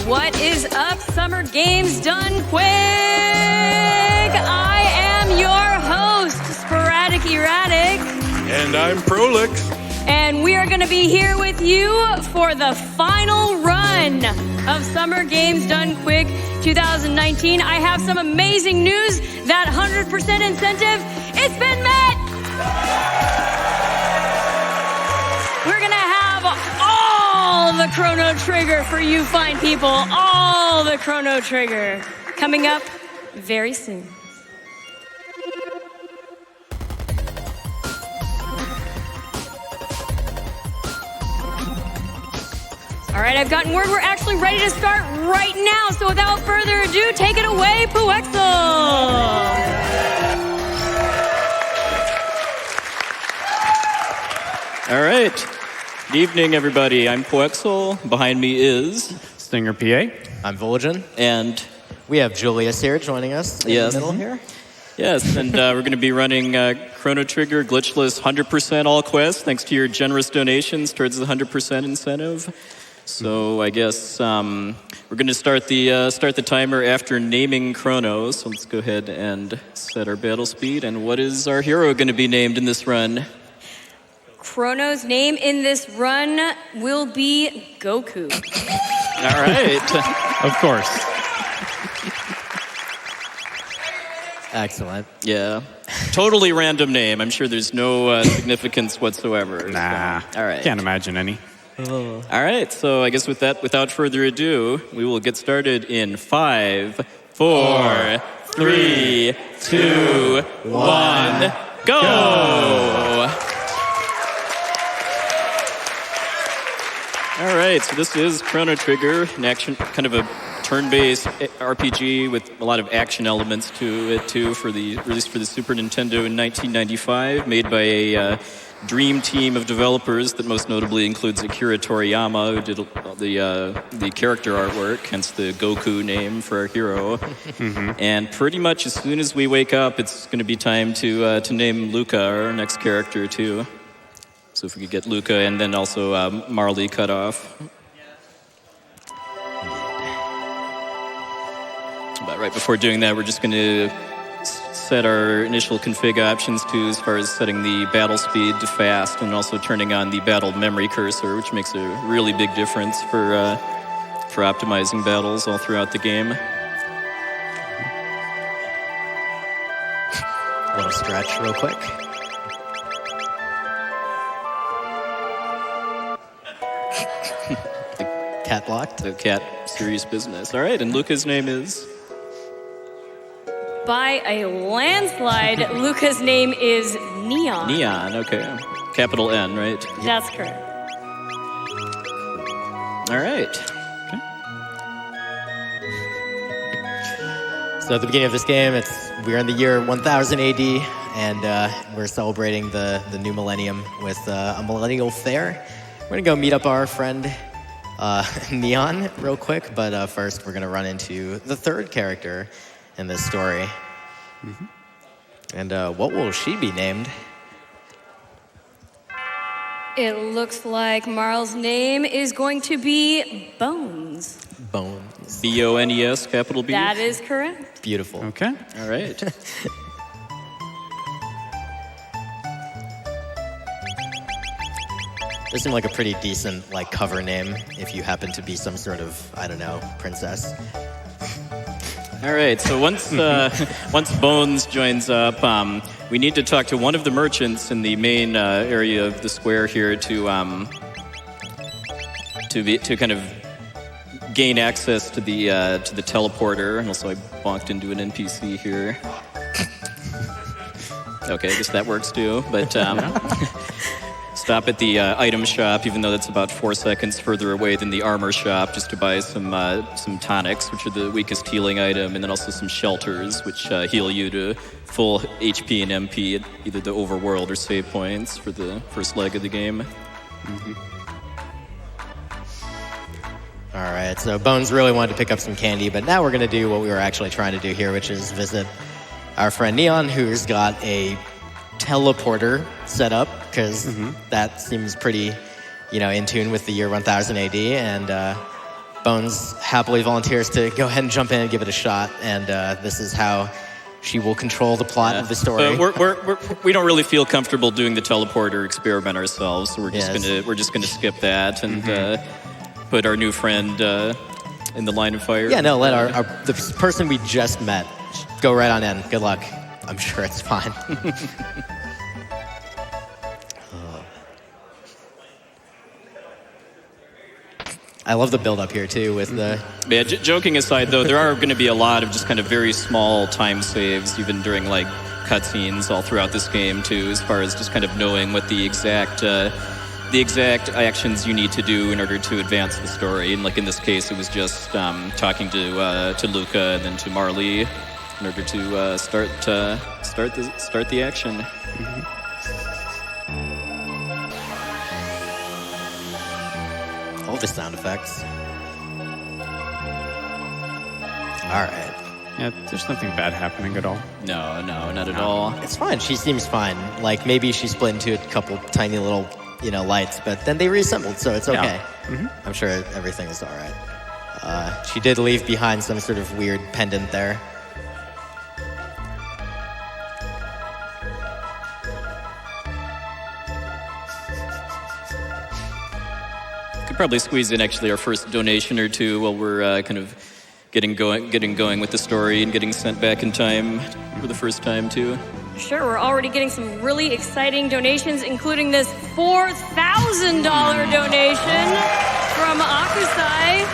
What is up, Summer Games Done Quick? I am your host, SporadicErratic. And I'm Prolix. And we are going to be here with you for the final run of Summer Games Done Quick 2019. I have some amazing news. That 100% incentive, it's been met! We're going to have all the Chrono Trigger for you fine people. All the Chrono Trigger coming up very soon. All right, I've gotten word we're actually ready to start right now. So without further ado, take it away, Puexel. All right. Good evening, everybody. I'm Puexel. Behind me is StingerPA. I'm Vulajin. And we have Julius here joining us in the middle here. Yes, and we're going to be running Chrono Trigger Glitchless 100% all quests, thanks to your generous donations towards the 100% incentive. So I guess we're going to start the timer after naming Chrono. So let's go ahead and set our battle speed. And what is our hero going to be named in this run? Chrono's name in this run will be Goku. All right. Of course. Excellent. Yeah. Totally random name. I'm sure there's no significance whatsoever. Nah. All right. Can't imagine any. All right, so I guess with that, without further ado, we will get started in 5, 4, 3, 2, 1, go! All right, so this is Chrono Trigger, an action, kind of a turn-based RPG with a lot of action elements to it too. Released for the Super Nintendo in 1995, made by a dream team of developers that most notably includes Akira Toriyama, who did the character artwork, hence the Goku name for our hero. And pretty much as soon as we wake up, it's going to be time to name Luca, our next character, too. So if we could get Luca and then also Marley cut off. But right before doing that, we're just going to set our initial config options to as far as setting the battle speed to fast and also turning on the battle memory cursor, which makes a really big difference for optimizing battles all throughout the game. A little stretch real quick. Cat blocked. The cat, serious business. All right, and Luca's name is? By a landslide, Luca's name is Neon. Neon, okay. Capital N, right? That's correct. All right. Okay. So at the beginning of this game, we're in the year 1000 AD, and we're celebrating the new millennium with a millennial fair. We're going to go meet up our friend Neon real quick, but first we're going to run into the third character in this story. And what will she be named? It looks like Marl's name is going to be Bones. Bones. B-O-N-E-S, capital B? That is correct. Beautiful. Okay. All right. This seemed like a pretty decent cover name if you happen to be some sort of, I don't know, princess. All right, so once Bones joins up, we need to talk to one of the merchants in the main area of the square here to kind of gain access to the teleporter. And also, I bonked into an NPC here. Okay, I guess that works too. But stop at the item shop, even though that's about 4 seconds further away than the armor shop, just to buy some tonics, which are the weakest healing item, and then also some shelters, which heal you to full HP and MP at either the overworld or save points for the first leg of the game. All right, so Bones really wanted to pick up some candy, but now we're going to do what we were actually trying to do here, which is visit our friend Neon, who's got a teleporter set up, because that seems pretty, in tune with the year 1000 AD, and Bones happily volunteers to go ahead and jump in and give it a shot, and this is how she will control the plot of the story. We don't really feel comfortable doing the teleporter experiment ourselves, so we're just gonna skip that and put our new friend in the line of fire. Yeah, no, let the person we just met go right on in. Good luck. I'm sure it's fine. I love the build up here too with the... Yeah, joking aside though, there are going to be a lot of just kind of very small time saves, even during like cutscenes all throughout this game too, as far as just kind of knowing what the exact actions you need to do in order to advance the story. And like in this case, it was just talking to Luca and then to Marley in order to start the action. All the sound effects. All right. Yeah, there's nothing bad happening at all. No, not at all. It's fine. She seems fine. Like maybe she split into a couple tiny little, lights, but then they reassembled, so it's okay. Yeah. I'm sure everything is all right. She did leave behind some sort of weird pendant there. Could probably squeeze in actually our first donation or two while we're kind of getting going with the story and getting sent back in time for the first time too. Sure, we're already getting some really exciting donations, including this $4,000 donation from Akusai.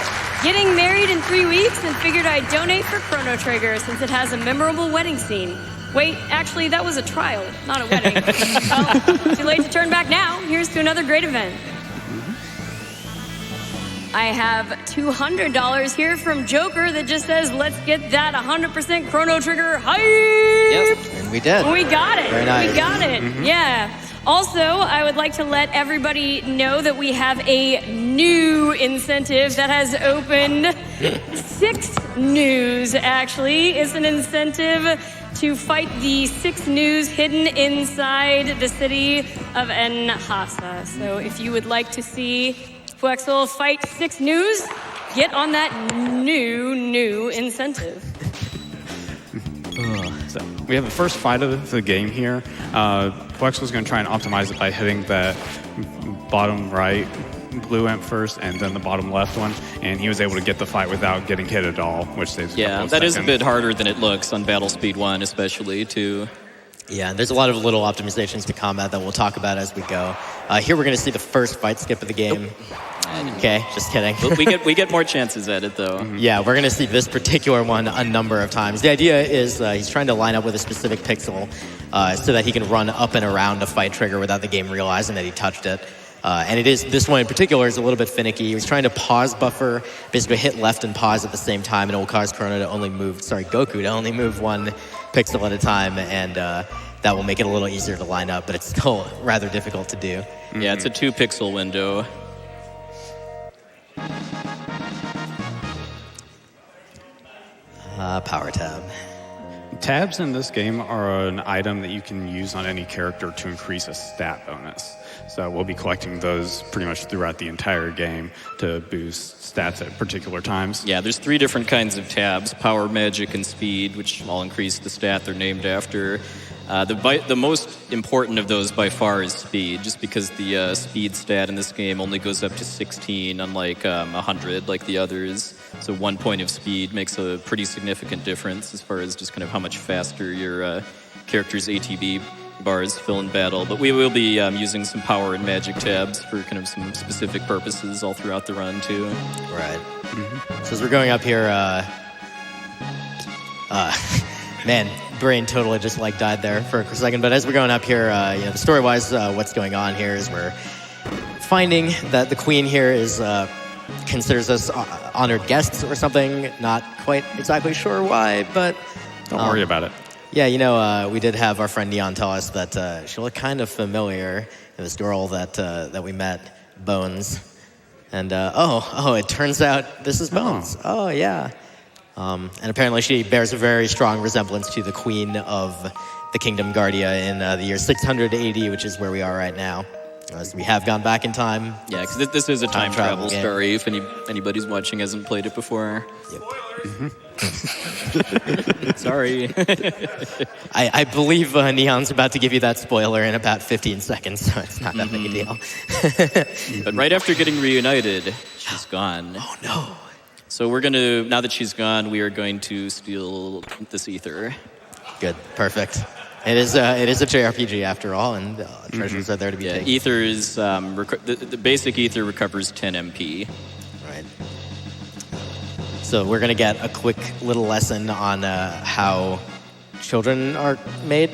Getting married in 3 weeks and figured I'd donate for Chrono Trigger since it has a memorable wedding scene. Wait, actually, that was a trial, not a wedding. Well, too late to turn back now. Here's to another great event. I have $200 here from Joker that just says, let's get that 100% Chrono Trigger hype! Yep, and we did. We got it. Very nice. We got it. Yeah. Also, I would like to let everybody know that we have a new incentive that has opened. 6 news, actually. It's an incentive to fight the 6 news hidden inside the city of Nhasa. So if you would like to see Fuexel fight 6 news, get on that new incentive. So we have the first fight of the game here. Fuexel's going to try and optimize it by hitting that bottom right blue imp first and then the bottom left one, and he was able to get the fight without getting hit at all, which saves a couple of that is a seconds. bit harder than it looks on Battle Speed 1 especially too. Yeah, there's a lot of little optimizations to combat that we'll talk about as we go. Here we're going to see the first fight skip of the game. Okay, just kidding. we get more chances at it though. Yeah, we're going to see this particular one a number of times. The idea is he's trying to line up with a specific pixel so that he can run up and around a fight trigger without the game realizing that he touched it. And this one in particular is a little bit finicky. He was trying to pause buffer, basically hit left and pause at the same time, and it will cause Goku to only move one pixel at a time, and that will make it a little easier to line up, but it's still rather difficult to do. Yeah, it's a 2 pixel window. Power tab. Tabs in this game are an item that you can use on any character to increase a stat bonus. So we'll be collecting those pretty much throughout the entire game to boost stats at particular times. Yeah, there's 3 different kinds of tabs: power, magic, and speed, which all increase the stat they're named after. The most important of those by far is speed, just because the speed stat in this game only goes up to 16, unlike 100 like the others. So 1 point of speed makes a pretty significant difference as far as just kind of how much faster your character's ATB bars fill in battle. But we will be using some power and magic tabs for kind of some specific purposes all throughout the run too. Right. So as we're going up here, man, brain totally just died there for a second. But as we're going up here, the story-wise, what's going on here is we're finding that the queen here considers us honored guests or something. Not quite exactly sure why, but Don't worry about it. Yeah, we did have our friend Neon tell us that she looked kind of familiar. This girl that we met, Bones, and it turns out this is Bones. Oh yeah. And apparently she bears a very strong resemblance to the queen of the Kingdom Guardia in the year 600 AD, which is where we are right now. As we have gone back in time. Yeah, because this is a time travel game. story. If anybody's watching hasn't played it before. Yep. Sorry. I believe Neon's about to give you that spoiler in about 15 seconds, so it's not that big a deal. But right after getting reunited, she's gone. Oh, no. So we're going to, now that she's gone, we are going to steal this ether. Good. Perfect. It is a JRPG after all, and treasures are there to be taken. Ether is, the basic ether recovers 10 MP. Right. So we're going to get a quick little lesson on how children are made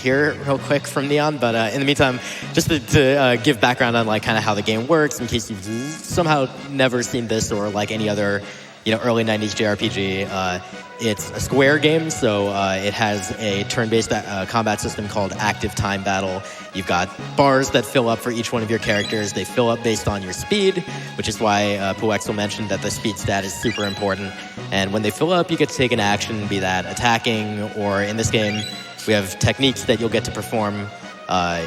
here real quick from Neon. But in the meantime, just to give background on like kind of how the game works in case you've somehow never seen this or like any other early 90s JRPG. It's a square game, so it has a turn-based combat system called Active Time Battle. You've got bars that fill up for each one of your characters. They fill up based on your speed, which is why Puexel mentioned that the speed stat is super important. And when they fill up, you get to take an action, be that attacking, or in this game, we have techniques that you'll get to perform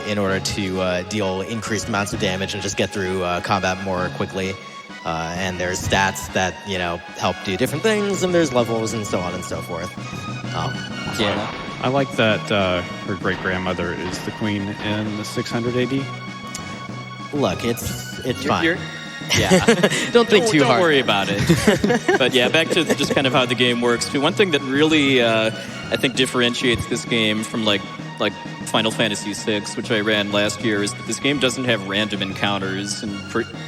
in order to deal increased amounts of damage and just get through combat more quickly. And there's stats that, help do different things, and there's levels and so on and so forth. Yeah. I like that her great-grandmother is the queen in the 600 AD. Look, it's fine. Yeah. Don't think too hard. Don't worry about it. But yeah, back to just kind of how the game works. Too. One thing that really, I think, differentiates this game from like Final Fantasy VI, which I ran last year, is that this game doesn't have random encounters in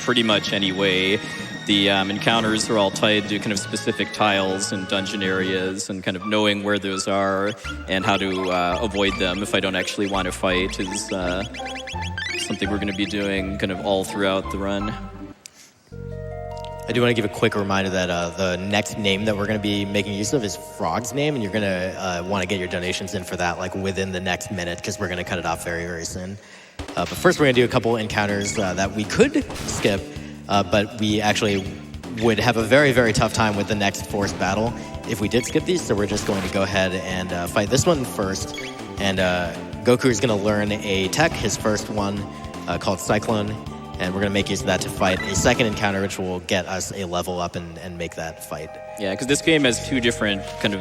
pretty much any way. The encounters are all tied to kind of specific tiles and dungeon areas, and kind of knowing where those are and how to avoid them if I don't actually want to fight is something we're going to be doing kind of all throughout the run. I do want to give a quick reminder that the next name that we're going to be making use of is Frog's name, and you're going to want to get your donations in for that like within the next minute because we're going to cut it off very, very soon. But first we're going to do a couple encounters that we could skip, but we actually would have a very, very tough time with the next forced battle if we did skip these, so we're just going to go ahead and fight this one first. And Goku is going to learn a tech, his first one, called Cyclone. And we're going to make use of that to fight a second encounter, which will get us a level up and make that fight. Yeah, because this game has two different kind of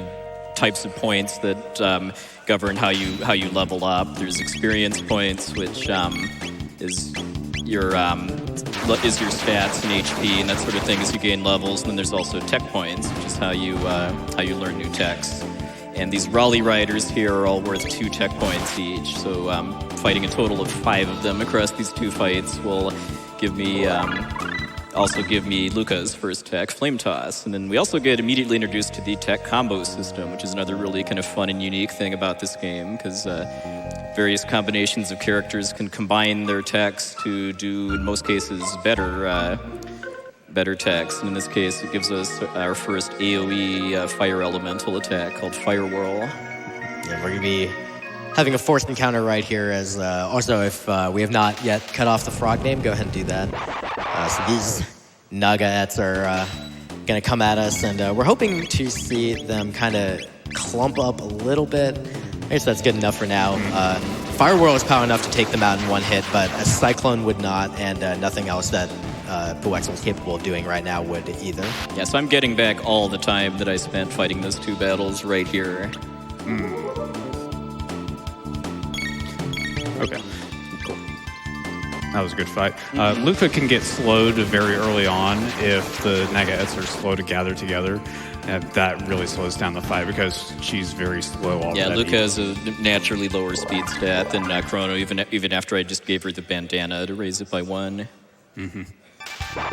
types of points that govern how you level up. There's experience points, which is your stats and HP and that sort of thing as you gain levels. And then there's also tech points, which is how you learn new techs. And these Raleigh Riders here are all worth 2 tech points each. So fighting a total of 5 of them across these 2 fights will give me Luca's first tech, Flame Toss. And then we also get immediately introduced to the tech combo system, which is another really kind of fun and unique thing about this game, because various combinations of characters can combine their techs to do, in most cases, better techs. And in this case, it gives us our first AoE fire elemental attack called Fire Whirl. Yeah, we're going to be having a forced encounter right here. As also, if we have not yet cut off the frog name, go ahead and do that. So these Nagaets are going to come at us, and we're hoping to see them kind of clump up a little bit. I guess that's good enough for now. Fire Whirl is power enough to take them out in one hit, but a Cyclone would not, and nothing else that Puexel is capable of doing right now would either. Yeah, so I'm getting back all the time that I spent fighting those 2 battles right here. Okay. Cool. That was a good fight. Luca can get slowed very early on if the Nagaets are slow to gather together. And that really slows down the fight because she's very slow already. Yeah, Luca has a naturally lower speed stat than Chrono, even after I just gave her the bandana to raise it by 1. All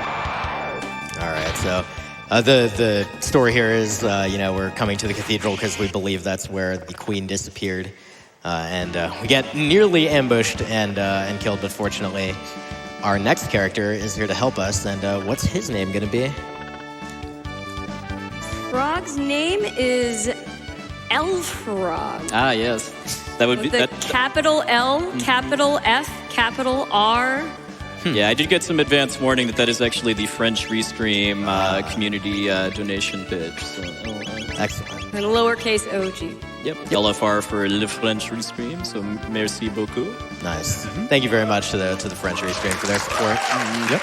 right, so the story here is, we're coming to the cathedral because we believe that's where the queen disappeared. And we get nearly ambushed and killed, but fortunately, our next character is here to help us. And what's his name going to be? Frog's name is Elfrog. Ah, yes. That would be the capital L, capital F, capital R. Yeah, I did get some advance warning that is actually the French Restream community donation pitch. So, Excellent. And lowercase OG. Yep, LFR for Le French Restream, so merci beaucoup. Nice. Thank you very much to the French Restream for their support. Yep.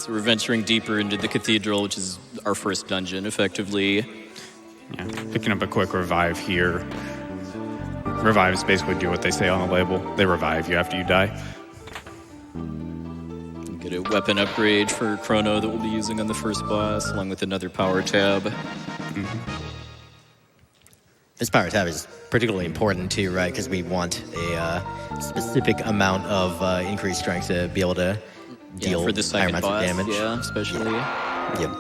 So we're venturing deeper into the cathedral, which is our first dungeon, effectively. Yeah. Picking up a quick revive here. Revives basically do what they say on the label. They revive you after you die. Get a weapon upgrade for Chrono that we'll be using on the first boss, along with another power tab. This power tab is particularly important too, right? Because we want a specific amount of increased strength to be able to deal for the higher second amounts boss, of damage. yeah, especially. Yep.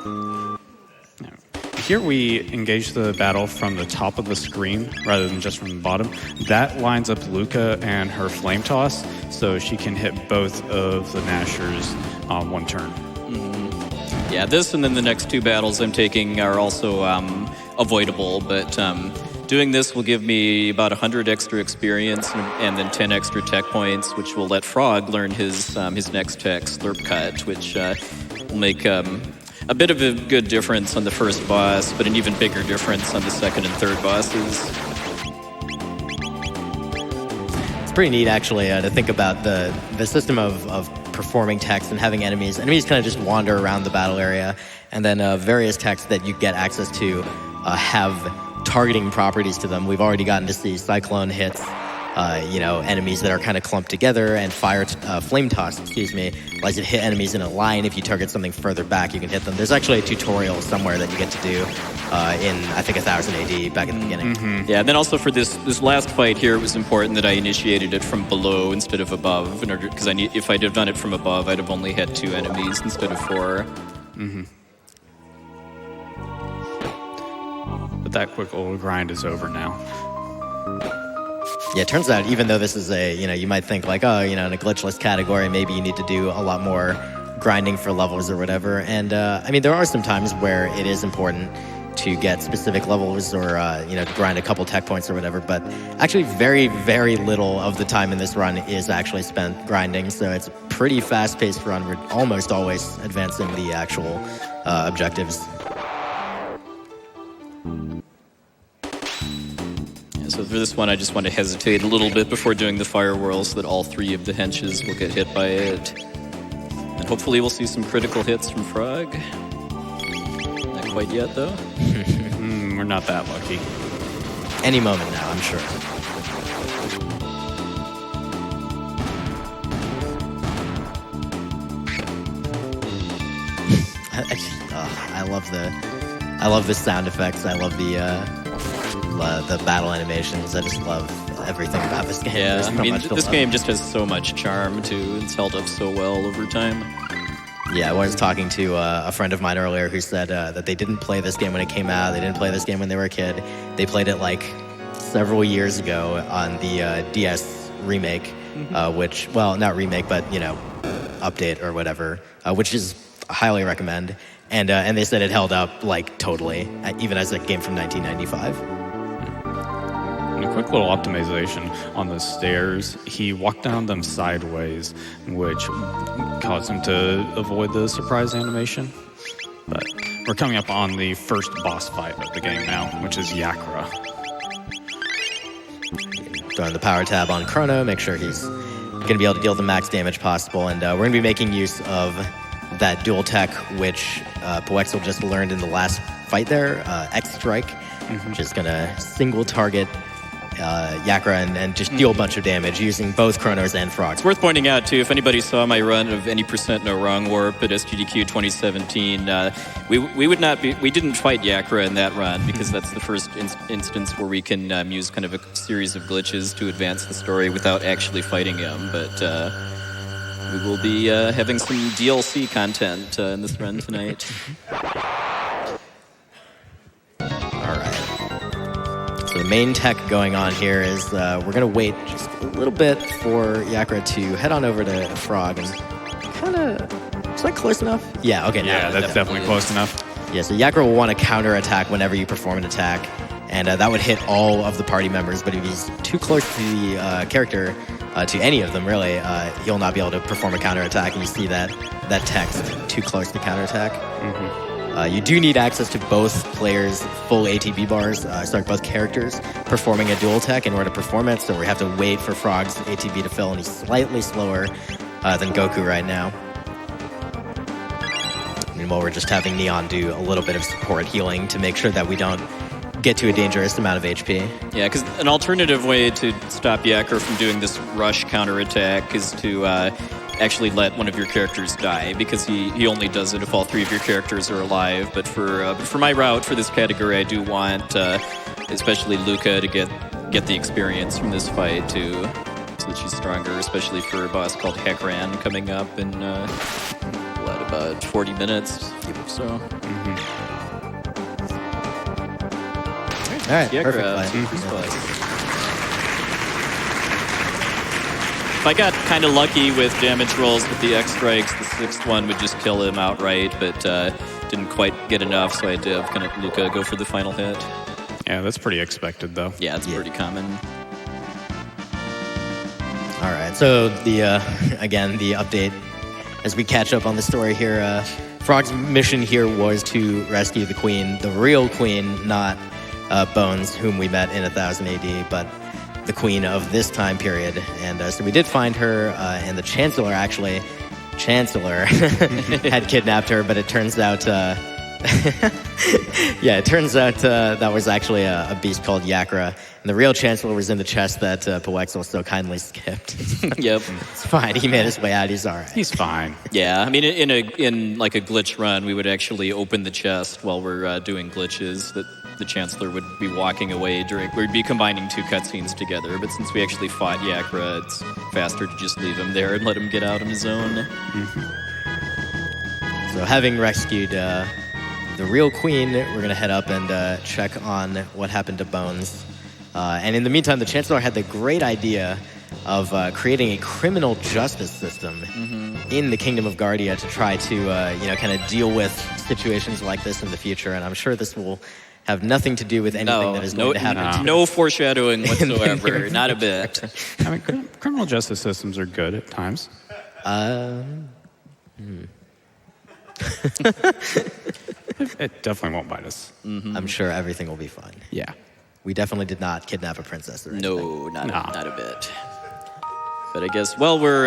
Here we engage the battle from the top of the screen rather than just from the bottom. That lines up Luca and her flame toss, so she can hit both of the Nashers on one turn. Yeah, this and then the next two battles I'm taking are also avoidable, but doing this will give me about 100 extra experience and then 10 extra tech points, which will let Frog learn his next tech, Slurp Cut, which will make a bit of a good difference on the first boss, but an even bigger difference on the second and third bosses. It's pretty neat, actually, to think about the system of performing techs and having enemies. Enemies kind of just wander around the battle area, and then various techs that you get access to have targeting properties to them. We've already gotten to see Cyclone hits, enemies that are kind of clumped together, and flame toss, allows you to hit enemies in a line. If you target something further back, you can hit them. There's actually a tutorial somewhere that you get to do in, I think, 1000 AD back at the beginning. Yeah, and then also for this last fight here, it was important that I initiated it from below instead of above, in order because if I'd have done it from above, I'd have only had 2 enemies instead of 4. But that quick little grind is over now. Yeah, it turns out even though this is you might think like, in a glitchless category, maybe you need to do a lot more grinding for levels or whatever. And there are some times where it is important to get specific levels or, to grind a couple tech points or whatever. But actually very, very little of the time in this run is actually spent grinding. So it's a pretty fast-paced run. We're almost always advancing the actual objectives. So for this one, I just want to hesitate a little bit before doing the fire whirl so that all 3 of the henches will get hit by it. And hopefully we'll see some critical hits from Frog. Not quite yet, though. We're not that lucky. Any moment now, I'm sure. I love the sound effects. I love the battle animations. I just love everything about this game. Yeah, There's so much to game love. just has so much charm, too. It's held up so well over time. Yeah, I was talking to a friend of mine earlier who said that they didn't play this game when it came out. They didn't play this game when they were a kid. They played it like several years ago on the DS remake, which, well, not remake, but, update or whatever, which is highly recommend. And they said it held up like totally, even as a game from 1995. And a quick little optimization on the stairs. He walked down them sideways, which caused him to avoid the surprise animation. But we're coming up on the first boss fight of the game now, which is Yakra. Throwing the power tab on Chrono, make sure he's going to be able to deal the max damage possible. And we're going to be making use of that dual tech, which Poexel just learned in the last fight there, X-Strike, which is going to single target Yakra and just deal a bunch of damage using both Chronos and Frogs. It's worth pointing out, too, if anybody saw my run of any % no wrong warp at SGDQ 2017, we didn't fight Yakra in that run because that's the first instance where we can use kind of a series of glitches to advance the story without actually fighting him. But we will be having some DLC content in this run tonight. So the main tech going on here is we're going to wait just a little bit for Yakra to head on over to Frog and kind of... Is that close enough? Yeah, okay. Yeah, that's definitely close enough. Yeah, so Yakra will want to counter-attack whenever you perform an attack, and that would hit all of the party members, but if he's too close to the character, to any of them, really, he'll not be able to perform a counterattack. And you see that text, too close to counterattack. You do need access to both players' full ATB bars, both characters performing a dual attack in order to perform it. So we have to wait for Frog's ATB to fill, and he's slightly slower than Goku right now. Meanwhile, we're just having Neon do a little bit of support healing to make sure that we don't get to a dangerous amount of HP. Yeah, because an alternative way to stop Yakra from doing this rush counterattack is to actually let one of your characters die, because he only does it if all three of your characters are alive. But for my route for this category, I do want especially Luca to get the experience from this fight too, so that she's stronger, especially for a boss called Hekran coming up in about 40 minutes or so. All right, Yakra, perfect. If I got kind of lucky with damage rolls with the X strikes, the sixth one would just kill him outright, but didn't quite get enough, so I had to have kind of Luca go for the final hit. Yeah, that's pretty expected, though. Yeah, it's pretty common. All right, so again, the update as we catch up on the story here. Frog's mission here was to rescue the queen, the real queen, not Bones, whom we met in 1000 AD, but the queen of this time period. And so we did find her, and the Chancellor had kidnapped her, but it turns out, that was actually a beast called Yakra. And the real Chancellor was in the chest that Poexel so kindly skipped. Yep. It's fine. He made his way out. He's all right. He's fine. Yeah, I mean, in like a glitch run, we would actually open the chest while we're doing glitches that the Chancellor would be walking away we'd be combining two cutscenes together. But since we actually fought Yakra, it's faster to just leave him there and let him get out on his own. So having rescued the real queen, we're going to head up and check on what happened to Bones. And in the meantime, the Chancellor had the great idea of creating a criminal justice system in the Kingdom of Guardia to try to, kind of deal with situations like this in the future. And I'm sure this will have nothing to do with anything that is going to happen. No foreshadowing whatsoever, not a bit. I mean, criminal justice systems are good at times. It definitely won't bite us. I'm sure everything will be fine. Yeah. We definitely did not kidnap a princess or anything. No, not a bit. But I guess while we're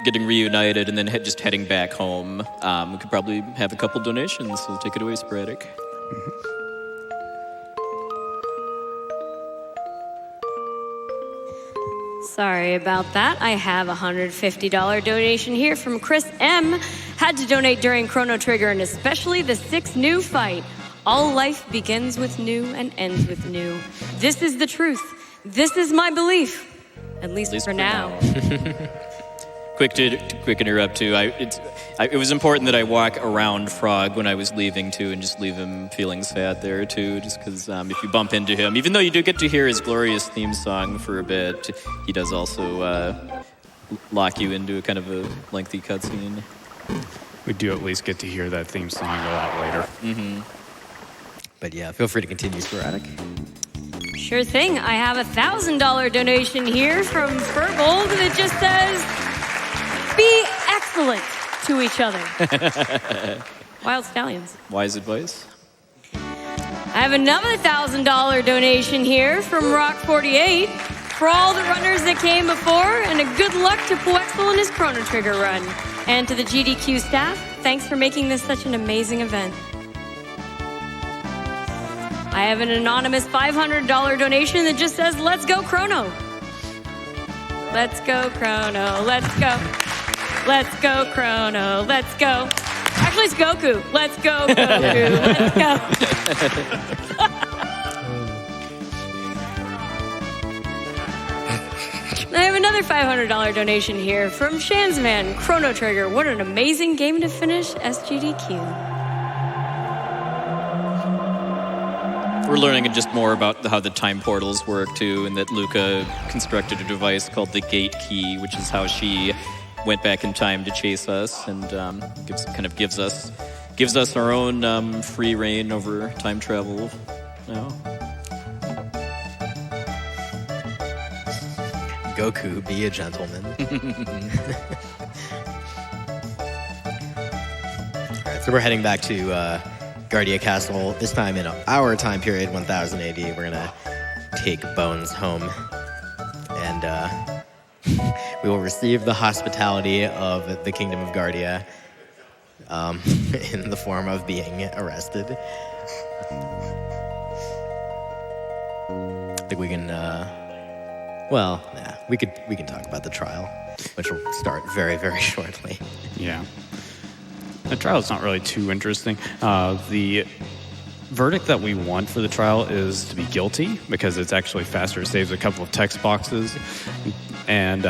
getting reunited and then just heading back home, we could probably have a couple donations, so take it away, Sporadic. Sorry about that. I have a $150 donation here from Chris M. Had to donate during Chrono Trigger, and especially the 6th new fight. All life begins with new and ends with new. This is the truth. This is my belief. At least for now. Quick interrupt too. It was important that I walk around Frog when I was leaving too, and just leave him feeling sad there too. Just because if you bump into him, even though you do get to hear his glorious theme song for a bit, he does also lock you into a kind of a lengthy cutscene. We do at least get to hear that theme song a lot later. But yeah, feel free to continue, Sporadic. Sure thing. I have a $1,000 donation here from Furgold that just says, be excellent to each other. Wild Stallions. Wise advice. I have another $1,000 donation here from Rock48 for all the runners that came before, and a good luck to Poexel and his Chrono Trigger run. And to the GDQ staff, thanks for making this such an amazing event. I have an anonymous $500 donation that just says, let's go Chrono. Let's go Chrono, let's go. Let's go Chrono, let's go. Actually, it's Goku. Let's go Goku, let's go. I have another $500 donation here from Shansman. Chrono Trigger, what an amazing game to finish SGDQ. We're learning just more about how the time portals work too, and that Luca constructed a device called the Gate Key, which is how she went back in time to chase us, and gives us our own free reign over time travel now. Goku, be a gentleman. All right, so we're heading back to Guardia Castle. This time in our time period, 1000 AD. We're gonna take Bones home, and we will receive the hospitality of the Kingdom of Guardia in the form of being arrested. I think we can. We can talk about the trial, which will start very, very shortly. Yeah. The trial's not really too interesting. The verdict that we want for the trial is to be guilty because it's actually faster. It saves a couple of text boxes, and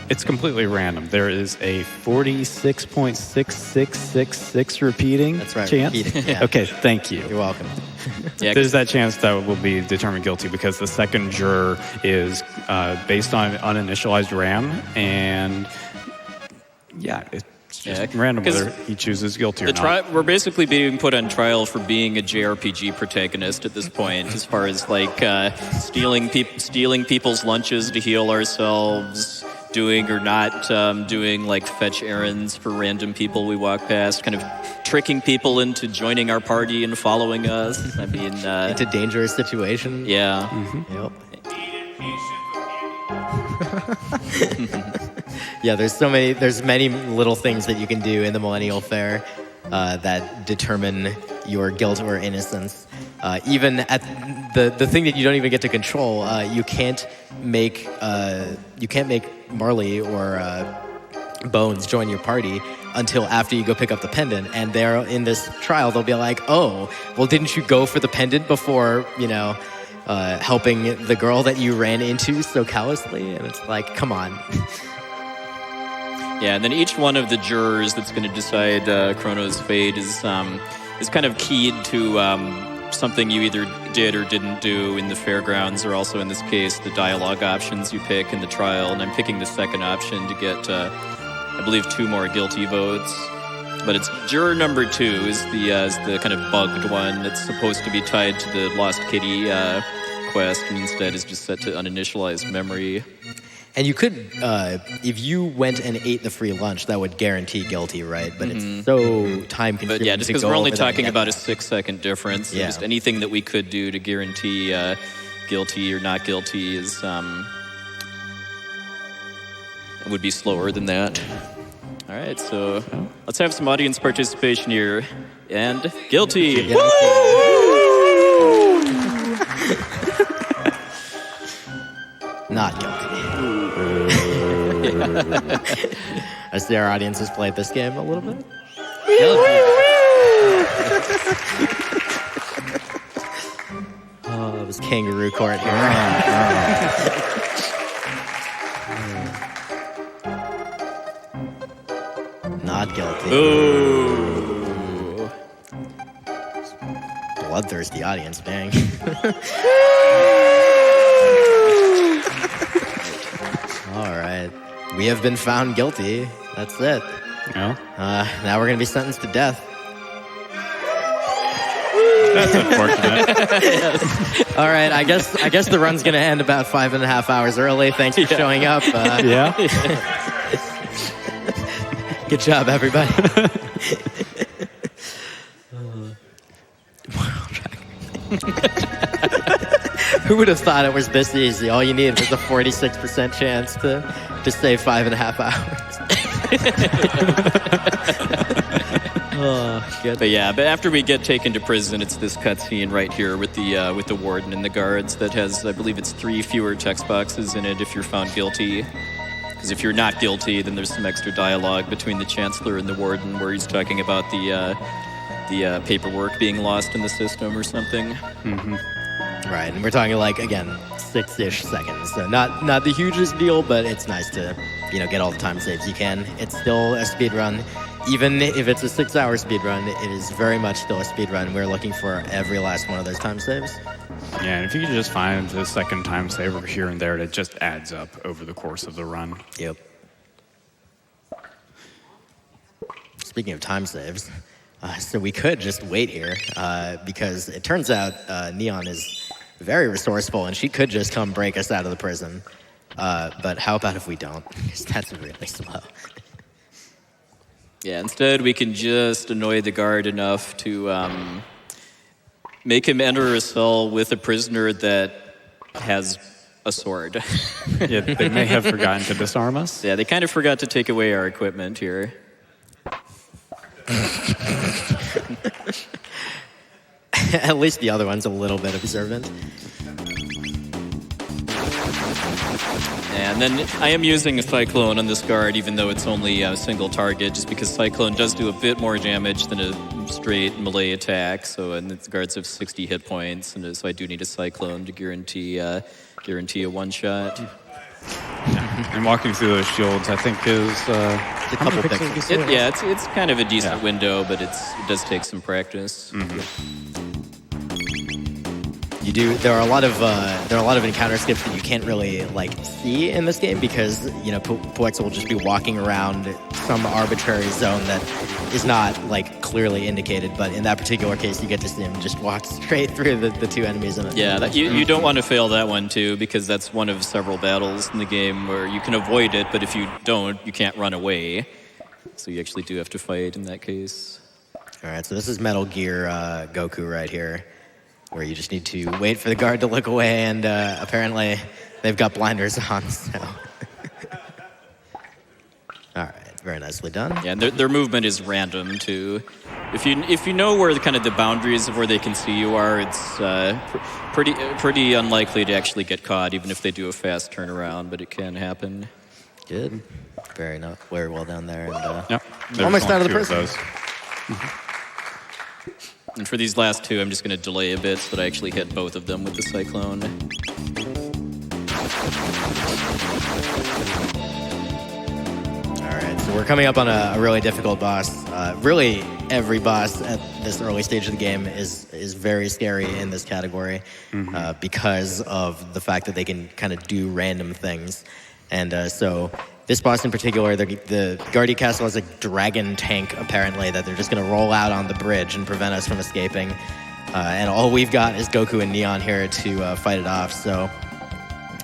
it's completely random. There is a 46.6666 repeating That's right, chance. repeating, yeah. Okay, thank you. You're welcome. Yeah, There's that chance that will be determined guilty because the second juror is based on uninitialized RAM, and it's just random whether he chooses guilty or not. We're basically being put on trial for being a JRPG protagonist at this point, as far as like stealing people's lunches to heal ourselves, doing or not doing like fetch errands for random people we walk past, kind of tricking people into joining our party and following us. I mean, Into dangerous situations. yeah. Yep. Yeah, there's many little things that you can do in the Millennial Fair that determine your guilt or innocence. Even at the thing that you don't even get to control, you can't make Marley or Bones join your party until after you go pick up the pendant. And they're in this trial, they'll be like, "Oh, well, didn't you go for the pendant before, helping the girl that you ran into so callously?" And it's like, come on. Yeah, and then each one of the jurors that's going to decide Chrono's fate is kind of keyed to something you either did or didn't do in the fairgrounds, or also in this case, the dialogue options you pick in the trial. And I'm picking the second option to get, I believe, 2 more guilty votes. But it's juror number 2 is the kind of bugged one that's supposed to be tied to the Lost Kitty quest, and instead is just set to uninitialized memory. And you could, if you went and ate the free lunch, that would guarantee guilty, right? But it's so time-consuming. But yeah, just because we're only talking about a 6-second difference, Yeah. just anything that we could do to guarantee guilty or not guilty is would be slower than that. All right, so let's have some audience participation here. And guilty. Not guilty. I see our audience has played this game a little bit. Oh, it was kangaroo court here. Not guilty. Ooh. Bloodthirsty audience, dang. All right. We have been found guilty. That's it. No? Now we're going to be sentenced to death. That's unfortunate. All right. I guess the run's going to end about 5.5 hours early. Thanks for showing up. Yeah? Good job, everybody. Who would have thought it was this easy? All you needed was a 46% chance to save 5.5 hours. Oh, good. But yeah, but after we get taken to prison, it's this cutscene right here with the warden and the guards that has, I believe it's 3 fewer text boxes in it if you're found guilty. Because if you're not guilty, then there's some extra dialogue between the chancellor and the warden where he's talking about the paperwork being lost in the system or something. Mm-hmm. Right, and we're talking like, again, 6-ish seconds. So not the hugest deal, but it's nice to, get all the time saves you can. It's still a speedrun. Even if it's a 6-hour speedrun, it is very much still a speedrun. We're looking for every last one of those time saves. Yeah, and if you could just find the second time saver here and there, it just adds up over the course of the run. Yep. Speaking of time saves, so we could just wait here because it turns out Neon is very resourceful and she could just come break us out of the prison. But how about if we don't? Because that's really slow. Yeah, instead we can just annoy the guard enough to make him enter a cell with a prisoner that has a sword. Yeah, they may have forgotten to disarm us. Yeah, they kind of forgot to take away our equipment here. At least the other one's a little bit observant. And then I am using a Cyclone on this guard, even though it's only a single target, just because Cyclone does do a bit more damage than a straight melee attack. So, and the guards have 60 hit points, and so I do need a Cyclone to guarantee a one-shot. And walking through those shields, I think, is A couple pixels. Yeah, it's kind of a decent window, but it does take some practice. You do. There are a lot of encounter skips that you can't really like see in this game because Poex will just be walking around some arbitrary zone that is not like clearly indicated. But in that particular case, you get to see him just walk straight through the two enemies. Yeah, you don't want to fail that one too, because that's one of several battles in the game where you can avoid it, but if you don't, you can't run away. So you actually do have to fight in that case. All right, so this is Metal Gear Goku right here, where you just need to wait for the guard to look away, and apparently they've got blinders on, so. All right, very nicely done. Yeah, and their movement is random too. If you know where the boundaries of where they can see you are, it's pretty unlikely to actually get caught, even if they do a fast turnaround, but it can happen. Good. Very well down there. And, Yep. almost out of the prison. And for these last two, I'm just going to delay a bit so that I actually hit both of them with the Cyclone. All right, so we're coming up on a really difficult boss. Really, every boss at this early stage of the game is very scary in this category because of the fact that they can kind of do random things. And so this boss in particular, the Guardia Castle has a dragon tank, apparently, that they're just going to roll out on the bridge and prevent us from escaping. And all we've got is Goku and Neon here to fight it off. So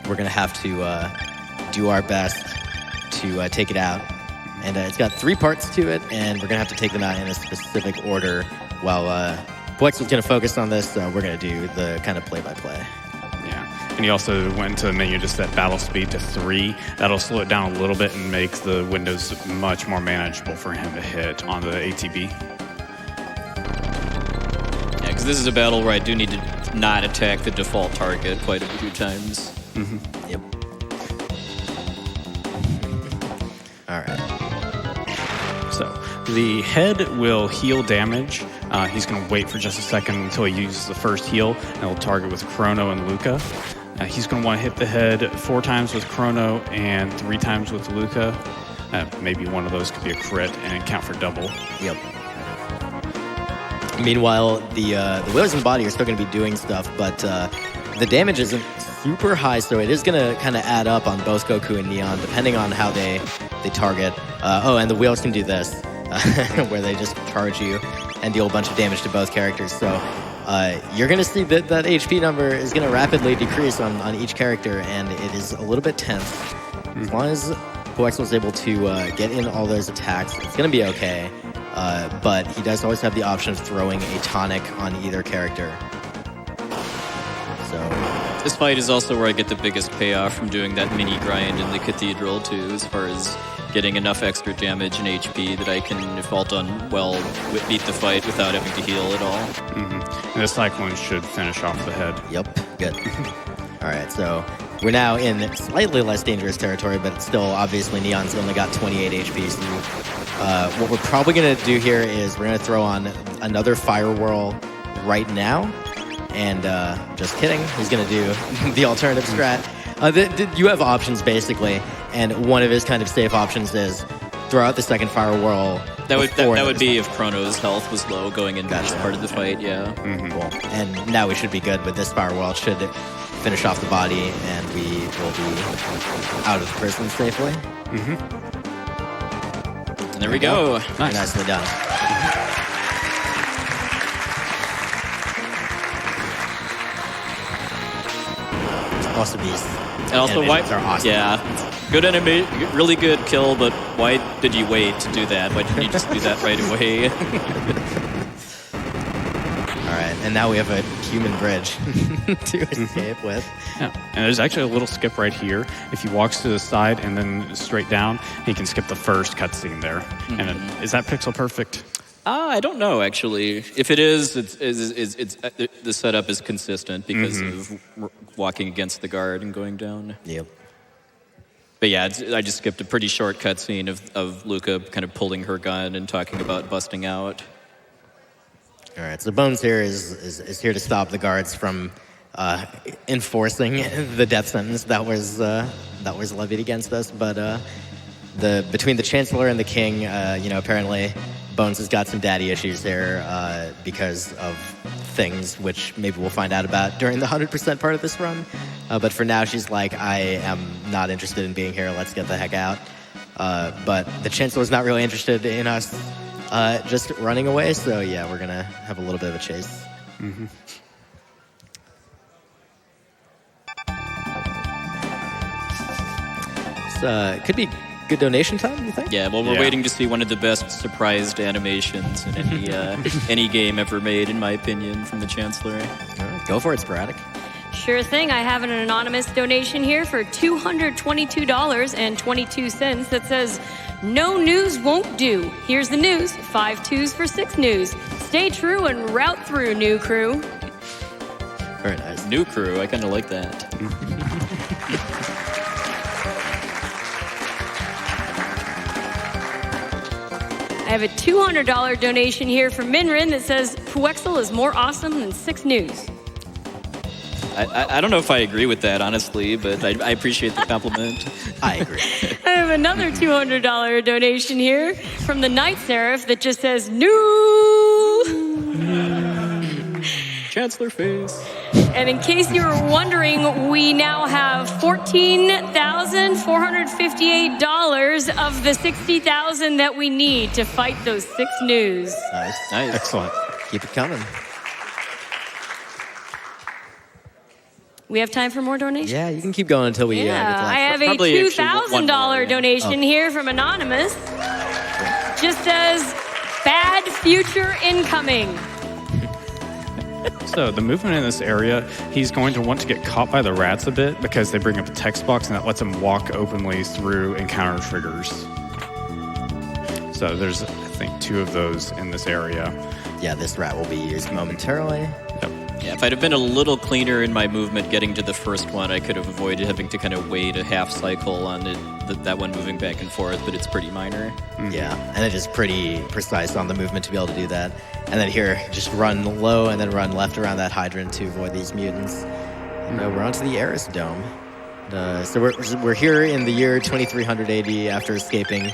we're going to have to do our best to take it out. And it's got 3 parts to it, and we're going to have to take them out in a specific order. While Plex was going to focus on this, we're going to do the kind of play-by-play. And he also went to the menu to set battle speed to 3. That'll slow it down a little bit and make the windows much more manageable for him to hit on the ATB. Yeah, because this is a battle where I do need to not attack the default target quite a few times. Yep. All right. So the head will heal damage. He's going to wait for just a second until he uses the first heal, and he'll target with Chrono and Luca. He's going to want to hit the head 4 times with Chrono and 3 times with Luca. Maybe one of those could be a crit and count for double. Yep. Meanwhile, the wheels and body are still going to be doing stuff, but the damage isn't super high, so it is going to kind of add up on both Goku and Neon, depending on how they target. And the wheels can do this, where they just charge you and deal a bunch of damage to both characters. So you're going to see that HP number is going to rapidly decrease on each character, and it is a little bit tense. As long as Poexel is able to get in all those attacks, it's going to be okay. But he does always have the option of throwing a tonic on either character. So this fight is also where I get the biggest payoff from doing that mini grind in the Cathedral too, as far as getting enough extra damage and HP that I can, if all done well, beat the fight without having to heal at all. And the Cyclone should finish off the head. Yep, good. All right, so we're now in slightly less dangerous territory, but still, obviously, Neon's only got 28 HP. So what we're probably going to do here is we're going to throw on another Fire Whirl right now. And just kidding, he's going to do the alternative strat. You have options, basically, and one of his kind of safe options is throw out the second Fire Whirl. That would be if Chrono's health was low going into this part of the fight, yeah. Cool. And now we should be good with this Fire Whirl. It should finish off the body, and we will be out of the prison safely. And there we go. Nice. Nicely done. Awesome beast. And also, why? Animations are awesome. Yeah, good enemy, really good kill. But why did you wait to do that? Why didn't you just do that right away? All right, and now we have a human bridge to escape with. Yeah. And there's actually a little skip right here. If he walks to the side and then straight down, he can skip the first cutscene there. Mm-hmm. And is that pixel perfect? I don't know, actually. If it is, the setup is consistent because of walking against the guard and going down. Yep. But yeah, I just skipped a pretty short cutscene of Luca kind of pulling her gun and talking about busting out. All right, so Bones here is here to stop the guards from enforcing the death sentence that was levied against us. But between the Chancellor and the King, apparently Bones has got some daddy issues there because of things which maybe we'll find out about during the 100% part of this run. But for now, she's like, I am not interested in being here. Let's get the heck out. But the Chancellor's not really interested in us just running away. So yeah, we're gonna have a little bit of a chase. Mm-hmm. So could be good donation time, you think? Yeah, well, we're waiting to see one of the best surprised animations in any game ever made, in my opinion, from the Chancellor. All right, go for it, Sporadic. Sure thing. I have an anonymous donation here for $222.22 that says, "No news won't do. Here's the news. 5 2s for 6 news. Stay true and route through, new crew." Very nice. New crew, I kind of like that. I have a $200 donation here from Minrin that says, "Puexel is more awesome than 6 news." I don't know if I agree with that, honestly, but I appreciate the compliment. I agree. I have another $200 donation here from the Night Seraph that just says, "New." Chancellor face. And in case you were wondering, we now have $14,458 of the $60,000 that we need to fight those 6 news. Nice. Excellent. Keep it coming. We have time for more donations? Yeah, you can keep going until we get to that. I have a Probably actually $2,000 donation here from Anonymous. Just says, "Bad future incoming." So the movement in this area, he's going to want to get caught by the rats a bit because they bring up a text box and that lets him walk openly through encounter triggers. So there's, I think, 2 of those in this area. Yeah, this rat will be used momentarily. Yeah, if I'd have been a little cleaner in my movement getting to the first one, I could have avoided having to kind of wait a half cycle on that one moving back and forth, but it's pretty minor. Yeah, and it is pretty precise on the movement to be able to do that. And then here, just run low and then run left around that hydrant to avoid these mutants. And we're onto the Eris Dome. So we're here in the year 2300 AD after escaping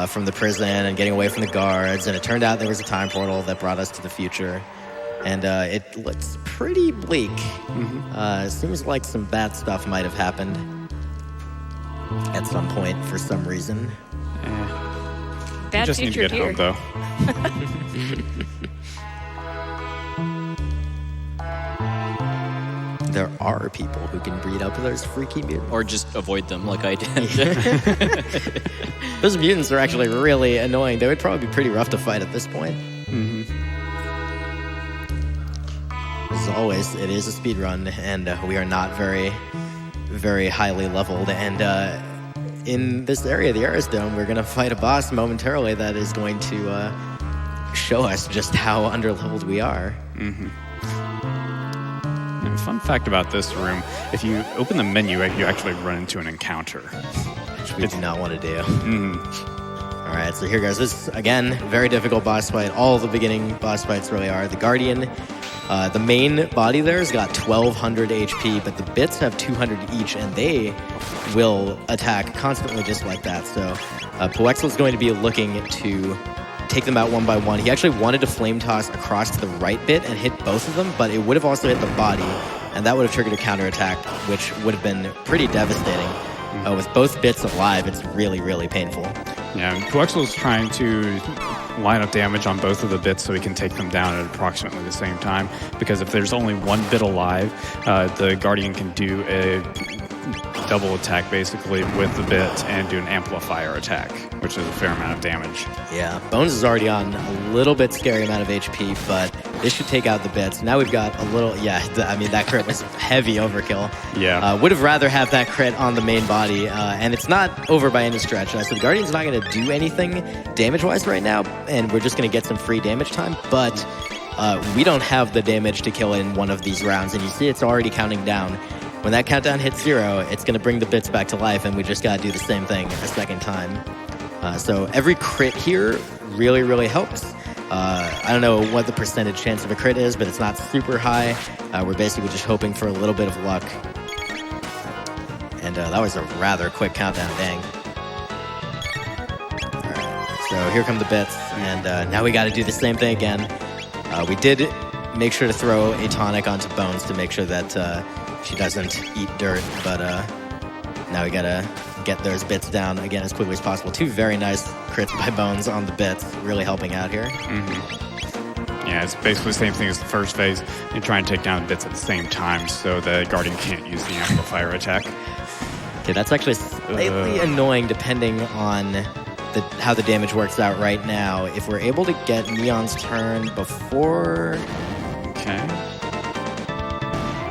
from the prison and getting away from the guards. And it turned out there was a time portal that brought us to the future. And it looks pretty bleak. Seems like some bad stuff might have happened at some point for some reason. Bad Just need to future get here. home, though. There are people who can breed up those freaky mutants. Or just avoid them like I did. Those mutants are actually really annoying. They would probably be pretty rough to fight at this point. As always, it is a speed run, and we are not very, very highly leveled. And in this area, the Eris Dome, we're going to fight a boss momentarily that is going to show us just how underleveled we are. And fun fact about this room, if you open the menu, you actually run into an encounter. Which we do not want to do. All right, so here goes. This, again, very difficult boss fight. All the beginning boss fights really are. The Guardian, the main body there has got 1,200 HP, but the bits have 200 each, and they will attack constantly just like that. So Puexel is going to be looking to take them out one by one. He actually wanted to flame toss across to the right bit and hit both of them, but it would have also hit the body, and that would have triggered a counterattack, which would have been pretty devastating. With both bits alive, it's really, really painful. Yeah, and Puexel is trying to line up damage on both of the bits so he can take them down at approximately the same time, because if there's only one bit alive, the Guardian can do a double attack basically with the bit and do an amplifier attack, which is a fair amount of damage. Yeah, Bones is already on a little bit scary amount of HP, but this should take out the bits. Now we've got a little, I mean, that crit was heavy overkill. Yeah. Would have rather have that crit on the main body, and it's not over by any stretch. So the Guardian's not going to do anything damage-wise right now, and we're just going to get some free damage time, but we don't have the damage to kill in one of these rounds, and you see it's already counting down. When that countdown hits 0, it's going to bring the bits back to life, and we just got to do the same thing a second time. So every crit here really, really helps. I don't know what the percentage chance of a crit is, but it's not super high. We're basically just hoping for a little bit of luck. And that was a rather quick countdown, dang. All right, so here come the bits, and now we got to do the same thing again. We did make sure to throw a tonic onto Bones to make sure that she doesn't eat dirt, but now we gotta get those bits down again as quickly as possible. 2 very nice crits by Bones on the bits, really helping out here. Yeah, it's basically the same thing as the first phase. You try and take down the bits at the same time so the Guardian can't use the amplifier attack. Okay, that's actually slightly annoying depending on how the damage works out right now. If we're able to get Neon's turn before...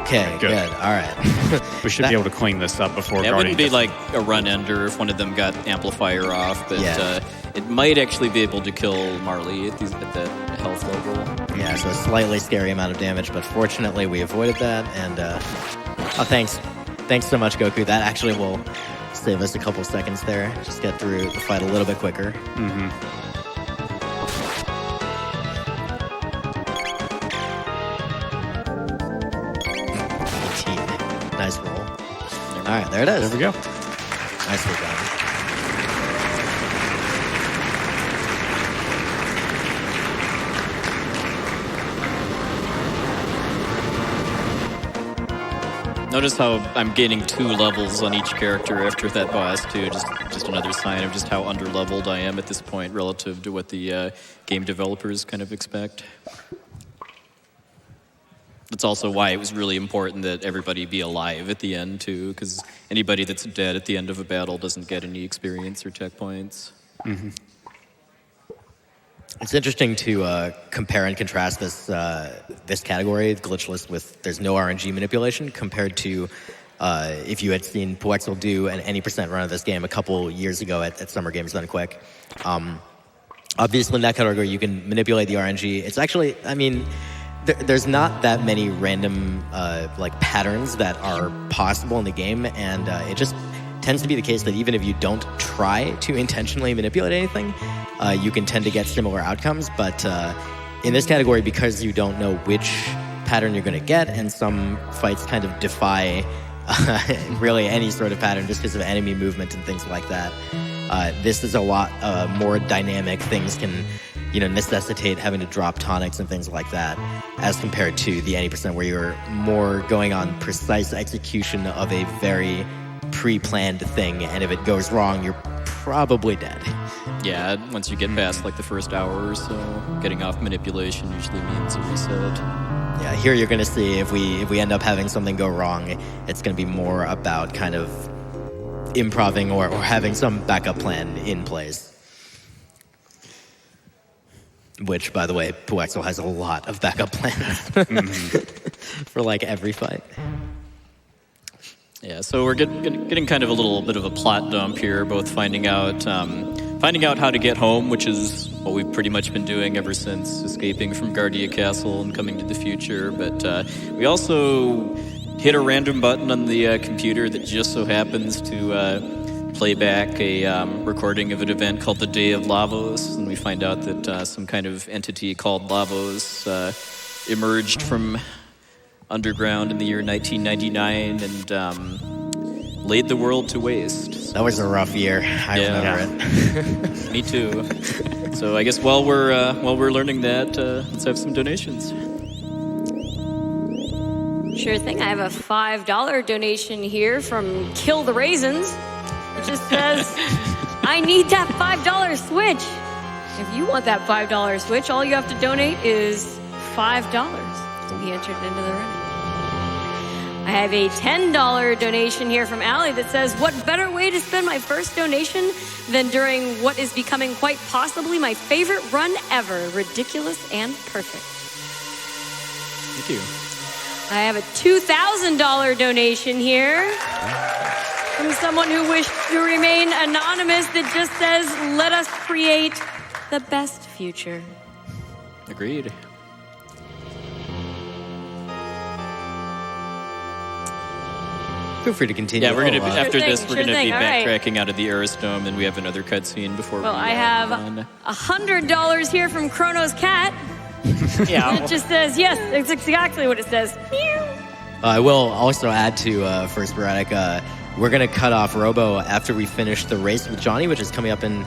Okay, good. All right. We should be able to clean this up before It Guardian wouldn't be like a run ender if one of them got amplifier off, but it might actually be able to kill Marley at that health level. Yeah, so a slightly scary amount of damage, but fortunately we avoided that, and thanks so much, Goku. That actually will save us a couple seconds there. Just get through the fight a little bit quicker. Nice roll. All right, there it is. There we go. Nicely done. Notice how I'm gaining 2 levels on each character after that boss too. Just another sign of just how underleveled I am at this point relative to what the game developers kind of expect. That's also why it was really important that everybody be alive at the end too, because anybody that's dead at the end of a battle doesn't get any experience or checkpoints. It's interesting to compare and contrast this category, Glitchless, with there's no RNG manipulation, compared to if you had seen Puexel do an any % run of this game a couple years ago at Summer Games Done Quick. Obviously, in that category, you can manipulate the RNG. It's actually, I mean, there's not that many random like patterns that are possible in the game, and it just tends to be the case that even if you don't try to intentionally manipulate anything, you can tend to get similar outcomes. But in this category, because you don't know which pattern you're going to get, and some fights kind of defy really any sort of pattern just because of enemy movement and things like that, this is a lot more dynamic. Things can necessitate having to drop tonics and things like that, as compared to the any % where you're more going on precise execution of a very pre-planned thing, and if it goes wrong, you're probably dead. Yeah, once you get past like the first hour or so, getting off manipulation usually means a reset. Yeah, here you're going to see if we end up having something go wrong, it's going to be more about kind of improving or having some backup plan in place. Which, by the way, Puexel has a lot of backup plans for like every fight. Yeah, so we're getting kind of a little bit of a plot dump here, both finding out how to get home, which is what we've pretty much been doing ever since escaping from Guardia Castle and coming to the future. But we also hit a random button on the computer that just so happens to play back a recording of an event called the Day of Lavos, and we find out that some kind of entity called Lavos emerged from underground in the year 1999 and laid the world to waste. That was a rough year. I remember it. Me too. So I guess while we're learning that, let's have some donations. Sure thing. I have a $5 donation here from Kill the Raisins. It just says, I need that $5 Switch. If you want that $5 Switch, all you have to donate is $5 to be entered into the running. I have a $10 donation here from Allie that says, what better way to spend my first donation than during what is becoming quite possibly my favorite run ever, ridiculous and perfect. Thank you. I have a $2,000 donation here from someone who wished to remain anonymous that just says, let us create the best future. Agreed. Feel free to continue. Yeah, we're gonna be, after Sure this, thing, we're sure gonna be thing, all right. backtracking out of the Aerosdome, and we have another cutscene before Well, we I have run. $100 here from Chrono's cat. Yeah. It just says, yes, it's exactly what it says. Meow. I will also add to for Sporadic, we're going to cut off Robo after we finish the race with Johnny, which is coming up in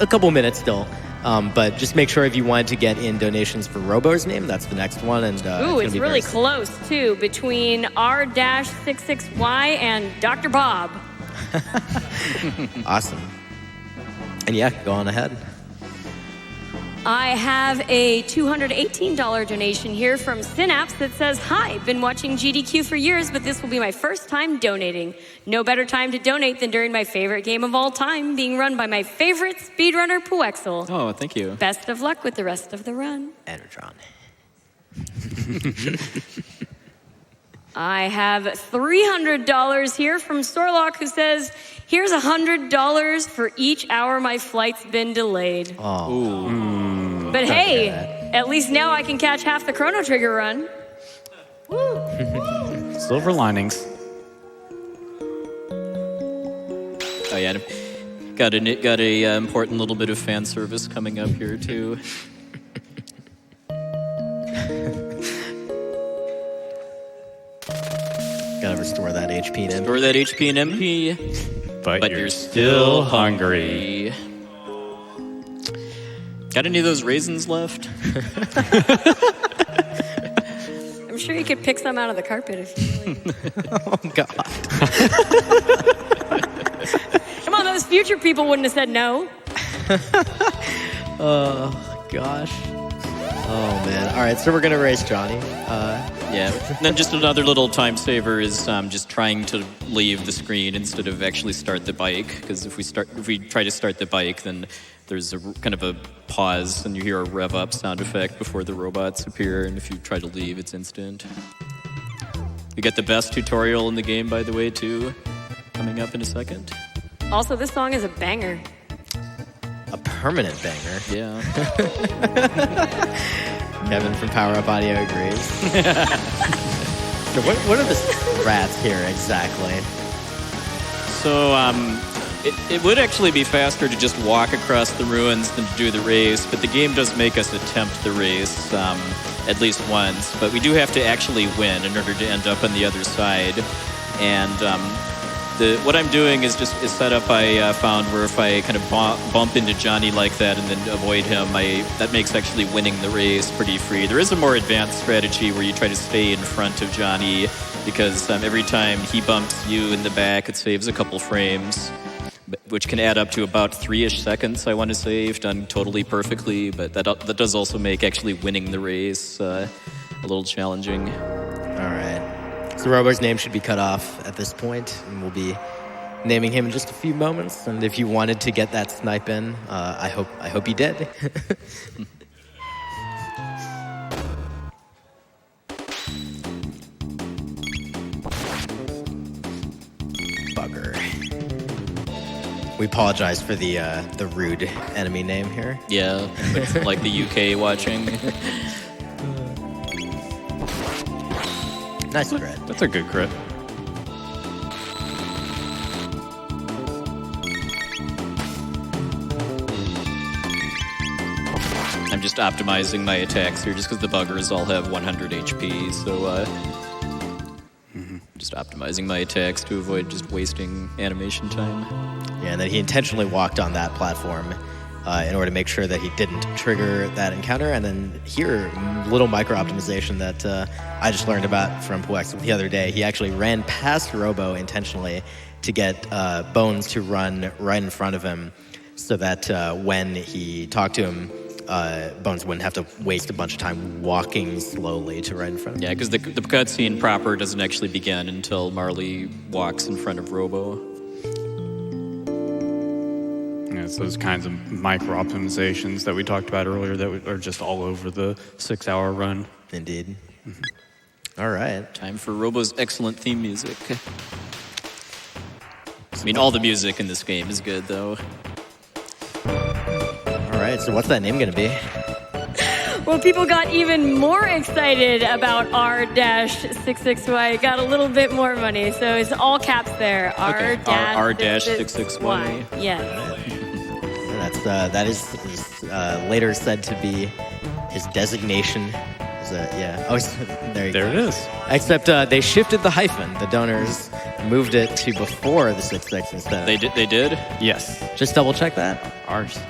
a couple minutes still. But just make sure if you wanted to get in donations for Robo's name, that's the next one. And Ooh, it's really close, too, between R-66Y and Dr. Bob. Awesome. And yeah, go on ahead. I have a $218 donation here from Synapse that says, hi, been watching GDQ for years, but this will be my first time donating. No better time to donate than during my favorite game of all time, being run by my favorite speedrunner, Puexel. Oh, thank you. Best of luck with the rest of the run. Enertron. I have $300 here from Sorlock who says, here's $100 for each hour my flight's been delayed. Oh. But hey, at least now I can catch half the Chrono Trigger run. Silver linings. Oh yeah, got a important little bit of fan service coming up here too. Gotta restore that HP and MP. Restore that HP and MP. But you're still hungry. Got any of those raisins left? I'm sure you could pick some out of the carpet if you really. Oh, God. Come on, those future people wouldn't have said no. Oh, gosh. Oh, man. All right, so we're going to race Johnny. Yeah. And then just another little time saver is just trying to leave the screen instead of actually start the bike. Because if we try to start the bike, then there's a kind of a pause and you hear a rev up sound effect before the robots appear. And if you try to leave, it's instant. We got the best tutorial in the game, by the way, too, coming up in a second. Also, this song is a banger. A permanent banger. Yeah. Kevin from Power Up Audio agrees. So what are the strats here exactly? So, it would actually be faster to just walk across the ruins than to do the race, but the game does make us attempt the race at least once. But we do have to actually win in order to end up on the other side. And what I'm doing is set up. I found where if I kind of bump into Johnny like that and then avoid him, that makes actually winning the race pretty free. There is a more advanced strategy where you try to stay in front of Johnny because every time he bumps you in the back, it saves a couple frames, which can add up to about 3-ish seconds, I want to say, if done totally perfectly. But that does also make actually winning the race a little challenging. All right. So Robo's name should be cut off at this point, and we'll be naming him in just a few moments. And if you wanted to get that snipe in, I hope you did. Bugger. We apologize for the rude enemy name here. Yeah, like the UK watching. Nice crit. That's a good crit. I'm just optimizing my attacks here just because the buggers all have 100 HP, so just optimizing my attacks to avoid just wasting animation time. Yeah, and then he intentionally walked on that platform in order to make sure that he didn't trigger that encounter. And then here, little micro-optimization that I just learned about from Puexel the other day. He actually ran past Robo intentionally to get Bones to run right in front of him so that when he talked to him, Bones wouldn't have to waste a bunch of time walking slowly to right in front of him. Yeah, because the cutscene proper doesn't actually begin until Marley walks in front of Robo. Yeah, it's those kinds of micro optimizations that we talked about earlier that are just all over the 6-hour run. Indeed. All right. Time for Robo's excellent theme music. I mean, all the music in this game is good, though. All right, so what's that name going to be? Well, people got even more excited about R-66Y. It got a little bit more money, so it's all caps there. Okay, R-66Y. Yeah. That is later said to be his designation. Yeah. Oh, there you go. There it is. Except they shifted the hyphen. The donors moved it to before the 66 instead. They did? Yes. Just double check that.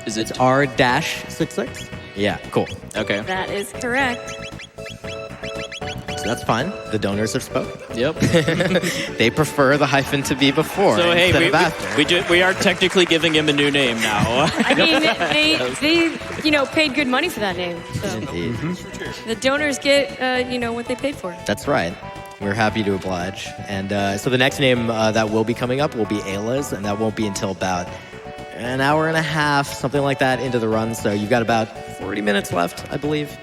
Is it It's R-66? Yeah, cool. Okay. That is correct. So that's fine. The donors have spoken. Yep. They prefer the hyphen to be before So hey, instead of after. we are technically giving him a new name now. I mean, they paid good money for that name. So Indeed. the donors get, what they paid for. That's right. We're happy to oblige. And so the next name that will be coming up will be Ayla's, and that won't be until about an hour and a half, something like that, into the run. So you've got about 40 minutes left, I believe.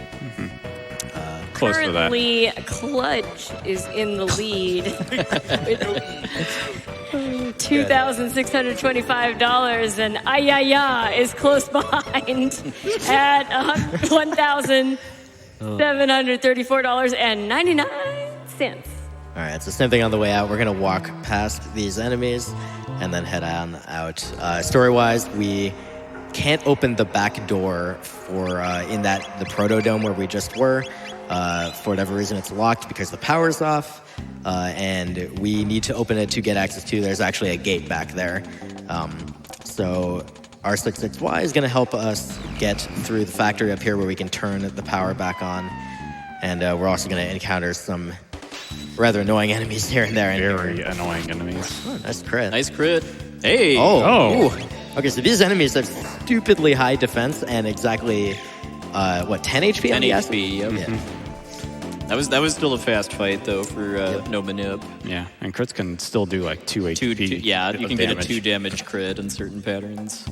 Close to that. Currently, Clutch is in the lead. $2,625, and Ayaya is close behind at $1,734.99. All right, so same thing on the way out. We're going to walk past these enemies and then head on out. Story-wise, we can't open the back door for in the proto-dome where we just were. For whatever reason, it's locked because the power's off, and we need to open it to get access to. There's actually a gate back there. So R66Y is going to help us get through the factory up here where we can turn the power back on. And we're also going to encounter some rather annoying enemies here and there. Very annoying enemies. Oh, nice crit. Nice crit. Hey. Oh. Ooh. Okay, so these enemies have stupidly high defense and exactly, 10 HP? 10 HP, yep. Yeah. That was still a fast fight, though, for no manip. Yeah, and crits can still do like 2 HP. Yeah, you can get a damage. 2 damage crit in certain patterns.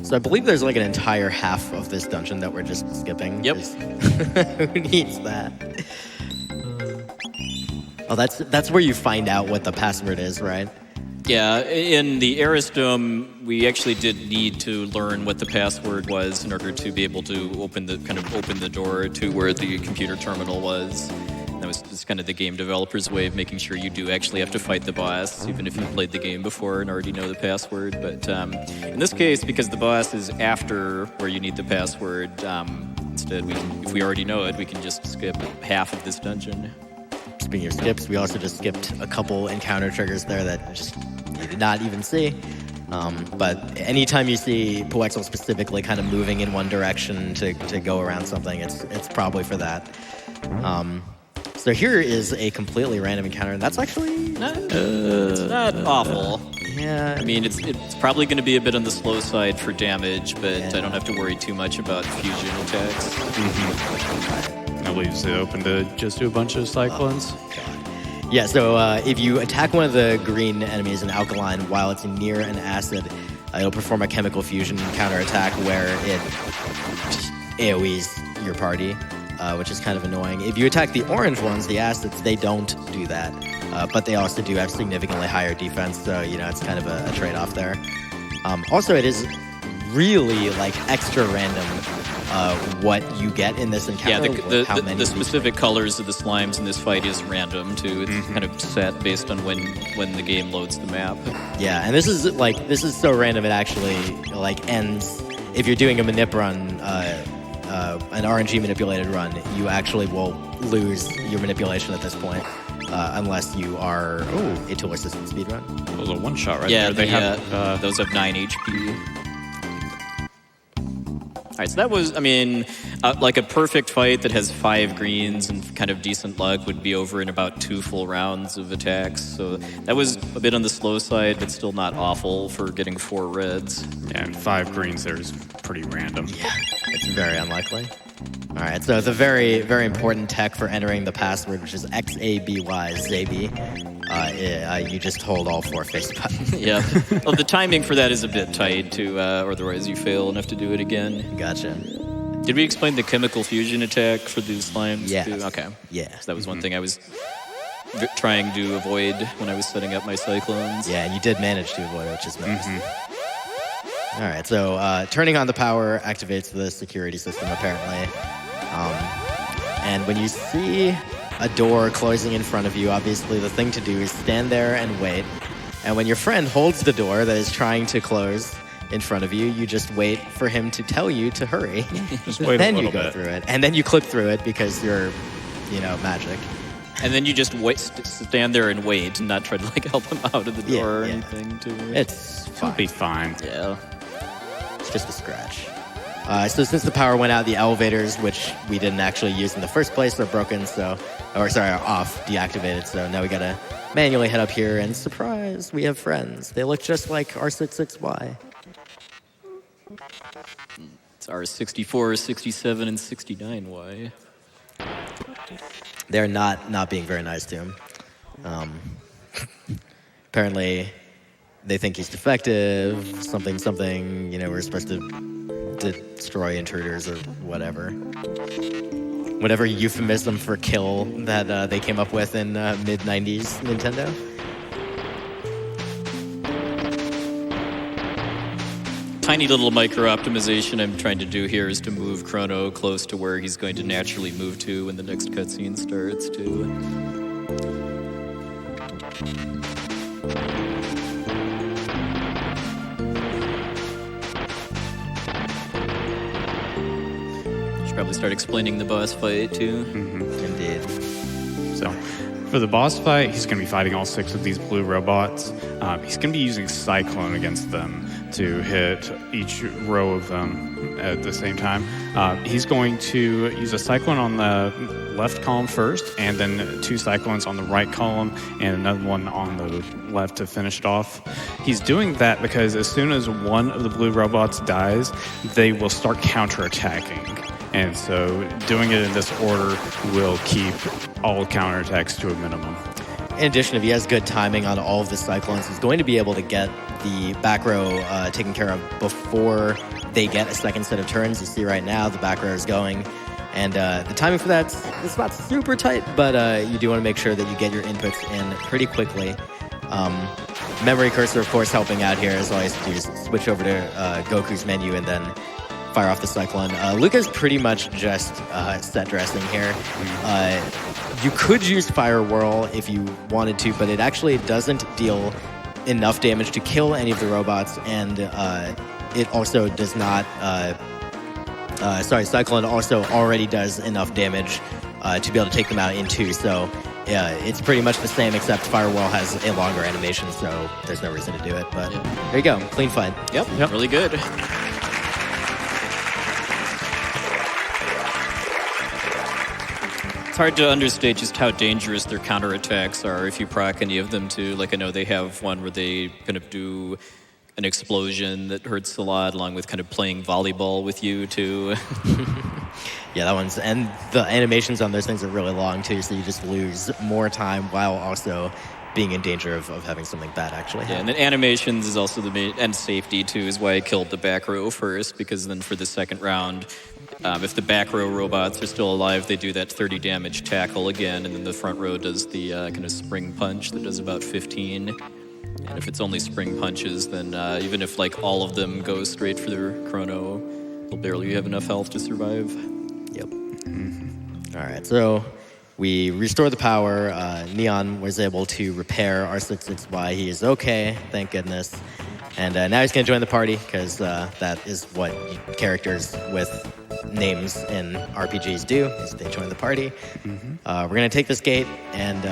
So I believe there's like an entire half of this dungeon that we're just skipping. Yep. Who needs that? Oh, that's where you find out what the password is, right? Yeah, in the Arisdome, we actually did need to learn what the password was in order to be able to open the door to where the computer terminal was. That was just kind of the game developer's way of making sure you do actually have to fight the boss, even if you played the game before and already know the password. But in this case, because the boss is after where you need the password, instead, if we already know it, we can just skip half of this dungeon. Speaking of skips, we also just skipped a couple encounter triggers there that just you did not even see. But anytime you see Puexel specifically kind of moving in one direction to go around something, it's probably for that. So here is a completely random encounter, and that's actually It's not awful. yeah. I mean, it's probably going to be a bit on the slow side for damage, but I don't have to worry too much about fusion attacks. That leaves it open to just do a bunch of cyclones. Yeah, so if you attack one of the green enemies in Alkaline while it's near an acid, it'll perform a chemical fusion counterattack where it just AoEs your party, which is kind of annoying. If you attack the orange ones, the acids, they don't do that. But they also do have significantly higher defense, so, it's kind of a trade-off there. Also, it is really, extra random what you get in this encounter. Yeah, the specific colors of the slimes in this fight is random too. It's kind of set based on when the game loads the map. Yeah, and this is so random it actually ends if you're doing a manip run, an RNG manipulated run. You actually will lose your manipulation at this point unless you are a tool assistant speedrun. It was a one-shot right Yeah, there. They have those have 9 HP. All right, so that was, like a perfect fight that has 5 greens and kind of decent luck would be over in about 2 full rounds of attacks. So that was a bit on the slow side, but still not awful for getting 4 reds. and 5 greens there is pretty random. It's very unlikely. All right, so the very, very important tech for entering the password, which is XABY, Zaby. You just hold all 4 face buttons. Yeah. Well, the timing for that is a bit tight, too, or otherwise you fail and have to do it again. Gotcha. Did we explain the chemical fusion attack for these slimes? Yeah. Too? Okay. Yeah. So that was one thing I was trying to avoid when I was setting up my cyclones. Yeah, and you did manage to avoid it, which is nice. All right, so turning on the power activates the security system, apparently. And when you see a door closing in front of you, obviously the thing to do is stand there and wait. And when your friend holds the door that is trying to close in front of you, you just wait for him to tell you to hurry. Just wait then a you little go bit. through it. And then you clip through it because you're, magic. And then you just stand there and wait and not try to like help him out of the door or yeah. anything, too. It's It'll fine. be fine. Yeah. It's just a scratch. So since the power went out, the elevators, which we didn't actually use in the first place, are broken, are off, deactivated. So now we gotta manually head up here, and surprise, we have friends. They look just like R66Y. It's R64, 67, and 69Y. They're not being very nice to him. Apparently, they think he's defective, something, we're supposed to destroy intruders or whatever. Whatever euphemism for kill that they came up with in mid-90s Nintendo. Tiny little micro-optimization I'm trying to do here is to move Chrono close to where he's going to naturally move to when the next cutscene starts, too. Should probably start explaining the boss fight, too. Indeed. So, for the boss fight, he's going to be fighting all 6 of these blue robots. He's going to be using Cyclone against them to hit each row of them at the same time. He's going to use a Cyclone on the left column first, and then 2 Cyclones on the right column, and another one on the left to finish it off. He's doing that because as soon as one of the blue robots dies, they will start counterattacking. And so doing it in this order will keep all counterattacks to a minimum. In addition, if he has good timing on all of the Cyclones, he's going to be able to get the back row taken care of before they get a second set of turns. You see right now, the back row is going. And the timing for that, it's not super tight, but you do want to make sure that you get your inputs in pretty quickly. Memory cursor, of course, helping out here, as all you have to do is switch over to Goku's menu and then fire off the Cyclone. Luca's pretty much just set dressing here. You could use Fire Whirl if you wanted to, but it actually doesn't deal enough damage to kill any of the robots, and it also does not... Cyclone also already does enough damage to be able to take them out in 2, so it's pretty much the same, except Fire Whirl has a longer animation, so there's no reason to do it, but there you go, clean fight. Yep. Really good. It's hard to understate just how dangerous their counterattacks are if you proc any of them too. Like I know they have one where they kind of do an explosion that hurts a lot, along with kind of playing volleyball with you too. Yeah, that one's, and the animations on those things are really long too, so you just lose more time while also being in danger of having something bad actually happen. Yeah, and then animations is also the main, and safety too, is why I killed the back row first, because then for the second round, if the back row robots are still alive, they do that 30 damage tackle again, and then the front row does the kind of spring punch that does about 15. And if it's only spring punches, then even if like all of them go straight for their Chrono, they'll barely have enough health to survive. Yep. All right, so we restore the power. Neon was able to repair R66Y. He is okay, thank goodness. And now he's going to join the party, because that is what characters with names in RPGs do, is they join the party. We're going to take this gate, and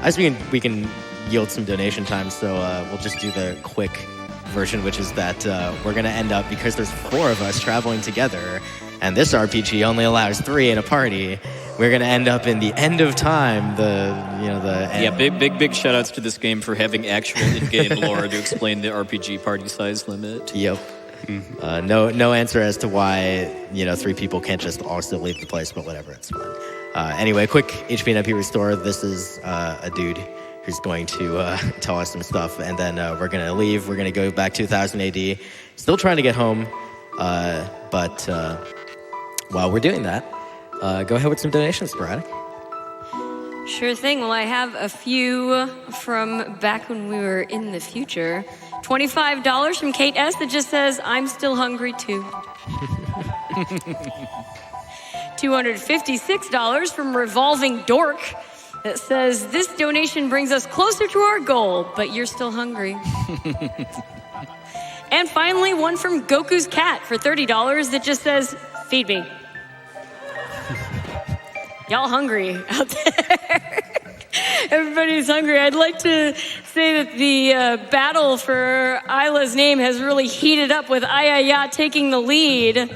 as we can yield some donation time, so we'll just do the quick version, which is that we're going to end up, because there's 4 of us traveling together, and this RPG only allows 3 in a party, we're going to end up in the end of time, Yeah, big shout outs to this game for having actual in-game lore to explain the RPG party size limit. Yep. No answer as to why 3 people can't just also leave the place, but whatever, it's fine. Anyway, quick HP and MP restore. This is a dude who's going to tell us some stuff, and then we're going to leave. We're going to go back to 1000 AD. Still trying to get home, but while we're doing that, go ahead with some donations, Sporadic. Sure thing. Well, I have a few from back when we were in the future. $25 from Kate S. that just says, I'm still hungry too. $256 from Revolving Dork that says, this donation brings us closer to our goal, but you're still hungry. And finally, one from Goku's Cat for $30 that just says, feed me. Y'all hungry out there. Everybody's hungry. I'd like to say that the battle for Isla's name has really heated up with Ayaya taking the lead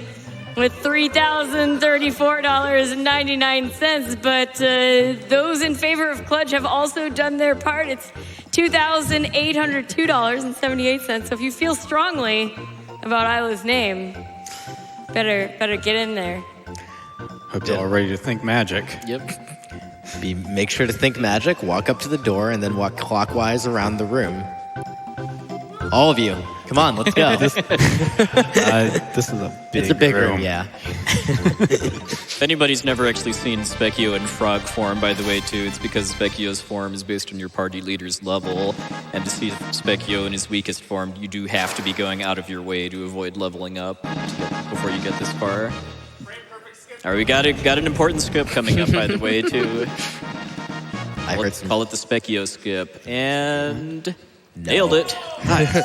with $3,034.99. But those in favor of Clutch have also done their part. It's $2,802.78. So if you feel strongly about Isla's name, better get in there. Hope you're all ready to think magic. Yep. Make sure to think magic, walk up to the door, and then walk clockwise around the room. All of you. Come on, let's go. This is a big It's a big room. room, yeah. If anybody's never actually seen Specchio in frog form, by the way, too, it's because Specchio's form is based on your party leader's level. And to see Specchio in his weakest form, you do have to be going out of your way to avoid leveling up before you get this far. All right, we got an important skip coming up, by the way, too. Call it the Specchio skip. And nailed it. That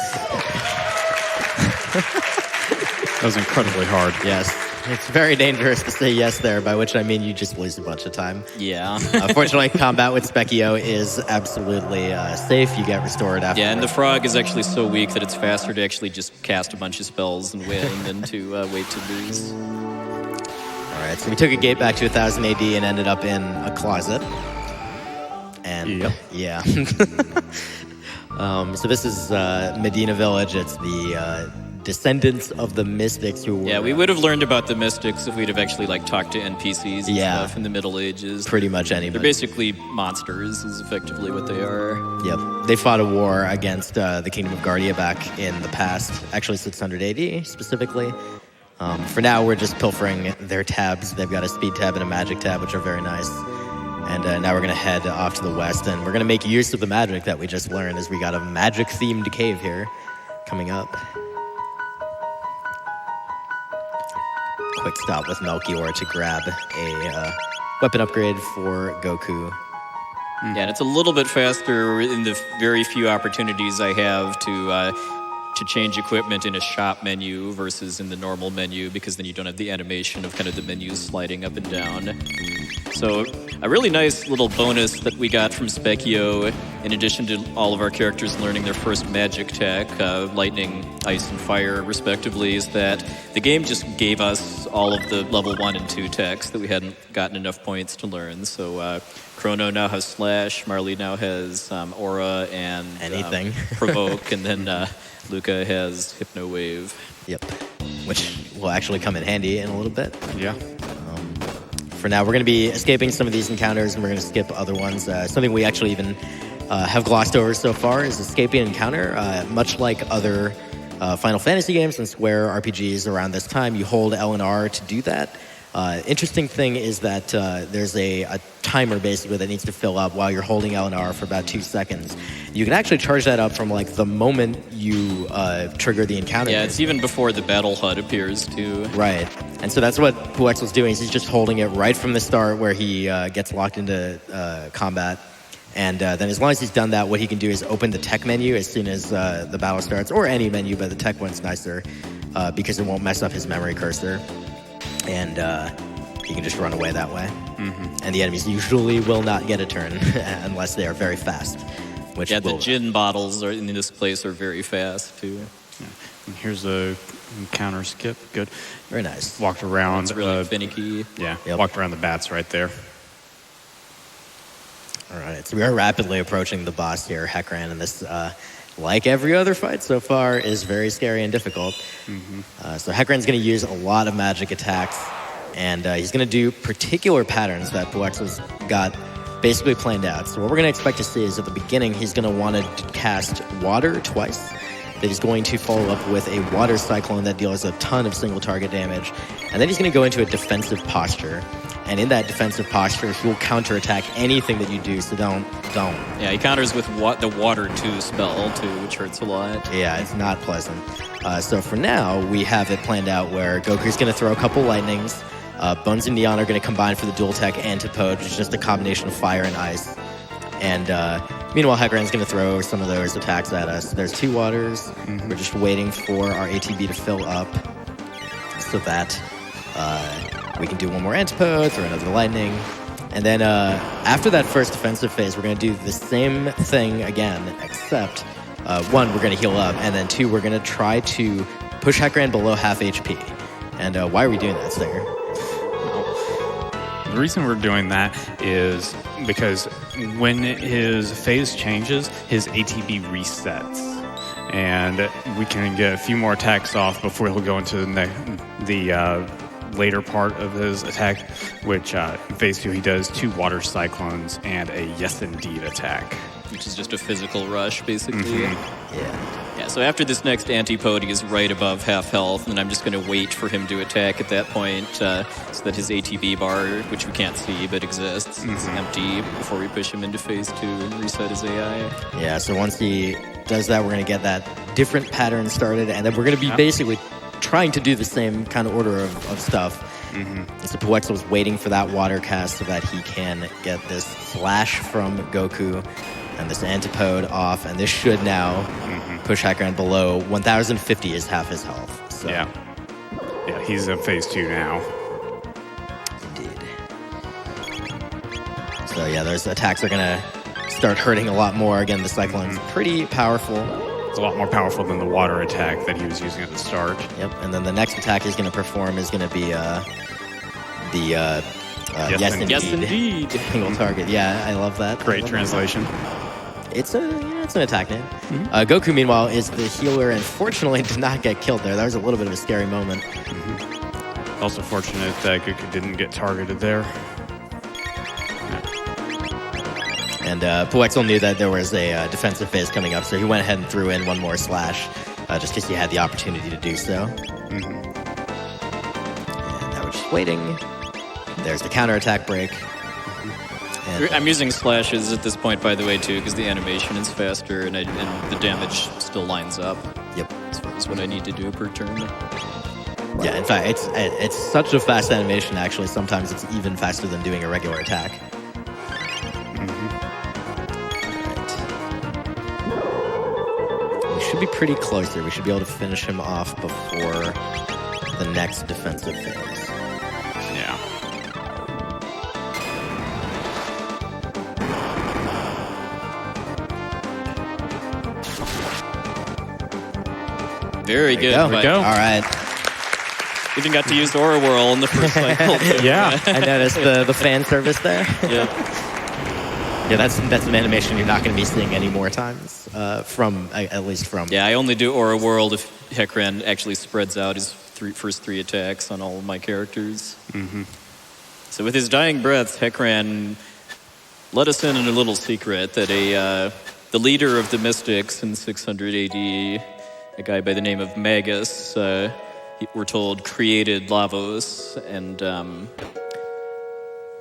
was incredibly hard. Yes. It's very dangerous to say yes there, by which I mean you just lose a bunch of time. Yeah. Fortunately, combat with Specchio is absolutely safe. You get restored after. Yeah, and the frog is actually so weak that it's faster to actually just cast a bunch of spells and win than to wait to lose. All right, so we took a gate back to 1000 AD and ended up in a closet. And yeah. So this is Medina Village. It's the descendants of the Mystics who were... Yeah, we would have learned about the Mystics if we'd have actually talked to NPCs and stuff in the Middle Ages. Pretty much anybody. They're basically monsters is effectively what they are. Yep. They fought a war against the Kingdom of Guardia back in the past, actually 600 AD specifically. For now, we're just pilfering their tabs. They've got a speed tab and a magic tab, which are very nice. And now we're going to head off to the west, and we're going to make use of the magic that we just learned, as we got a magic-themed cave here coming up. Quick stop with Melchior to grab a weapon upgrade for Goku. Yeah, and it's a little bit faster in the very few opportunities I have to change equipment in a shop menu versus in the normal menu, because then you don't have the animation of kind of the menus sliding up and down. So a really nice little bonus that we got from Specchio, in addition to all of our characters learning their first magic tech, lightning, ice, and fire, respectively, is that the game just gave us all of the level 1 and 2 techs that we hadn't gotten enough points to learn. So Chrono now has Slash, Marley now has Aura and anything. Provoke, and then Luca has Hypno Wave. Yep, which will actually come in handy in a little bit. Yeah. For now, we're going to be escaping some of these encounters, and we're going to skip other ones. Something we actually even have glossed over so far is escaping an encounter. Much like other Final Fantasy games and Square RPGs around this time, you hold L and R to do that. Interesting thing is that there's a timer basically that needs to fill up while you're holding L and R for about 2 seconds. You can actually charge that up from the moment you trigger the encounter. Yeah, it's even before the battle HUD appears too. Right, and so that's what Puex was doing. He's just holding it right from the start where he gets locked into combat. And then as long as he's done that, what he can do is open the tech menu as soon as the battle starts, or any menu, but the tech one's nicer because it won't mess up his memory cursor. And he can just run away that way. Mm-hmm. And the enemies usually will not get a turn unless they are very fast. Which the gin bottles in this place are very fast, too. Yeah. And here's a counter skip. Good. Very nice. Walked around. It's really finicky. Yeah, walked around the bats right there. All right, so we are rapidly approaching the boss here, Heckran, in this like every other fight so far, is very scary and difficult. So Hecaran's going to use a lot of magic attacks, and he's going to do particular patterns that Vulajin's got basically planned out. So what we're going to expect to see is at the beginning, he's going to want to cast Water twice. That he's going to follow up with a Water Cyclone that deals a ton of single target damage. And then he's going to go into a defensive posture. And in that defensive posture, he will counterattack anything that you do, so don't. Yeah, he counters with the Water 2 spell, too, which hurts a lot. Yeah, it's not pleasant. So for now, we have it planned out where Goku's going to throw a couple lightnings. Bones and Neon are going to combine for the dual attack Antipode, which is just a combination of fire and ice. And meanwhile, Hecaran's going to throw some of those attacks at us. There's 2 waters. We're just waiting for our ATB to fill up so that we can do one more Antipode, throw another lightning. And then after that first defensive phase, we're going to do the same thing again, except 1, we're going to heal up, and then 2, we're going to try to push Hecaran below half HP. And why are we doing that, Stinger? The reason we're doing that is because when his phase changes, his ATB resets. And we can get a few more attacks off before he'll go into the later part of his attack, which in phase 2 he does 2 Water Cyclones and a Yes Indeed attack. Which is just a physical rush, basically. Yeah. So after this next Antipode, he is right above half health, and I'm just going to wait for him to attack at that point so that his ATB bar, which we can't see but exists, is empty before we push him into phase 2 and reset his AI. Yeah, so once he does that, we're going to get that different pattern started, and then we're going to be basically trying to do the same kind of order of stuff. So Puexel's waiting for that water cast so that he can get this slash from Goku and this Antipode off, and this should now push Hecaran below 1,050 is half his health. So. Yeah, he's in phase 2 now. Indeed. So yeah, those attacks are gonna start hurting a lot more. Again, the Cyclone's pretty powerful. It's a lot more powerful than the water attack that he was using at the start. Yep, and then the next attack he's gonna perform is gonna be Yes Indeed. Single target. Yeah, I love that. Great translation. It's an attack name. Goku, meanwhile, is the healer and fortunately did not get killed there. That was a little bit of a scary moment. Also fortunate that Goku didn't get targeted there. And Puexel knew that there was a defensive phase coming up, so he went ahead and threw in one more slash just because he had the opportunity to do so. And now we're just waiting. There's the counterattack break. I'm using slashes at this point, by the way, too, because the animation is faster and the damage still lines up. Yep. As far as what I need to do per turn. Yeah, in fact, it's such a fast animation, actually. Sometimes it's even faster than doing a regular attack. Right. We should be pretty close here. We should be able to finish him off before the next defensive phase. Yeah. Very good. There we go. All right. Even got to use Aura Whirl in the first cycle. Yeah. I noticed the fan service there. Yeah. Yeah, that's an animation you're not going to be seeing any more times, at least from... Yeah, I only do Aura Whirl if Hecaran actually spreads out his first 3 attacks on all of my characters. So with his dying breaths, Hecaran let us in a little secret that the leader of the Mystics in 600 AD, a guy by the name of Magus, we're told, created Lavos, and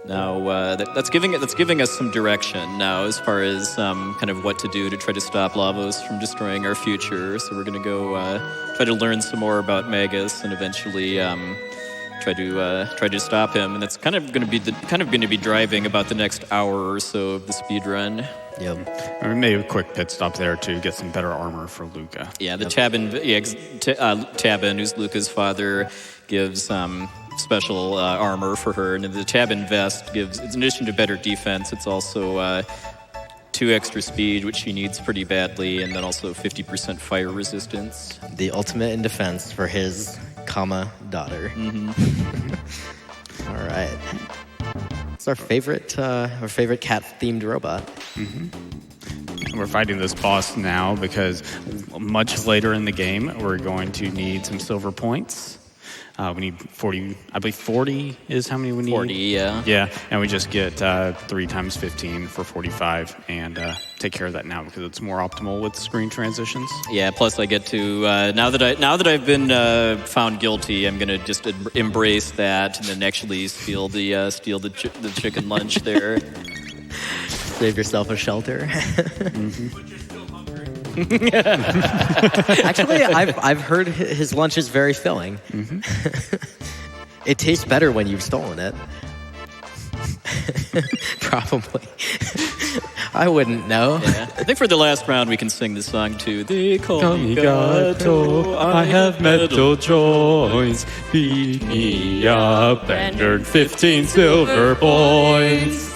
now that's giving us some direction now as far as kind of what to do to try to stop Lavos from destroying our future. So we're going to go try to learn some more about Magus and eventually try to stop him. And that's kind of going to be driving about the next hour or so of the speedrun. Yep. We made a quick pit stop there to get some better armor for Luca. Yeah, the Tabin, who's Luca's father, gives special armor for her, and the Tabin vest gives, in addition to better defense, it's also 2 extra speed, which she needs pretty badly, and then also 50% fire resistance. The ultimate in defense for his daughter. All right. It's our favorite cat-themed robot. we're fighting this boss now because much later in the game, we're going to need some silver points. We need 40, I believe 40 is how many we need? 40, yeah. Yeah, and we just get 3 times 15 for 45, and take care of that now because it's more optimal with screen transitions. Yeah, plus I get to, now that I've been found guilty, I'm going to just embrace that and then actually steal the chicken lunch there. Save yourself a shelter. Actually, I've heard his lunch is very filling. It tastes better when you've stolen it. Probably. I wouldn't know. Yeah. I think for the last round we can sing the song too. They call me Gato, I have metal joints. Beat me up and earn 15 silver points.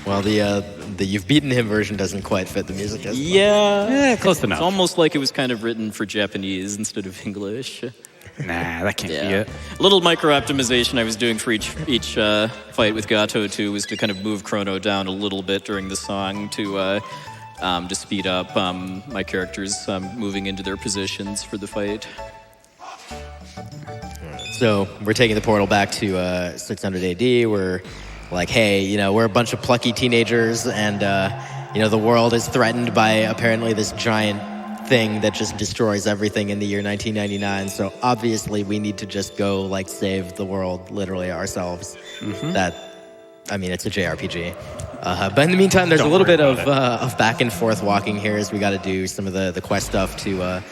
Well, the you've beaten him version doesn't quite fit the music as well. Yeah, close enough. It's almost like it was kind of written for Japanese instead of English. Nah, that can't be it. A little micro optimization I was doing for each fight with Gato too was to kind of move Chrono down a little bit during the song to speed up my characters moving into their positions for the fight. So we're taking the portal back to 600 AD. We're like, hey, we're a bunch of plucky teenagers, and the world is threatened by apparently this giant thing that just destroys everything in the year 1999. So obviously we need to just go save the world literally ourselves. It's a JRPG. But in the meantime, there's a little bit of back and forth walking here as we got to do some of the quest stuff to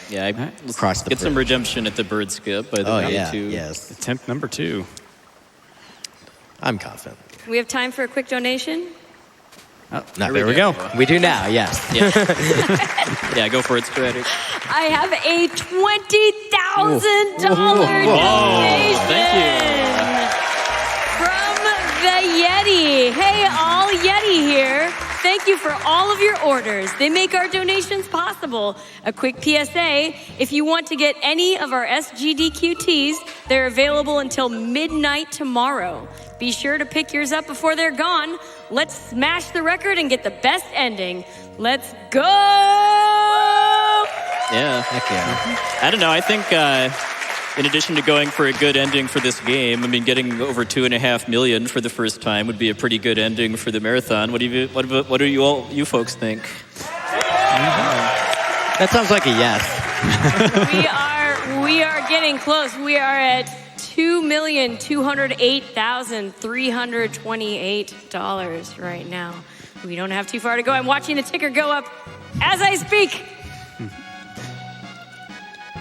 cross the get some redemption at the bird skip by the way too. Yes. Attempt number 2. I'm confident. We have time for a quick donation. Oh, there we go. We do now, yes. Yeah, go for it, Sporadic. I have a $20,000 donation. Thank you. From the Yeti. Hey, all Yeti here. Thank you for all of your orders. They make our donations possible. A quick PSA, if you want to get any of our SGDQ teas, they're available until midnight tomorrow. Be sure to pick yours up before they're gone. Let's smash the record and get the best ending. Let's go! Yeah. Heck yeah. I don't know. I think in addition to going for a good ending for this game, getting over 2.5 million for the first time would be a pretty good ending for the marathon. What do you folks think? That sounds like a yes. We are getting close. We are at $2,208,328 right now. We don't have too far to go. I'm watching the ticker go up as I speak.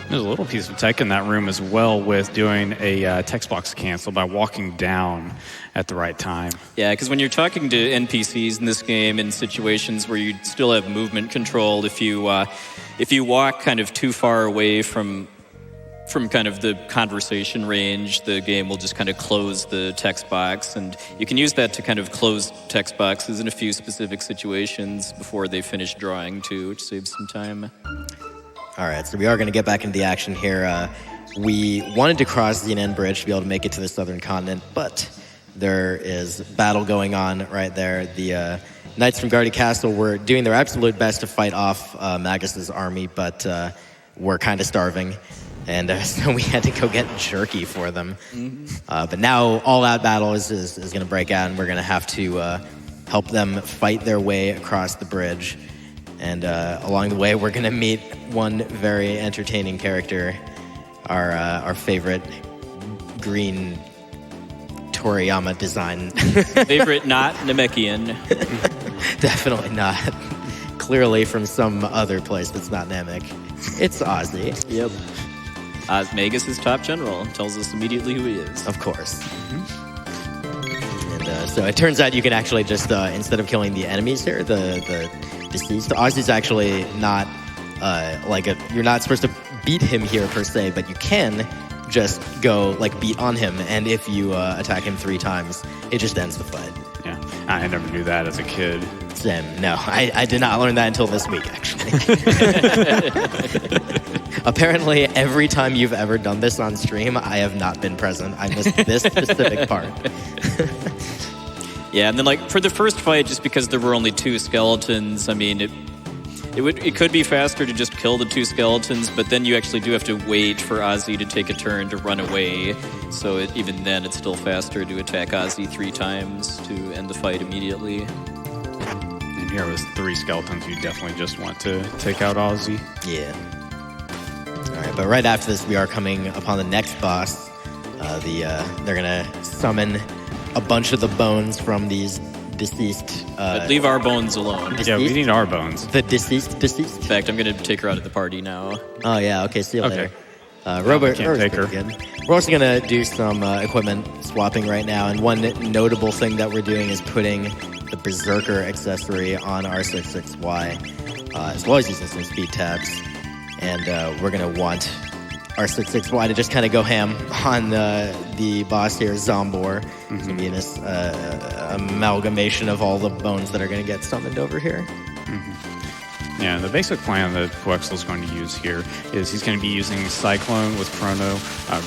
There's a little piece of tech in that room as well with doing a text box cancel by walking down at the right time. Yeah, because when you're talking to NPCs in this game in situations where you still have movement control, if you walk kind of too far away from kind of the conversation range, the game will just kind of close the text box, and you can use that to kind of close text boxes in a few specific situations before they finish drawing too, which saves some time. All right, so we are going to get back into the action here. We wanted to cross the Nen Bridge to be able to make it to the southern continent, but there is battle going on right there. The Knights from Guardy Castle were doing their absolute best to fight off Magus's army, but were kind of starving. And so we had to go get jerky for them. But now all-out battle is going to break out, and we're going to have to help them fight their way across the bridge. And along the way, we're going to meet one very entertaining character, our favorite green Toriyama design. Favorite not Namekian. Definitely not. Clearly from some other place that's not Namek. It's Ozzy. Yep. Magus is top general. Tells us immediately who he is. Of course. And so it turns out you can actually just, instead of killing the enemies here, the deceased, Ozzy's actually not you're not supposed to beat him here per se, but you can just go like beat on him, and if you attack him 3 times, it just ends the fight. Yeah, I never knew that as a kid. Same. No, I did not learn that until this week, actually. Apparently, every time you've ever done this on stream, I have not been present. I missed this specific part. Yeah, and then like for the first fight, just because there were only 2 skeletons, I mean, it could be faster to just kill the 2 skeletons, but then you actually do have to wait for Ozzy to take a turn to run away. So even then, it's still faster to attack Ozzy 3 times to end the fight immediately. And here was 3 skeletons. You definitely just want to take out Ozzy. Yeah. All right, but right after this, we are coming upon the next boss. They're gonna summon a bunch of the bones from these deceased. But leave our bones alone. Deceased? Yeah, we need our bones. The deceased. In fact, I'm going to take her out of the party now. Oh yeah, okay. See you Okay. later. Robert, can't take her. good. We're also gonna do some equipment swapping right now, and one notable thing that we're doing is putting the Berserker accessory on R66Y, as well as using some speed tabs. And we're gonna want R66Y to just kind of go ham on the boss here, Zombor. It's gonna be this amalgamation of all the bones that are gonna get summoned over here. Yeah, the basic plan that Quexel's going to use here is he's going to be using Cyclone with Chrono.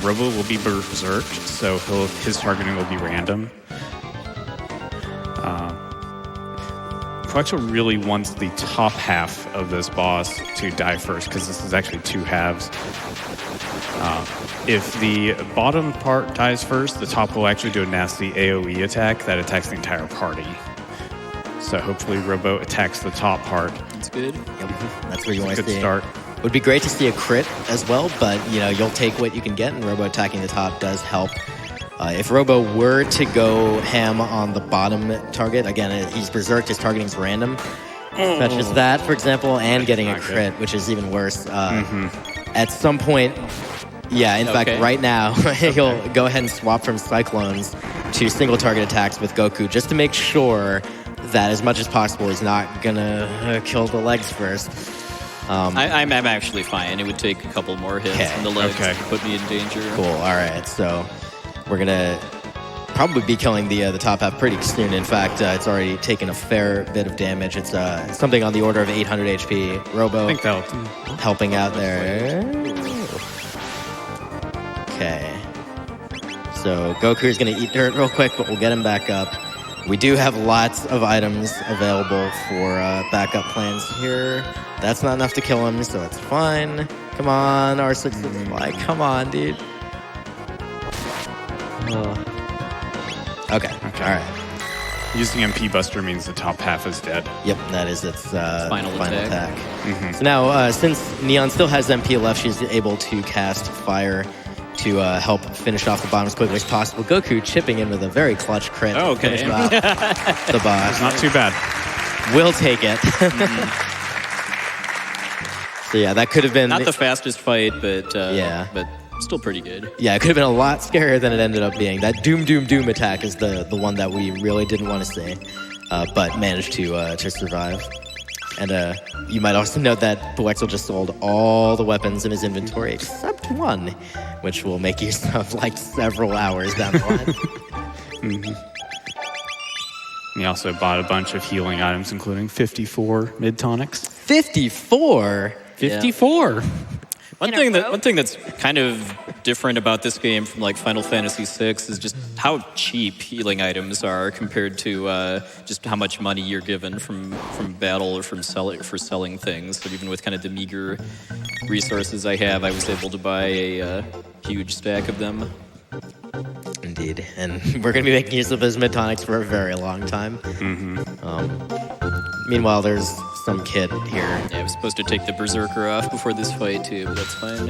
Rubble will be berserked, so his targeting will be random. Quexel really wants the top half of this boss to die first, because this is actually 2 halves. If the bottom part dies first, the top will actually do a nasty AoE attack that attacks the entire party. So hopefully Robo attacks the top part. That's good. Yep. That's where you want to Good see. start. Would be great to see a crit as well, but you'll take what you can get, and Robo attacking the top does help. If Robo were to go ham on the bottom target, again, he's berserked, his targeting's random, such as that, for example, and getting a crit, which is even worse. At some point, in fact, right now, he'll go ahead and swap from Cyclones to single target attacks with Goku, just to make sure that as much as possible he's not gonna kill the legs first. I'm actually fine. It would take a couple more hits on the legs to put me in danger. Cool. All right. So we're gonna probably be killing the top half pretty soon. In fact, it's already taken a fair bit of damage. It's something on the order of 800 HP. Robo, I think that'll helping out there. Okay. So Goku is gonna eat dirt real quick, but we'll get him back up. We do have lots of items available for backup plans here. That's not enough to kill him, so it's fine. Come on, R6. Come on, dude. Okay. All right. Using MP Buster means the top half is dead. Yep, that is its final attack. Mm-hmm. So now, since Neon still has MP left, she's able to cast Fire to help finish off the bottom as quickly as possible. Goku chipping in with a very clutch crit to finish off the boss. Not too bad. We'll take it. So yeah, that could have been... Not the fastest fight, but but still pretty good. Yeah, it could have been a lot scarier than it ended up being. That Doom attack is the one that we really didn't want to see, but managed to survive. And you might also note that Quexel just sold all the weapons in his inventory except one, which will make use of like several hours down the line. He also bought a bunch of healing items, including 54 mid-tonics. 54? 54! One thing that's kind of different about this game from like Final Fantasy VI is just how cheap healing items are compared to just how much money you're given from battle or for selling things. But even with kind of the meager resources I have, I was able to buy a huge stack of them. Indeed, and we're going to be making use of those mid-tonics for a very long time. Meanwhile, there's some kid here. Yeah, I was supposed to take the Berserker off before this fight too, but that's fine.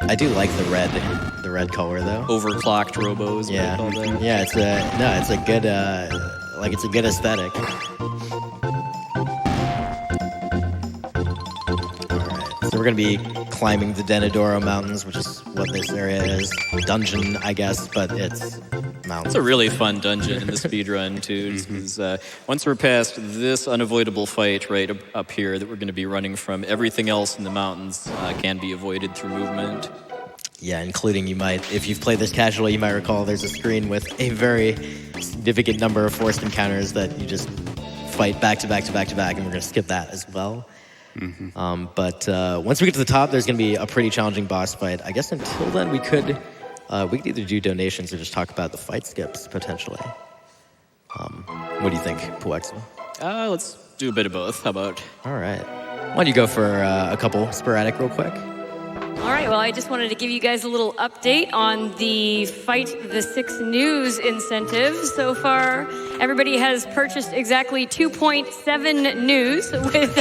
I do like the red color though. Overclocked robos. Yeah, what they call them. yeah. It's a good it's a good aesthetic. All right, so we're gonna be climbing the Denadoro Mountains, which is what this area is. Dungeon, I guess, but it's mountains. It's a really fun dungeon in the speedrun, too. Because once we're past this unavoidable fight right up here that we're going to be running from, everything else in the mountains can be avoided through movement. Yeah, including if you've played this casually, you might recall there's a screen with a very significant number of forced encounters that you just fight back to back to back to back, and we're going to skip that as well. But once we get to the top, there's going to be a pretty challenging boss fight. I guess until then, we could either do donations or just talk about the fight skips, potentially. What do you think, Puexel? Let's do a bit of both. How about? All right. Why don't you go for a couple sporadic real quick? All right, well, I just wanted to give you guys a little update on the Fight the 6 News incentive. So far, everybody has purchased exactly 2.7 news with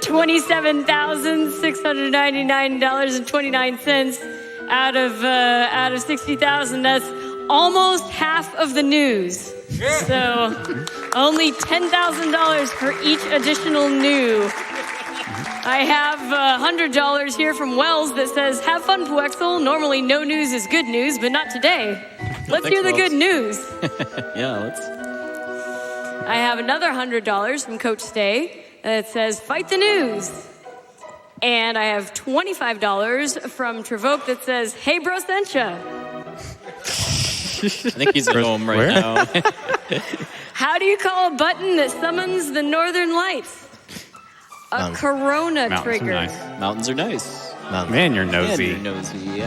$27,699.29 out of 60,000. That's almost half of the news. So only $10,000 for each additional new. I have $100 here from Wells that says, "Have fun, Puexel. Normally, no news is good news, but not today. Let's hear the good news." Yeah, let's. I have another $100 from Coach Stay that says, "Fight the news." And I have $25 from Travoke that says, "Hey, bro, Sencha." I think he's at home right now. How do you call a button that summons the northern lights? A Chrono Trigger. Mountains are nice. Man, you're nosy. Man, you're nosy.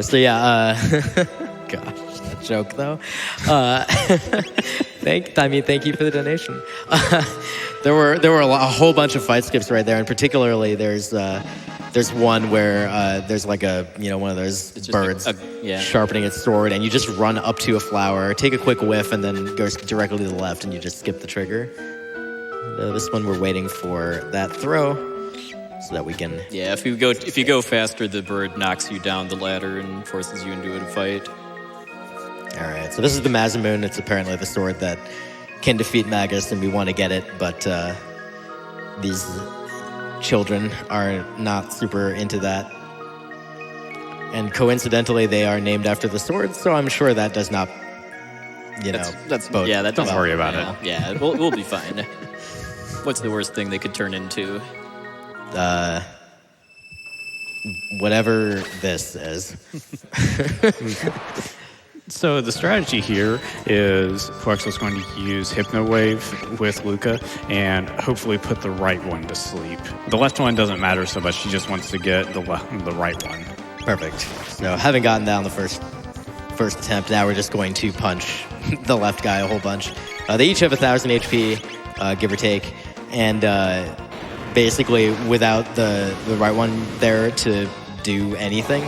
So yeah, gosh, that joke though. Thank you for the donation. There were a whole bunch of fight skips right there, and particularly there's one where there's like one of those birds sharpening its sword, and you just run up to a flower, take a quick whiff, and then go directly to the left, and you just skip the trigger. This one we're waiting for that throw so that we can... Yeah, if you go faster, the bird knocks you down the ladder and forces you into a fight. All right, so this is the Mazamoon. It's apparently the sword that can defeat Magus, and we want to get it, but these children are not super into that. And coincidentally, they are named after the sword, so I'm sure that does not, that's bode. Yeah, don't worry about it. Yeah, we'll be fine. What's the worst thing they could turn into? Whatever this is. So the strategy here is Puexel's going to use Hypno Wave with Luca and hopefully put the right one to sleep. The left one doesn't matter so much. She just wants to get the right one. Perfect. So having gotten down the first attempt, now we're just going to punch the left guy a whole bunch. They each have 1,000 HP, give or take. And basically, without the right one there to do anything,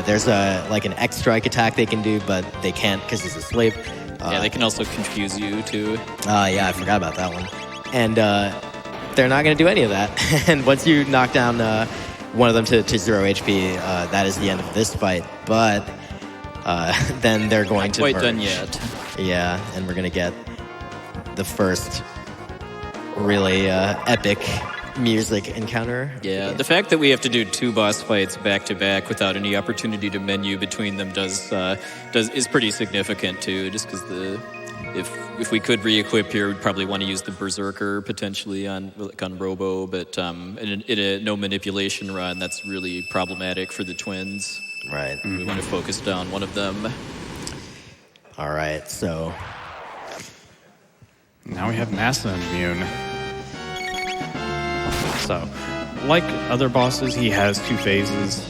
there's an X strike attack they can do, but they can't because he's asleep. They can also confuse you too. Yeah, I forgot about that one. And they're not going to do any of that. And once you knock down one of them to 0 HP, that is the end of this fight. But then they're going to quite merge. Done yet. Yeah, and we're going to get the first really epic music encounter. Yeah, the fact that we have to do 2 boss fights back to back without any opportunity to menu between them is pretty significant too. Just because if we could re-equip here, we'd probably want to use the Berserker potentially on Robo, but in a no manipulation run, that's really problematic for the twins. Right. We want to focus down one of them. All right, so now we have Massa Immune. So, like other bosses, he has 2 phases.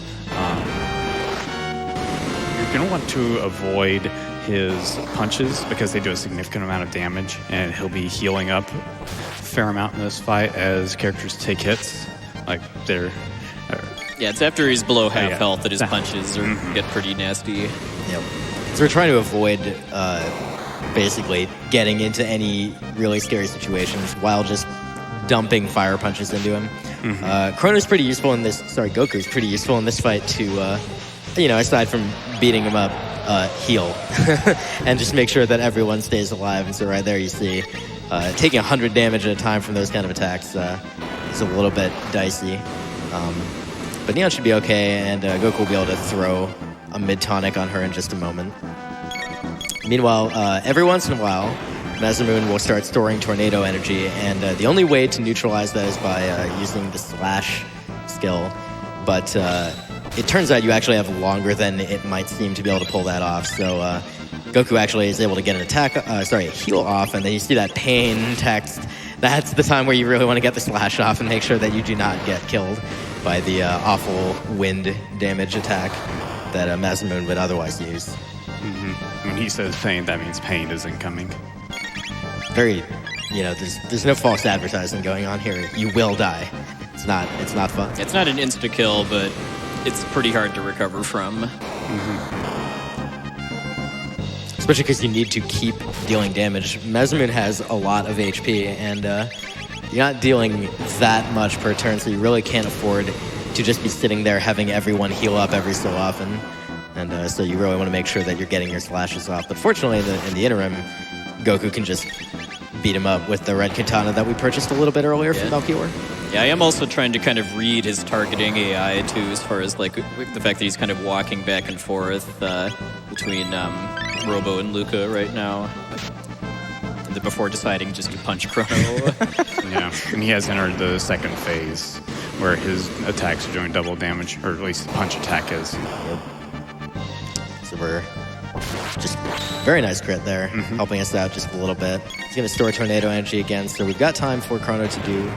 You're going to want to avoid his punches because they do a significant amount of damage, and he'll be healing up a fair amount in this fight as characters take hits. Yeah, it's after he's below half health that his punches get pretty nasty. Yep. So we're trying to avoid basically getting into any really scary situations while just dumping fire punches into him. Chrono's pretty useful in this. Goku's pretty useful in this fight to, aside from beating him up, heal and just make sure that everyone stays alive. And so right there, you see, taking 100 damage at a time from those kind of attacks is a little bit dicey. But Neon should be okay, and Goku will be able to throw a mid-tonic on her in just a moment. Meanwhile, every once in a while, Masamune will start storing tornado energy, and the only way to neutralize that is by using the slash skill. But it turns out you actually have longer than it might seem to be able to pull that off. So Goku actually is able to get an attack, a heal off, and then you see that pain text. That's the time where you really want to get the slash off and make sure that you do not get killed by the awful wind damage attack that Masamune would otherwise use. Mm-hmm. When he says pain, that means pain is incoming. Very, there's no false advertising going on here. You will die. It's not fun. It's not an insta-kill, but it's pretty hard to recover from. Especially because you need to keep dealing damage. Masamune has a lot of HP, and you're not dealing that much per turn, so you really can't afford to just be sitting there having everyone heal up every so often. And so you really want to make sure that you're getting your slashes off. But fortunately, in the interim, Goku can just beat him up with the red katana that we purchased a little bit earlier from Melchior. Yeah, I am also trying to kind of read his targeting AI, too, as far as like the fact that he's kind of walking back and forth between Robo and Luca right now. And before deciding just to punch Chrono. Yeah, and he has entered the second phase, where his attacks are doing double damage, or at least the punch attack is. Yep. So we're just very nice crit there, helping us out just a little bit. He's going to store tornado energy again, so we've got time for Chrono to do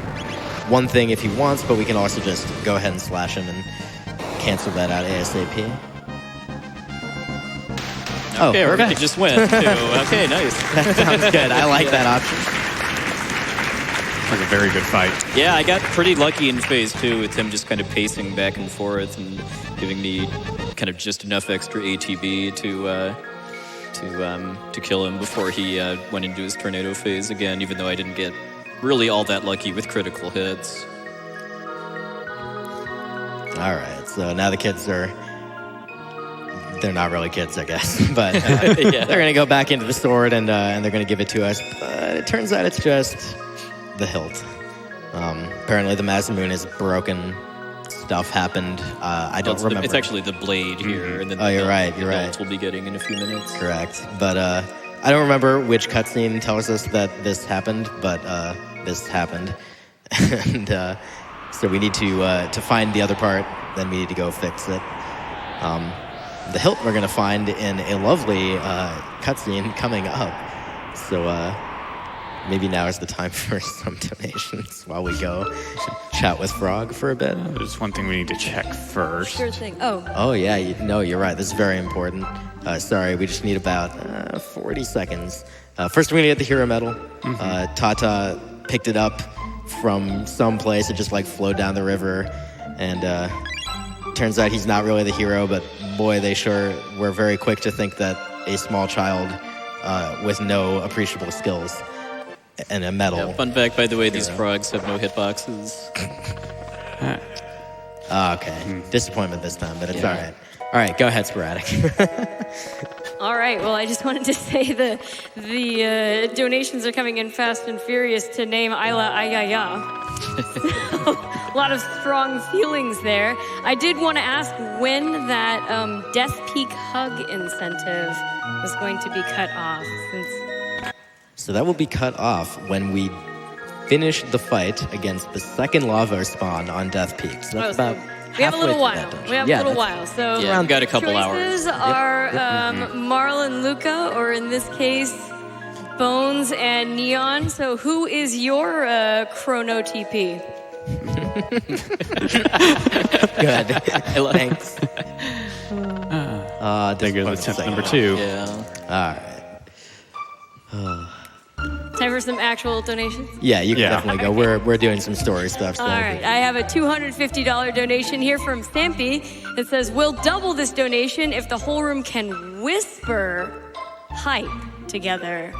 one thing if he wants, but we can also just go ahead and slash him and cancel that out ASAP. Okay, perfect. Just went too. Okay, nice. That sounds good. I like that option. Like a very good fight. Yeah, I got pretty lucky in phase 2 with him just kind of pacing back and forth and giving me kind of just enough extra ATB to kill him before he went into his tornado phase again, even though I didn't get really all that lucky with critical hits. All right, so now the kids they're not really kids, I guess, but they're going to go back into the sword and they're going to give it to us. But it turns out it's just the hilt. Apparently the Masamune is broken. Stuff happened. I don't remember. It's actually the blade here. And then you're right. Hilt we'll be getting in a few minutes. Correct. But I don't remember which cutscene tells us that this happened, but this happened. And so we need to find the other part, then we need to go fix it. The hilt we're going to find in a lovely cutscene coming up. So maybe now is the time for some donations while we go chat with Frog for a bit. There's one thing we need to check first. Sure thing. Oh, yeah. You're right. This is very important. Sorry, we just need about 40 seconds. First, we're going to get the hero medal. Tata picked it up from someplace. It just flowed down the river. And turns out he's not really the hero, but boy, they sure were very quick to think that a small child with no appreciable skills and a medal. Yeah, fun fact, by the way, these frogs have no hitboxes. Okay. Disappointment this time, but it's all right. All right, go ahead, Sporadic. All right, well, I just wanted to say the donations are coming in fast and furious to name Ayla Ayaya. A lot of strong feelings there. I did want to ask when that Death Peak Hug incentive was going to be cut off. So that will be cut off when we finish the fight against the second lava spawn on Death Peak. So that's about we have a little while. So we've got a couple hours. Choices are Marlon Luca, or in this case, Bones and Neon. So who is your Chrono TP? Good. Thanks. There goes attempt number 2. Yeah. All right. Time for some actual donations? Yeah, you can definitely go. We're doing some story stuff. So. All right, I have a $250 donation here from Stampy that says, we'll double this donation if the whole room can whisper hype together.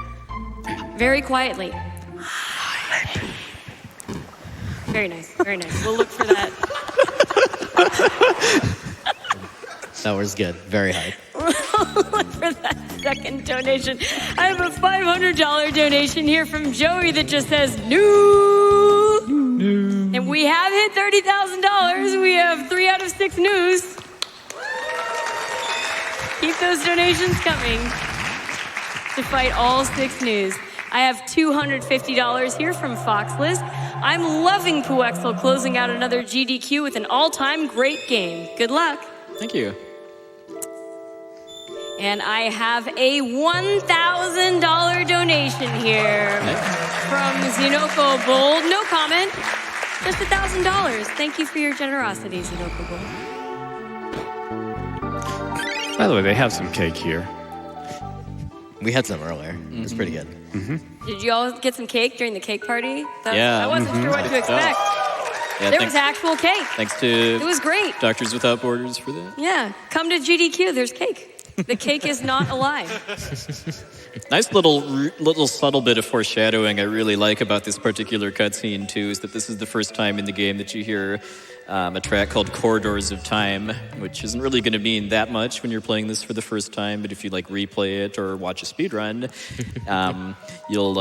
Very quietly. Hype. Very nice, very nice. We'll look for that. That was good. Very hype. Look for that second donation. I have a $500 donation here from Joey that just says, new. And we have hit $30,000. We have 3 out of 6 news. Keep those donations coming to fight all 6 news. I have $250 here from Foxlist. I'm loving Puexel closing out another GDQ with an all-time great game. Good luck. Thank you. And I have a $1,000 donation here from Zinoko Bold. No comment, just $1,000. Thank you for your generosity, Zinoko Bold. By the way, they have some cake here. We had some earlier. It was pretty good. Did you all get some cake during the cake party? Yeah. I wasn't sure what to expect. Yeah, There was actual cake. Thanks to It was great. Doctors Without Borders for that. Yeah, come to GDQ, there's cake. The cake is not alive. Nice little subtle bit of foreshadowing I really like about this particular cutscene too is that this is the first time in the game that you hear a track called Corridors of Time, which isn't really going to mean that much when you're playing this for the first time, but if you like replay it or watch a speedrun, you'll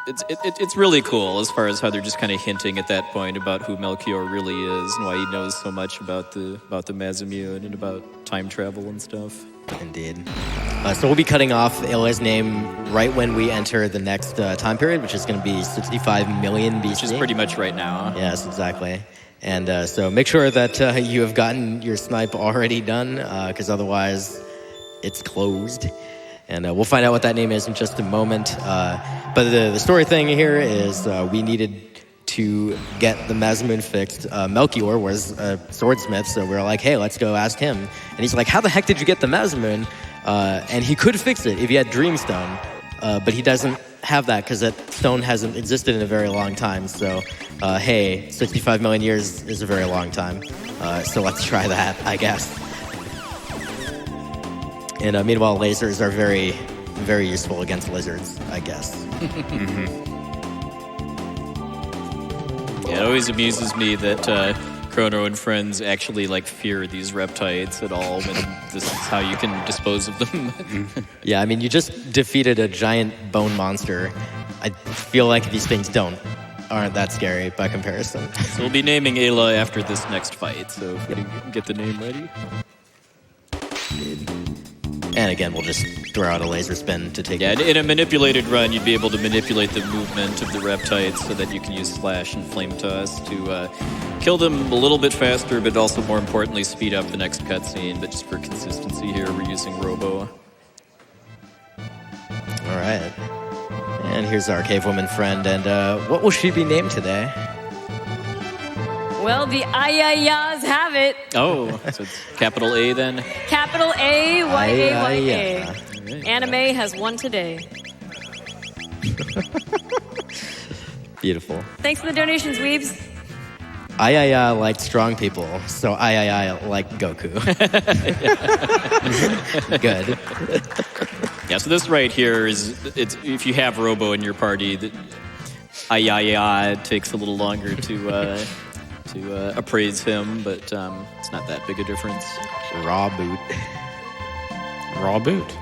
it's really cool as far as how they're just kind of hinting at that point about who Melchior really is and why he knows so much about the Masamune and about time travel and stuff. Indeed. So we'll be cutting off Ayla's name right when we enter the next time period, which is going to be 65 million BC. Which is pretty much right now. Yes, exactly. And so make sure that you have gotten your snipe already done, because otherwise it's closed. And we'll find out what that name is in just a moment. But the story thing here is we needed to get the Masamune fixed. Melchior was a swordsmith, so we were like, hey, let's go ask him. And he's like, how the heck did you get the Masamune? And he could fix it if he had Dreamstone, but he doesn't have that because that stone hasn't existed in a very long time. So, hey, 65 million years is a very long time. So let's try that, I guess. And meanwhile, lasers are very, very useful against lizards, I guess. Yeah, it always amuses me that Chrono and friends actually like fear these reptiles at all when this is how you can dispose of them. Yeah, I mean, you just defeated a giant bone monster. I feel like these things aren't that scary by comparison. So we'll be naming Ayla after this next fight, so if we can get the name ready. And again, we'll just throw out a laser spin to take it. Yeah, in a manipulated run, you'd be able to manipulate the movement of the reptiles so that you can use Slash and Flame Toss to kill them a little bit faster, but also more importantly, speed up the next cutscene. But just for consistency here, we're using Robo. All right. And here's our cave woman friend. And what will she be named today? Well, the Ayayas have it. Oh, so it's capital A then? Capital A-Y-A-Y-A. Right. Anime has won today. Beautiful. Thanks for the donations, Weebs. Ayaya like strong people, so Ayaya like Goku. Good. Yeah, so this right here is, it's if you have Robo in your party, the Ayaya takes a little longer to appraise him, but it's not that big a difference. Raw boot. Raw boot.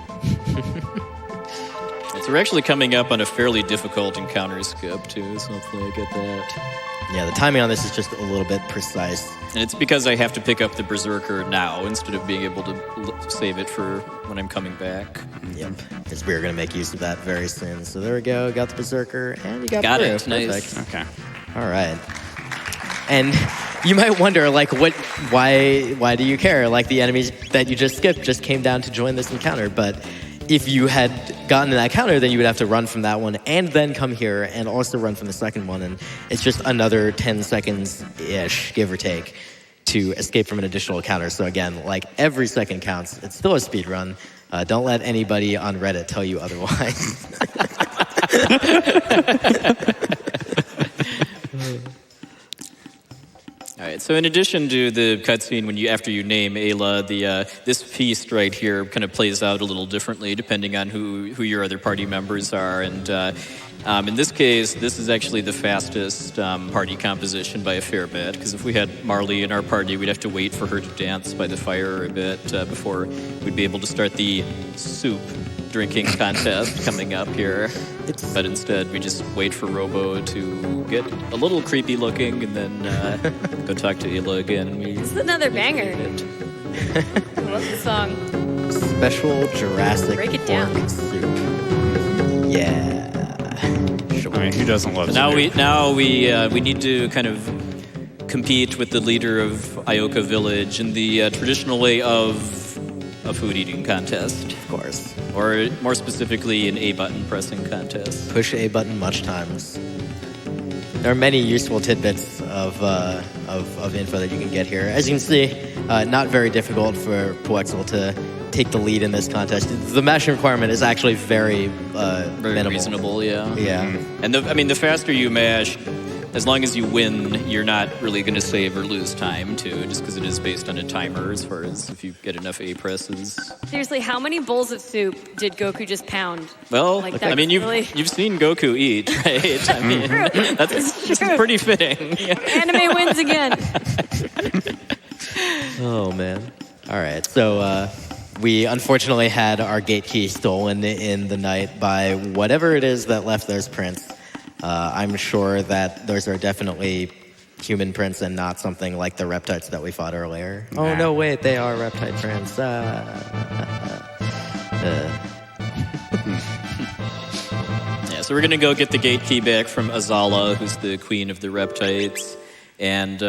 And so we're actually coming up on a fairly difficult encounter skip too, so hopefully I get that. Yeah, the timing on this is just a little bit precise. And it's because I have to pick up the Berserker now instead of being able to save it for when I'm coming back. Yep, because we're going to make use of that very soon. So there we go, got the Berserker, and you got Got Blue. it, nice. Perfect. Okay. All right. And you might wonder, like, why do you care? Like, the enemies that you just skipped just came down to join this encounter. But if you had gotten that counter, then you would have to run from that one and then come here and also run from the second one. And it's just another 10 seconds-ish, give or take, to escape from an additional counter. So again, like, every second counts. It's still a speed run. Don't let anybody on Reddit tell you otherwise. All right, so in addition to the cutscene after you name Ayla, this feast right here kind of plays out a little differently depending on who your other party members are. And in this case, this is actually the fastest party composition by a fair bit, because if we had Marley in our party, we'd have to wait for her to dance by the fire a bit before we'd be able to start the soup drinking contest coming up here. But instead, we just wait for Robo to get a little creepy looking and then go talk to Ayla again. This is another banger. I love the song. special Jurassic Break it down. pork soup. Yeah. Sure. I mean, who doesn't love Now soup? we need to kind of compete with the leader of Ioka Village in the traditional way of a food eating contest, Of course. or more specifically, an A button pressing contest. Push A button much times. There are many useful tidbits of info that you can get here. As you can see, not very difficult for Puexel to take the lead in this contest. The mashing requirement is actually very Very minimal. reasonable, yeah. Yeah. And the faster you mash, as long as you win, you're not really going to save or lose time too, just because it is based on a timer. As far as if you get enough A presses. Seriously, how many bowls of soup did Goku just pound? Well, Like, that's you've really- you've seen Goku eat, right? I mean, this is pretty fitting. Anime wins again. Oh, man. All right. So we unfortunately had our gate key stolen in the night by whatever it is that left those prints. I'm sure that those are definitely human prints and not something like the reptites that we fought earlier. Nah. Oh, no, wait. They are reptite prints. Yeah, so we're gonna go get the gate key back from Azala, who's the queen of the reptites, and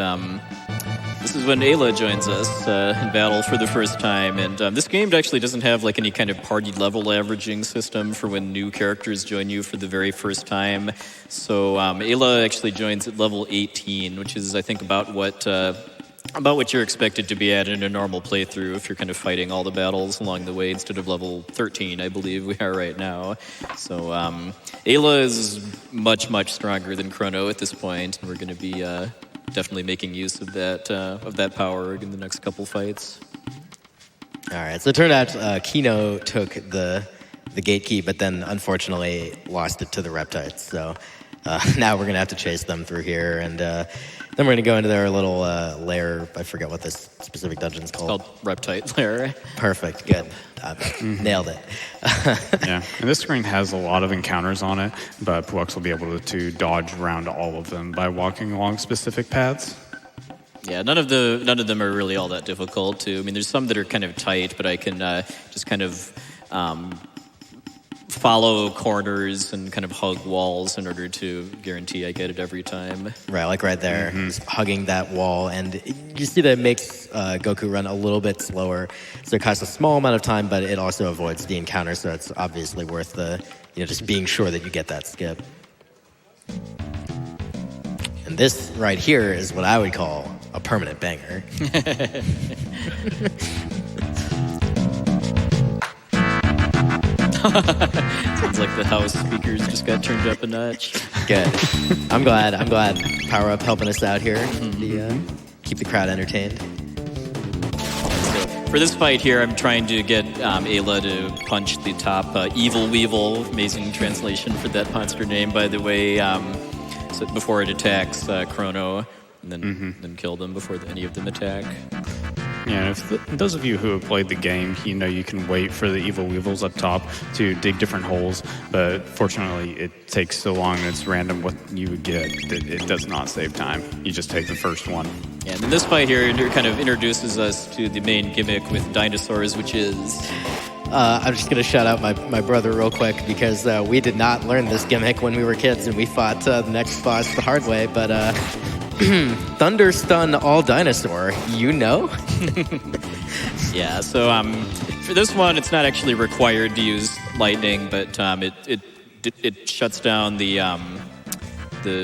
this is when Ayla joins us in battle for the first time. And this game actually doesn't have like any kind of party level averaging system for when new characters join you for the very first time. So Ayla actually joins at level 18, which is I think about what you're expected to be at in a normal playthrough if you're kind of fighting all the battles along the way instead of level 13, I believe we are right now. So Ayla is much, much stronger than Chrono at this point, and we're going to be definitely making use of that power in the next couple fights. All right. So it turned out Kino took the gate key, but then unfortunately lost it to the reptites. So now we're going to have to chase them through here, and then we're going to go into their little lair. I forget what this specific dungeon's called. It's called Reptite Lair. Perfect. Good. Nailed it. Yeah, and this screen has a lot of encounters on it, but Puex will be able to dodge around all of them by walking along specific paths. Yeah, none of them are really all that difficult too. I mean, there's some that are kind of tight, but I can just kind of follow corners and kind of hug walls in order to guarantee I get it every time. Right, like right there, just hugging that wall, and you see that it makes Goku run a little bit slower. So it costs a small amount of time, but it also avoids the encounter. So it's obviously worth the, just being sure that you get that skip. And this right here is what I would call a permanent banger. Sounds like the house speakers just got turned up a notch. Good. I'm glad. Power Up helping us out here. Keep the crowd entertained. For this fight here, I'm trying to get Ayla to punch the top Evil Weevil. Amazing translation for that monster name, by the way. So before it attacks Chrono, and then kill them before any of them attack. Yeah, those of you who have played the game, you can wait for the evil weevils up top to dig different holes, but fortunately it takes so long and it's random what you would get that it does not save time. You just take the first one. Yeah, and then this fight here kind of introduces us to the main gimmick with dinosaurs, which is... I'm just going to shout out my brother real quick because we did not learn this gimmick when we were kids and we fought the next boss the hard way, but... Thunder Stun all dinosaur, Yeah, so for this one, it's not actually required to use lightning, but it shuts down the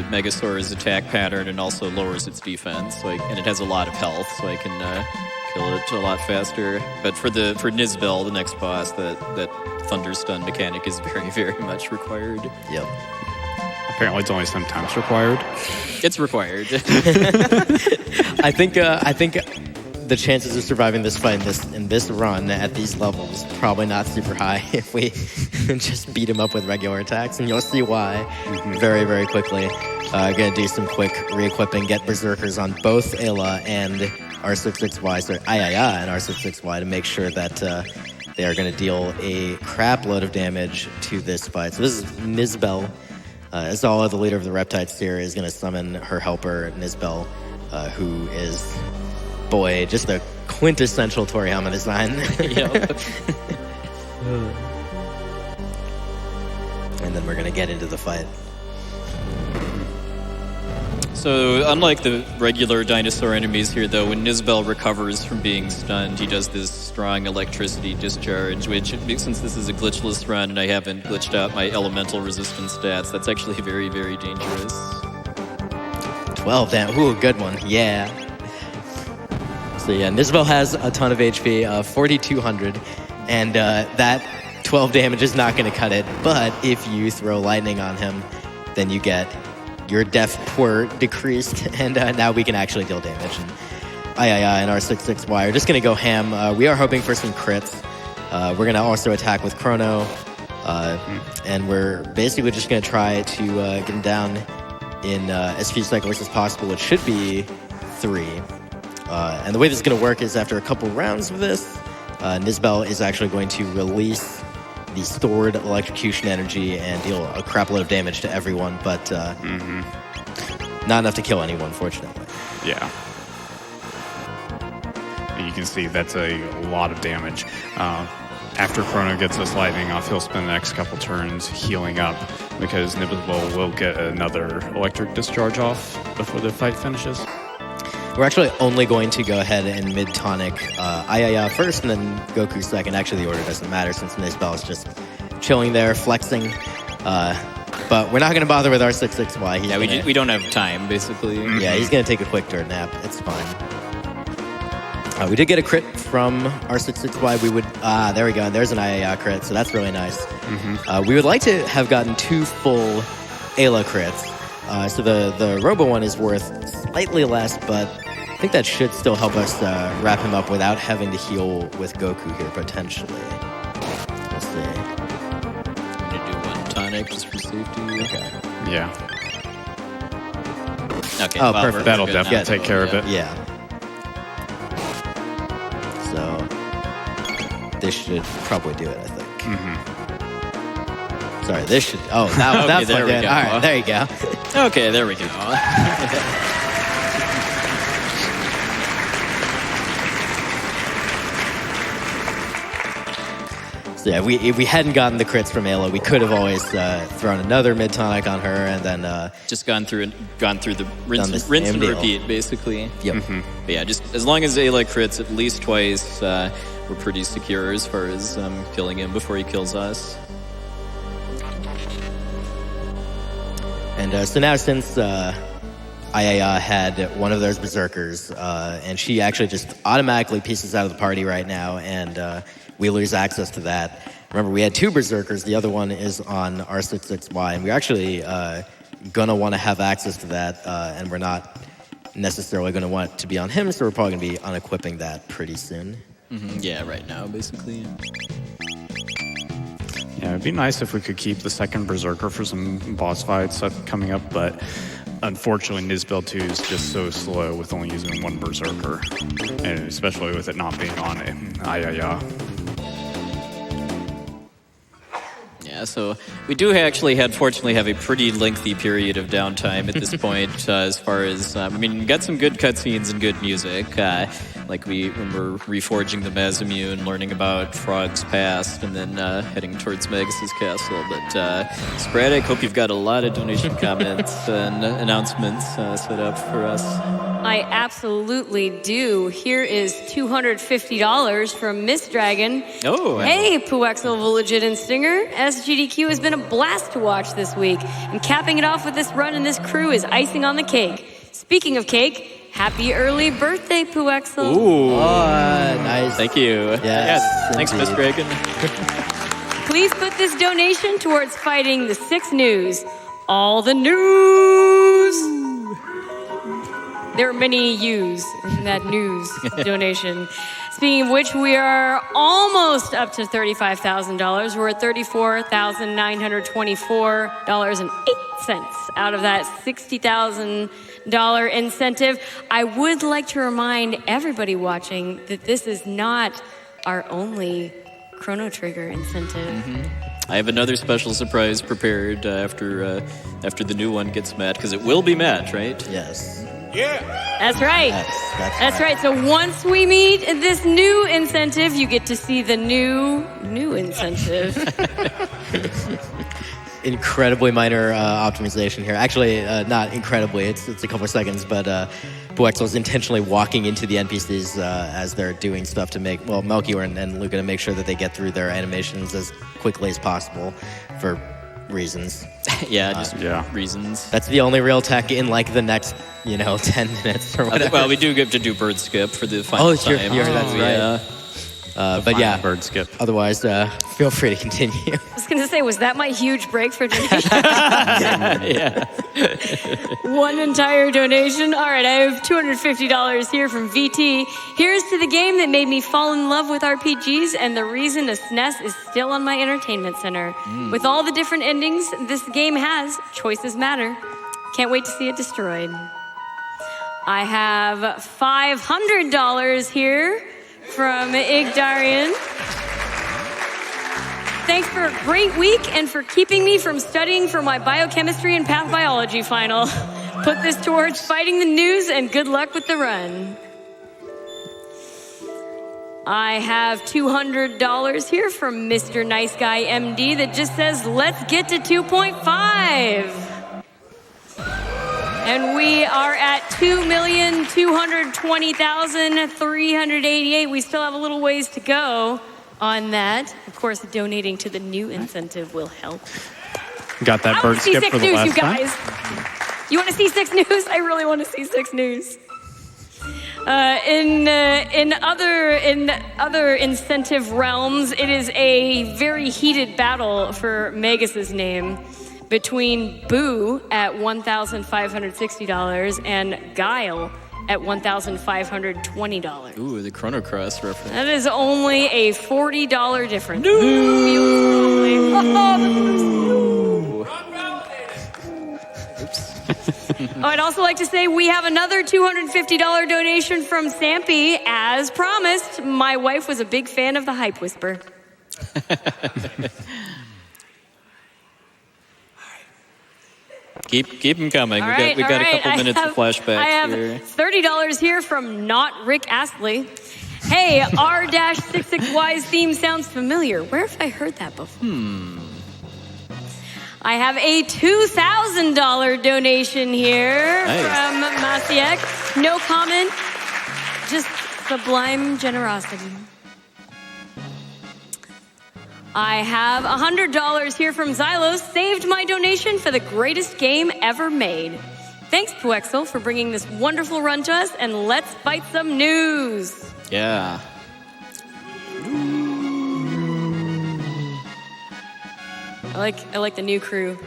Megasaur's attack pattern and also lowers its defense. And it has a lot of health, so I can kill it a lot faster. But for Nizbel, the next boss, that Thunder Stun mechanic is very, very much required. Yep. Apparently it's only sometimes required. It's required. I think the chances of surviving this fight in this run at these levels probably not super high if we just beat him up with regular attacks, and you'll see why very, very quickly. Gonna do some quick re-equipping, get Berserkers on both Ayla and R66Y, so Ayaya and R66Y to make sure that they are going to deal a crap load of damage to this fight. So this is Nizbel. Azala, the leader of the Reptites here, is going to summon her helper, Nizbel, who is, boy, just a quintessential Toriyama design. Yep. And then we're going to get into the fight. So, unlike the regular dinosaur enemies here, though, when Nizbel recovers from being stunned, he does this strong electricity discharge, which, since this is a glitchless run and I haven't glitched out my elemental resistance stats, that's actually very, very dangerous. 12 damn. Ooh, good one. Yeah. So yeah, Nizbel has a ton of HP, 4,200, and that 12 damage is not going to cut it. But if you throw lightning on him, then you get your def port decreased, and now we can actually deal damage. And our 6/6Y are just going to go ham. We are hoping for some crits. We're going to also attack with Chrono, and we're basically just going to try to get him down in as few cycles as possible, which should be 3. And the way this is going to work is after a couple rounds of this, Nizbel is actually going to release the stored electrocution energy and deal a crap load of damage to everyone, but not enough to kill anyone, fortunately. Yeah. And you can see that's a lot of damage. After Chrono gets this lightning off, he'll spend the next couple turns healing up because Nibble will get another electric discharge off before the fight finishes. We're actually only going to go ahead and mid-tonic Ayaya first and then Goku second. Actually, the order doesn't matter since Nizbel is just chilling there, flexing. But we're not going to bother with our 6/6Y. Yeah, we don't have time, basically. Yeah, he's going to take a quick dirt nap. It's fine. We did get a crit from our 6/6Y. We would... there we go. There's an Ayaya crit, so that's really nice. We would like to have gotten 2 full Ayla crits. So the Robo one is worth slightly less, but I think that should still help us wrap him up without having to heal with Goku here, potentially. We'll see. I'm going to do 1 tonic just for safety. Okay. Yeah. Okay, oh, well, perfect. That'll good definitely now. take care of it. Yeah. So this should probably do it, I think. Sorry, this should... Oh, that's there we good. go. All right, there you go. Okay, there we go. So yeah, if we hadn't gotten the crits from Ayla, we could have always thrown another mid-tonic on her and then... just gone through the rinse the and same deal. repeat, basically. Yep. But yeah, just as long as Ayla crits at least twice, we're pretty secure as far as killing him before he kills us. And so now since Ayaya had one of those berserkers, and she actually just automatically pieces out of the party right now, and we lose access to that. Remember, we had 2 berserkers. The other one is on our 6/6Y, and we're actually going to want to have access to that, and we're not necessarily going to want it to be on him, so we're probably going to be unequipping that pretty soon. Yeah, right now, basically. Yeah, it'd be nice if we could keep the second Berserker for some boss fights coming up, but unfortunately Nizbel 2 is just so slow with only using 1 Berserker, and especially with it not being on it. Yeah, so we do actually fortunately have a pretty lengthy period of downtime at this point as far as, we got some good cutscenes and good music, like when we're reforging the Masamune, learning about Frog's past, and then heading towards Magus' castle. But Sporadic, hope you've got a lot of donation comments and announcements set up for us. I absolutely do. Here is $250 from Miss Dragon. Oh, hey, Puexel, Vulajin, and Stinger. SGDQ has been a blast to watch this week. And capping it off with this run and this crew is icing on the cake. Speaking of cake, happy early birthday, Puexel. Ooh. Oh, nice. Thank you. Yes, Thanks, Miss indeed. Dragon. Please put this donation towards fighting the 6 news. All the news. There are many U's in that news donation. Speaking of which, we are almost up to $35,000. We're at $34,924.08 out of that $60,000 incentive. I would like to remind everybody watching that this is not our only Chrono Trigger incentive. I have another special surprise prepared after the new one gets met, because it will be met, right? Yes. Yeah. That's right. That's right. So once we meet this new incentive, you get to see the new incentive. Incredibly minor optimization here. Actually, not incredibly. It's a couple of seconds, but Puexel's intentionally walking into the NPCs as they're doing stuff to make, well, Melchior and Luca to make sure that they get through their animations as quickly as possible for reasons. Reasons. That's the only real tech in like the next, 10 minutes or whatever. Well, we do get to do bird skip for the final time. That's right. But yeah, bird skip. Otherwise, feel free to continue. I was going to say, was that my huge break for donation? Yeah. One entire donation. All right, I have $250 here from VT. Here's to the game that made me fall in love with RPGs and the reason a SNES is still on my entertainment center. With all the different endings this game has, choices matter. Can't wait to see it destroyed. I have $500 here from Igdarian. Thanks for a great week and for keeping me from studying for my biochemistry and path biology final. Put this towards fighting the news and good luck with the run. I have $200 here from Mr. Nice Guy MD that just says, let's get to 2.5. And we are at 2,220,388. We still have a little ways to go on that. Of course, donating to the new incentive will help. Got that bird skip for the last time. Guys. You want to see 6 News? I really want to see 6 News. In other incentive realms, it is a very heated battle for Magus's name between Boo at $1,560 and Guile at $1,520. Ooh, the Chrono Cross reference. That is only a $40 difference. No! I'd also like to say we have another $250 donation from Sampy. As promised, my wife was a big fan of the Hype Whisper. Keep them coming. We got a couple minutes of flashbacks. I have here. $30 here from Not Rick Astley. Hey, R-66Y's theme sounds familiar. Where have I heard that before? I have a $2,000 donation here from Masiek. No comment, just sublime generosity. I have $100 here from Xylos. Saved my donation for the greatest game ever made. Thanks, Puexel, for bringing this wonderful run to us, and let's fight some news. Yeah. I like the new crew.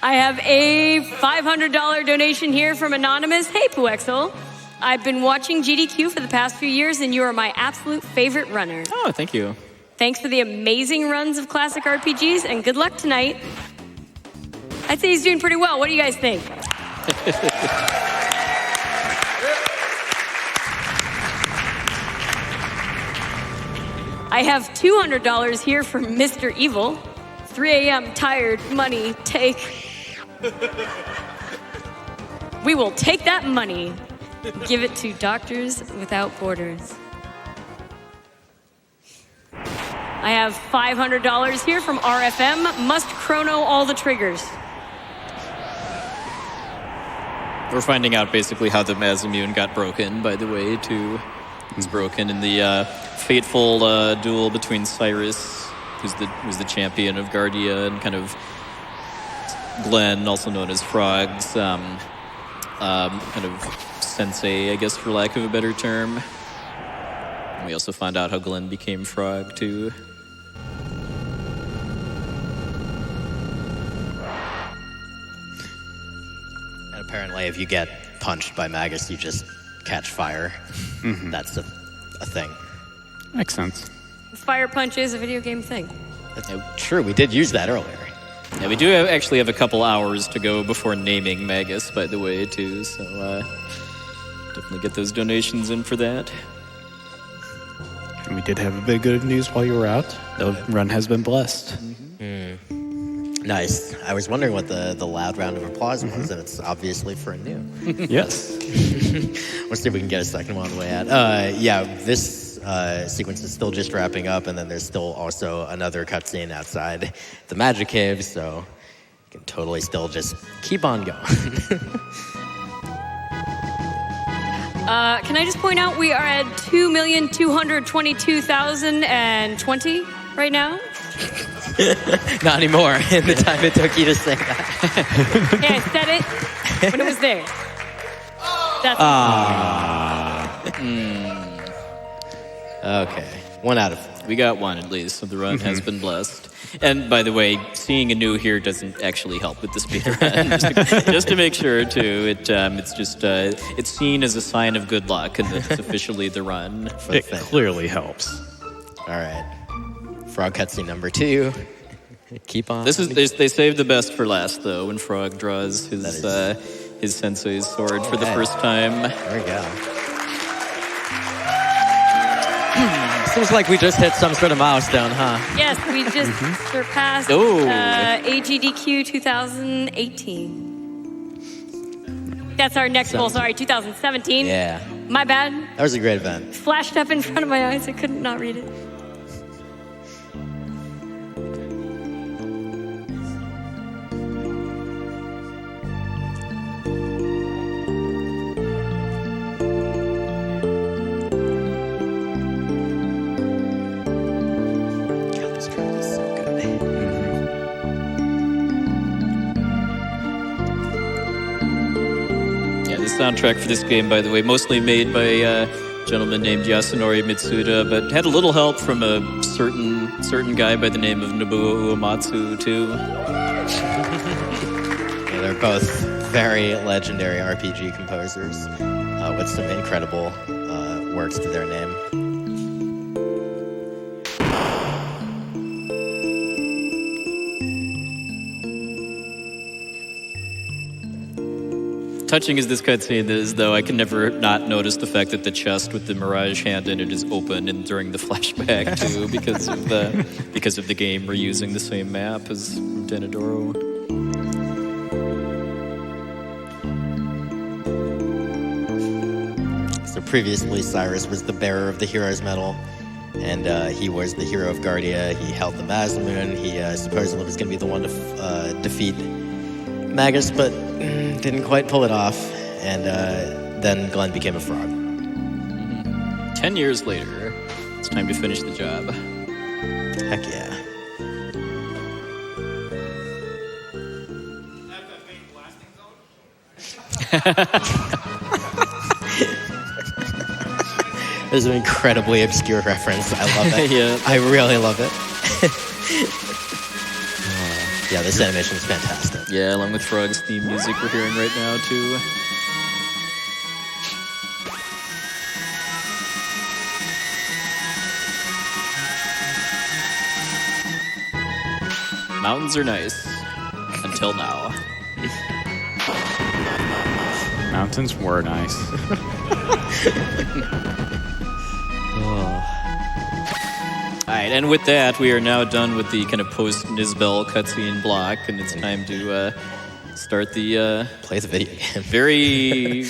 I have a $500 donation here from Anonymous. Hey, Puexel. I've been watching GDQ for the past few years, and you are my absolute favorite runner. Oh, thank you. Thanks for the amazing runs of classic RPGs, and good luck tonight. I'd say he's doing pretty well. What do you guys think? I have $200 here from Mr. Evil. 3 a.m. tired, money, take. We will take that money. Give it to Doctors Without Borders. I have $500 here from RFM. Must chrono all the triggers. We're finding out basically how the Masamune got broken, by the way, too. It's broken in the fateful duel between Cyrus, who's the champion of Guardia, and kind of Glenn, also known as Frog's kind of sensei, I guess, for lack of a better term. And we also found out how Glenn became Frog, too. And apparently, if you get punched by Magus, you just catch fire. That's a thing. Makes sense. Fire punch is a video game thing. That's true. We did use that earlier. Yeah, we do actually have a couple hours to go before naming Magus, by the way, too. So definitely get those donations in for that. And we did have a bit of good news while you were out. The run has been blessed. Nice. I was wondering what the loud round of applause was, and it's obviously for a new. Yes. We'll see if we can get a second one on the way out. Yeah, this sequence is still just wrapping up, and then there's still also another cutscene outside the Magic Cave, so you can totally still just keep on going. Can I just point out we are at 2,222,020 right now? Not anymore, in the time it took you to say that. Yeah, I said it when it was there. That's Okay, 1 out of 4. We got one at least, so the run has been blessed. And by the way, seeing a new here doesn't actually help with the speedrun. just to make sure, too. It's seen as a sign of good luck, and that it's officially the run. It clearly helps. All right. Frog cutscene number 2. Keep on. They saved the best for last, though, when Frog draws his sensei's sword for the first time. There we go. Seems like we just hit some sort of milestone, huh? Yes, we just surpassed AGDQ 2018. That's our next goal, sorry, 2017. Yeah. My bad. That was a great event. Flashed up in front of my eyes, I could not read it. Soundtrack for this game, by the way, mostly made by a gentleman named Yasunori Mitsuda, but had a little help from a certain guy by the name of Nobuo Uematsu, too. Yeah, they're both very legendary RPG composers with some incredible works to their name. Touching as this cutscene is, though, I can never not notice the fact that the chest with the Mirage hand in it is open, and during the flashback too, because of the game reusing the same map as Denadoro. So previously, Cyrus was the bearer of the Hero's Medal, and he was the hero of Guardia. He held the Mazamoon. He supposedly was going to be the one to defeat Magus, but didn't quite pull it off, and then Glenn became a frog. 10 years later, it's time to finish the job. Heck yeah. There's an incredibly obscure reference. I love it. Yeah. I really love it. Yeah, this animation is fantastic. Yeah, along with Frog's theme music we're hearing right now, too. Mountains are nice. Until now. Mountains were nice. All right, and with that, we are now done with the kind of post-Nizbel cutscene block, and it's time to start the Play the video game. very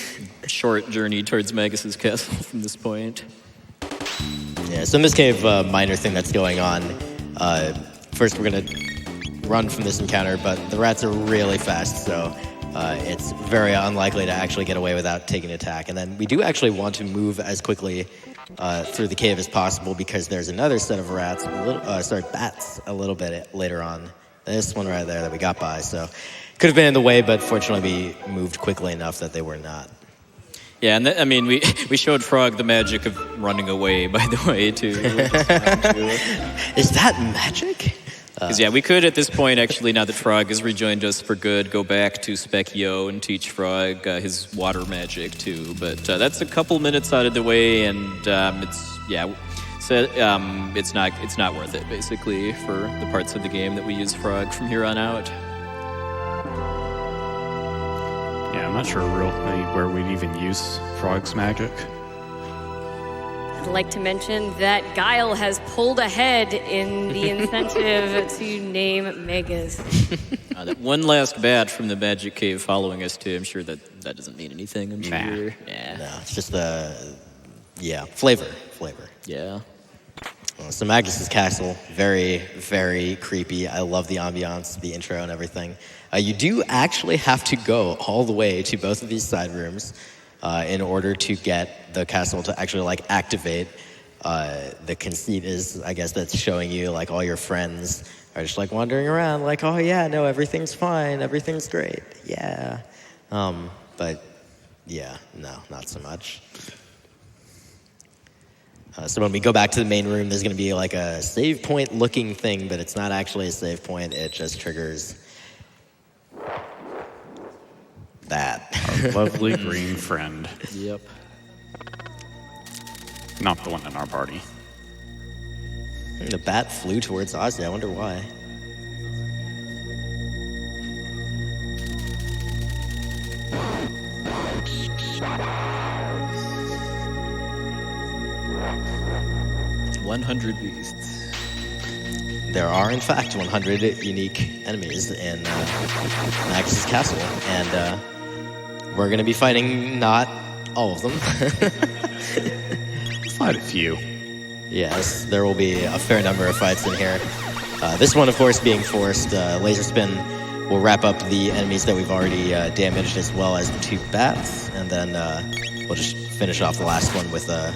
short journey towards Magus's castle from this point. Yeah, so in this cave, minor thing that's going on. First, we're going to run from this encounter, but the rats are really fast, so it's very unlikely to actually get away without taking an attack. And then we do actually want to move as quickly through the cave as possible, because there's another set of rats, bats, a little bit later on. This one right there that we got by, so could have been in the way, but fortunately we moved quickly enough that they were not. Yeah, and we showed Frog the magic of running away, by the way, too. Is that magic? Because, we could at this point, actually, now that Frog has rejoined us for good, go back to Specchio and teach Frog his water magic, too. But that's a couple minutes out of the way, and it's not worth it, basically, for the parts of the game that we use Frog from here on out. Yeah, I'm not sure really where we'd even use Frog's magic. I'd like to mention that Guile has pulled ahead in the incentive to name Megas. That one last bat from the Magic Cave following us too. I'm sure that doesn't mean anything. I'm sure. Yeah. No, it's just flavor. Yeah. So Magnus's castle, very, very creepy. I love the ambiance, the intro and everything. You do actually have to go all the way to both of these side rooms in order to get the castle to actually like activate. The conceit is, I guess, that's showing you like all your friends are just like wandering around like, oh yeah, no, everything's fine, everything's great, yeah. But yeah, no, not so much. So when we go back to the main room, there's going to be like a save point looking thing, but it's not actually a save point. It just triggers that. Our lovely green friend. Yep. Not the one in our party. The bat flew towards Ozzy. I wonder why. $100 beasts. There are, in fact, 100 unique enemies in Magnus's castle, and we're going to be fighting not all of them. Quite a few. Yes, there will be a fair number of fights in here. This one, of course, being forced. Laser Spin will wrap up the enemies that we've already damaged, as well as the 2 bats, and then we'll just finish off the last one with a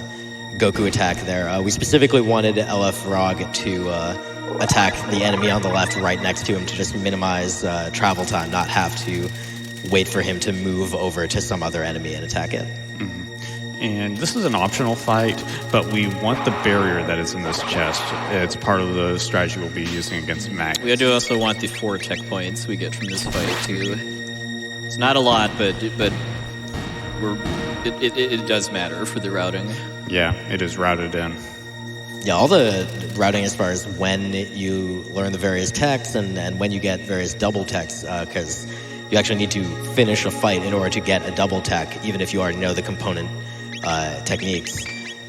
Goku attack there. We specifically wanted LF Frog to attack the enemy on the left right next to him to just minimize travel time, not have to wait for him to move over to some other enemy and attack it. And this is an optional fight, but we want the barrier that is in this chest. It's part of the strategy we'll be using against Magnus. We do also want the 4 tech points we get from this fight too. It's not a lot, but it does matter for the routing. Yeah, it is routed in. Yeah, all the routing as far as when you learn the various techs and when you get various double techs, because you actually need to finish a fight in order to get a double tech, even if you already know the component techniques,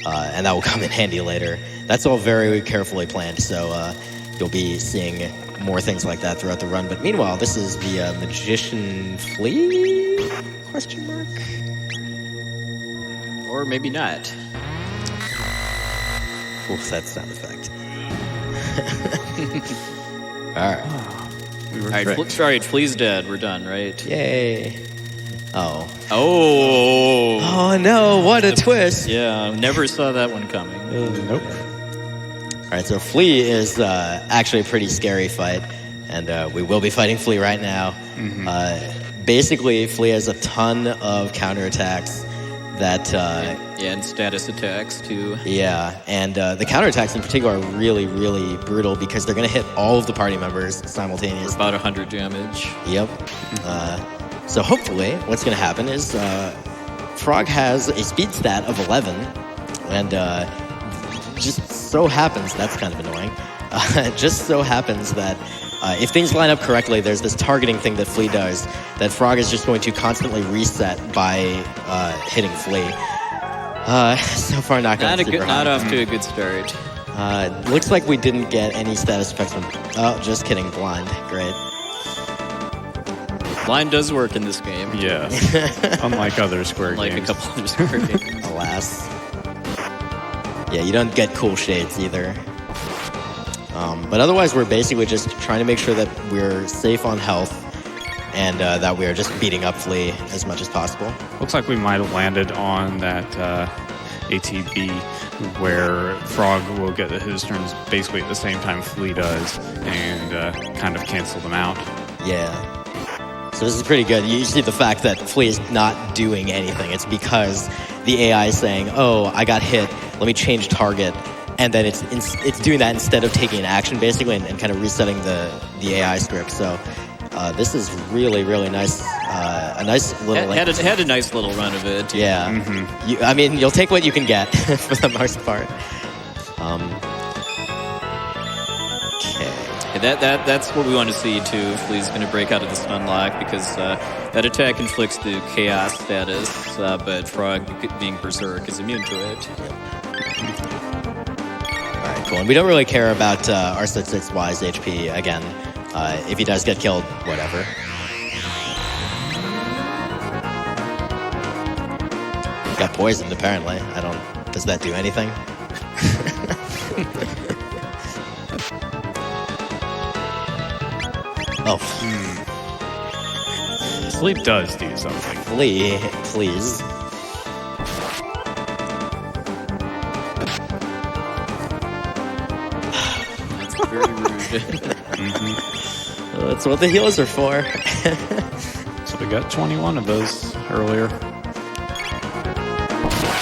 and that will come in handy later. That's all very carefully planned, so you'll be seeing more things like that throughout the run. But meanwhile, this is the Magician Flea? Question mark? Or maybe not. Oof, that sound effect. All right. Alright, Flea's dead. We're done, right? Yay. Oh. Oh no, what a twist. Yeah, never saw that one coming. Nope. Alright, so Flea is actually a pretty scary fight, and we will be fighting Flea right now. Basically, Flea has a ton of counterattacks that... and status attacks, too. Yeah, and the counterattacks in particular are really, really brutal because they're going to hit all of the party members simultaneously. About 100 damage. Yep. So hopefully what's going to happen is Frog has a speed stat of 11, and just so happens, that's kind of annoying, just so happens that if things line up correctly, there's this targeting thing that Flea does that Frog is just going to constantly reset by hitting Flea. So far not going super high. Not off to a good start. Looks like we didn't get any status effects from... Oh, just kidding, blind. Great. Blind does work in this game. Yeah. Unlike other Square games. Like a couple other Square games. Alas. Yeah, you don't get cool shades either. But otherwise, we're basically just trying to make sure that we're safe on health and that we are just beating up Flea as much as possible. Looks like we might have landed on that ATB where Frog will get his turns basically at the same time Flea does and kind of cancel them out. Yeah. So this is pretty good. You see the fact that Flea is not doing anything. It's because the AI is saying, oh, I got hit, let me change target. And then it's doing that instead of taking an action, basically, and kind of resetting the AI script. So this is really, really nice. A nice little... Had a nice little run of it. Yeah. Mm-hmm. I mean, you'll take what you can get for the most part. Okay. That's what we want to see, too. Flea's going to break out of the stun lock because that attack inflicts the chaos status, but Frog, being Berserk, is immune to it. Cool, and we don't really care about R66Y's HP, again. If he does get killed, whatever. Got poisoned, apparently. Does that do anything? Oh. Sleep does do something. Flee, please. Very rude. That's what the healers are for. So we got 21 of those earlier.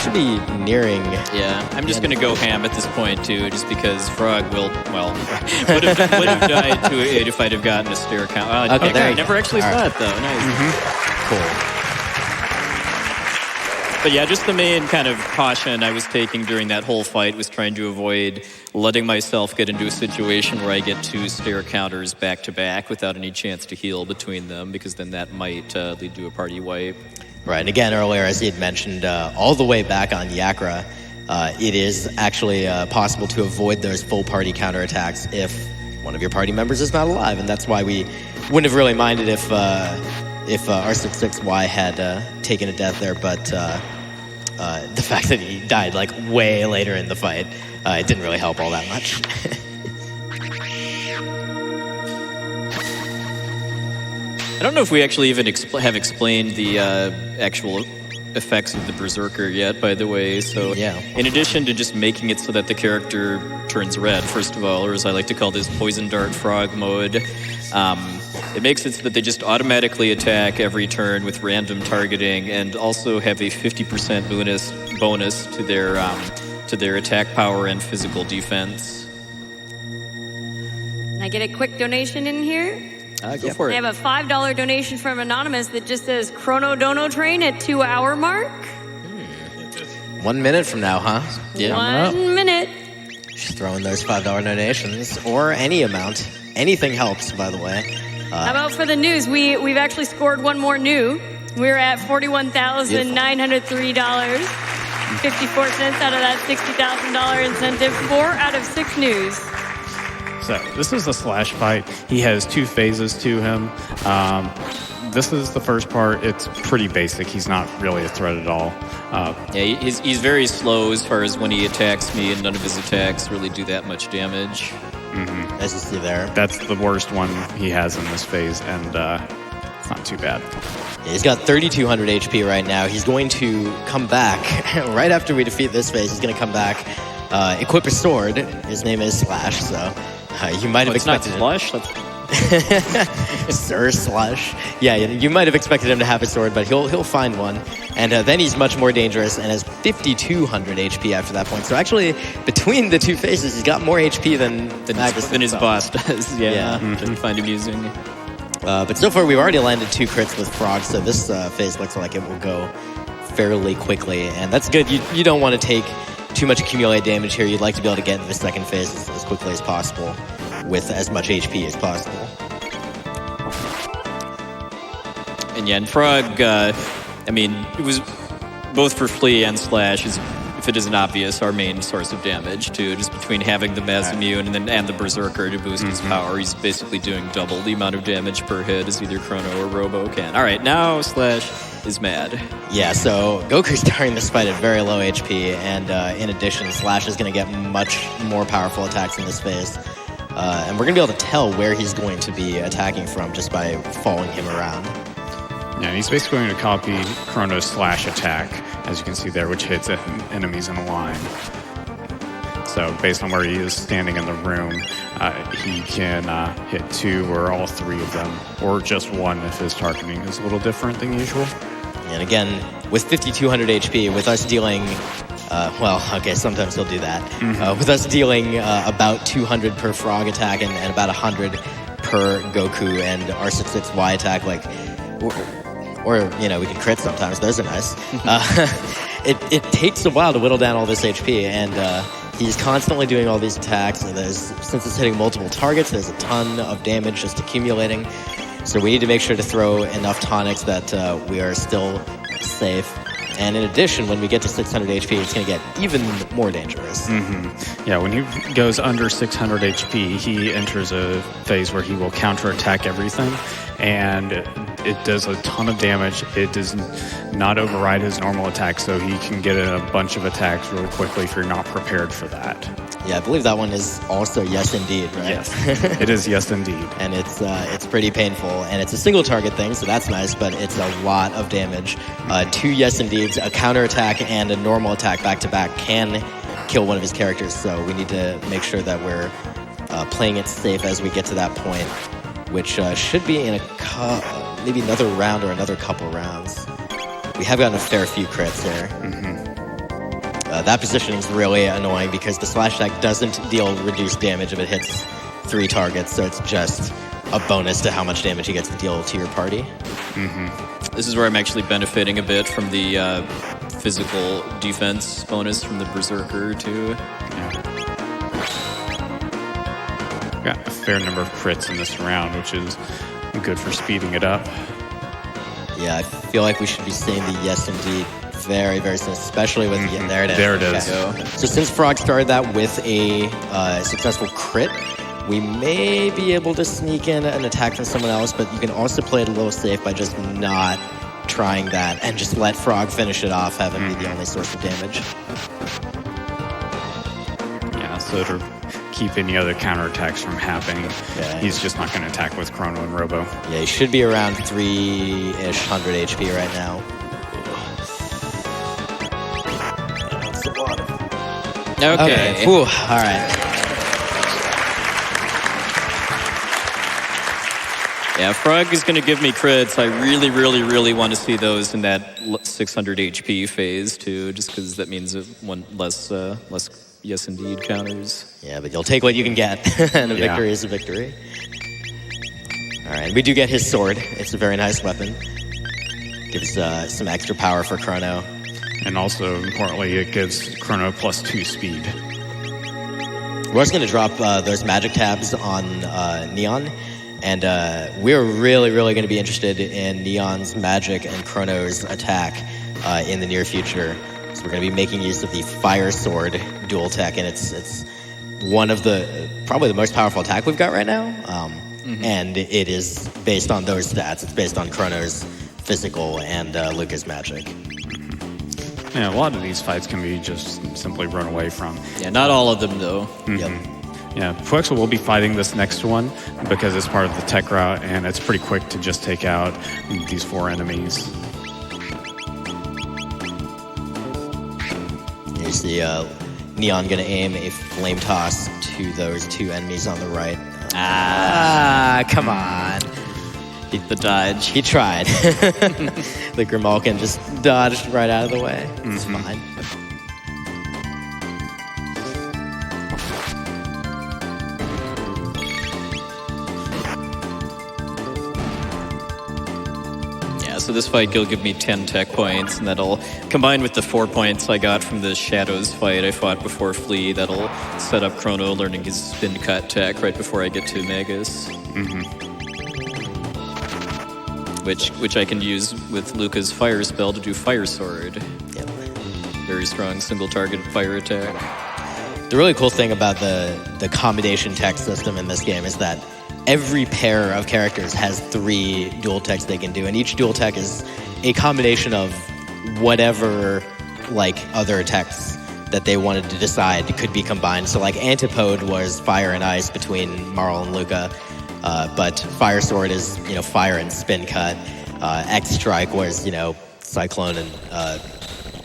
Should be nearing. Yeah, I'm just going to go ham at this point, too, just because Frog would have died to it if I'd have gotten a stair count. Okay, there I you never go. actually All saw right. it, though. Nice. Cool. But yeah, just the main kind of caution I was taking during that whole fight was trying to avoid letting myself get into a situation where I get 2 stair counters back to back without any chance to heal between them, because then that might lead to a party wipe. Right, and again, earlier, as he had mentioned, all the way back on Yakra, it is actually possible to avoid those full party counterattacks if one of your party members is not alive, and that's why we wouldn't have really minded if R66Y had taken a death there, but the fact that he died like way later in the fight, it didn't really help all that much. I don't know if we actually even have explained the actual effects of the Berserker yet, by the way. So Yeah. in addition to just making it so that the character turns red, first of all, or as I like to call this, Poison Dart Frog mode, it makes it so that they just automatically attack every turn with random targeting, and also have a 50% bonus to their attack power and physical defense. Can I get a quick donation in here? Go for I it. have a $5 donation from Anonymous that just says Chrono Dono Train at 2-hour mark. 1 minute from now, huh? Yeah. 1 minute. Just throw in those $5 donations, or any amount. Anything helps, by the way. How about for the news? We've actually scored one more new. We're at $41,903. 54 cents out of that $60,000 incentive. 4 out of 6 news. So this is a slash fight. He has 2 phases to him. This is the first part. It's pretty basic. He's not really a threat at all. Yeah, he's very slow as far as when he attacks me, and none of his attacks really do that much damage. As you see there. That's the worst one he has in this phase, and it's not too bad. Yeah, he's got 3,200 HP right now. He's going to come back right after we defeat this phase. He's going to come back, equip a sword. His name is Slash, so you might have It's not expected Slush. Sir Slash. Yeah, you might have expected him to have a sword, but he'll find one. And then he's much more dangerous and has 5,200 HP after that point. So actually, between the 2 phases, he's got more HP than Magus Than his himself. boss does. Yeah, Yeah. which I find amusing. But so far, we've already landed 2 crits with Frog, so this phase looks like it will go fairly quickly. And that's good. You don't want to take too much accumulated damage here. You'd like to be able to get into the second phase as quickly as possible with as much HP as possible. And yeah, and Frog, I mean, it was both for Flea and Slash, if it isn't obvious, our main source of damage, too. Just between having the Masamune and the Berserker to boost his power, he's basically doing double the amount of damage per hit as either Chrono or Robo can. All right, now Slash is mad. Yeah, so Goku's starting this fight at very low HP, and in addition, Slash is going to get much more powerful attacks in this phase. And we're going to be able to tell where he's going to be attacking from just by following him around. Yeah, he's basically going to copy Chrono's slash attack, as you can see there, which hits enemies in a line. So based on where he is standing in the room, he can hit 2 or all 3 of them, or just 1 if his targeting is a little different than usual. And again, with 5,200 HP, with us dealing, sometimes he'll do that. With us dealing about 200 per Frog attack and about 100 per Goku and R66Y attack, or we can crit sometimes. Those are nice. It takes a while to whittle down all this HP, and he's constantly doing all these attacks. And since it's hitting multiple targets, there's a ton of damage just accumulating. So we need to make sure to throw enough tonics that we are still safe. And in addition, when we get to 600 HP, it's going to get even more dangerous. Yeah, when he goes under 600 HP, he enters a phase where he will counterattack everything, and it does a ton of damage. It does not override his normal attack, so he can get in a bunch of attacks real quickly if you're not prepared for that. Yeah, I believe that one is also Yes Indeed, right? Yes, it is Yes Indeed. And it's pretty painful, and it's a single target thing, so that's nice, but it's a lot of damage. 2 Yes Indeeds, a counterattack, and a normal attack back-to-back can kill one of his characters, so we need to make sure that we're playing it safe as we get to that point, which should be in maybe another round or another couple rounds. We have gotten a fair few crits here. That positioning is really annoying because the slash attack doesn't deal reduced damage if it hits 3 targets, so it's just a bonus to how much damage he gets to deal to your party. This is where I'm actually benefiting a bit from the physical defense bonus from the Berserker, too. Got a fair number of crits in this round, which is good for speeding it up. Yeah, I feel like we should be saying the Yes Indeed very, very soon, especially with the... There it is. There it is. So since Frog started that with a successful crit, we may be able to sneak in an attack from someone else, but you can also play it a little safe by just not trying that and just let Frog finish it off, have him be the only source of damage. Yeah, so to keep any other counterattacks from happening, he's just not going to attack with Chrono and Robo. Yeah, he should be around 3-ish 100 HP right now. That's a lot of... Okay. Whew. All right. Yeah, Frog is going to give me crits. I really, really, really want to see those in that 600 HP phase, too, just because that means one less Yes Indeed counters. Yeah, but you'll take what you can get, and a victory is a victory. All right, we do get his sword. It's a very nice weapon. Gives some extra power for Chrono. And also, importantly, it gives Chrono +2 speed. We're also going to drop those magic tabs on Neon. And we're really, really going to be interested in Neon's magic and Chrono's attack in the near future. So we're going to be making use of the Fire Sword dual tech, and it's one of probably the most powerful attack we've got right now. And it is based on those stats. It's based on Chrono's physical and Luca's magic. Yeah, a lot of these fights can be just simply run away from. Yeah, not all of them, though. Yep. Yeah, Puexel will be fighting this next one because it's part of the tech route, and it's pretty quick to just take out these 4 enemies. You see Neon going to aim a flame toss to those 2 enemies on the right. Come on. The dodge. He tried. The Grimalkin just dodged right out of the way. It's fine. So this fight will give me 10 tech points, and that'll, combined with the 4 points I got from the Shadows fight I fought before Flea, that'll set up Chrono learning his spin cut tech right before I get to Magus. Which I can use with Luca's fire spell to do Fire Sword. Yep. Very strong single target fire attack. The really cool thing about the combination tech system in this game is that every pair of characters has 3 dual techs they can do, and each dual tech is a combination of whatever other attacks that they wanted to decide could be combined. So Antipode was fire and ice between Marl and Luca, but Fire Sword is fire and spin cut. X Strike was cyclone and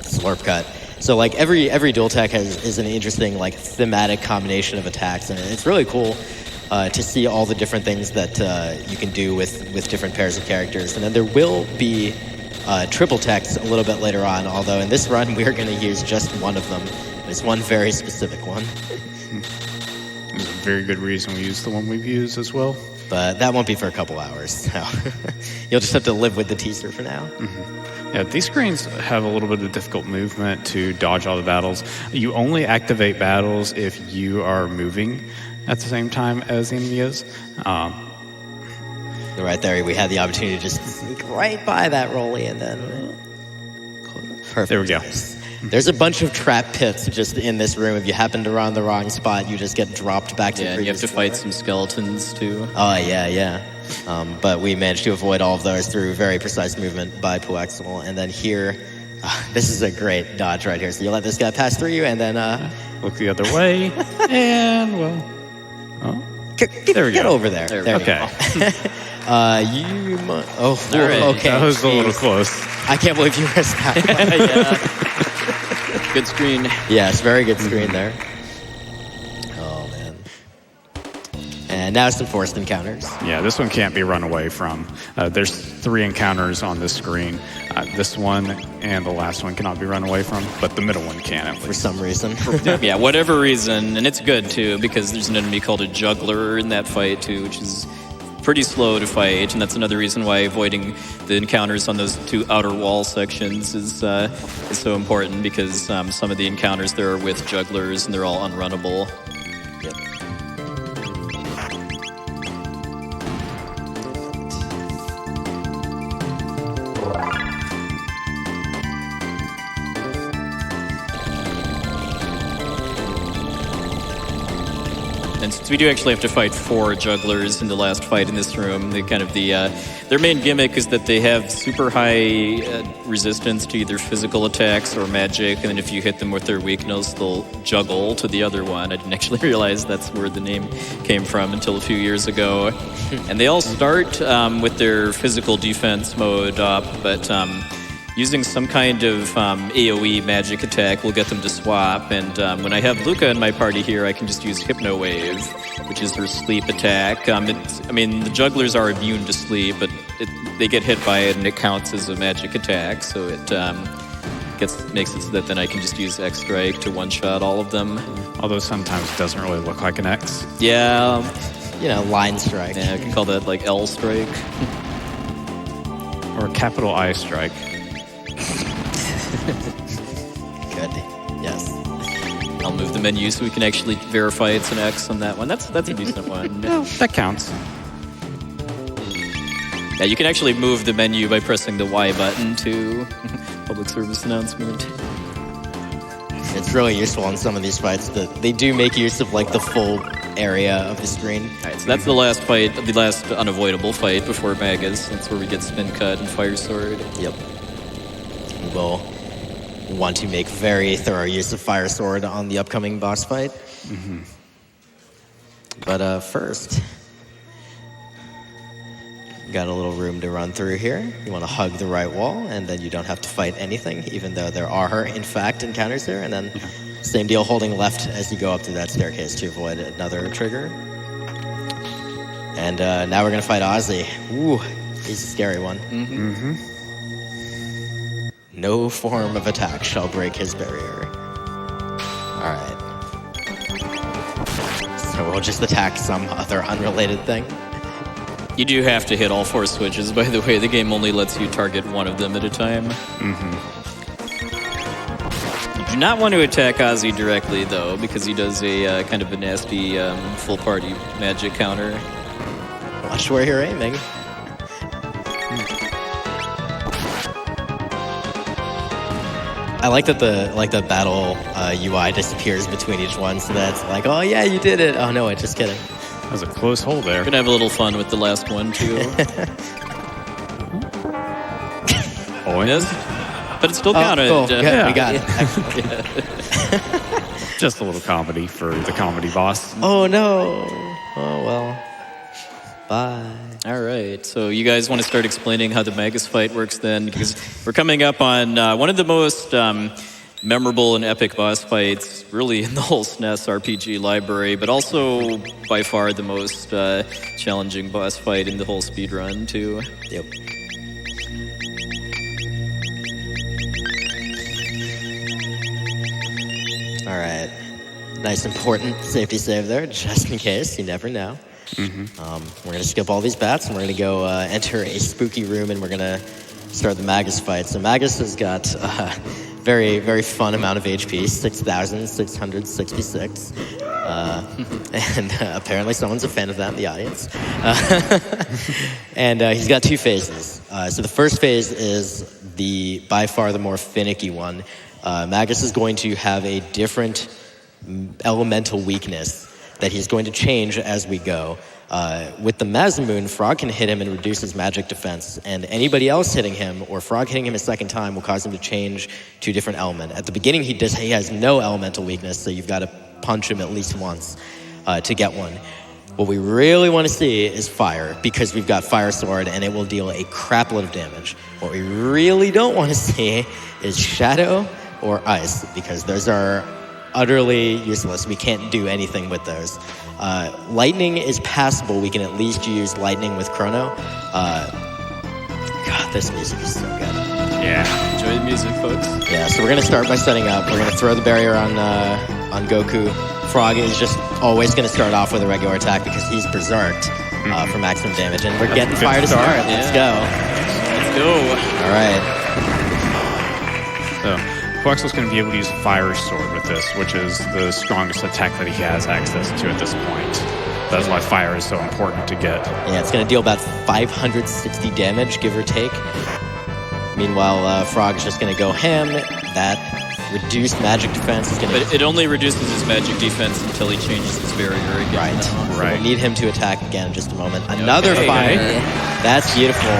slurp cut. So every dual tech is an interesting thematic combination of attacks, and it's really cool. To see all the different things that you can do with different pairs of characters. And then there will be triple techs a little bit later on, although in this run we're going to use just one of them. It's one very specific one. There's a very good reason we use the one we've used as well. But that won't be for a couple hours, so you'll just have to live with the teaser for now. Yeah, these screens have a little bit of difficult movement to dodge all the battles. You only activate battles if you are moving at the same time as the enemy is. Right there, we had the opportunity to just sneak right by that Rolly and then Perfect. There we go. There's a bunch of trap pits just in this room. If you happen to run the wrong spot, you just get dropped back to the Yeah, previous you have to floor. fight some skeletons too. Oh, yeah. But we managed to avoid all of those through very precise movement by Puexel. And then here, this is a great dodge right here. So you let this guy pass through you, and then... Look the other way, and, well... Oh, there we Get go. over there. There we There go. we Okay. go. Oh, All right. okay. That was a little Jeez. close. I can't believe you missed that one. Yeah. Good screen. Yes, very good screen there. Oh, man. And now some forced encounters. Yeah, this one can't be run away from. There's 3 encounters on this screen. This one and the last one cannot be run away from, but the middle one can at For least. some reason. Yeah, whatever reason, and it's good too because there's an enemy called a juggler in that fight too, which is pretty slow to fight, and that's another reason why avoiding the encounters on those 2 outer wall sections is so important because some of the encounters there are with jugglers and they're all unrunnable. Yep. And since we do actually have to fight 4 jugglers in the last fight in this room, they kind of their main gimmick is that they have super high resistance to either physical attacks or magic, and then if you hit them with their weakness, they'll juggle to the other one. I didn't actually realize that's where the name came from until a few years ago. And they all start with their physical defense mode up, but using some kind of AoE magic attack will get them to swap, and when I have Luca in my party here, I can just use Hypno Wave, which is her sleep attack. The jugglers are immune to sleep, but they get hit by it and it counts as a magic attack, so it makes it so that then I can just use X-Strike to one-shot all of them. Although sometimes it doesn't really look like an X. Yeah, Line strike. I can call that like L-Strike. Or a capital I strike. Good. Yes. I'll move the menu so we can actually verify it's an X on that one. That's a decent one. No, that counts. Yeah, you can actually move the menu by pressing the Y button to public service announcement. It's really useful in some of these fights that they do make use of like the full area of the screen. All right, so that's the last fight, the last unavoidable fight before Magus. That's where we get Spin Cut and Fire Sword. Yep. We will want to make very thorough use of Fire Sword on the upcoming boss fight. But first, got a little room to run through here. You want to hug the right wall, and then you don't have to fight anything, even though there are, in fact, encounters there. And then same deal, holding left as you go up to that staircase to avoid another trigger. And now we're going to fight Ozzy. Ooh, he's a scary one. No form of attack shall break his barrier. All right. So we'll just attack some other unrelated thing. You do have to hit all 4 switches, by the way. The game only lets you target one of them at a time. You do not want to attack Ozzy directly, though, because he does a kind of a nasty full party magic counter. Watch where you're aiming. I like that the battle UI disappears between each one, so that's like, oh yeah, you did it. Oh no, wait, just kidding. That was a close hole there. We're gonna have a little fun with the last one, too. Oh, it is? But it's still Oh, counted. cool. Good, yeah. we got it. Just a little comedy for the comedy boss. Oh no. Oh well. Bye. All right, so you guys want to start explaining how the Magus fight works then? Because we're coming up on one of the most memorable and epic boss fights really in the whole SNES RPG library, but also by far the most challenging boss fight in the whole speedrun too. Yep. All right. Nice important safety save there, just in case. You never know. We're going to skip all these bats, and we're going to go enter a spooky room, and we're going to start the Magus fight. So Magus has got a very, very fun amount of HP, 6,666. And apparently someone's a fan of that in the audience. And he's got 2 phases. So the first phase is by far the more finicky one. Magus is going to have a different elemental weakness that he's going to change as we go. With the Masamune, Frog can hit him and reduce his magic defense, and anybody else hitting him, or Frog hitting him a second time, will cause him to change to a different element. At the beginning, he has no elemental weakness, so you've got to punch him at least once to get one. What we really want to see is fire, because we've got Fire Sword, and it will deal a crapload of damage. What we really don't want to see is Shadow or Ice, because those are utterly useless. We can't do anything with those. Lightning is passable. We can at least use Lightning with Chrono. God, this music is so good. Yeah. Enjoy the music, folks. Yeah, so we're going to start by setting up. We're going to throw the barrier on Goku. Frog is just always going to start off with a regular attack because he's berserked for maximum damage. And we're getting fire to start. Let's go. Let's go. All right. So Quexel's going to be able to use Fire Sword with this, which is the strongest attack that he has access to at this point. That's why fire is so important to get. Yeah, it's going to deal about 560 damage, give or take. Meanwhile, Frog's just going to go ham. That reduced magic defense is going to... But it only reduces his magic defense until he changes his barrier again. Right. So we'll need him to attack again in just a moment. Another fire. That's beautiful.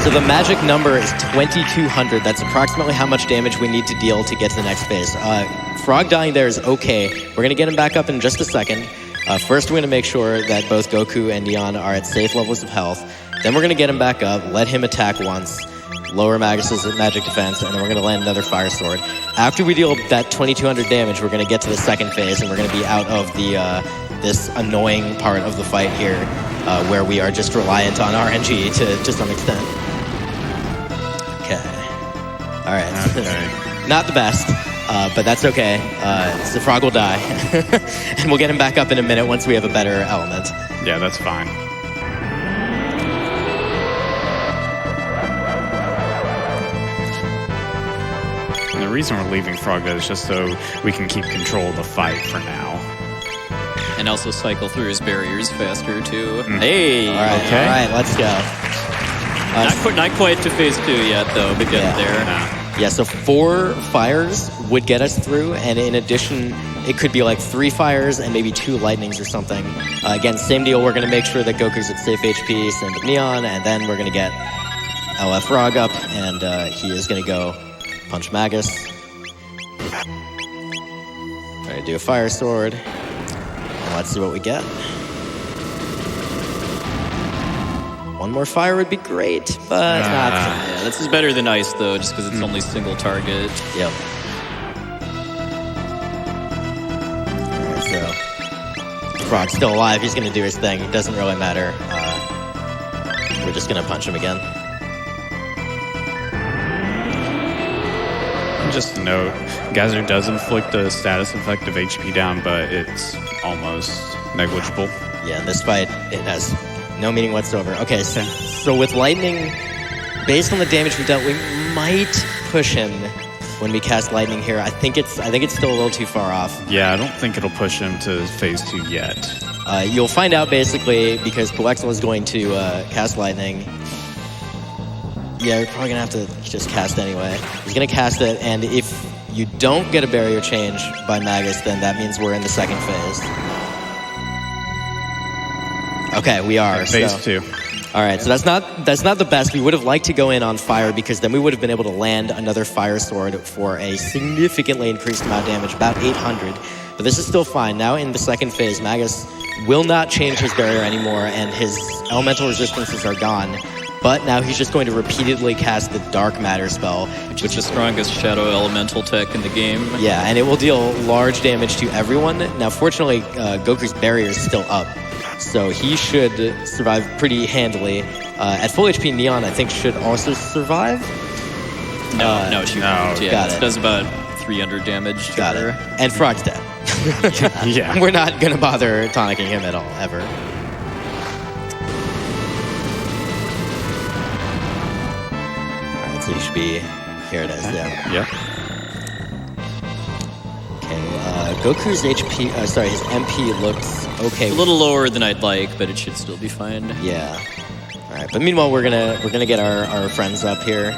So the magic number is 2200. That's approximately how much damage we need to deal to get to the next phase. Frog dying there is okay. We're going to get him back up in just a second. First, we're going to make sure that both Goku and Neon are at safe levels of health. Then we're going to get him back up, let him attack once, lower Magus's magic defense, and then we're going to land another Fire Sword. After we deal that 2200 damage, we're going to get to the second phase, and we're going to be out of the this annoying part of the fight here, where we are just reliant on RNG to some extent. Okay. All right. Okay. Not the best, but that's okay. So Frog will die, and we'll get him back up in a minute once we have a better element. Yeah, that's fine. And the reason we're leaving Frog there is just so we can keep control of the fight for now. And also cycle through his barriers faster, too. Hey! All right, okay. All right, let's go. Not quite to phase 2 yet, though, but getting there. Yeah, so 4 fires would get us through, and in addition, it could be like 3 fires and maybe 2 lightnings or something. Again, same deal, we're going to make sure that Goku's at safe HP, same with Neon, and then we're going to get LF Frog up, and he is going to go punch Magus. Try to do a Fire Sword. And let's see what we get. One more fire would be great, but not. Yeah, this is better than Ice, though, just because it's only single target. Yep. Alright, so Frog's still alive. He's going to do his thing. It doesn't really matter. We're just going to punch him again. Just a note, Geyser does inflict a status effect of HP down, but it's almost negligible. Yeah, in this fight, it has no meaning whatsoever. Okay, so with Lightning, based on the damage we dealt, we might push him when we cast Lightning here. I think it's still a little too far off. Yeah, I don't think it'll push him to phase 2 yet. You'll find out basically because Quexel is going to cast Lightning. Yeah, you're probably going to have to just cast anyway. He's going to cast it, and if you don't get a barrier change by Magus, then that means we're in the second phase. Okay, we are. Phase 2. All right, so that's not the best. We would have liked to go in on fire because then we would have been able to land another Fire Sword for a significantly increased amount of damage, about 800. But this is still fine. Now in the second phase, Magus will not change his barrier anymore, and his elemental resistances are gone. But now he's just going to repeatedly cast the Dark Matter spell, which is the strongest shadow elemental tech in the game. Yeah, and it will deal large damage to everyone. Now, fortunately, Goku's barrier is still up, so he should survive pretty handily. At full HP, Neon, I think, should also survive. No, she won't. Yeah, Got it. Does about 300 damage to Got her. it. And Frog's dead. Yeah. We're not going to bother tonicking him at all, ever. So you should be, here it is, yeah. Yep. Okay, Goku's HP, his MP looks okay. A little lower than I'd like, but it should still be fine. Yeah. All right, but meanwhile, we're gonna get our friends up here.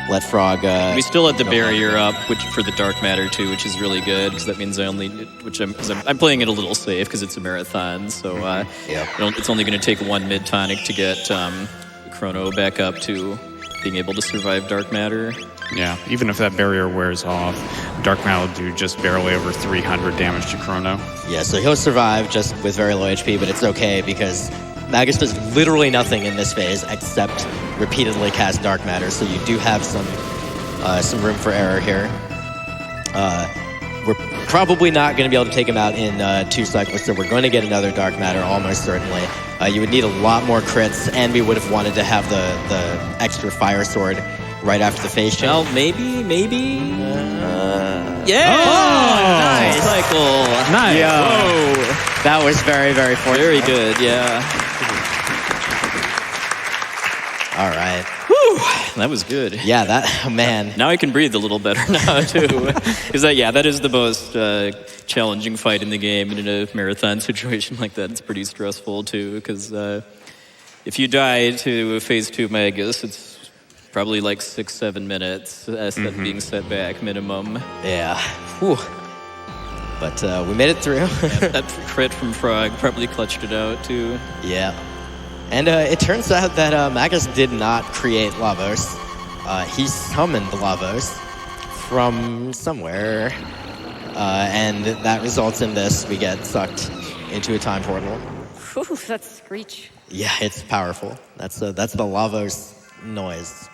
Let Frog. We still had the barrier up, which for the dark matter too, which is really good because that means I'm playing it a little safe because it's a marathon. So it's only going to take one mid tonic to get Chrono back up to being able to survive dark matter. Yeah, even if that barrier wears off, dark matter will do just barely over 300 damage to Chrono. Yeah, so he'll survive just with very low HP, but it's okay because Magus does literally nothing in this phase except repeatedly cast dark matter, so you do have some room for error here. We're probably not going to be able to take him out in 2 cycles, so we're going to get another dark matter almost certainly. You would need a lot more crits, and we would have wanted to have the extra fire sword right after the phase change. Well, maybe. Yeah! Oh, nice cycle. Nice. Whoa. That was very, very fortunate. Very good, yeah. All right. Whew, that was good. Yeah, man. Now I can breathe a little better now, too. Because that is the most challenging fight in the game, and in a marathon situation like that, it's pretty stressful, too, because if you die to phase 2 Magus, it's probably like 6-7 minutes being set back minimum. Yeah. Whew. But we made it through. That crit from Frog probably clutched it out, too. Yeah. And it turns out that Magus did not create Lavos. He summoned Lavos from somewhere. And that results in this. We get sucked into a time portal. Whew, that's Screech. Yeah, it's powerful. That's the Lavos noise.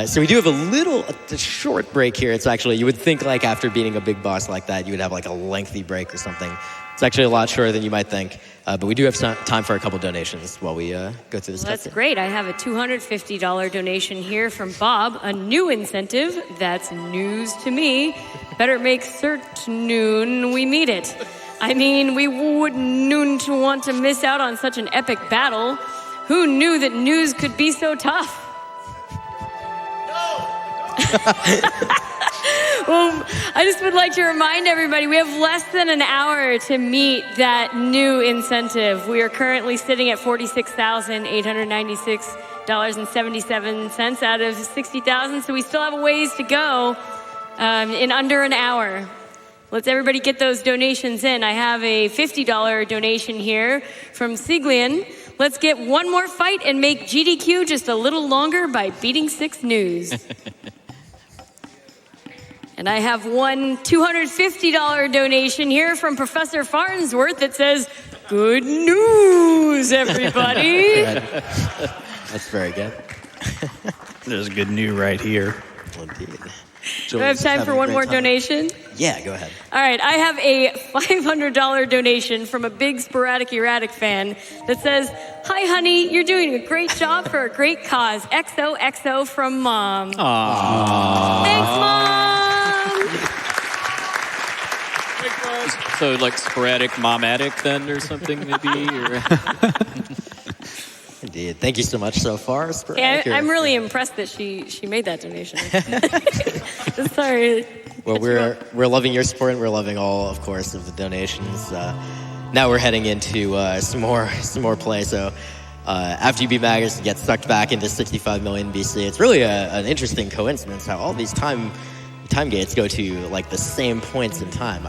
So we do have a short break here. It's actually, you would think like after beating a big boss like that, you would have like a lengthy break or something. It's actually a lot shorter than you might think. But we do have time for a couple donations while we go through this. That's great. I have a $250 donation here from Bob, a new incentive. That's news to me. Better make certain we meet it. I mean, we wouldn't want to miss out on such an epic battle. Who knew that news could be so tough? Well, I just would like to remind everybody we have less than an hour to meet that new incentive. We are currently sitting at $46,896.77 out of 60,000, so we still have a ways to go in under an hour. Let's everybody get those donations in. I have a $50 donation here from Siglian. Let's get one more fight and make GDQ just a little longer by beating 6 news. And I have one $250 donation here from Professor Farnsworth that says, "Good news, everybody." That's very good. There's good news right here. Indeed. Do I have time for one more donation? Yeah, go ahead. All right, I have a $500 donation from a big SporadicErratic fan that says, "Hi, honey, you're doing a great job for a great cause. XOXO from Mom." Aww. Thanks, Mom. So like sporadic momatic then or something maybe? Or Indeed. Thank you so much so far. Yeah, I'm really impressed that she made that donation. Sorry. Well, we're loving your support, and we're loving all, of course, of the donations. Now we're heading into some more play. So after you beat Magus, you get sucked back into 65 million BC. It's really an interesting coincidence how all these time gates go to like the same points in time.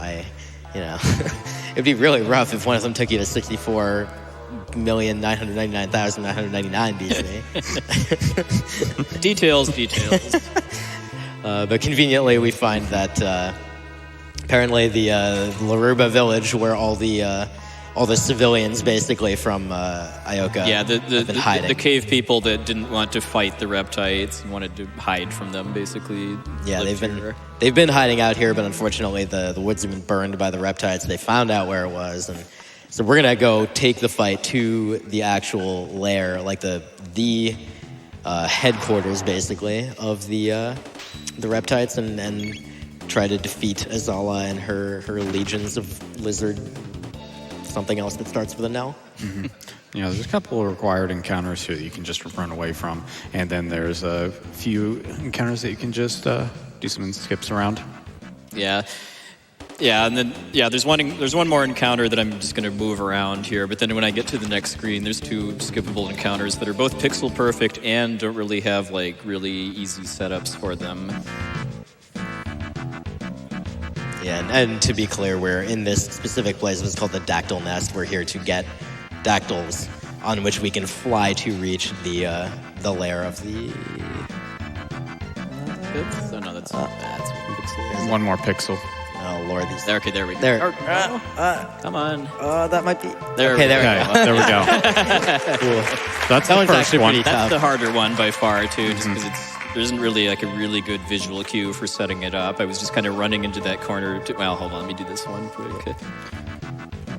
It'd be really rough if one of them took you to 64,999,999 BC. Details. But conveniently, we find that apparently the Laruba village, where all the civilians basically from Ioka have been hiding. The cave people that didn't want to fight the reptites and wanted to hide from them, basically. Yeah, they've been hiding out here, but unfortunately the woods have been burned by the reptites. They found out where it was, and so we're gonna go take the fight to the actual lair, like the headquarters, basically, of the reptites, and try to defeat Azala and her legions of lizard. Something else that starts with an L. Mm-hmm. There's a couple of required encounters here that you can just run away from, and then there's a few encounters that you can just do some skips around. Yeah. Yeah, and then there's one more encounter that I'm just going to move around here. But then when I get to the next screen, there's two skippable encounters that are both pixel perfect and don't really have like really easy setups for them. Yeah, and to be clear, we're in this specific place. It's called the Dactyl Nest. We're here to get dactyls on which we can fly to reach the lair of the. Oh no, that's pixel. One more pixel. Oh Lord, these. Okay, there we go. There. Come on. That might be. There okay, we go. there we go. There we go. Cool. That's That the one's first actually one. pretty That's tough. the harder one by far too, just because there isn't really like a really good visual cue for setting it up. I was just kind of running into that corner. Well, hold on, let me do this one quick.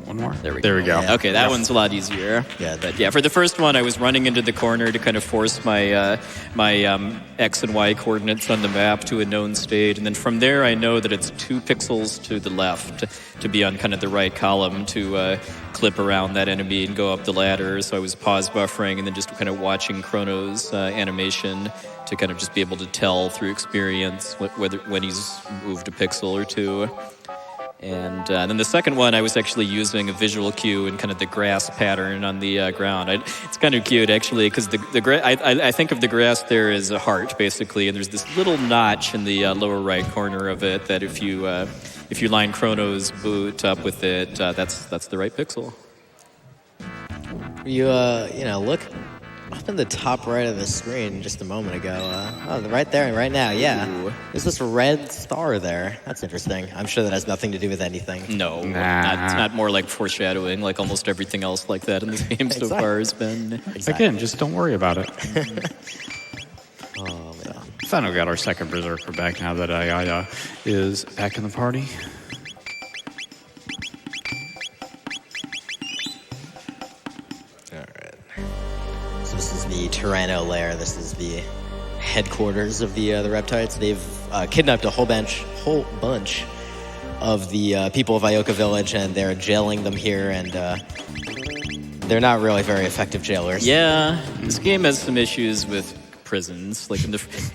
One more. There we go. Yeah. Okay, that one's a lot easier. Yeah, But yeah, for the first one, I was running into the corner to kind of force my X and Y coordinates on the map to a known state. And then from there, I know that it's 2 pixels to the left to be on kind of the right column to clip around that enemy and go up the ladder. So I was pause buffering and then just kind of watching Chrono's animation to kind of just be able to tell through experience when he's moved a pixel or two. And then the second one, I was actually using a visual cue and kind of the grass pattern on the ground. It's kind of cute, actually, because I think of the grass there as a heart, basically, and there's this little notch in the lower right corner of it that if you line Chrono's boot up with it, that's the right pixel. You look up in the top right of the screen just a moment ago. Right there, right now, yeah. Ooh. There's this red star there. That's interesting. I'm sure that has nothing to do with anything. No, Nah. it's not more like foreshadowing, like almost everything else like that in this game so Exactly. far has been. Exactly. Again, just don't worry about it. Oh, man. Finally got our second Berserker back now that AI is back in the party. So this is the Tyranno lair. This is the headquarters of the Reptites. They've kidnapped a whole bunch of the people of Ioka Village, and they're jailing them here, and they're not really very effective jailers. Yeah, this game has some issues with prisons. Like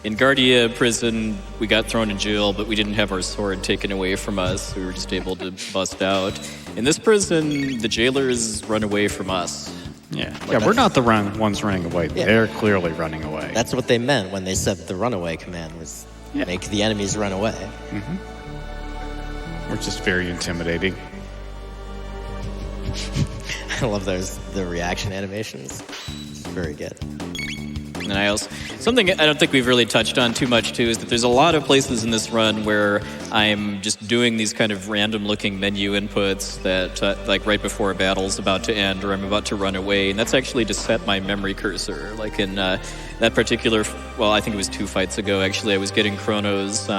in Guardia prison, we got thrown in jail, but we didn't have our sword taken away from us. We were just able to bust out. In this prison, the jailers run away from us. Yeah, we're not the ones running away. Yeah. They're clearly running away. That's what they meant when they said the runaway command was make the enemies run away. We're just very intimidating. I love the reaction animations. It's very good. And something I don't think we've really touched on too much too is that there's a lot of places in this run where I'm just doing these kind of random looking menu inputs that like right before a battle's about to end or I'm about to run away, and that's actually to set my memory cursor. Like in that particular, I think it was 2 fights ago actually, I was getting Chrono's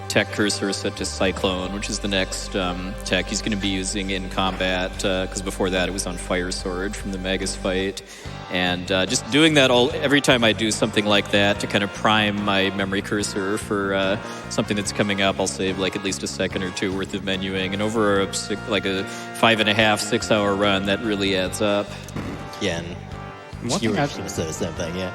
tech cursor set to Cyclone, which is the next tech he's going to be using in combat, because before that it was on Fire Sword from the Magus fight. And just doing that every time I do something like that to kind of prime my memory cursor for something that's coming up, I'll save like at least a second or two worth of menuing. And over a 5.5, 6 hour run, that really adds up. Yeah, and One you thing were I've- going to say the same thing, yeah.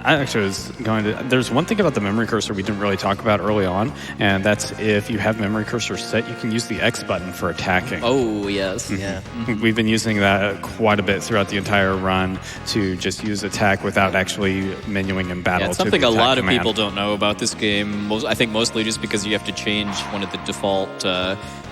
I actually was going to... There's one thing about the memory cursor we didn't really talk about early on, and that's if you have memory cursor set, you can use the X button for attacking. Oh, yes. Yeah. We've been using that quite a bit throughout the entire run to just use attack without actually menuing in battle. Yeah, it's to something the a attack lot of command. people don't know about this game. I think mostly just because you have to change one of the default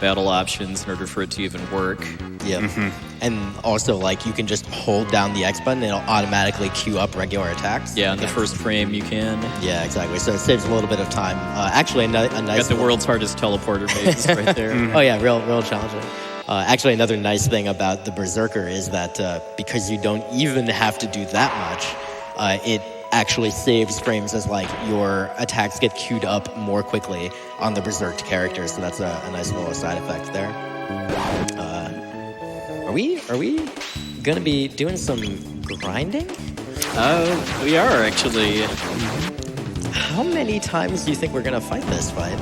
battle options in order for it to even work. Yeah. And also, like, you can just hold down the X button and it'll automatically queue up regular attacks. Yeah, in the first frame you can. Yeah, exactly. So it saves a little bit of time. Actually, a nice... Got the world's hardest teleporter maze right there. Oh, yeah, real challenging. Actually, another nice thing about the Berserker is that because you don't even have to do that much, it actually saves frames as, like, your attacks get queued up more quickly on the Berserked character. So that's a nice little side effect there. Are we gonna be doing some grinding? We are actually. How many times do you think we're gonna fight this fight?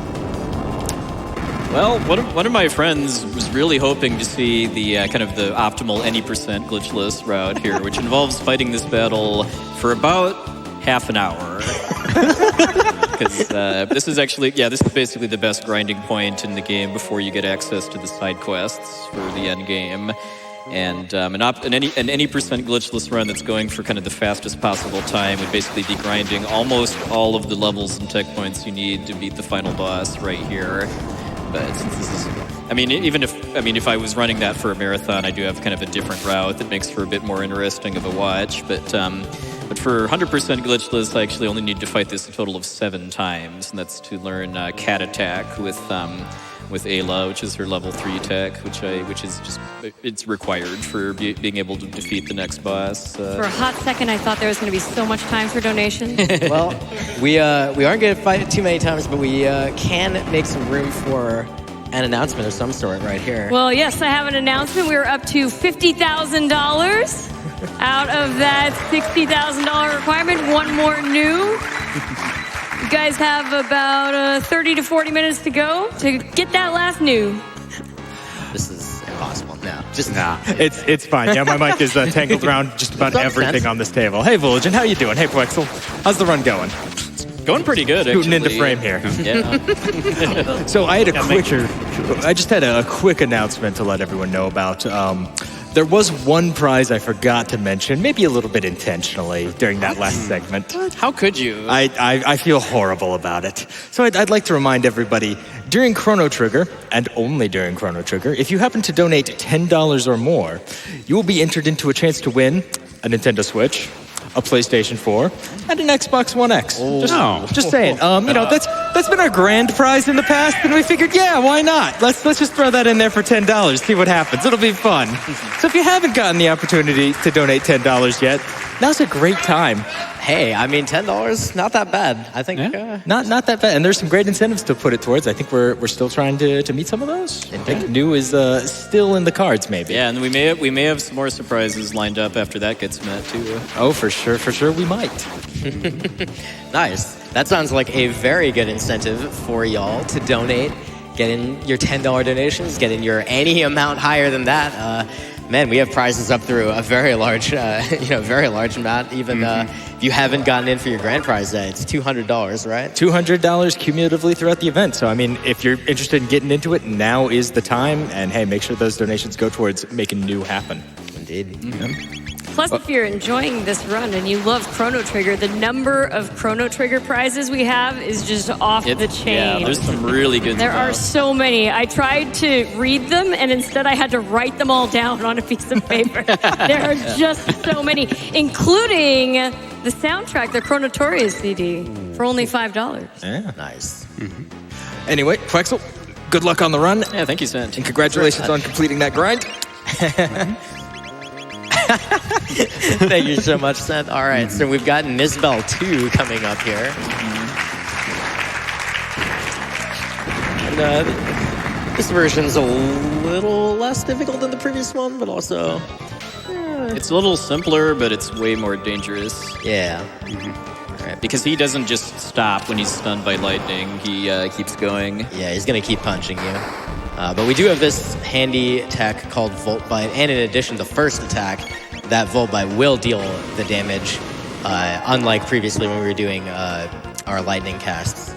Well, one of my friends was really hoping to see the kind of the optimal any % glitchless route here, which involves fighting this battle for about half an hour. Because this is actually, this is basically the best grinding point in the game before you get access to the side quests for the end game. And any percent glitchless run that's going for kind of the fastest possible time would basically be grinding almost all of the levels and tech points you need to beat the final boss right here. But since this is, if I was running that for a marathon, I do have kind of a different route that makes for a bit more interesting of a watch. But for 100% glitchless, I actually only need to fight this a total of 7 times, and that's to learn Cat Attack with Ayla, which is her level 3 tech, which is just, it's required for being able to defeat the next boss. For a hot second, I thought there was going to be so much time for donations. Well, we aren't going to fight it too many times, but we can make some room for an announcement of some sort right here. Well, yes, I have an announcement. We're up to $50,000 out of that $60,000 requirement. One more new. You guys have about 30 to 40 minutes to go to get that last new. This is impossible. No, it's fine. Yeah, my mic is tangled around just about everything on this table. Hey, Vulajin, how you doing? Hey, Plexel, how's the run going? Going pretty good, actually. Scooting into frame here. Yeah. So I just had a quick announcement to let everyone know about. There was one prize I forgot to mention, maybe a little bit intentionally during that last segment. How could you? I feel horrible about it. So I'd like to remind everybody, during Chrono Trigger, and only during Chrono Trigger, if you happen to donate $10 or more, you will be entered into a chance to win a Nintendo Switch, a PlayStation 4, and an Xbox One X. Just saying. That's been our grand prize in the past, and we figured, why not? Let's just throw that in there for $10. See what happens. It'll be fun. So if you haven't gotten the opportunity to donate $10 yet, now's a great time. Hey, $10, not that bad. I think not that bad. And there's some great incentives to put it towards. I think we're still trying to meet some of those. I think new is still in the cards, maybe. Yeah, and we may have some more surprises lined up after that gets met too. Oh, for sure, we might. Nice. That sounds like a very good incentive for y'all to donate. Get in your $10 donations. Get in your any amount higher than that. Man, we have prizes up through a very large, very large amount. Even if you haven't gotten in for your grand prize, it's $200, right? $200 cumulatively throughout the event. So, if you're interested in getting into it, now is the time. And hey, make sure those donations go towards making new happen. Indeed. Mm-hmm. Plus, if you're enjoying this run and you love Chrono Trigger, the number of Chrono Trigger prizes we have is just off the chain. Yeah, there's some really good There are so many. I tried to read them, and instead I had to write them all down on a piece of paper. There are just so many, including the soundtrack, the Chrono Trigger CD, for only $5. Yeah. Nice. Mm-hmm. Anyway, Plexel, good luck on the run. Yeah, thank you, Sant. And congratulations on completing that grind. Thank you so much, Seth. All right, so we've got Nisbel 2 coming up here. And this version's a little less difficult than the previous one, but also... It's a little simpler, but it's way more dangerous. Yeah. Right, because he doesn't just stop when he's stunned by lightning. He keeps going. Yeah, he's going to keep punching you. But we do have this handy attack called Volt Bite, and in addition, the first attack, that Volt Bite will deal the damage, unlike previously when we were doing our lightning casts.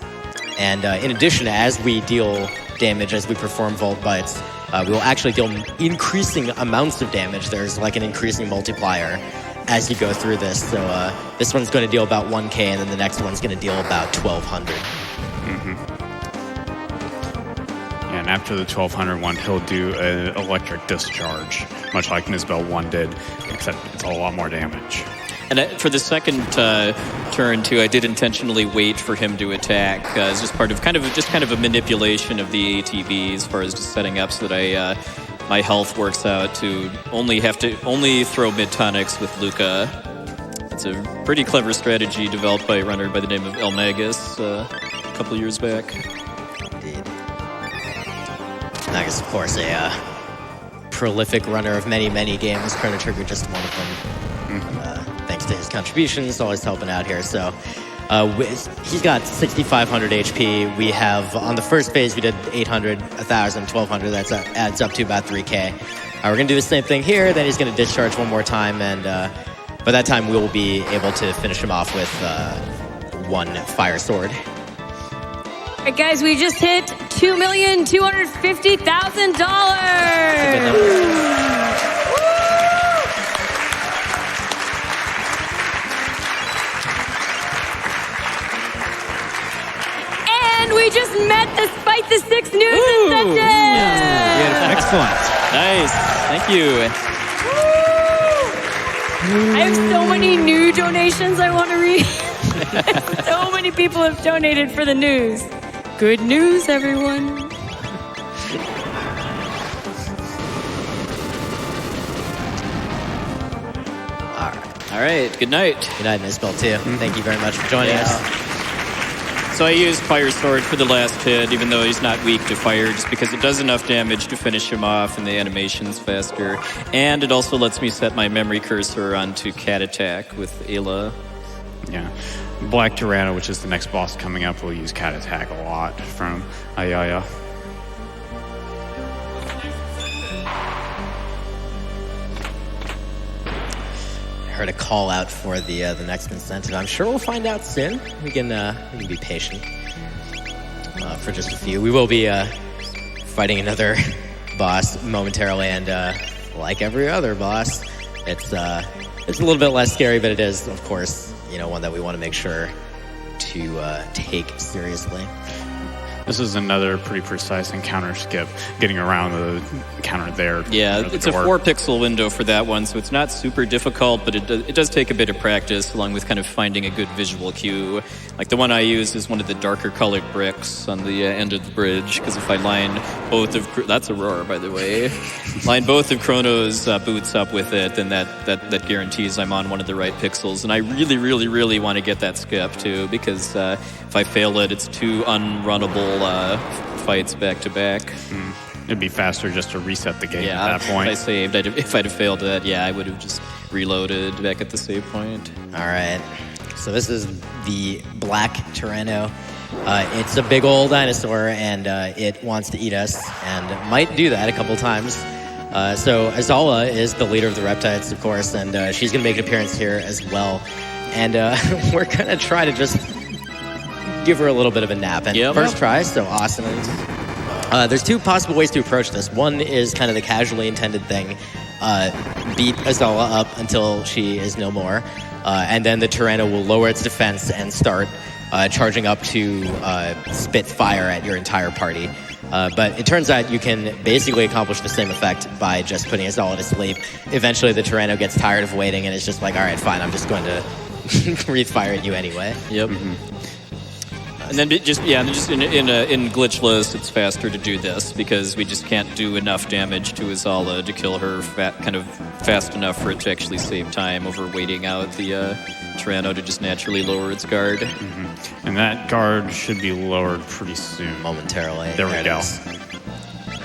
And in addition, as we deal damage, as we perform Volt Bites, we will actually deal increasing amounts of damage. There's like an increasing multiplier as you go through this. So this one's going to deal about 1K, and then the next one's going to deal about 1,200. And after the 1200 one, he'll do an electric discharge, much like Nisbel 1 did, except it's a lot more damage. And for the second turn, too, I did intentionally wait for him to attack. It's just part of kind of a manipulation of the ATB as far as just setting up so that my health works out to only throw mid-tonics with Luca. It's a pretty clever strategy developed by a runner by the name of El Magus a couple years back. Magus, of course, a prolific runner of many, many games. Chrono Trigger just one of them. Thanks to his contributions, always helping out here. So he's got 6,500 HP. We have, on the first phase, we did 800, 1,000, 1,200. That adds up to about 3K. We're going to do the same thing here. Then he's going to discharge one more time. And by that time, we'll be able to finish him off with one fire sword. All right, guys, we just hit $2,250,000. And we just met the Spite the Six news incentive. Excellent. Nice. Thank you. I have so many new donations I want to read. So many people have donated for the news. Good news, everyone. All right. Good night. Good night, Miss Bell, too. Thank you very much for joining us. So I used Fire Sword for the last hit, even though he's not weak to fire, just because it does enough damage to finish him off and the animation's faster. And it also lets me set my memory cursor onto Cat Attack with Ayla. Yeah. Black Tyranno, which is the next boss coming up, will use Cat Attack a lot from Ayaya. Heard a call out for the next incentive. I'm sure we'll find out soon. We can be patient for just a few. We will be fighting another boss momentarily, and like every other boss, it's a little bit less scary, but it is, of course, one that we want to make sure to take seriously. This is another pretty precise encounter skip, getting around the counter there. Yeah, it's a 4-pixel window for that one, so it's not super difficult, but it does take a bit of practice, along with kind of finding a good visual cue. Like the one I use is one of the darker colored bricks on the end of the bridge, because if I line both of... That's Aurora, by the way. Line both of Chrono's boots up with it, then that guarantees I'm on one of the right pixels. And I really, really, really want to get that skip, too, because if I fail it, it's too unrunnable fights back to back. It'd be faster just to reset the game at that point. If I saved, if I'd have failed that, I would have just reloaded back at the save point. All right. So this is the Black Tyranno. It's a big old dinosaur, and it wants to eat us, and might do that a couple times. So Azala is the leader of the Reptiles, of course, and she's going to make an appearance here as well. And we're going to try to just give her a little bit of a nap. And first try, so awesome. There's two possible ways to approach this. One is kind of the casually intended thing. Beat Azala up until she is no more. And then the Tyranno will lower its defense and start charging up to spit fire at your entire party. But it turns out you can basically accomplish the same effect by just putting Azala to sleep. Eventually the Tyranno gets tired of waiting and it's just like, all right, fine, I'm just going to breathe fire at you anyway. Yep. And then in Glitchless, it's faster to do this because we just can't do enough damage to Azala to kill her kind of fast enough for it to actually save time over waiting out the Tyranno to just naturally lower its guard. And that guard should be lowered pretty soon. Momentarily. There we go. All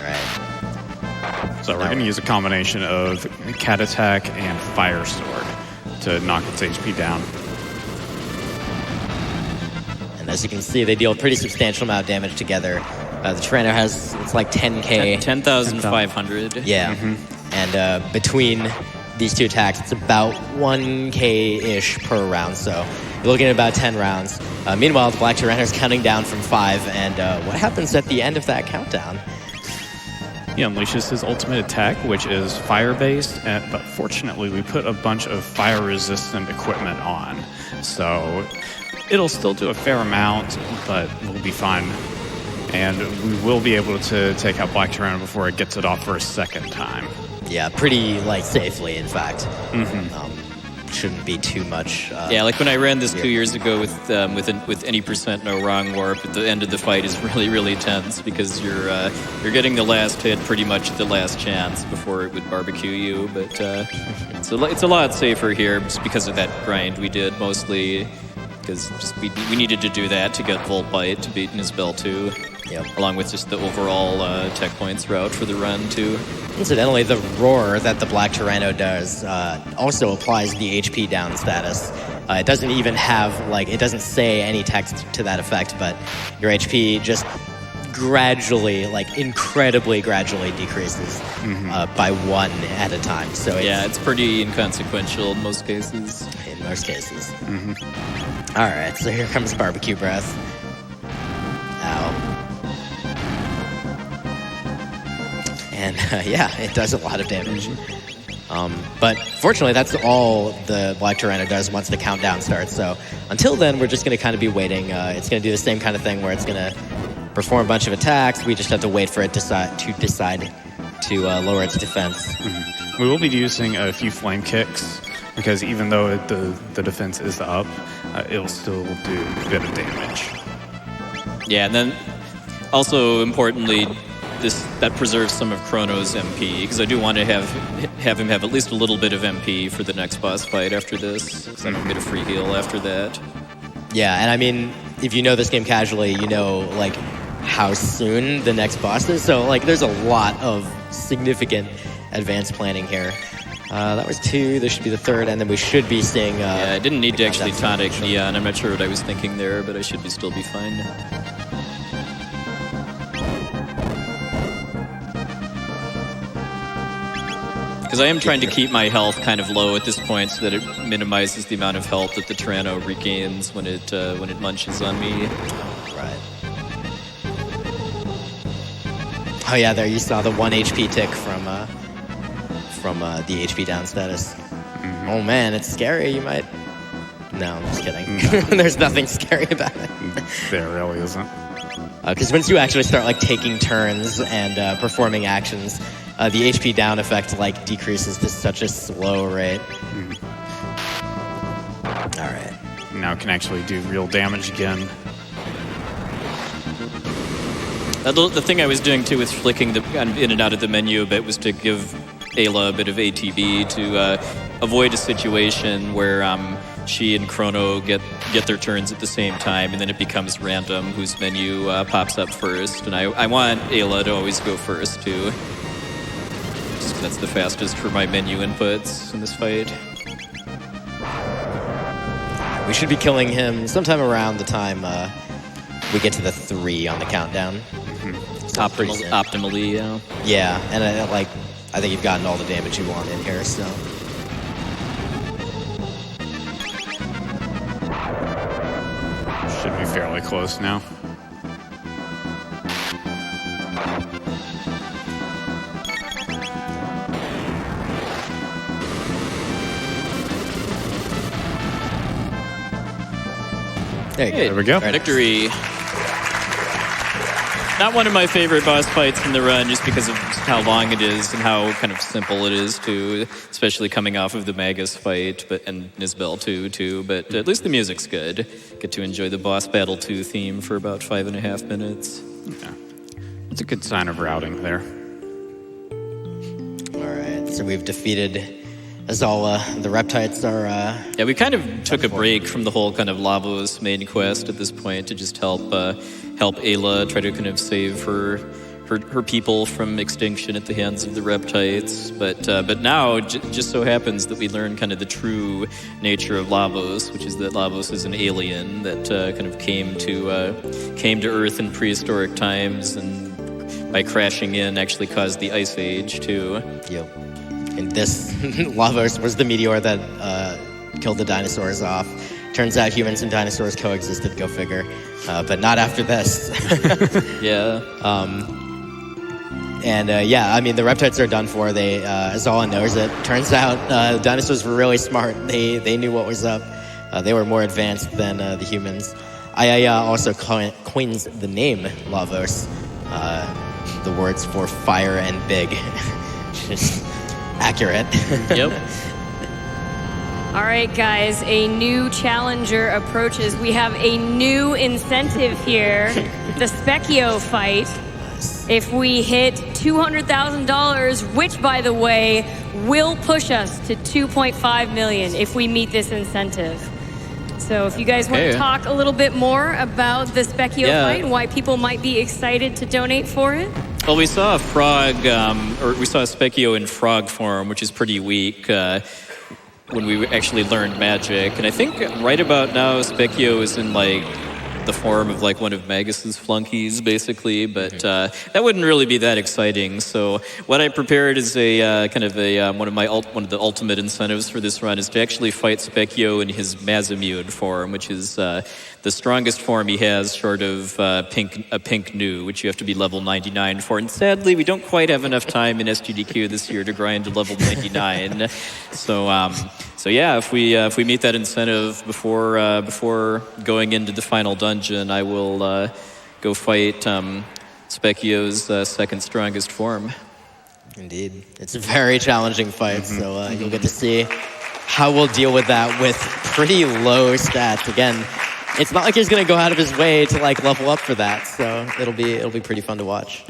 right. So we're going to use a combination of Cat Attack and Fire Sword to knock its HP down. And as you can see, they deal a pretty substantial amount of damage together. The Tyranno has, it's like 10k. 10,500. Yeah. And between these two attacks, it's about 1k-ish per round. So you're looking at about 10 rounds. Meanwhile, the Black Tyranno is counting down from 5. And what happens at the end of that countdown? He unleashes his ultimate attack, which is fire-based, but fortunately we put a bunch of fire-resistant equipment on. So it'll still do a fair amount, but we'll be fine. And we will be able to take out Black Tyranno before it gets it off for a second time. Yeah, pretty safely, in fact. Shouldn't be too much. Like when I ran this 2 years ago with any percent no wrong warp, at the end of the fight is really, really tense because you're getting the last hit pretty much at the last chance before it would barbecue you. But it's a lot safer here just because of that grind we did mostly. Because we needed to do that to get Volt Bite to beat Nizbel too. Yep. Along with just the overall tech points route for the run too. Incidentally, the roar that the Black Tyranno does also applies the HP down status. It doesn't even have, it doesn't say any text to that effect, but your HP just gradually, incredibly gradually decreases by 1 at a time. So it's pretty inconsequential in most cases. In most cases. All right, so here comes Barbecue Breath. Ow. And yeah, it does a lot of damage. But fortunately, that's all the Black Tyranno does once the countdown starts. So until then, we're just going to kind of be waiting. It's going to do the same kind of thing where it's going to perform a bunch of attacks. We just have to wait for it to decide to lower its defense. We will be using a few flame kicks because even though the defense is up, it'll still do a bit of damage. Yeah, and then also importantly, that preserves some of Chrono's MP, because I do want to have him have at least a little bit of MP for the next boss fight after this, because I don't get a free heal after that. Yeah, and I mean, if you know this game casually, you know, like, how soon the next boss is. So, like, there's a lot of significant advanced planning here. That was 2, this should be the 3rd, and then we should be seeing... yeah, I didn't need to actually tonic Neon. I'm not sure what I was thinking there, but I should still be fine. Because I am trying to keep my health kind of low at this point so that it minimizes the amount of health that the Tyranno regains when it munches on me. Right. Oh yeah, there you saw the 1 HP tick from the HP down status. Oh man, it's scary. You might... No, I'm just kidding. There's nothing scary about it. There really isn't. Because once you actually start like taking turns and performing actions, the HP down effect like decreases to such a slow rate. All right. Now it can actually do real damage again. The thing I was doing too with flicking in and out of the menu a bit was to give Ayla a bit of ATB to avoid a situation where she and Chrono get their turns at the same time, and then it becomes random whose menu pops up first. And I want Ayla to always go first too. Just 'cause that's the fastest for my menu inputs in this fight. We should be killing him sometime around the time we get to the 3 on the countdown. So Optimally, yeah. Yeah, and I think you've gotten all the damage you want in here, so... Should be fairly close now. There we go. Victory. Not one of my favorite boss fights in the run, just because of how long it is and how kind of simple it is too, especially coming off of the Magus fight, and Nisbel too. But at least the music's good. Get to enjoy the boss battle 2 theme for about 5.5 minutes. Yeah. It's a good sign of routing there. All right, so we've defeated Azala. The Reptites are... Yeah, we kind of took a break from the whole kind of Lavos main quest at this point to just help Ayla try to kind of save her people from extinction at the hands of the Reptites. But now just so happens that we learn kind of the true nature of Lavos, which is that Lavos is an alien that kind of came to Earth in prehistoric times, and by crashing in actually caused the Ice Age too. Yep. And this Lavos was the meteor that killed the dinosaurs off. Turns out humans and dinosaurs coexisted, go figure. But not after this. Yeah. Yeah, I mean, the Reptites are done for. Azala knows it. Turns out dinosaurs were really smart. They knew what was up. They were more advanced than the humans. Ayaya also coins the name Lavos. The words for fire and big. Just accurate. Yep. All right, guys, a new challenger approaches. We have a new incentive here, the Specchio fight. If we hit $200,000, which, by the way, will push us to $2.5 million if we meet this incentive. So if you guys want to talk a little bit more about the Specchio fight and why people might be excited to donate for it. Well, we saw a frog, or we saw a Specchio in frog form, which is pretty weak when we actually learned magic. And I think right about now, Specchio is in like the form of like one of Magus's flunkies, basically, but that wouldn't really be that exciting. So what I prepared is a kind of a one of the ultimate incentives for this run is to actually fight Specchio in his Masamune form, which is the strongest form he has, short of a pink new, which you have to be level 99 for. And sadly, we don't quite have enough time in SGDQ this year to grind to level 99. So yeah, if we meet that incentive before going into the final dungeon, I will go fight Specchio's second strongest form. Indeed, it's a very challenging fight. So you'll get to see how we'll deal with that with pretty low stats. Again, it's not like he's going to go out of his way to like level up for that. So it'll be pretty fun to watch.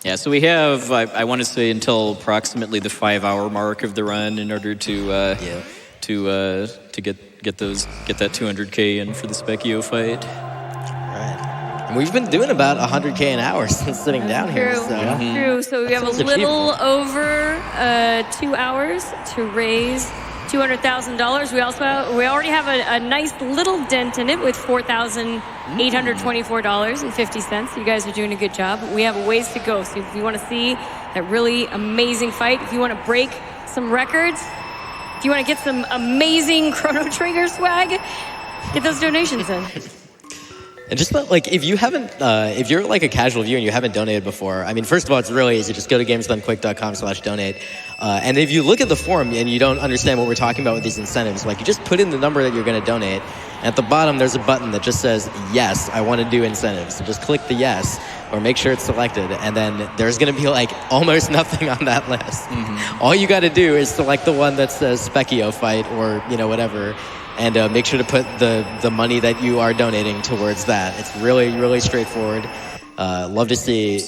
Yeah, so we have, I want to say, until approximately the 5-hour mark of the run in order to get that 200K in for the Specchio fight. Right. And we've been doing about 100K an hour since sitting down here. So. That's true. So we have a little over 2 hours to raise $200,000. We already have a nice little dent in it with $4,824.50. You guys are doing a good job. We have a ways to go. So if you want to see that really amazing fight, if you want to break some records, if you want to get some amazing Chrono Trigger swag, get those donations in. And just like if you haven't, if you're like a casual viewer and you haven't donated before, I mean, first of all, it's really easy. Just go to gamesdonequick.com/donate. And if you look at the form and you don't understand what we're talking about with these incentives, like you just put in the number that you're going to donate. And at the bottom, there's a button that just says, yes, I want to do incentives. So just click the yes or make sure it's selected. And then there's going to be like almost nothing on that list. All you got to do is select the one that says Specchio fight or, whatever. And make sure to put the money that you are donating towards that. It's really, really straightforward. Love to see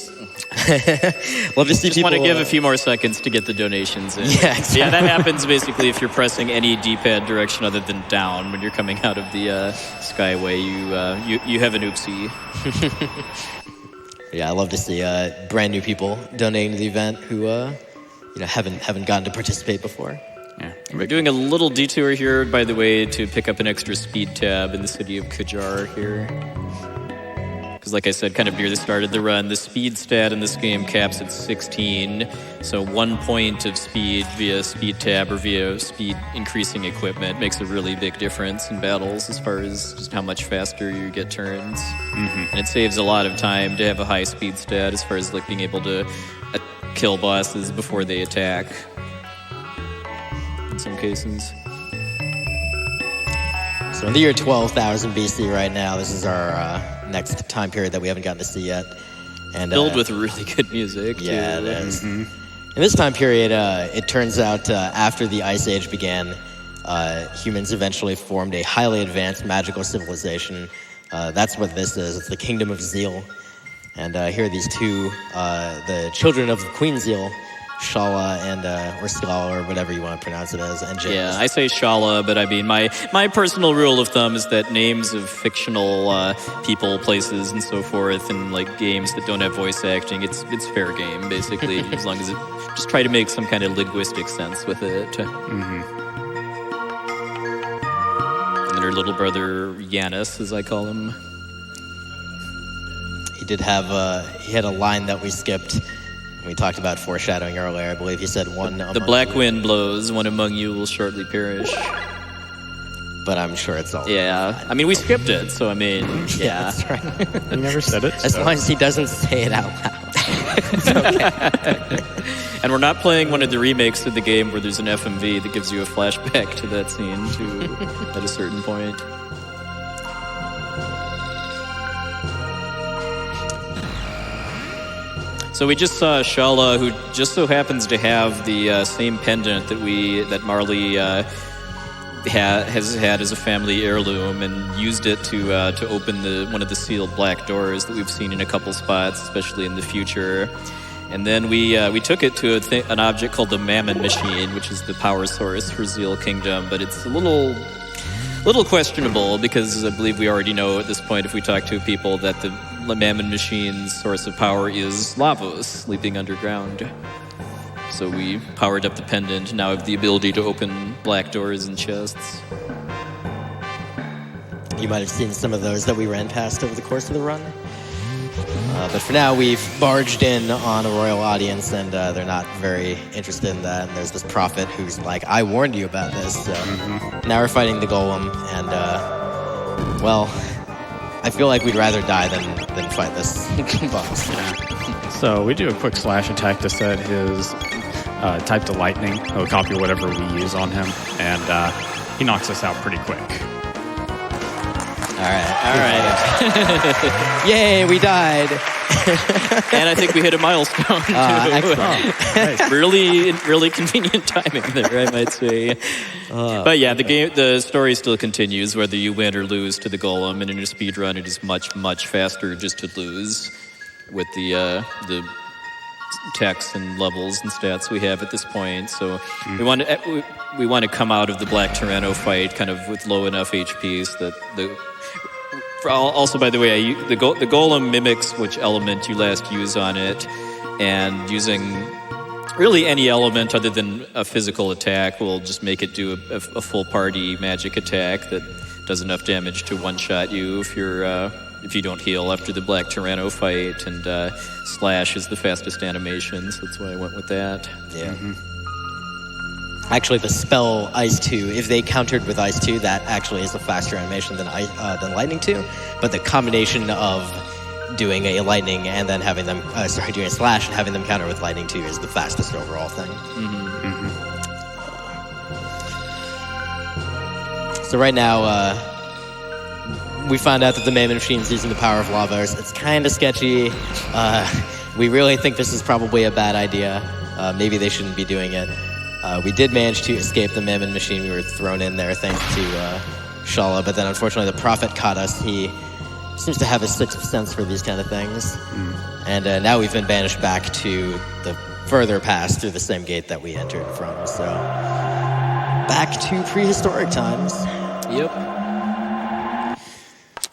Just want to give a few more seconds to get the donations in. Yeah, exactly. Yeah, that happens basically if you're pressing any D-pad direction other than down when you're coming out of the Skyway. You have an oopsie. Yeah, I love to see brand new people donating to the event who haven't gotten to participate before. Yeah. We're doing a little detour here, by the way, to pick up an extra speed tab in the city of Kajar here. Because like I said, kind of near the start of the run, the speed stat in this game caps at 16. So 1 point of speed via speed tab or via speed increasing equipment makes a really big difference in battles as far as just how much faster you get turns. And it saves a lot of time to have a high speed stat as far as like being able to kill bosses before they attack. In some cases. So in the year 12,000 BC right now, this is our next time period that we haven't gotten to see yet. And filled with really good music. Yeah, too. it is. In this time period, it turns out after the Ice Age began, humans eventually formed a highly advanced magical civilization. That's what this is. It's the Kingdom of Zeal. And here are these two, the children of Queen Zeal, Shala and or Skala or whatever you want to pronounce it as. And James. Yeah, I say Shala, but I mean my personal rule of thumb is that names of fictional people, places, and so forth, and like games that don't have voice acting, it's fair game basically, as long as it just try to make some kind of linguistic sense with it. And then her little brother Yanis, as I call him. He did have he had a line that we skipped. We talked about foreshadowing earlier. I believe he said one. The black wind blows, one among you will shortly perish. But I'm sure it's all. Yeah, I mean we skipped it, so I mean, yeah. That's right. He never said it. As long as he doesn't say it out loud. It's okay. And we're not playing one of the remakes of the game where there's an FMV that gives you a flashback to that scene at a certain point. So we just saw Shala, who just so happens to have the same pendant that Marley has had as a family heirloom, and used it to open one of the sealed black doors that we've seen in a couple spots, especially in the future. And then we took it to an object called the Mammon Machine, which is the power source for Zeal Kingdom, but it's a little questionable because I believe we already know at this point, if we talk to people, that the Mammon Machine's source of power is Lavos, sleeping underground. So we powered up the pendant, now have the ability to open black doors and chests. You might have seen some of those that we ran past over the course of the run. But for now, we've barged in on a royal audience, and they're not very interested in that. And there's this prophet who's like, I warned you about this. So now we're fighting the golem, and, well, I feel like we'd rather die than fight this boss. So we do a quick slash attack to set his type to lightning. He'll copy whatever we use on him, and he knocks us out pretty quick. All right. Yay, we died. And I think we hit a milestone. Excellent. Really convenient timing there, I might say. But yeah, the story still continues, whether you win or lose to the golem. And in a speedrun, it is much, much faster just to lose with the techs and levels and stats we have at this point. So we want to come out of the Black Tyranno fight kind of with low enough HP so that also, by the way, the golem mimics which element you last use on it, and using really any element other than a physical attack will just make it do a full party magic attack that does enough damage to one-shot you if you don't heal after the Black Tyranno fight, and Slash is the fastest animation, so that's why I went with that. Yeah. Actually, the spell Ice 2, if they countered with Ice 2, that actually is a faster animation than Lightning 2. But the combination of doing a Lightning and then having them, doing a Slash and having them counter with Lightning 2 is the fastest overall thing. So right now, we found out that the Mammon Machine's using the power of lavas. It's kind of sketchy. We really think this is probably a bad idea. Maybe they shouldn't be doing it. We did manage to escape the Mammon Machine. We were thrown in there thanks to Shala, but then unfortunately the Prophet caught us. He seems to have a sixth sense for these kind of things. And now we've been banished back to the further past through the same gate that we entered from. So back to prehistoric times. Yep.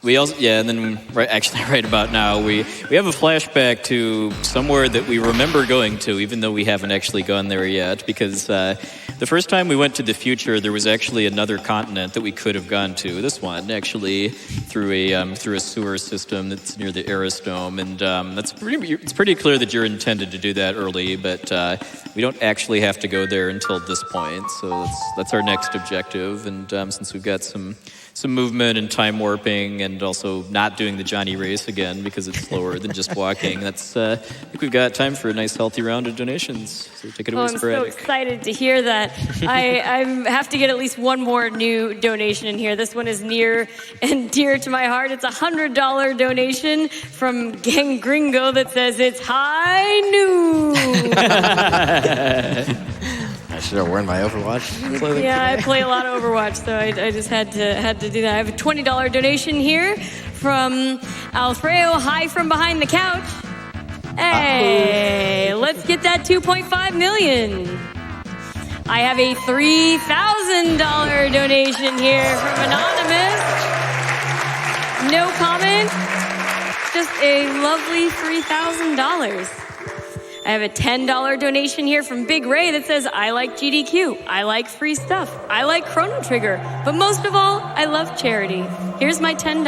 We also, and then right about now, we have a flashback to somewhere that we remember going to, even though we haven't actually gone there yet, because the first time we went to the future, there was actually another continent that we could have gone to. This one, actually, through a sewer system that's near the Aerosdome, and it's pretty clear that you're intended to do that early, but we don't actually have to go there until this point. So that's our next objective, and since we've got some movement and time warping, and also not doing the Johnny race again because it's slower than just walking. I think we've got time for a nice healthy round of donations. So take it away, Sporadic. I'm so excited to hear that. I have to get at least one more new donation in here. This one is near and dear to my heart. It's a $100 donation from Gang Gringo that says it's high noon. I should have worn my Overwatch clothing Yeah, today. I play a lot of Overwatch, so I just had to do that. I have a $20 donation here from Alfredo, hi from behind the couch. Hey, let's get that 2.5 million. I have a $3,000 donation here from Anonymous. No comment, just a lovely $3,000. I have a $10 donation here from Big Ray that says, I like GDQ, I like free stuff, I like Chrono Trigger, but most of all, I love charity. Here's my $10.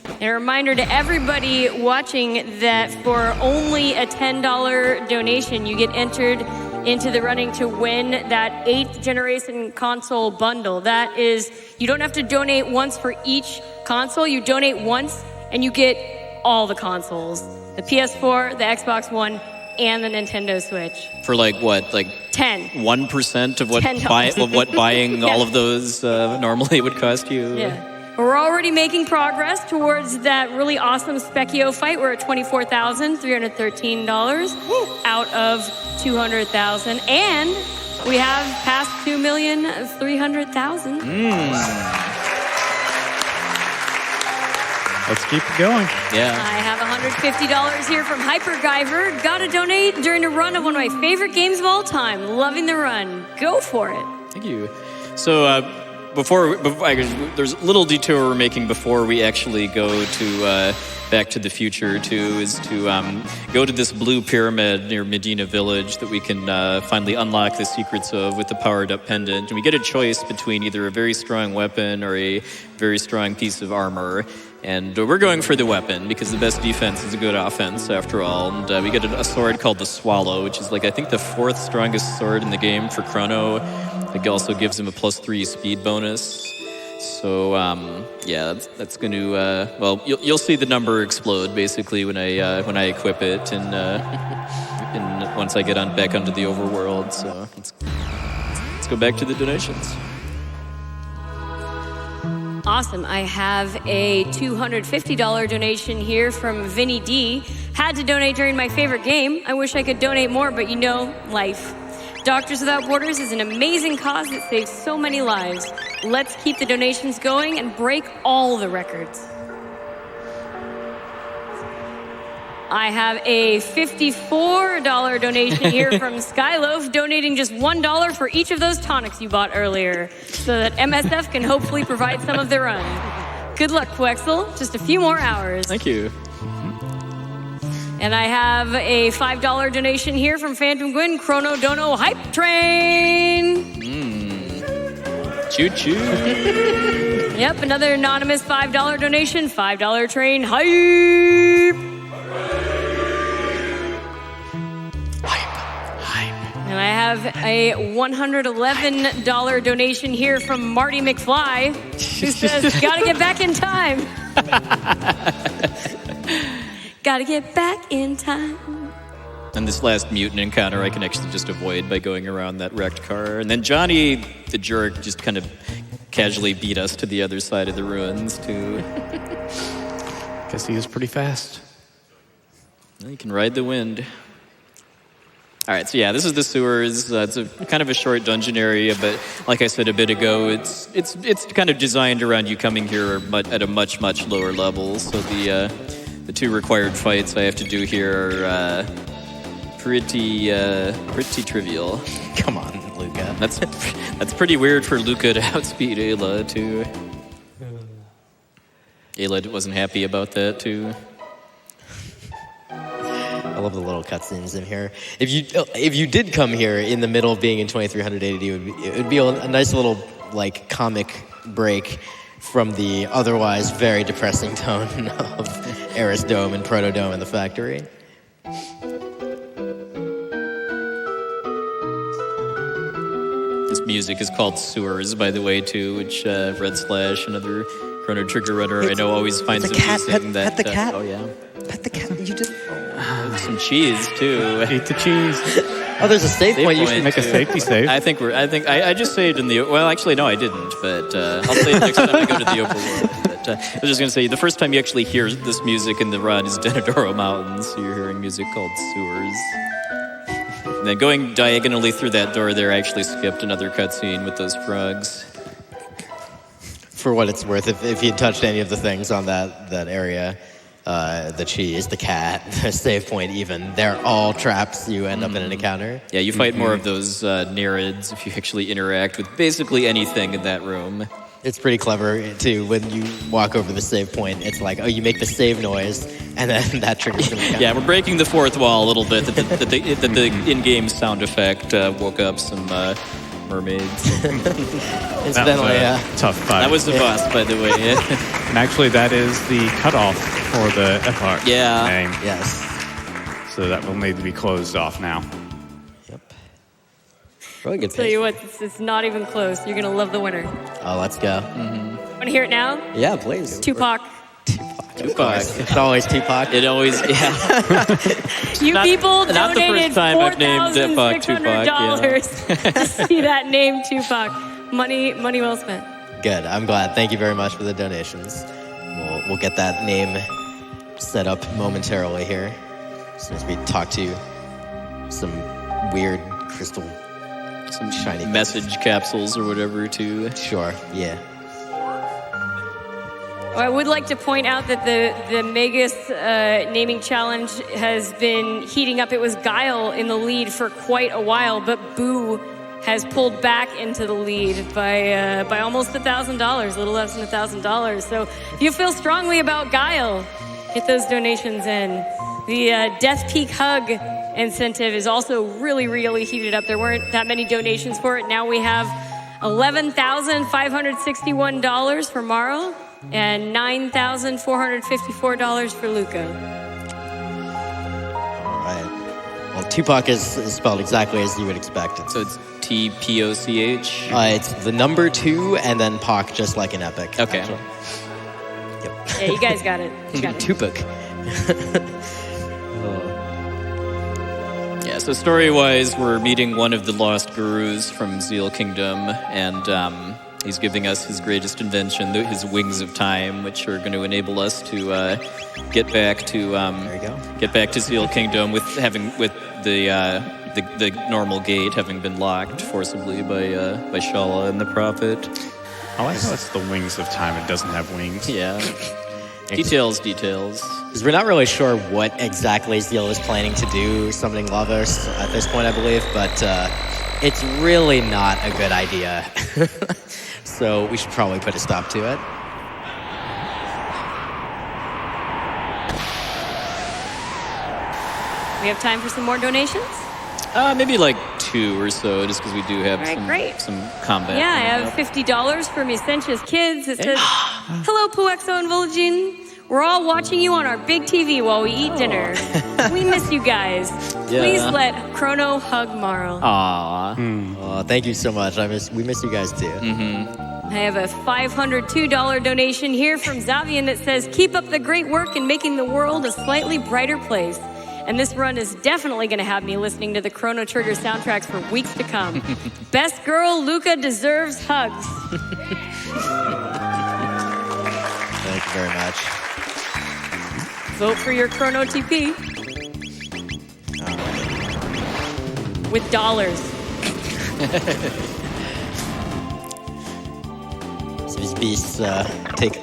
And a reminder to everybody watching that for only a $10 donation, you get entered into the running to win that 8th generation console bundle. That is, you don't have to donate once for each console, you donate once and you get all the consoles. The PS4, the Xbox One, and the Nintendo Switch. For what? 10. 1% of what buying Yes. all of those normally would cost you? Yeah. We're already making progress towards that really awesome Specchio fight. We're at $24,313 out of $200,000. And we have passed 2,300,000. Let's keep it going. Yeah. I have $150 here from Hyperguyver. Gotta donate during a run of one of my favorite games of all time. Loving the run. Go for it. Thank you. So there's a little detour we're making before we actually go to Back to the Future too, is to go to this blue pyramid near Medina Village that we can finally unlock the secrets of with the powered-up pendant. And we get a choice between either a very strong weapon or a very strong piece of armor. And we're going for the weapon because the best defense is a good offense, after all. And we get a sword called the Swallow, which is like I think the 4th strongest sword in the game for Chrono. It also gives him a +3 speed bonus. So yeah, that's going to well, you'll see the number explode basically when I equip it, and once I get back onto the overworld. So let's go back to the donations. Awesome. I have a $250 donation here from Vinny D. Had to donate during my favorite game. I wish I could donate more, but you know, life. Doctors Without Borders is an amazing cause that saves so many lives. Let's keep the donations going and break all the records. I have a $54 donation here from Skyloaf, donating just $1 for each of those tonics you bought earlier, so that MSF can hopefully provide some of their own. Good luck, Quexel. Just a few more hours. Thank you. And I have a $5 donation here from Phantom Gwyn, Chrono Dono Hype Train. Choo-choo. Yep, another anonymous $5 donation, $5 train Hype. And I have a $111 donation here from Marty McFly, who says, gotta get back in time. Gotta get back in time. And this last mutant encounter I can actually just avoid by going around that wrecked car. And then Johnny, the jerk, just kind of casually beat us to the other side of the ruins, too. Guess he is pretty fast. Well, you can ride the wind. All right, so yeah, this is the sewers. It's a kind of a short dungeon area, but like I said a bit ago, it's kind of designed around you coming here at a much lower level. So the 2 required fights I have to do here are pretty trivial. Come on, Luca. That's pretty weird for Luca to outspeed Ayla too. Ayla wasn't happy about that too. I love the little cutscenes in here. If you did come here in the middle of being in 2300 AD, it would be a nice little like comic break from the otherwise very depressing tone of Eris Dome and Proto Dome in the factory. This music is called Sewers, by the way, too, which Red Slash, another Chrono Trigger runner I know always finds amusing. Pet the cat. Oh yeah. Pet the cat. You just. Some cheese too. Eat the cheese. Oh, there's a save point. You should make a safety save. I just saved in the. Well, actually, no, I didn't. But I'll save next time I go to the overworld. But I was just gonna say, the first time you actually hear this music in the run is Denadoro Mountains. So you're hearing music called Sewers. And then going diagonally through that door there, I actually skipped another cutscene with those frogs. For what it's worth, if you touched any of the things on that area, the cheese, the cat, the save point even, they're all traps you end up in an encounter. Yeah, you fight more of those Nereids if you actually interact with basically anything in that room. It's pretty clever, too, when you walk over the save point. It's like, oh, you make the save noise, and then that triggers the encounter. Yeah, we're breaking the fourth wall a little bit. The in-game sound effect woke up some mermaids. Incidentally, that was a tough fight. That was the boss, by the way. And actually, that is the cutoff for the Epoch name. Yes. So that will need to be closed off now. Yep. Really good. Tell you what, it's not even close. You're gonna love the winner. Oh, let's go. Want to hear it now? Yeah, please. Tupac. Tupac. It's always Tupac. It always, yeah. You people not the first donated time I've named Tupac, $4,600 to see that name, Tupac. Money well spent. Good. I'm glad. Thank you very much for the donations. We'll get that name set up momentarily here, as soon as we talk to some weird crystal, some shiny message capsules or whatever too. Sure. Yeah. I would like to point out that the Magus naming challenge has been heating up. It was Guile in the lead for quite a while, but Boo has pulled back into the lead by almost $1,000, a little less than $1,000. So if you feel strongly about Guile, get those donations in. The Death Peak Hug incentive is also really, really heated up. There weren't that many donations for it. Now we have $11,561 for Morrow and $9,454 for Luca. All right. Well, Tupac is spelled exactly as you would expect. So it's TPOCH? It's the number 2 and then Pac, just like an epic. Okay. Actually. Yep. Yeah, you guys got it. You got it. Tupac. Yeah, so story-wise, we're meeting one of the lost gurus from Zeal Kingdom, and he's giving us his greatest invention, his Wings of Time, which are going to enable us to get back to There you go. get back to Zeal Kingdom with the normal gate having been locked forcibly by Shala and the Prophet. I like how it's the Wings of Time. It doesn't have wings. Yeah. Details. Because we're not really sure what exactly Zeal is planning to do, summoning Lavos at this point, I believe, but it's really not a good idea. So we should probably put a stop to it. We have time for some more donations? Maybe like 2 or so, just because we do have All right, great. some combat. Yeah, I coming have up. $50 for Misentia's kids. It says, hello, Puexo and Vulajin. We're all watching you on our big TV while we eat dinner. We miss you guys. Please let Chrono hug Morrow. Aww. Oh, thank you so much. We miss you guys too. I have a $502 donation here from Zavian that says, keep up the great work in making the world a slightly brighter place. And this run is definitely going to have me listening to the Chrono Trigger soundtracks for weeks to come. Best girl, Luca deserves hugs. Thank you very much. Vote for your Chrono TP. With dollars. So these beasts take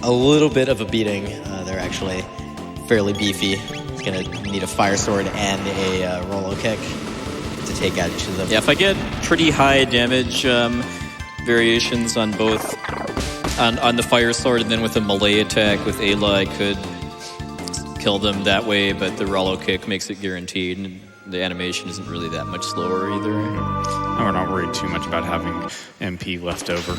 a little bit of a beating. They're actually fairly beefy. It's going to need a fire sword and a rolo kick to take out each of them. Yeah, if I get pretty high damage variations on both, on the fire sword and then with a melee attack with Ayla, I could kill them that way, but the rolo kick makes it guaranteed, and the animation isn't really that much slower either. And we're not worried too much about having MP left over.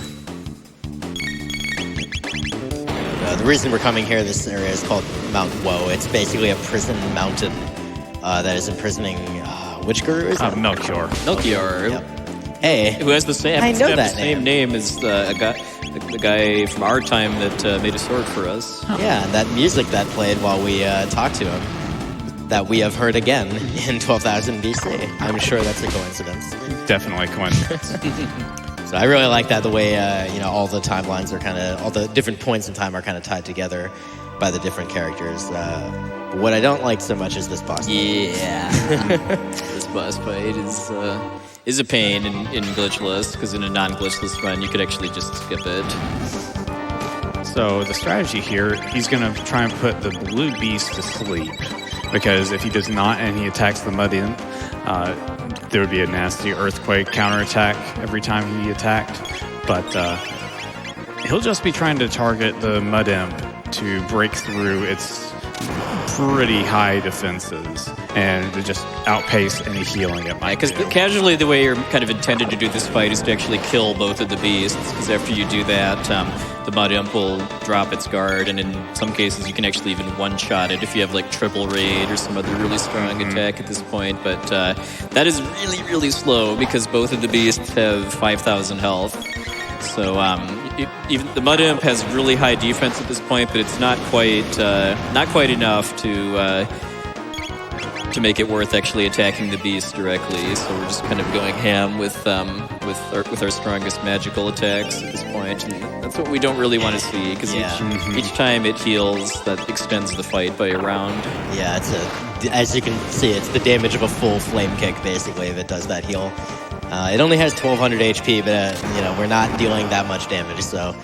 The reason we're coming here, this area is called Mount Woe. It's basically a prison mountain that is imprisoning, which guru is it? Melchior. Yep. Hey. Who has the same, I know the that same name as the guy from our time that made a sword for us. Yeah, and that music that played while we talked to him, that we have heard again in 12,000 BC. I'm sure that's a coincidence. Definitely coincidence. So I really like that, the way, all the timelines are kind of, all the different points in time are kind of tied together by the different characters. But what I don't like so much is this boss fight. Yeah. This boss fight is a pain in Glitchless, because in a non-Glitchless run, you could actually just skip it. So the strategy here, he's going to try and put the blue beast to sleep, because if he does not and he attacks the mud imp, there would be a nasty earthquake counterattack every time he attacked. But he'll just be trying to target the mud imp to break through its pretty high defenses and to just outpace any healing it might do. Because casually, the way you're kind of intended to do this fight is to actually kill both of the beasts, because after you do that, the mud imp will drop its guard, and in some cases you can actually even one-shot it if you have like triple raid or some other really strong attack at this point. But that is really, really slow, because both of the beasts have 5,000 health. So even the mud imp has really high defense at this point, but it's not quite enough to make it worth actually attacking the beast directly. So we're just kind of going ham with our strongest magical attacks at this point, and that's what we don't really want to see, because each time it heals, that extends the fight by a round. Yeah, as you can see, it's the damage of a full flame kick basically if it does that heal. It only has 1,200 HP, but we're not dealing that much damage, so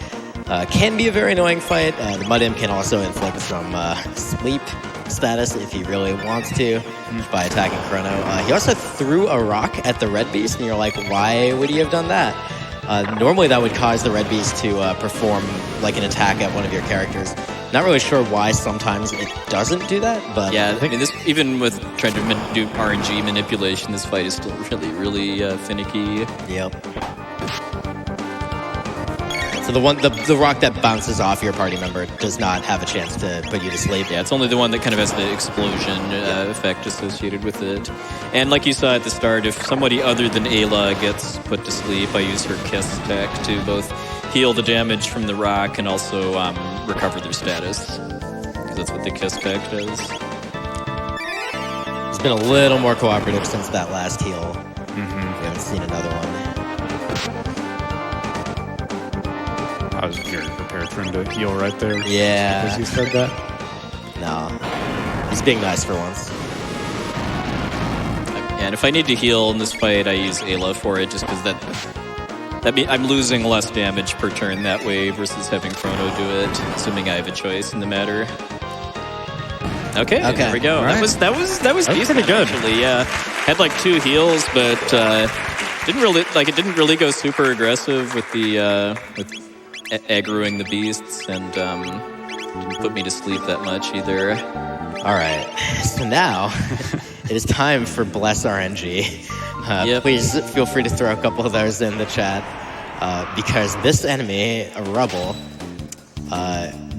can be a very annoying fight. The mud imp can also inflict some sleep status if he really wants to by attacking Chrono. He also threw a rock at the red beast, and you're like, why would he have done that? Normally that would cause the red beast to perform like an attack at one of your characters. Not really sure why sometimes it doesn't do that, but... Yeah, I mean, this, even with trying to do RNG manipulation, this fight is still really finicky. Yep. So the rock that bounces off your party member does not have a chance to put you to sleep. Yeah, it's only the one that kind of has the explosion effect associated with it. And like you saw at the start, if somebody other than Ayla gets put to sleep, I use her Kiss tech to both heal the damage from the rock and also recover their status. Because that's what the Kiss tech does. He's been a little more cooperative since that last heal. We haven't seen another one. I was very prepared for him to heal right there. Yeah. Because he said that. No. He's being nice for once. And if I need to heal in this fight, I use Ayla for it, just because I'm losing less damage per turn that way versus having Chrono do it, assuming I have a choice in the matter. Okay, there we go. Right. That was decent, pretty good. Actually, yeah. Had like 2 heals, but it didn't really go super aggressive with the with aggroing the beasts, and didn't put me to sleep that much either. All right, so now it is time for Bless RNG. Please feel free to throw a couple of those in the chat, because this enemy, a Rubble,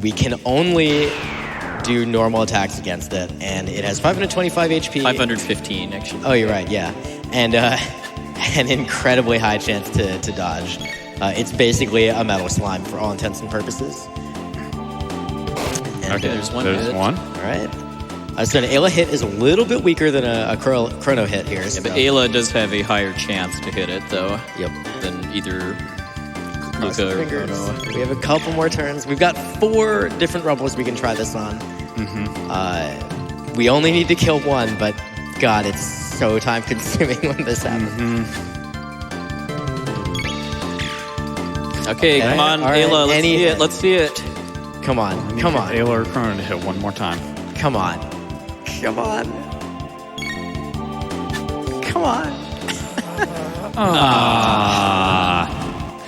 we can only do normal attacks against it, and it has 525 HP. 515, actually. Oh, you're right, yeah. And an incredibly high chance to dodge. It's basically a metal slime for all intents and purposes. And, Okay, there's one. All right. So an Ayla hit is a little bit weaker than a Chrono hit here. Yeah, but Ayla does have a higher chance to hit it, though. Yep. Than either Cross Luca or fingers. Chrono. We have a couple more turns. We've got 4 different Rubbles we can try this on. We only need to kill one, but God, it's so time-consuming when this happens. Okay, come on, all right, Ayla, let's see it. Come on, come on, Ayla or Chrono to hit one more time. come on, come on, come on.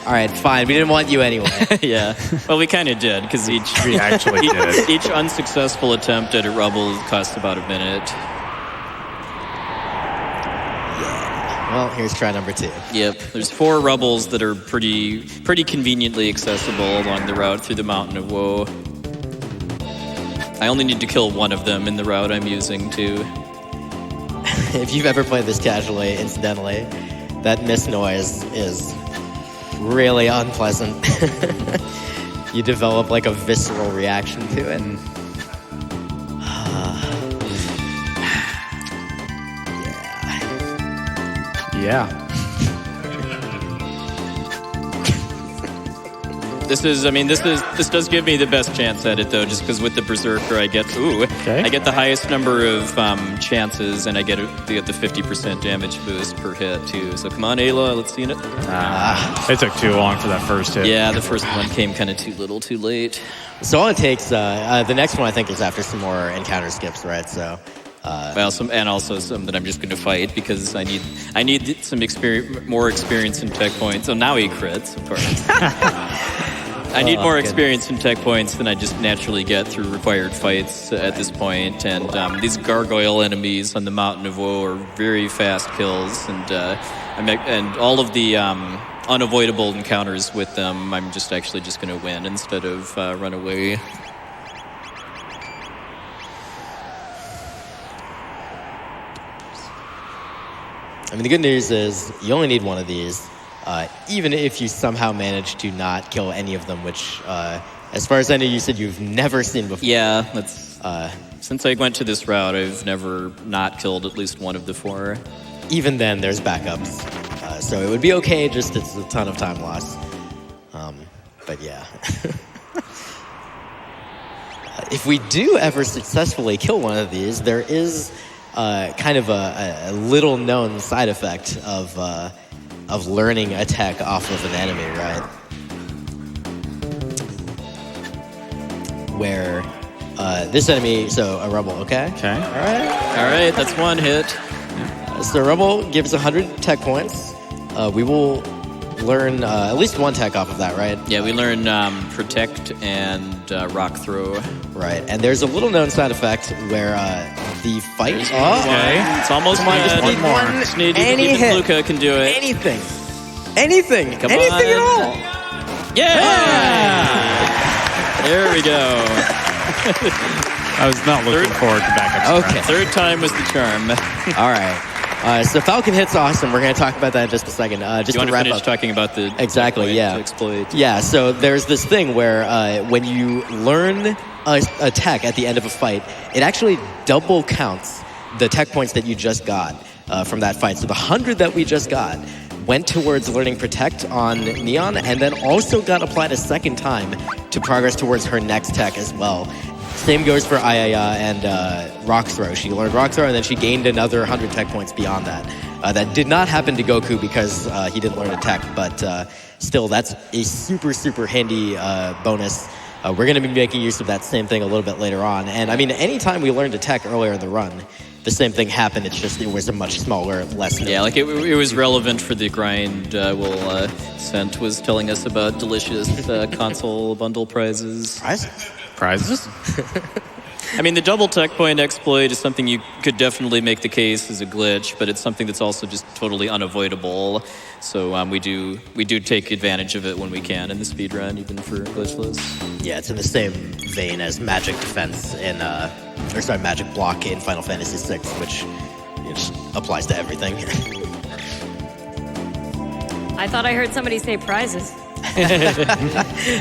All right, fine. We didn't want you anyway. Yeah, well, we kind of did, because We actually did. each unsuccessful attempt at a Rubble cost about a minute. Well, here's try number 2. Yep, there's 4 Rubbles that are pretty conveniently accessible along the route through the Mountain of Woe. I only need to kill one of them in the route I'm using, too. If you've ever played this casually, incidentally, that miss noise is really unpleasant. You develop like a visceral reaction to it. Yeah. This does give me the best chance at it, though, just because with the Berserker I get the highest number of chances, and I get the 50% damage boost per hit too. So come on, Ayla, let's see it. It took too long for that first hit. Yeah, the first one came kind of too little, too late. So all it takes, the next one I think is after some more encounter skips, right? So. Well, some that I'm just going to fight because I need some more experience in tech points. So now he crits, of course. I need more experience in tech points than I just naturally get through required fights at this point. And these gargoyle enemies on the Mountain of Woe are very fast kills, and all of the unavoidable encounters with them, I'm just going to win instead of run away. I mean, the good news is you only need one of these, even if you somehow manage to not kill any of them, which, as far as I know, you said you've never seen before. Yeah, that's since I went to this route, I've never not killed at least one of the 4. Even then, there's backups, so it would be okay. Just it's a ton of time loss. But yeah, if we do ever successfully kill one of these, there is kind of a little known side effect of learning a tech off of an enemy, right? Where this enemy, so a Rubble, okay? Okay. All right, that's one hit. So Rubble gives 100 tech points. We will learn at least one tech off of that, right? Yeah, we learn Protect and Rock Throw. Right, and there's a little known side effect where the fight... Okay, it's almost Come on, just done. need one. Just need Any even hit. Luca can do it. Anything. Anything. Come Anything on. at all. Yeah! There we go. I was not looking forward to backup. Okay. Third time was the charm. All right. So Falcon Hit's awesome. We're going to talk about that in just a second. Just You want to to wrap finish up. talking about the Exactly, yeah. exploit? Yeah, so there's this thing where when you learn a tech at the end of a fight, it actually double counts the tech points that you just got from that fight. So the 100 that we just got went towards learning Protect on Neon, and then also got applied a second time to progress towards her next tech as well. Same goes for Ayaya and Rock Throw. She learned Rock Throw, and then she gained another 100 tech points beyond that. That did not happen to Goku because he didn't learn a tech, but still, that's a super, super handy bonus. We're going to be making use of that same thing a little bit later on. And I mean, anytime we learned a tech earlier in the run, the same thing happened. It's just it was a much smaller, less... Yeah, like it was relevant for the grind. Sent was telling us about delicious console bundle prizes. Prizes? I mean, the double tech point exploit is something you could definitely make the case as a glitch, but it's something that's also just totally unavoidable. So we do take advantage of it when we can in the speedrun, even for glitchless. Yeah, it's in the same vein as Magic Defense in... Magic Block in Final Fantasy VI, which applies to everything. I thought I heard somebody say prizes.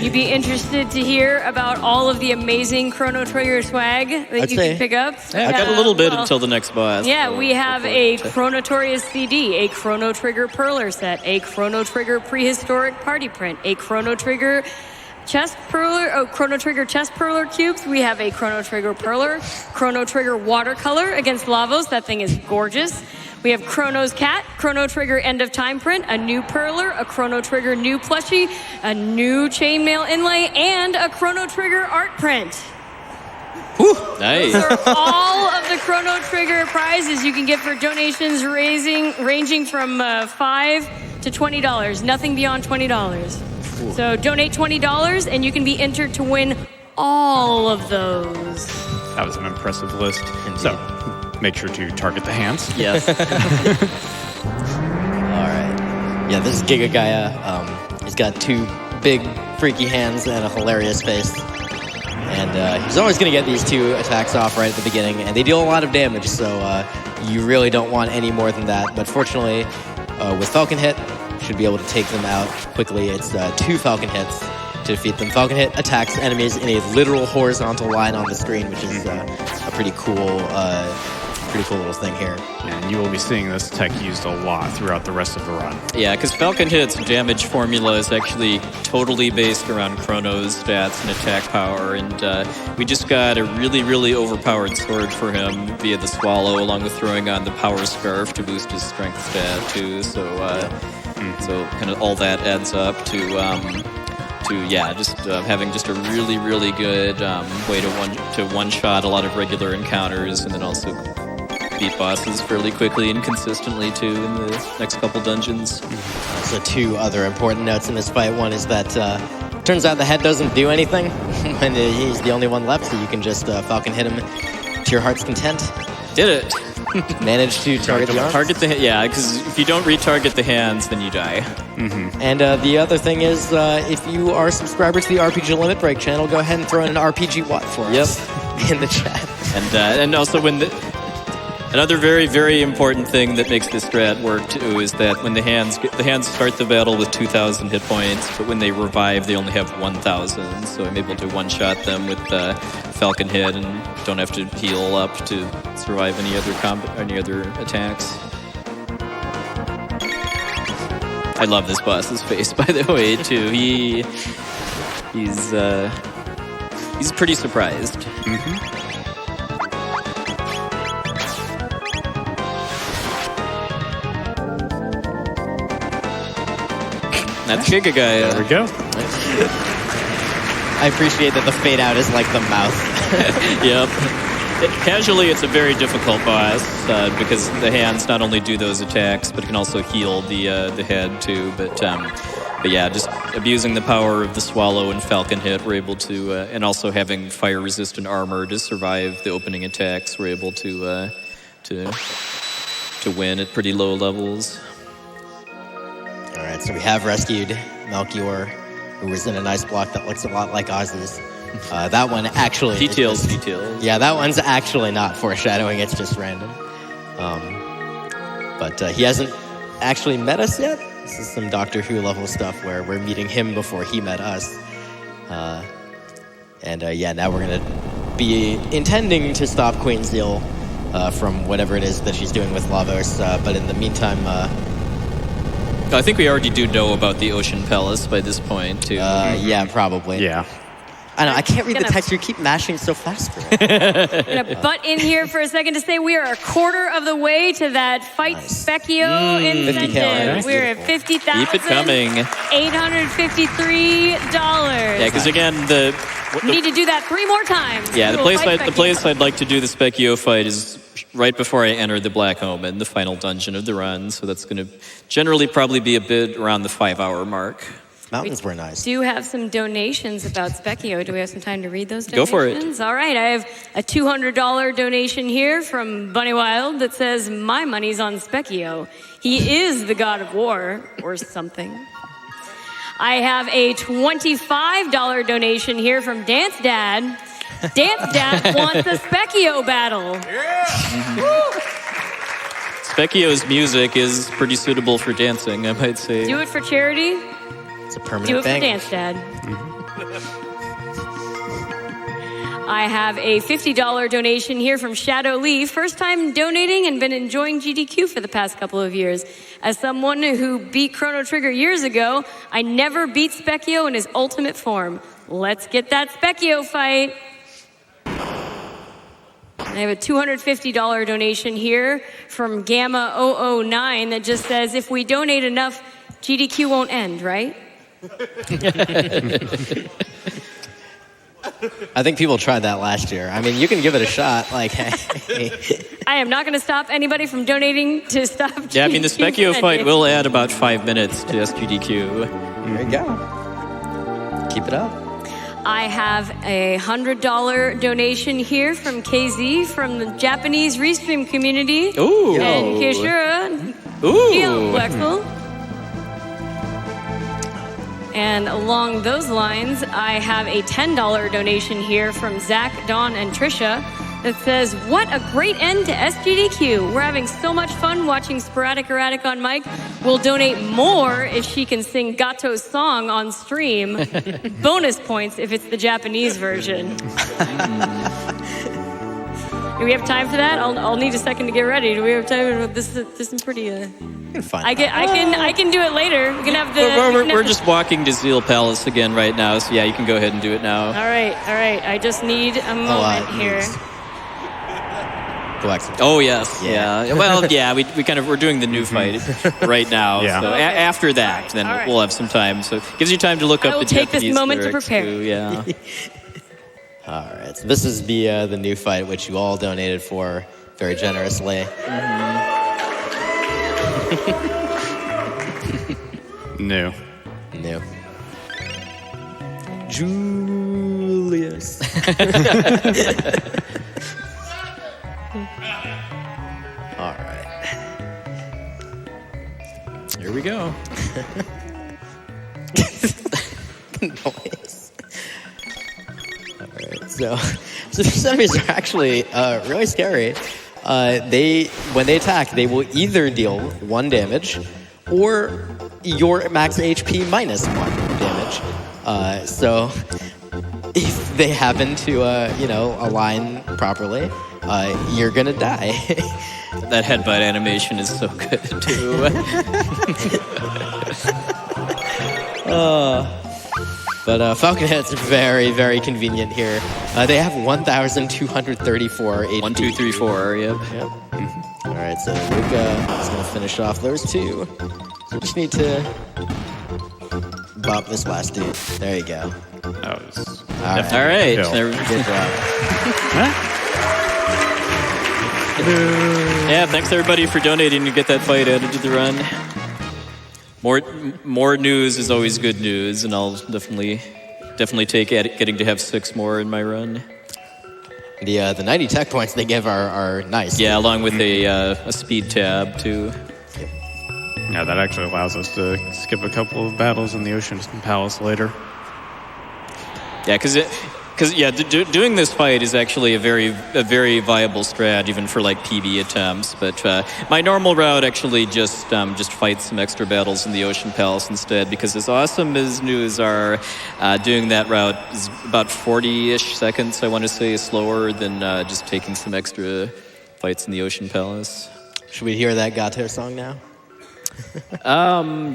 You'd be interested to hear about all of the amazing Chrono Trigger swag that you can pick up? Yeah, I got a little bit until the next boss. Yeah, we have a Chronotorious CD, a Chrono Trigger Perler set, a Chrono Trigger Prehistoric Party Print, a Chrono Trigger Chrono Trigger chest perler cubes. We have a Chrono Trigger perler, Chrono Trigger watercolor against Lavos. That thing is gorgeous. We have Chrono's cat, Chrono Trigger end of time print, a new perler, a Chrono Trigger new plushie, a new chainmail inlay, and a Chrono Trigger art print. Whew, nice. Those are all of the Chrono Trigger prizes you can get for donations ranging from $5 to $20. Nothing beyond $20. So donate $20 and you can be entered to win all of those. That was an impressive list. Indeed. So make sure to target the hands. Yes. All right. Yeah, this is Giga Gaia. He's got two big, freaky hands and a hilarious face. And he's always going to get these two attacks off right at the beginning. And they deal a lot of damage, so you really don't want any more than that. But fortunately, with Falcon Hit, should be able to take them out quickly. It's 2 Falcon Hits to defeat them. Falcon Hit attacks enemies in a literal horizontal line on the screen, which is a pretty cool little thing here. And you will be seeing this tech used a lot throughout the rest of the run. Yeah, because Falcon Hit's damage formula is actually totally based around Chrono's stats and attack power, and we just got a really, really overpowered sword for him via the Swallow, along with throwing on the Power Scarf to boost his strength stat too. So, so kind of all that adds up to having just a really, really good way to one-shot a lot of regular encounters, and then also beat bosses fairly quickly and consistently too in the next couple dungeons. So 2 other important notes in this fight. One is that turns out the head doesn't do anything when he's the only one left, so you can just Falcon hit him to your heart's content. Did it. Managed to target the arms. Yeah, because if you don't retarget the hands, then you die. Mm-hmm. And the other thing is, if you are a subscriber to the RPG Limit Break channel, go ahead and throw in an RPG what for us in the chat. And also another very, very important thing that makes this strat work too is that when the hands start the battle with 2,000 hit points, but when they revive, they only have 1,000. So I'm able to one-shot them with Falcon Hit and don't have to heal up to survive any other attacks. I love this boss's face, by the way, too. He's pretty surprised. Mm-hmm. That's Giga Gaia. There we go. I appreciate that the fade out is like the mouth. Yep. Casually, it's a very difficult boss because the hands not only do those attacks, but can also heal the head too. But yeah, just abusing the power of the Swallow and Falcon hit, we're able to, and also having fire-resistant armor to survive the opening attacks, we're able to win at pretty low levels. All right, so we have rescued Melchior, who was in a nice block that looks a lot like Oz's. That one actually... Details. Yeah, that one's actually not foreshadowing, it's just random. But he hasn't actually met us yet. This is some Doctor Who level stuff where we're meeting him before he met us. Yeah, now we're going to be intending to stop Queen Zeal from whatever it is that she's doing with Lavos. But in the meantime... I think we already do know about the Ocean Palace by this point, too. Yeah, probably. Yeah. I know, I can't read the text. You keep mashing so fast for it. I'm gonna butt in here for a second to say we are a quarter of the way to that Fight Specchio incentive. 50K, We're at $50,000. Keep it coming. $853. Yeah, because again, Need to do that 3 more times. Yeah, the Little place Fight I'd like to do the Specchio fight is right before I enter the Black Omen, the final dungeon of the run. So that's going to generally probably be a bit around the 5-hour mark. Mountains were nice. Do have some donations about Specchio. Do we have some time to read those Go donations? for it. All right, I have a $200 donation here from Bunny Wild that says, my money's on Specchio. He is the god of war, or something. I have a $25 donation here from Dance Dad. Dance Dad wants a Specchio battle. Specchio's music is pretty suitable for dancing, I might say. Do it for charity. It's a permanent Do it thing. for Dance Dad. I have a $50 donation here from Shadow Lee. First time donating and been enjoying GDQ for the past couple of years. As someone who beat Chrono Trigger years ago, I never beat Specchio in his ultimate form. Let's get that Specchio fight. I have a $250 donation here from Gamma009 that just says, if we donate enough, GDQ won't end, right? I think people tried that last year. I mean, you can give it a shot. Like, hey. I am not going to stop anybody from donating to stop GDQ. Yeah, I mean, the Specchio fight will add about 5 minutes to SGDQ. There you go. Keep it up. I have a $100 donation here from KZ from the Japanese Restream community. Ooh. And Kishura. Ooh. Flexible. And along those lines, I have a $10 donation here from Zach, Dawn, and Trisha that says, what a great end to SGDQ. We're having so much fun watching SporadicErratic on mic. We'll donate more if she can sing Gato's song on stream. Bonus points if it's the Japanese version. Do we have time for that? I'll need a second to get ready. Do we have time? This is pretty... Fine. I can do it later. We can have the. We're just walking to Zeal Palace again right now, so yeah, you can go ahead and do it now. All right. I just need a moment here. Oh yes, yeah. Well, yeah, we're doing the new fight right now. Yeah. So after that, then All right. we'll have some time. So it gives you time to look up the take this Japanese moment to lyrics, prepare. too, yeah. All right. So this is the new fight, which you all donated for very generously. New. Julius. All right. Here we go. Noise. All right. So these enemies are actually really scary. When they attack, they will either deal 1 damage or your max HP minus 1 damage. So if they happen to, align properly, you're gonna die. That headbutt animation is so good too. But Falcon Head's very, very convenient here. They have 1,234 HP. 1, 2, 3, 4. Yep. All right, so Luca is gonna finish off those 2. So just need to bop this last dude. There you go. That was All right. All right. Kill. There- Good job. Yeah, thanks everybody for donating to get that fight added to the run. More news is always good news, and I'll definitely take getting to have 6 more in my run. The 90 tech points they give are nice. Yeah, along with a speed tab too. Yeah, that actually allows us to skip a couple of battles in the Ocean Palace later. Yeah, doing this fight is actually a very viable strat, even for like PB attempts. But my normal route actually just fights some extra battles in the Ocean Palace instead, because as awesome as news are, doing that route is about 40-ish seconds, I want to say, slower than just taking some extra fights in the Ocean Palace. Should we hear that Gato song now?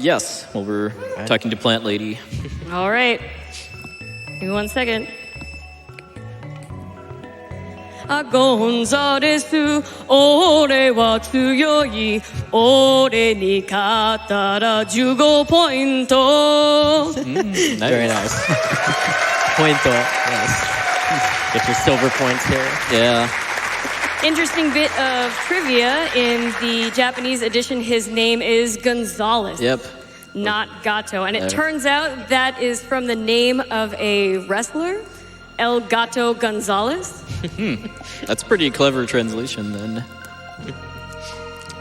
Yes. Well, we're talking to Plant Lady. All right. Give me 1 second. ゴンザレス俺は強い俺に勝ったら15ポイント Very nice. Pointo. Yes. Get your silver points here. Yeah. Interesting bit of trivia. In the Japanese edition, his name is Gonzalez. Yep. Not Gato. And it turns out that is from the name of a wrestler, El Gato Gonzalez. That's pretty clever translation then.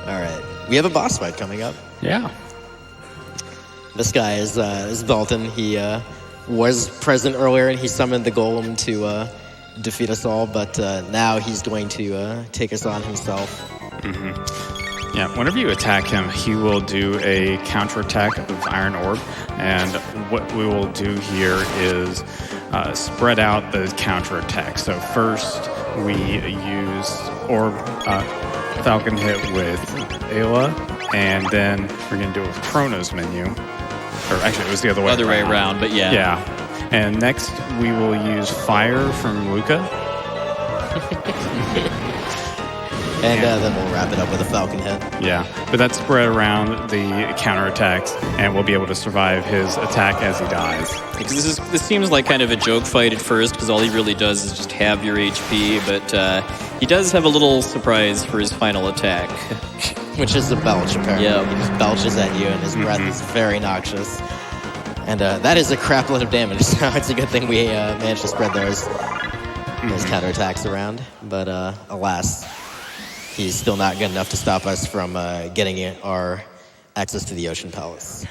All right. We have a boss fight coming up. Yeah. This guy is Dalton. He was present earlier, and he summoned the golem to defeat us all, but now he's going to take us on himself. Yeah, whenever you attack him, he will do a counterattack of Iron Orb, and what we will do here is spread out the counterattack. So first, we use Orb Falcon hit with Ayla, and then we're going to do it with Chrono's menu. Or actually, it was the other way around, but yeah. Yeah. And next, we will use Fire from Luca. And then we'll wrap it up with a Falcon hit. Yeah, but that's spread around the counterattacks, and we'll be able to survive his attack as he dies. Because this seems like kind of a joke fight at first, because all he really does is just have your HP, but he does have a little surprise for his final attack. Which is a belch, apparently. Yeah. He just belches at you, and his breath is very noxious. And that is a crap load of damage, so it's a good thing we managed to spread those counterattacks around. But alas, he's still not good enough to stop us from getting our access to the Ocean Palace.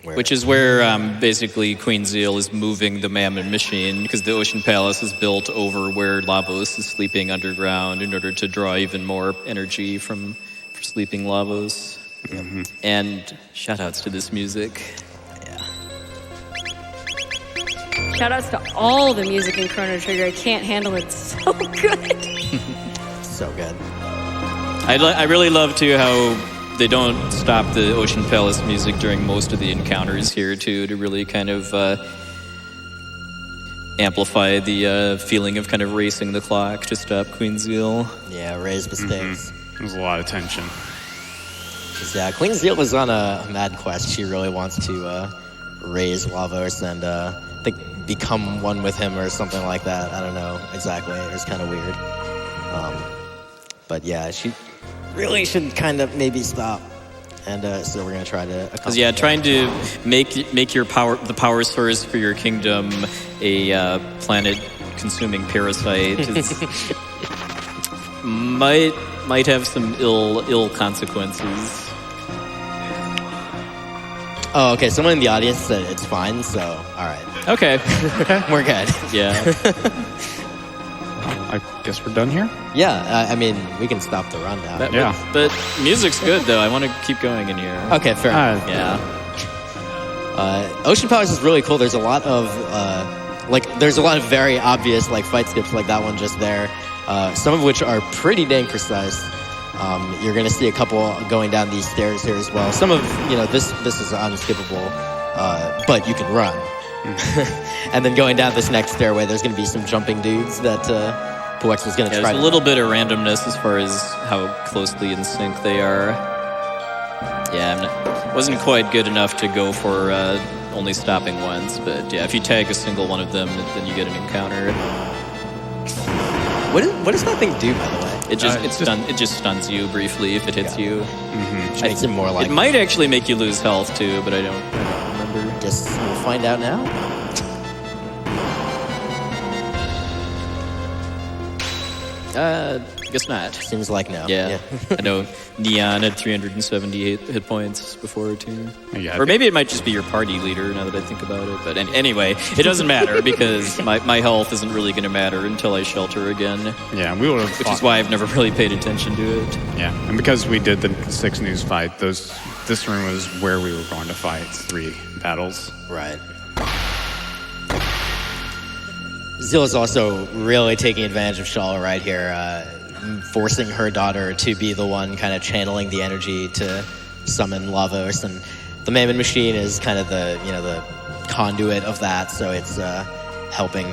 Which is where basically Queen Zeal is moving the Mammon machine, because the Ocean Palace is built over where Lavos is sleeping underground in order to draw even more energy from sleeping Lavos. And shoutouts to this music. Shoutouts to all the music in Chrono Trigger. I can't handle it. So good. So good. I really love too how they don't stop the Ocean Palace music during most of the encounters here too, to really kind of amplify the feeling of kind of racing the clock to stop Queen Zeal. Yeah, raise mistakes. There's a lot of tension. Yeah, Queen Zeal is on a mad quest. She really wants to raise Lavos and become one with him or something like that. I don't know exactly. It was kind of weird. But yeah, she really should kind of maybe stop. And so we're going to try to accomplish that. Trying to make your the power source for your kingdom a planet-consuming parasite might have some ill consequences. Oh, okay. Someone in the audience said it's fine, so all right. Okay. We're good. Yeah. I guess we're done here? Yeah, I mean, we can stop the run now. But music's good, though. I want to keep going in here. Okay, fair enough. Yeah. Ocean Palace is really cool. There's a lot of very obvious fight skips like that one just there. Some of which are pretty dang precise. You're going to see a couple going down these stairs here as well. Some of, this is unskippable, but you can run. And then going down this next stairway, there's going to be some jumping dudes that Puex was going to try. There's a little bit of randomness as far as how closely in sync they are. Yeah, wasn't quite good enough to go for only stopping once, but yeah, if you tag a single one of them, then you get an encounter. What does that thing do, by the way? It just stuns you briefly if it hits you. Which makes it more like... It might actually make you lose health too, but I don't remember. Guess we'll find out now. Guess not. Seems like no. Yeah. I know Neon had 378 hit points before too. Yeah, or maybe it might just be your party leader now that I think about it. But anyway, it doesn't matter because my health isn't really going to matter until I shelter again. Yeah, we would have. Which is why I've never really paid attention to it. Yeah, and because we did the 6 news fight, this room was where we were going to fight 3 battles. Right. Zilla's also really taking advantage of Shala right here, forcing her daughter to be the one kind of channeling the energy to summon Lavos, and the Mammon Machine is kind of the conduit of that, so it's helping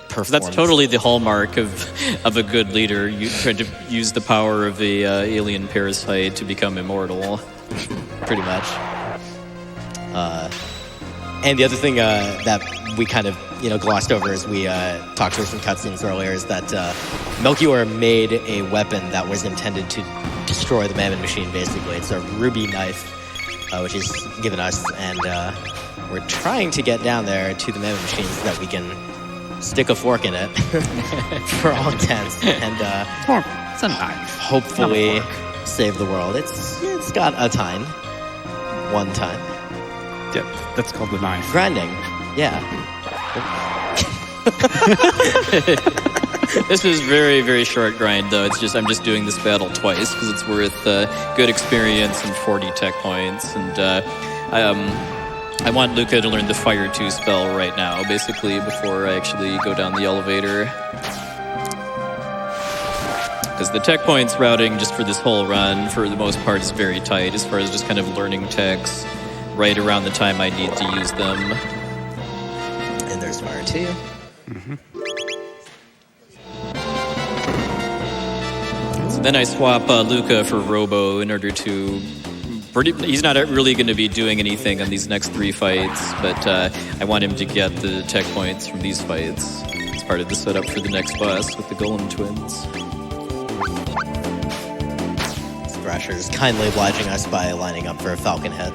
perform. That's totally the hallmark of a good leader. You try to use the power of the alien parasite to become immortal. Pretty much. And the other thing that we kind of glossed over as we talked through some cutscenes earlier is that Melchior made a weapon that was intended to destroy the Mammon Machine, basically. It's a ruby knife, which he's given us, and we're trying to get down there to the Mammon Machine so that we can stick a fork in it for all intents, and It's a knife. hopefully save the world. It's got a time. One time. Yeah, that's called the knife. Grinding. Yeah. This is very, very short grind, though. It's just I'm just doing this battle twice because it's worth good experience and 40 tech points. And I want Luca to learn the Fire 2 spell right now, basically, before I actually go down the elevator. Because the tech points routing just for this whole run, for the most part, is very tight as far as just kind of learning techs right around the time I need to use them. And there's Fire 2. So then I swap Luca for Robo in order to... He's not really going to be doing anything on these next 3 fights, but I want him to get the tech points from these fights. It's part of the setup for the next boss with the Golem twins. Thrasher's kindly obliging us by lining up for a Falcon Head,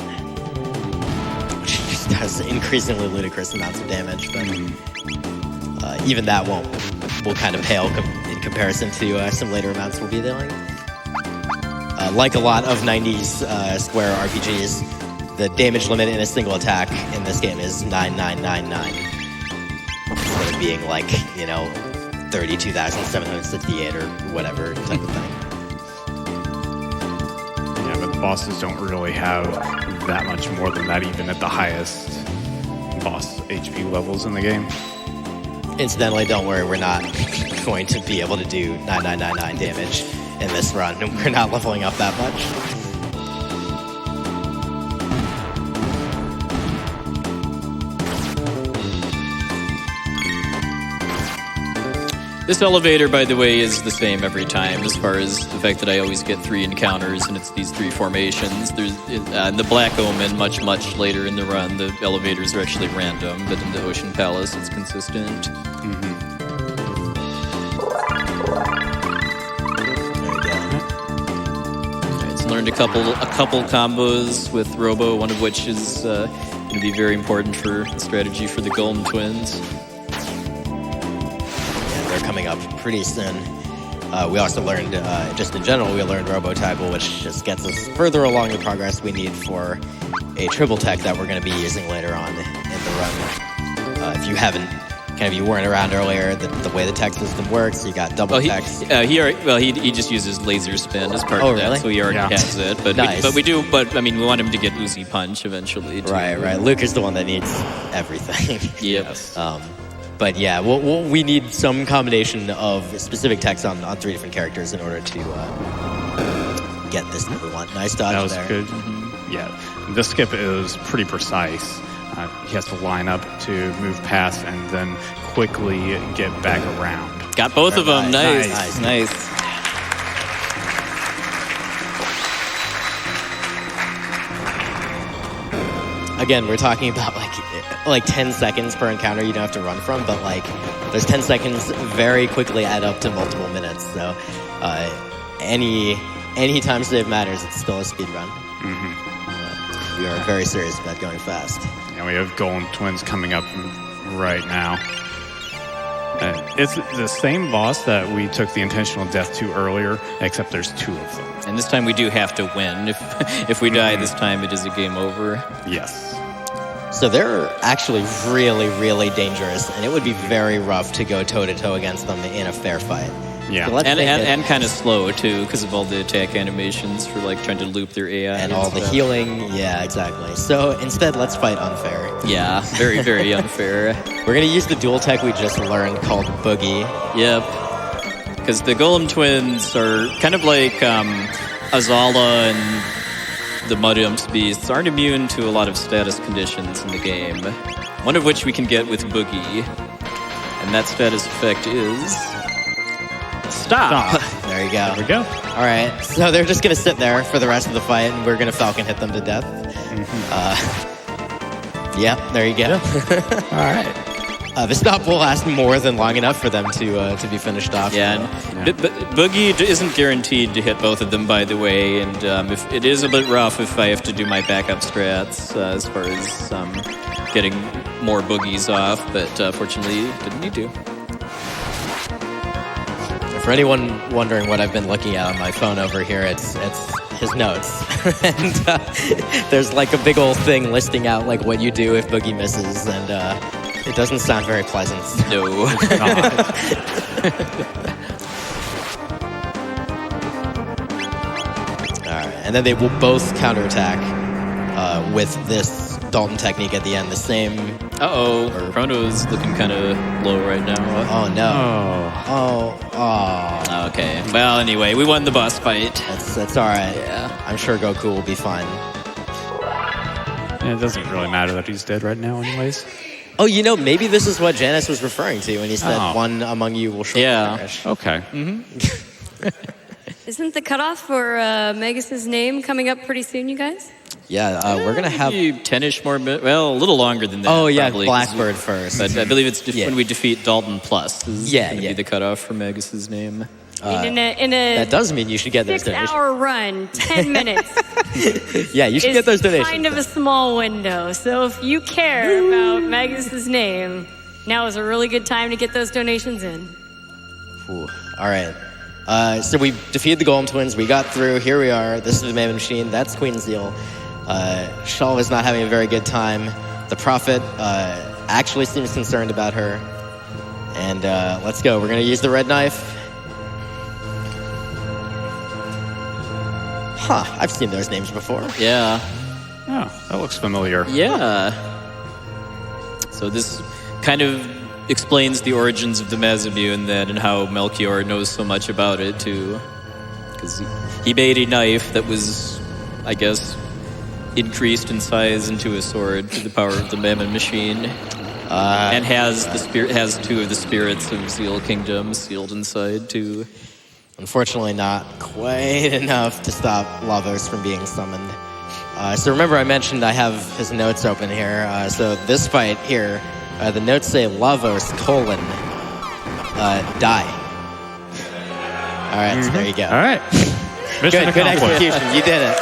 which just does increasingly ludicrous amounts of damage, but even that will kind of pale in comparison to some later amounts we'll be dealing. Like a lot of 90s Square RPGs, the damage limit in a single attack in this game is 9999. Instead of being like, 32,768 or whatever type of thing. Yeah, but the bosses don't really have that much more than that, even at the highest boss HP levels in the game. Incidentally, don't worry, we're not going to be able to do 9999 damage in this run. We're not leveling up that much. This elevator, by the way, is the same every time as far as the fact that I always get 3 encounters and it's these 3 formations. There's in the Black Omen, much later in the run, the elevators are actually random, but in the Ocean Palace, it's consistent. Learned a couple combos with Robo, one of which is going to be very important for the strategy for the Golem twins. Yeah, they're coming up pretty soon. We also learned, just in general, we learned Robo Type, which just gets us further along the progress we need for a triple tech that we're going to be using later on in the run. If you weren't around earlier, the way the tech system works, you got double techs. He just uses laser spin as part of that, really? so he already has it. But nice. we want him to get Uzi Punch eventually. Too. Right. Luke is the one that needs everything. Yep. But yeah, we need some combination of specific techs on 3 different characters in order to get this number 1. Nice dodge there. That was good. Yeah, the skip is pretty precise. He has to line up to move past and then quickly get back around. Got both of them. Nice. Again, we're talking about like like 10 seconds per encounter you don't have to run from, but like those 10 seconds very quickly add up to multiple minutes. So any time save matters. It's still a speed run. We are very serious about going fast. And we have Golem Twins coming up right now. It's the same boss that we took the intentional death to earlier, except there's 2 of them. And this time we do have to win. If we die this time, it is a game over. Yes. So they're actually really, really dangerous, and it would be very rough to go toe-to-toe against them in a fair fight. Yeah. So and kind of slow, too, because of all the attack animations for like trying to loop their AI. And all the healing. Yeah, exactly. So instead, let's fight unfair. Yeah, very, very unfair. We're going to use the dual tech we just learned called Boogie. Yep. Because the Golem Twins are kind of like Azala and the Mud Imps beasts aren't immune to a lot of status conditions in the game. One of which we can get with Boogie. And that status effect is... Stop. There you go. There we go. All right. So they're just going to sit there for the rest of the fight, and we're going to Falcon hit them to death. Yeah, there you go. All right. The stop will last more than long enough for them to be finished off. Yeah, and Boogie isn't guaranteed to hit both of them, by the way, and if it is a bit rough if I have to do my backup strats as far as getting more boogies off, but fortunately didn't need to. For anyone wondering what I've been looking at on my phone over here, it's his notes. And there's like a big old thing listing out like what you do if Boogie misses, and it doesn't sound very pleasant. No. It's not. Alright, and then they will both counterattack with this Dalton technique at the end, the same... Uh-oh, Chrono's looking kind of low right now. Oh, no. Oh. Okay, well, anyway, we won the boss fight. That's alright. Yeah. I'm sure Goku will be fine. And it doesn't really matter that he's dead right now anyways. Oh, you know, maybe this is what Janice was referring to when he said one among you will shortly perish. Okay. Isn't the cutoff for Megus's name coming up pretty soon, you guys? Yeah, we're going to have... 10-ish more minutes. Well, a little longer than that. Oh, yeah, probably, Blackbird first. But I believe it's when we defeat Dalton Plus. This is going to be the cutoff for Megus's name. In a that does mean you should get those donations. 6-hour run, 10 minutes. Yeah, you should get those donations. It's kind of a small window. So if you care about Megus's name, now is a really good time to get those donations in. Ooh, all right. So we defeated the Golem Twins. We got through. Here we are. This is the Mammoth Machine. That's Queen Zeal. Shalva is not having a very good time. The Prophet actually seems concerned about her. And let's go. We're going to use the red knife. Huh, I've seen those names before. Yeah. Oh, that looks familiar. Yeah. So this kind of explains the origins of the Mazamune then and how Melchior knows so much about it too. Because he made a knife that was, I guess, increased in size into a sword through the power of the Mammon Machine. And has two of the spirits of Zeal Kingdom sealed inside too. Unfortunately not quite enough to stop Lavos from being summoned. So remember I mentioned I have his notes open here. So this fight here, the notes say Lavos, die. All right, so there you go. All right. Mission Good accomplished. execution. You did it.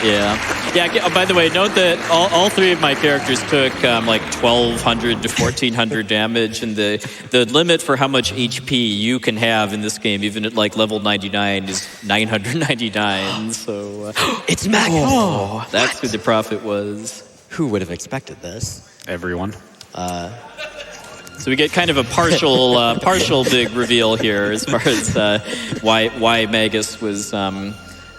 Yeah. Yeah, by the way, note that all three of my characters took like 1,200 to 1,400 damage, and the limit for how much HP you can have in this game, even at like level 99, is 999, so... It's Magnus! Oh, that's who the Prophet was. Who would have expected this? Everyone. So we get kind of a partial big reveal here as far as why Magus was...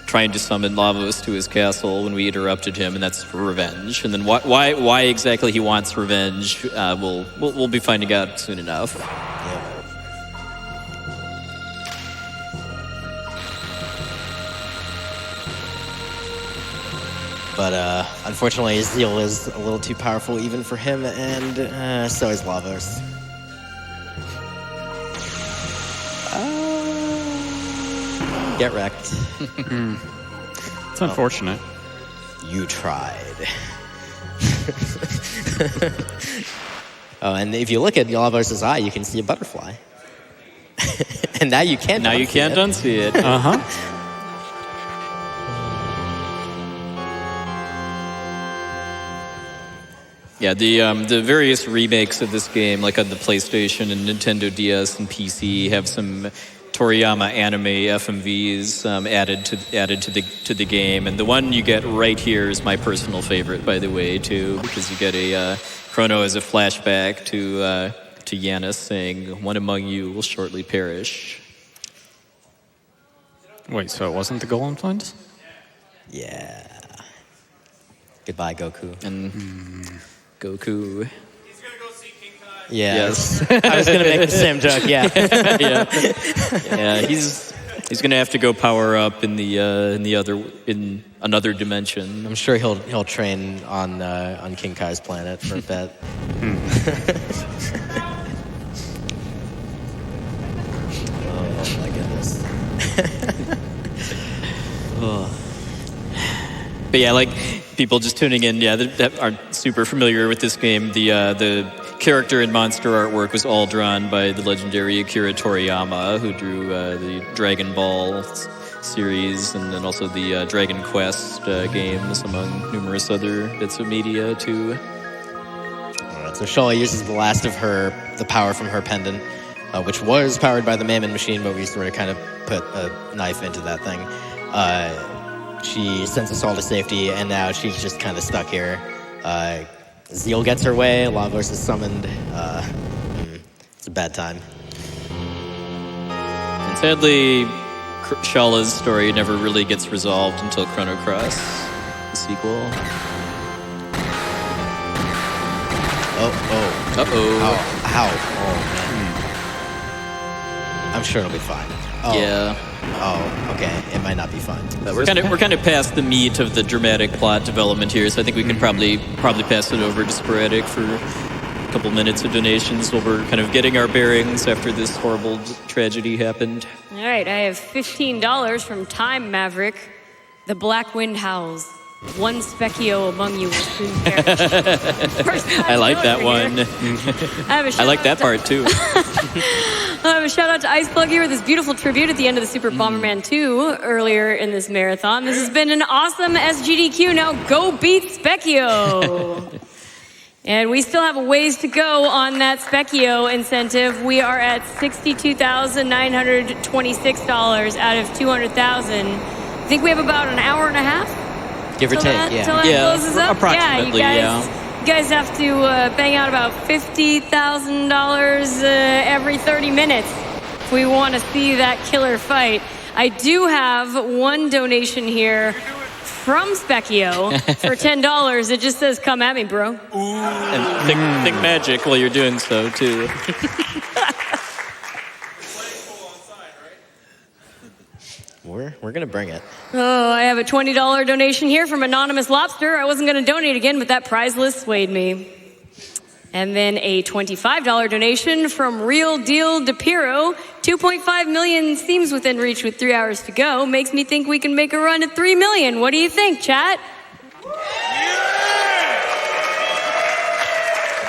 trying to summon Lavos to his castle when we interrupted him, and that's for revenge. And then why exactly he wants revenge, we'll be finding out soon enough. Yeah. But unfortunately, Zeal is a little too powerful even for him, and so is Lavos. Get wrecked. It's unfortunate. You tried. Oh, and if you look at Lavos' eye, you can see a butterfly. And now you can't. Now you can't unsee it. Yeah, the various remakes of this game, like on the PlayStation and Nintendo DS and PC, have some Toriyama anime FMVs added to the game, and the one you get right here is my personal favorite, by the way, too, because you get a Chrono as a flashback to Yanis saying, "One among you will shortly perish." Wait, so it wasn't the Golem Twins? Yeah. Goodbye, Goku. And Goku. He's gonna go see King Kai. Yeah. Yes. I was gonna make the same joke. Yeah. Yeah. He's gonna have to go power up in another dimension. I'm sure he'll train on King Kai's planet for a bit. Oh my goodness. But yeah, like people just tuning in, that aren't super familiar with this game. The character and monster artwork was all drawn by the legendary Akira Toriyama, who drew the Dragon Ball series and then also the Dragon Quest games, among numerous other bits of media too. Alright, so Shola uses the last of the power from her pendant, which was powered by the Mammon machine, but we sort of kind of put a knife into that thing. She sends us all to safety, and now she's just kind of stuck here. Zeal gets her way, Lavos is summoned. It's a bad time. And sadly, Shala's story never really gets resolved until Chrono Cross, the sequel. Oh. Ow. Oh, man. I'm sure it'll be fine. Oh. Yeah. Oh, okay. It might not be fun. But we're kind of past the meat of the dramatic plot development here, so I think we can probably pass it over to Sporadic for a couple minutes of donations while we're kind of getting our bearings after this horrible tragedy happened. All right, I have $15 from Time Maverick. The black wind howls. One Specchio among you will soon perish. I like that one. I like that part too. I have a shout out to Ice Plug here with this beautiful tribute at the end of the Super Bomberman 2 earlier in this marathon. This has been an awesome SGDQ. Now go beat Specchio. And we still have a ways to go on that Specchio incentive. We are at $62,926 out of $200,000. I think we have about an hour and a half. Give or take, Till that closes up. Approximately, You guys have to bang out about $50,000 every 30 minutes if we want to see that killer fight. I do have one donation here from Specchio for $10. It just says, "Come at me, bro." Ooh. And think magic while you're doing so too. We're gonna bring it. Oh, I have a $20 donation here from Anonymous Lobster. I wasn't going to donate again, but that prize list swayed me. And then a $25 donation from Real Deal DePiro. 2.5 million seems within reach with 3 hours to go. Makes me think we can make a run at 3 million. What do you think, chat?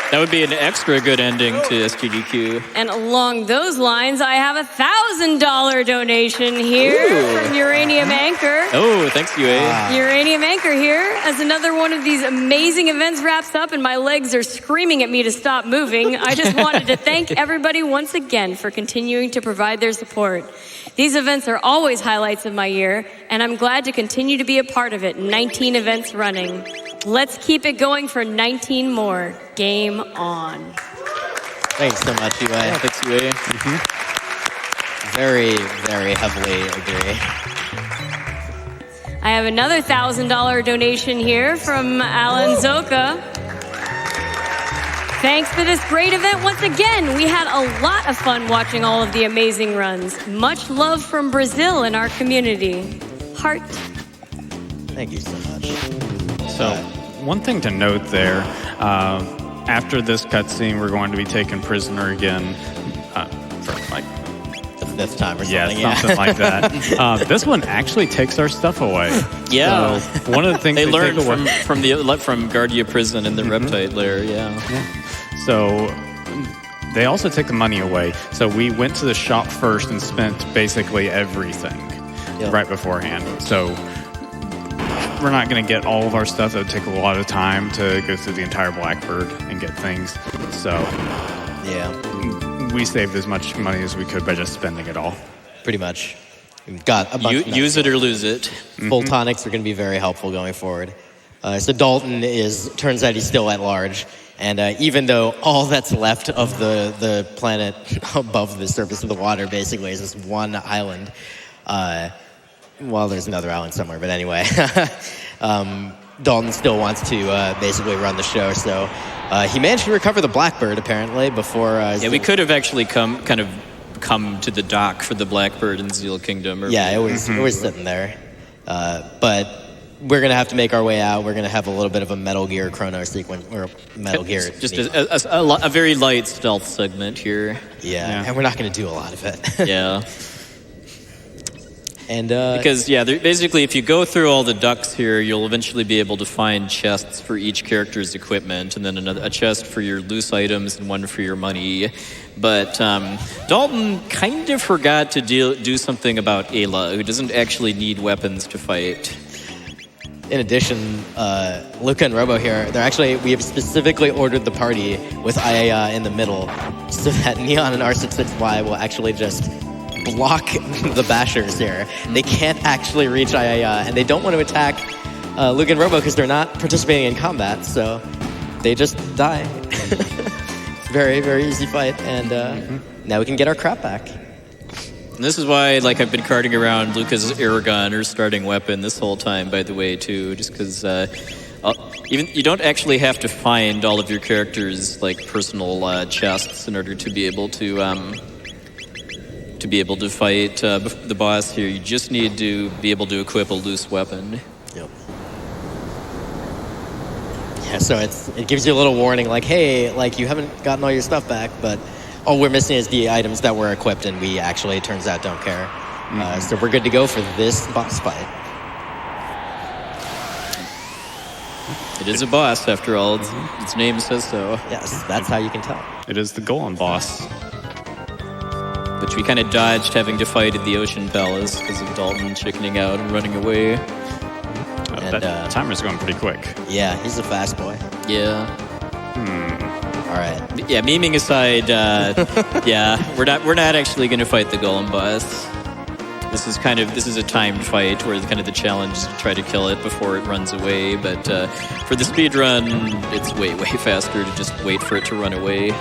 That would be an extra good ending to SGDQ. And along those lines, I have a $1,000 donation here from Uranium Anchor. Oh, thanks, UA. Uranium Anchor here as another one of these amazing events wraps up and my legs are screaming at me to stop moving. I just wanted to thank everybody once again for continuing to provide their support. These events are always highlights of my year, and I'm glad to continue to be a part of it. 19 events running. Let's keep it going for 19 more. Game on. Thanks so much, UA. Yeah, thanks, UA. Very, very heavily agree. I have another $1,000 donation here from Alan Zoka. Thanks for this great event once again. We had a lot of fun watching all of the amazing runs. Much love from Brazil in our community. Heart. Thank you so much. So, one thing to note there, after this cutscene, we're going to be taken prisoner again for like the fifth time or something. Yeah, something like that. This one actually takes our stuff away. Yeah. So one of the things They learned take away from Guardia Prison and the Reptite lair, yeah. So they also take the money away. So we went to the shop first and spent basically everything right beforehand. So we're not going to get all of our stuff. It would take a lot of time to go through the entire Blackbird and get things. So we saved as much money as we could by just spending it all. Pretty much. We've got a bunch Use it or lose it. Full tonics are going to be very helpful going forward. So Dalton turns out he's still at large. And even though all that's left of the planet above the surface of the water basically is this one island, well, there's another island somewhere, but anyway, Dalton still wants to basically run the show. So he managed to recover the Blackbird apparently before. We could have actually come to the dock for the Blackbird in Zeal Kingdom. It was sitting there, but we're gonna have to make our way out. We're gonna have a little bit of a Metal Gear Chrono sequence, or Metal Gear. Just a very light stealth segment here. Yeah, and we're not gonna do a lot of it. Yeah. And because basically, if you go through all the ducts here, you'll eventually be able to find chests for each character's equipment, and then a chest for your loose items and one for your money. But Dalton kind of forgot to do something about Ayla, who doesn't actually need weapons to fight. In addition, Luca and Robo here, we have specifically ordered the party with Ayaya in the middle so that Neon and R66Y will actually just block the bashers here. They can't actually reach Ayaya, and they don't want to attack Luca and Robo because they're not participating in combat, so they just die. Very, very easy fight, and now we can get our crap back. And this is why, I've been carting around Luca's airgun or starting weapon this whole time, by the way, too, just because even you don't actually have to find all of your characters' personal chests in order to be able to fight the boss here. You just need to be able to equip a loose weapon. Yep. Yeah, so it gives you a little warning, hey, you haven't gotten all your stuff back, but all we're missing is the items that were equipped, and we actually, it turns out, don't care. So we're good to go for this boss fight. It is a boss, after all. Its name says so. Yes, that's how you can tell. It is the Golem boss. Which we kind of dodged having to fight at the Ocean Palace because of Dalton chickening out and running away. That timer's going pretty quick. Yeah, he's a fast boy. Yeah. All right. Yeah, memeing aside, we're not actually going to fight the Golem boss. This is a timed fight where the challenge is to try to kill it before it runs away. But for the speedrun, it's way faster to just wait for it to run away.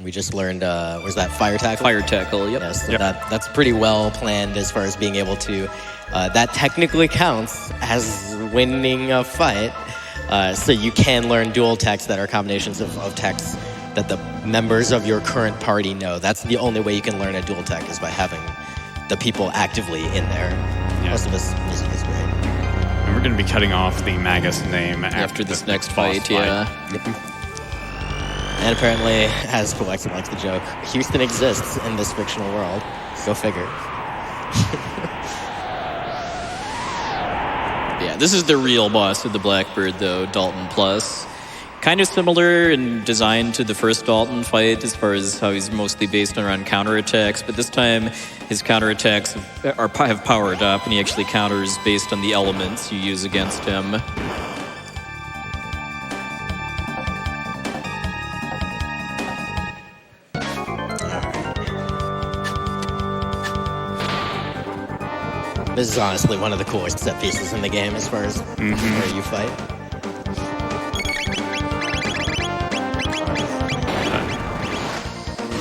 We just learned, was that Fire Tackle? Fire Tackle, yep. Yes, so that's pretty well planned as far as being able to, that technically counts as winning a fight. So you can learn dual techs that are combinations of techs that the members of your current party know. That's the only way you can learn a dual tech is by having the people actively in there. Yeah. Most of this music is great. And we're going to be cutting off the Magus name after this next fight. Yeah. And apparently, as Prolix likes the joke, Houston exists in this fictional world. Go figure. Yeah, this is the real boss of the Blackbird, though, Dalton Plus. Kind of similar in design to the first Dalton fight as far as how he's mostly based around counterattacks, but this time his counterattacks have powered up, and he actually counters based on the elements you use against him. This is honestly one of the coolest set pieces in the game as far as where you fight.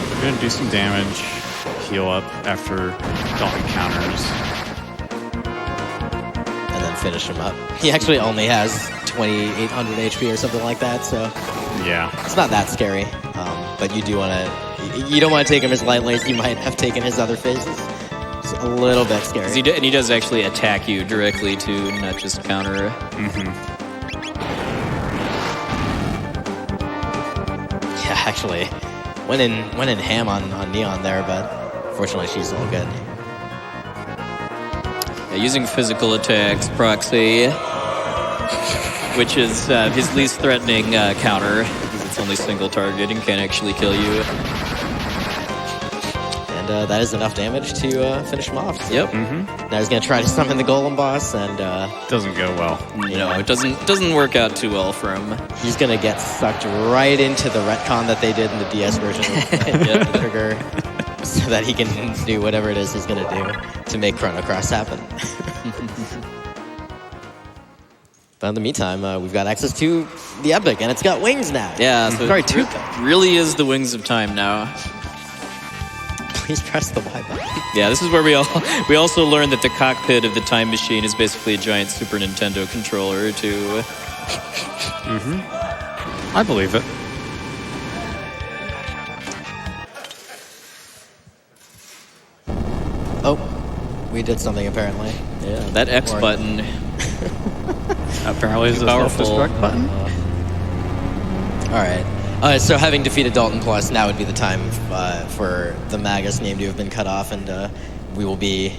We're going to do some damage, heal up after Dalton counters. And then finish him up. He actually only has 2,800 HP or something like that, so yeah, it's not that scary. But you do want to, you don't want to take him as lightly as you might have taken his other phases. It's a little bit scary. And he does actually attack you directly too, not just counter. Yeah, actually, Went in ham on Neon there, but fortunately she's all good. Yeah, using physical attacks, proxy, which is his least threatening counter, because it's only single target and can't actually kill you. And that is enough damage to finish him off. So. Yep. Now he's going to try to summon the Golem boss, and Doesn't go well. No, it doesn't work out too well for him. he's going to get sucked right into the retcon that they did in the DS version of the Trigger, so that he can do whatever it is he's going to do to make Chrono Cross happen. But in the meantime, we've got access to the Epic, and it's got wings now. Yeah, so Sorry, it two. really is the Wings of Time now. Please press the Y button. Yeah, this is where we also learned that the cockpit of the time machine is basically a giant Super Nintendo controller too. I believe it. Oh, we did something apparently. Yeah, that X Or- button. Apparently, it's a Powerful. self-destruct button. All right. So having defeated Dalton Plus, now would be the time for the Magus name to have been cut off, and we will be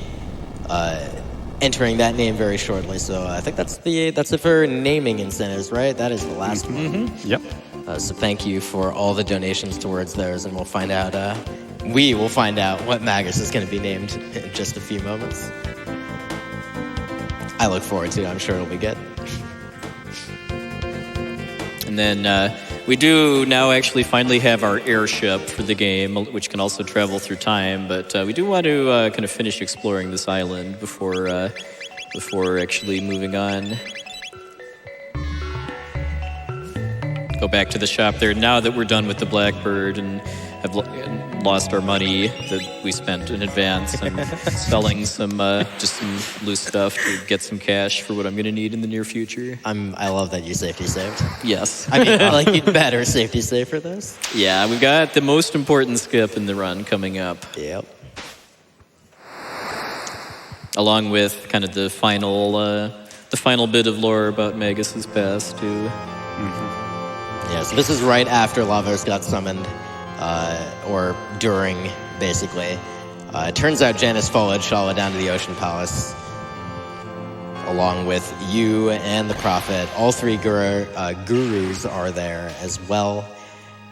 entering that name very shortly. So I think that's it for naming incentives, right? That is the last one. Yep. So thank you for all the donations towards those, and we'll find out. We will find out what Magus is going to be named in just a few moments. I look forward to it. I'm sure it'll be good. And then we do now actually finally have our airship for the game, which can also travel through time. But we do want to kind of finish exploring this island before actually moving on. Go back to the shop there. Now that we're done with the Blackbird and have lost our money that we spent in advance, I'm selling some just some loose stuff to get some cash for what I'm going to need in the near future. I love that you safety saved. Yes. I mean, like you'd better safety save for this. Yeah, we've got the most important skip in the run coming up, Yep. along with kind of the final bit of lore about Magus's past too. Yeah, so this is right after Lavos got summoned, or during, basically. It turns out Janus followed Shala down to the Ocean Palace, along with you and the Prophet. All three gurus are there as well,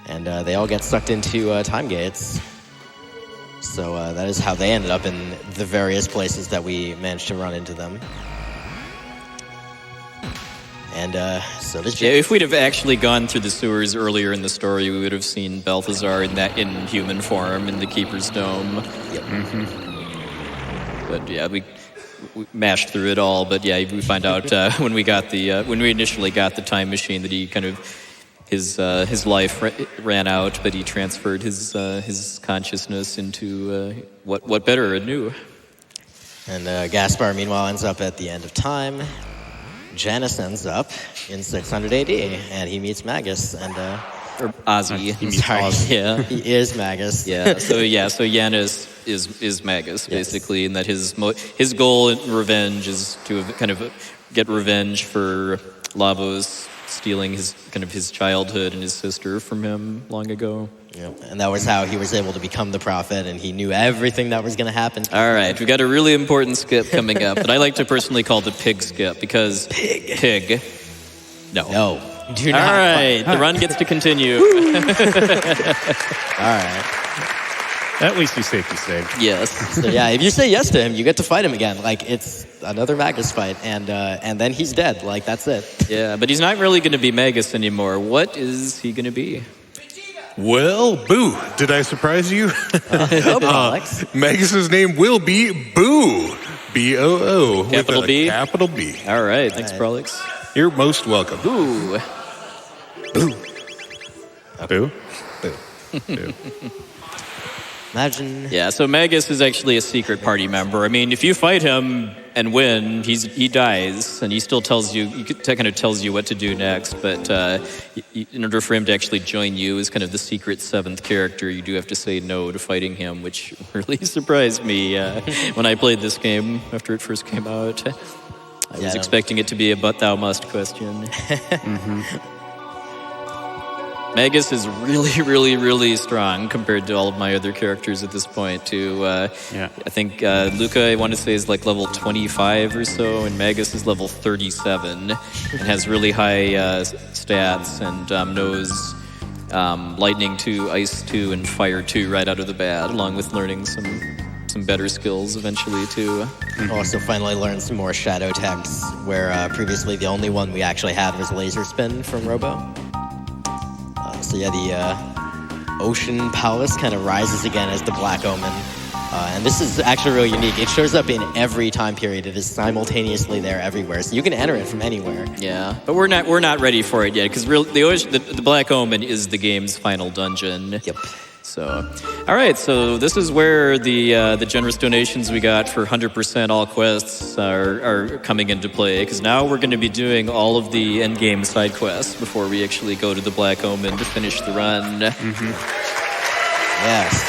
and they all get sucked into time gates. So that is how they ended up in the various places that we managed to run into them. And so does Yeah, if we'd have actually gone through the sewers earlier in the story, we would have seen Balthazar in human form in the Keeper's Dome. Yep. But yeah, we mashed through it all. But yeah, we find out when we initially got the time machine that he kind of his life ran out, but he transferred his consciousness into what better and new. And Gaspar, meanwhile, ends up at the end of time. Janus ends up in 600 AD, and he meets Magus, and Or Ozzy. sorry, Yeah. he is Magus. Yeah. So Janus is Magus basically, and that his goal in revenge is to kind of get revenge for Lavos stealing his childhood and his sister from him long ago. Yep. And that was how he was able to become the Prophet, and he knew everything that was going to happen. All right, we've got a really important skip coming up that I like to personally call the pig skip because pig. No. No, do All not. right, the run gets to continue. All right. At least you safety saved. Yes. So yeah, if you say yes to him, you get to fight him again. Like it's another Magus fight, and then he's dead. Like that's it. Yeah, but he's not really going to be Magus anymore. What is he going to be? Well, Boo, did I surprise you? Oh, Alex. Magus's name will be Boo. B-O-O. with Capital a B? Capital B. All right, thanks, Prolix. You're most welcome. Ooh. Boo. Boo. Boo. Imagine. Yeah, so Magus is actually a secret party member. I mean, if you fight him and win, he dies, and he still tells you, kind of tells you what to do next. But in order for him to actually join you as kind of the secret seventh character, you do have to say no to fighting him, which really surprised me when I played this game after it first came out. I was expecting it to be a "but thou must" question. Magus is really, really, really strong compared to all of my other characters at this point, too. Yeah. I think Luca, I want to say, is like level 25 or so, and Magus is level 37 and has really high stats and knows Lightning 2, Ice 2, and Fire 2 right out of the bat, along with learning some better skills eventually, too. Also finally learned some more shadow techs, where previously the only one we actually had was Laser Spin from Robo. So yeah, the Ocean Palace kind of rises again as the Black Omen. And this is actually really unique. It shows up in every time period. It is simultaneously there everywhere. So you can enter it from anywhere. Yeah, but we're not ready for it yet, because the Black Omen is the game's final dungeon. Yep. So, all right, so this is where the generous donations we got for 100% all quests are coming into play, because now we're going to be doing all of the end-game side quests before we actually go to the Black Omen to finish the run. Mm-hmm. Yes.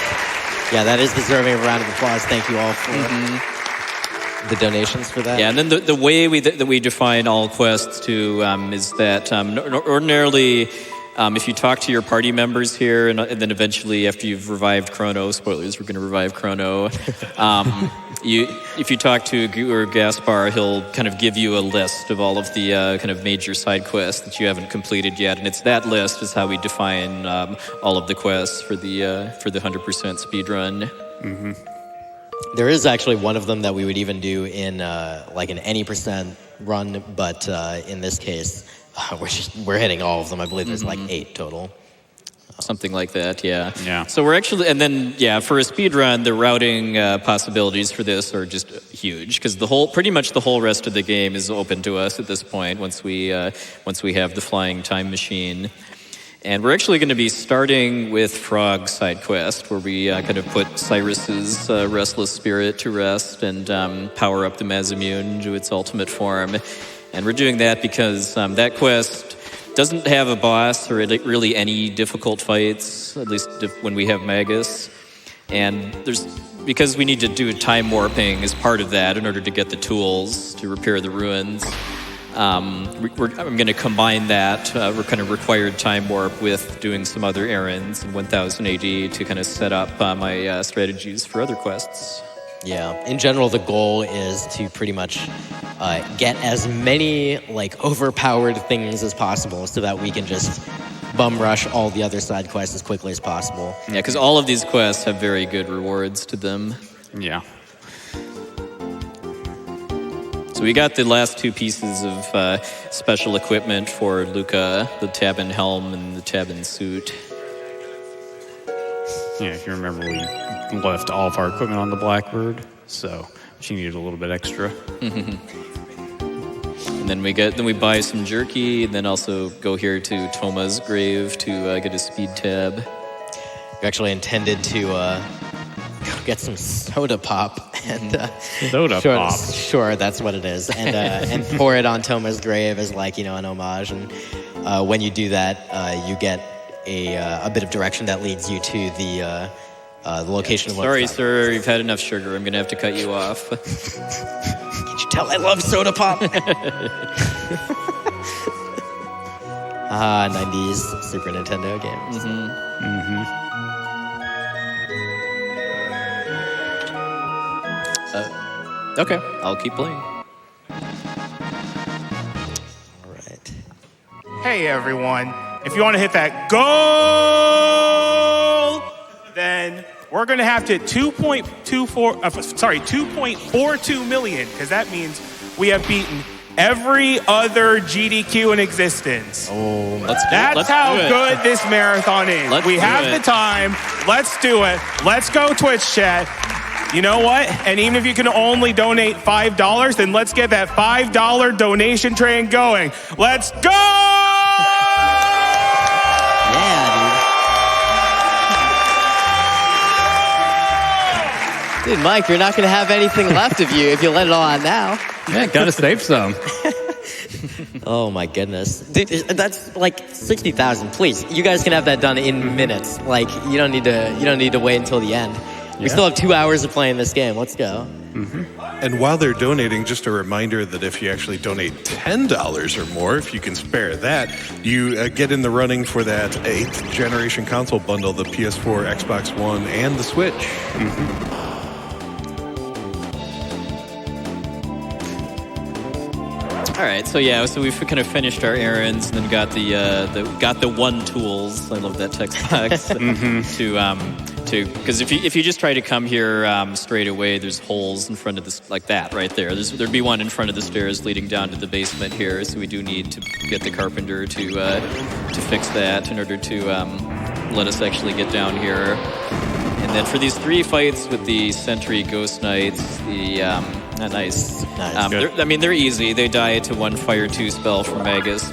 Yeah, that is deserving of a round of applause. Thank you all for the donations for that. Yeah, and then the way that we define all quests, too, is that ordinarily... if you talk to your party members here, and then eventually after you've revived Chrono, spoilers, we're going to revive Chrono, if you talk to Guru Gaspar, he'll kind of give you a list of all of the kind of major side quests that you haven't completed yet, and it's that list is how we define all of the quests for the 100% speedrun. Mm-hmm. There is actually one of them that we would even do in like an any percent run, but in this case, we're hitting all of them. I believe there's like 8 total. Something like that, yeah. Yeah. So we're actually, and then, yeah, for a speed run, the routing possibilities for this are just huge, because pretty much the whole rest of the game is open to us at this point once we have the flying time machine. And we're actually going to be starting with Frog side quest, where we kind of put Cyrus's restless spirit to rest and power up the Masamune to its ultimate form. And we're doing that because that quest doesn't have a boss or really any difficult fights, at least when we have Magus. And because we need to do time warping as part of that in order to get the tools to repair the ruins, I'm going to combine that kind of required time warp with doing some other errands in 1000 AD to kind of set up my strategies for other quests. Yeah, in general, the goal is to pretty much get as many like overpowered things as possible so that we can just bum rush all the other side quests as quickly as possible. Yeah, because all of these quests have very good rewards to them. Yeah. So we got the last 2 pieces of special equipment for Luca, the Tabin helm and the Tabin suit. Yeah, if you remember, we left all of our equipment on the Blackbird, so she needed a little bit extra. And then we buy some jerky, and then also go here to Toma's grave to get a speed tab. We actually intended to get some soda pop and Soda pop. Sure, that's what it is, and pour it on Toma's grave as like an homage. And when you do that, you get a bit of direction that leads you to the location. Sorry, sir, you've had enough sugar. I'm gonna have to cut you off. Can't you tell I love soda pop? 90s Super Nintendo games. Okay, I'll keep playing. All right. Hey everyone, if you want to hit that goal, then we're going to have to 2.42 million, because that means we have beaten every other GDQ in existence. Oh, That's how good this marathon is. We have the time. Let's do it. Let's go, Twitch chat. You know what? And even if you can only donate $5, then let's get that $5 donation train going. Let's go! Yeah, dude, Mike, you're not going to have anything left of you if you let it all on now. Yeah, gotta save some. Oh my goodness, dude, that's like 60,000. Please, you guys can have that done in minutes. Like you don't need to wait until the end. We still have 2 hours of playing this game. Let's go. And while they're donating, just a reminder that if you actually donate $10 or more, if you can spare that, you get in the running for that 8th generation console bundle, the PS4, Xbox One, and the Switch. All right, so we've kind of finished our errands and then got the one tools. I love that text box to because if you just try to come here straight away, there's holes in front of this like that right there. There'd be one in front of the stairs leading down to the basement here. So we do need to get the carpenter to fix that in order to let us actually get down here. And then for these 3 fights with the Sentry Ghost Knights, nice. They're easy. They die to 1 Fire 2 spell from Magus,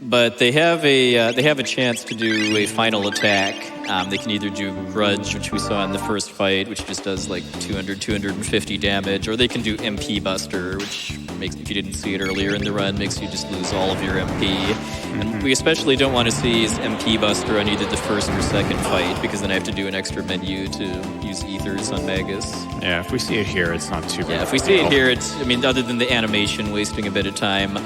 but they have a chance to do a final attack. They can either do Grudge, which we saw in the first fight, which just does like 250 damage, or they can do MP Buster, which makes, if you didn't see it earlier in the run, makes you just lose all of your MP. And we especially don't want to see MP Buster on either the first or second fight, because then I have to do an extra menu to use Ethers on Magus. Yeah, if we see it here, it's not too bad. Yeah, if we see it here, other than the animation wasting a bit of time,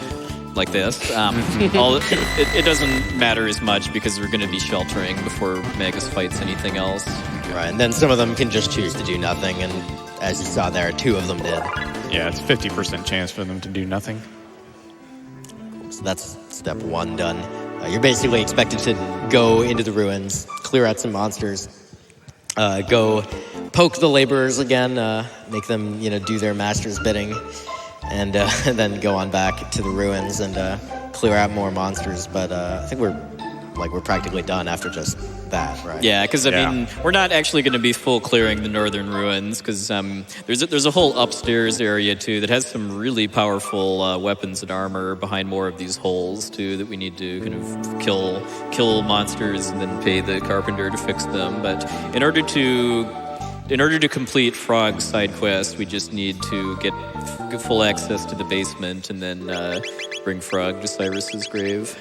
like this. It doesn't matter as much because we're going to be sheltering before Magus fights anything else. Right, and then some of them can just choose to do nothing, and as you saw there, 2 of them did. Yeah, it's 50% chance for them to do nothing. So that's step 1 done. You're basically expected to go into the ruins, clear out some monsters, go poke the laborers again, make them do their master's bidding, and then go on back to the ruins and clear out more monsters. But I think we're practically done after just that, right? Yeah, because we're not actually going to be full clearing the northern ruins, because there's a whole upstairs area too that has some really powerful weapons and armor behind more of these holes too that we need to kind of kill monsters and then pay the carpenter to fix them. But in order to complete Frog's side quest, we just need to get full access to the basement and then bring Frog to Cyrus's grave.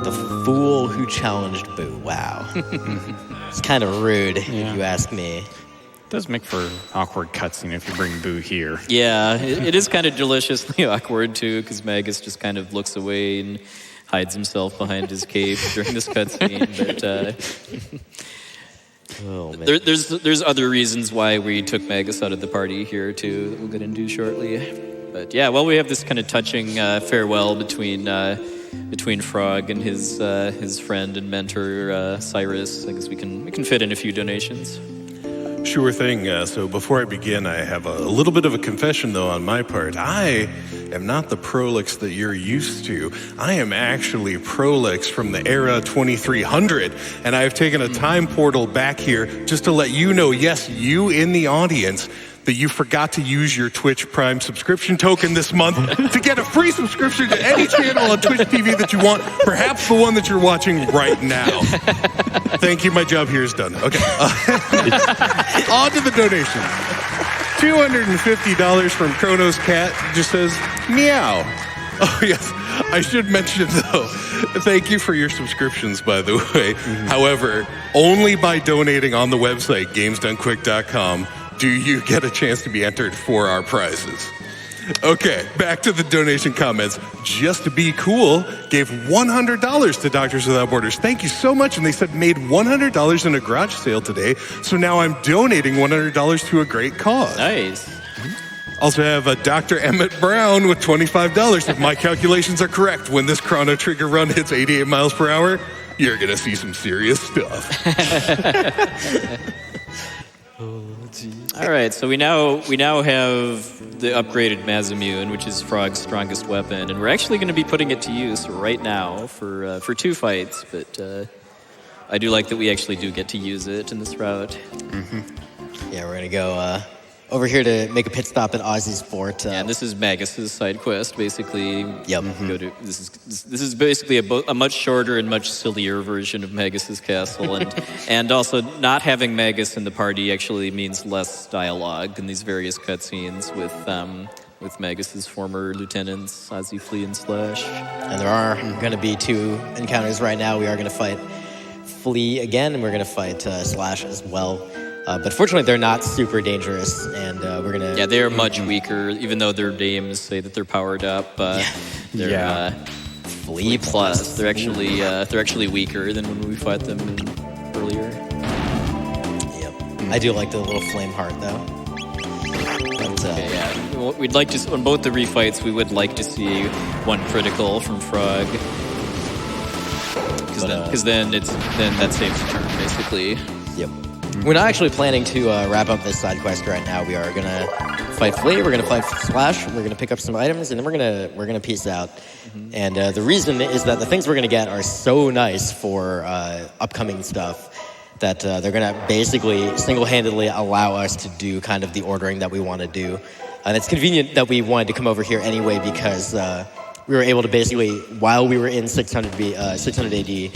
The fool who challenged Boo. Wow. It's kind of rude, if you ask me. It does make for an awkward cutscene if you bring Boo here. Yeah, it is kind of deliciously awkward too, because Magus just kind of looks away and hides himself behind his cape during this cutscene. But there's other reasons why we took Magus out of the party here too that we'll get into shortly. But yeah, well, we have this kind of touching farewell between Frog and his friend and mentor Cyrus. I guess we can fit in a few donations. Sure thing. So before I begin, I have a little bit of a confession, though, on my part. I am not the Prolix that you're used to. I am actually Prolix from the era 2300, and I've taken a time portal back here just to let you know, yes, you in the audience, that you forgot to use your Twitch Prime subscription token this month to get a free subscription to any channel on Twitch TV that you want, perhaps the one that you're watching right now. Thank you, my job here is done. Okay. On to the donation. $250 from Chrono's cat, just says, meow. Oh, yes. I should mention, though, thank you for your subscriptions, by the way. However, only by donating on the website, gamesdonequick.com, do you get a chance to be entered for our prizes. Okay, back to the donation comments. Just to be cool, gave $100 to Doctors Without Borders. Thank you so much. And they said made $100 in a garage sale today. So now I'm donating $100 to a great cause. Nice. Also have a Dr. Emmett Brown with $25. If my calculations are correct, when this Chrono Trigger run hits 88 miles per hour, you're going to see some serious stuff. All right, so we now have the upgraded Mazamune, which is Frog's strongest weapon, and we're actually going to be putting it to use right now for 2 fights. But I do like that we actually do get to use it in this route. Yeah, we're going to go over here to make a pit stop at Ozzy's fort. And this is Magus's side quest, basically. Yep. This is basically a much shorter and much sillier version of Magus's castle, and also not having Magus in the party actually means less dialogue in these various cutscenes with with Magus's former lieutenants, Ozzy, Flea, and Slash. And there are going to be 2 encounters right now. We are going to fight Flea again, and we're going to fight Slash as well. But fortunately, they're not super dangerous, and we're going to... Yeah, they are much weaker, even though their names say that they're powered up. They're Flea plus. They're actually weaker than when we fought them earlier. Yep. I do like the little flame heart, though. But, Well, we'd like to, on both the refights, we would like to see 1 critical from Frog. Because then that saves the turn, basically. Yep. We're not actually planning to wrap up this side quest right now. We are gonna fight Flea, we're gonna fight Slash, we're gonna pick up some items, and then we're gonna peace out. And the reason is that the things we're gonna get are so nice for upcoming stuff that they're gonna basically single-handedly allow us to do kind of the ordering that we want to do. And it's convenient that we wanted to come over here anyway because we were able to basically, while we were in 600 AD,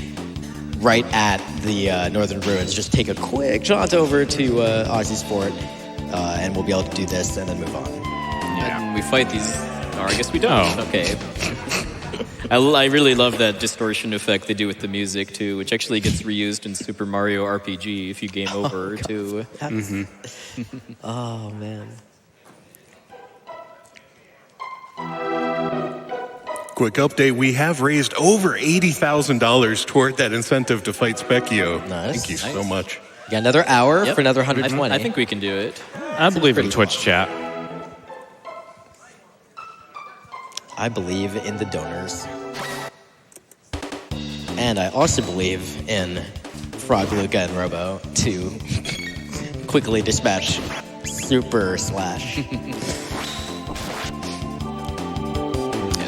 right at the Northern Ruins, just take a quick jaunt over to Ozzy's Fort, and we'll be able to do this and then move on. Yeah, and we fight these... Or I guess we don't. Oh. Okay. I really love that distortion effect they do with the music, too, which actually gets reused in Super Mario RPG if you game over, too. Oh, man. Quick update, we have raised over $80,000 toward that incentive to fight Specchio. Nice. Thank you so much. You got another hour for another 120. I think we can do it. I believe in Twitch chat. I believe in the donors. And I also believe in Frog, Luca, and Robo to quickly dispatch Super Slash.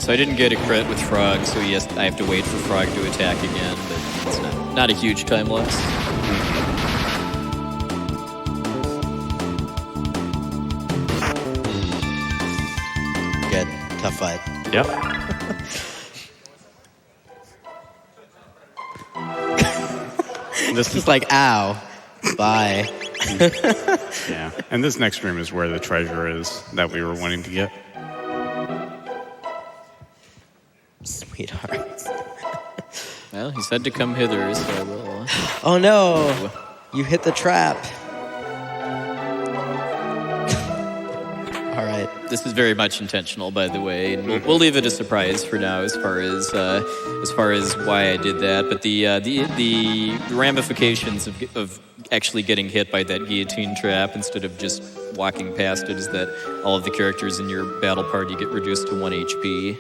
So I didn't get a crit with Frog, so yes, I have to wait for Frog to attack again, but it's not a huge time loss. Good. Tough fight. Yep. This is like, ow. Bye. Yeah. And this next room is where the treasure is that we were wanting to get. Sweethearts. Well, he said to come hither, so I will. Oh no! You hit the trap. All right. This is very much intentional, by the way, and we'll leave it a surprise for now as far as why I did that. But the ramifications of actually getting hit by that guillotine trap instead of just walking past it is that all of the characters in your battle party get reduced to 1 HP.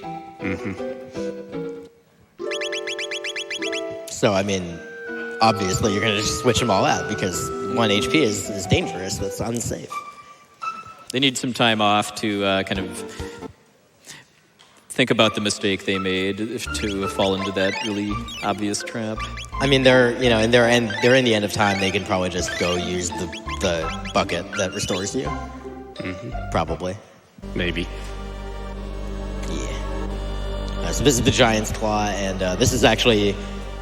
So, I mean, obviously you're going to just switch them all out because 1 HP is dangerous. That's unsafe. They need some time off to kind of think about the mistake they made to fall into that really obvious trap. I mean, they're in the end of time. They can probably just go use the bucket that restores you. Probably. Maybe. Yeah. So this is the Giant's Claw, and this is actually,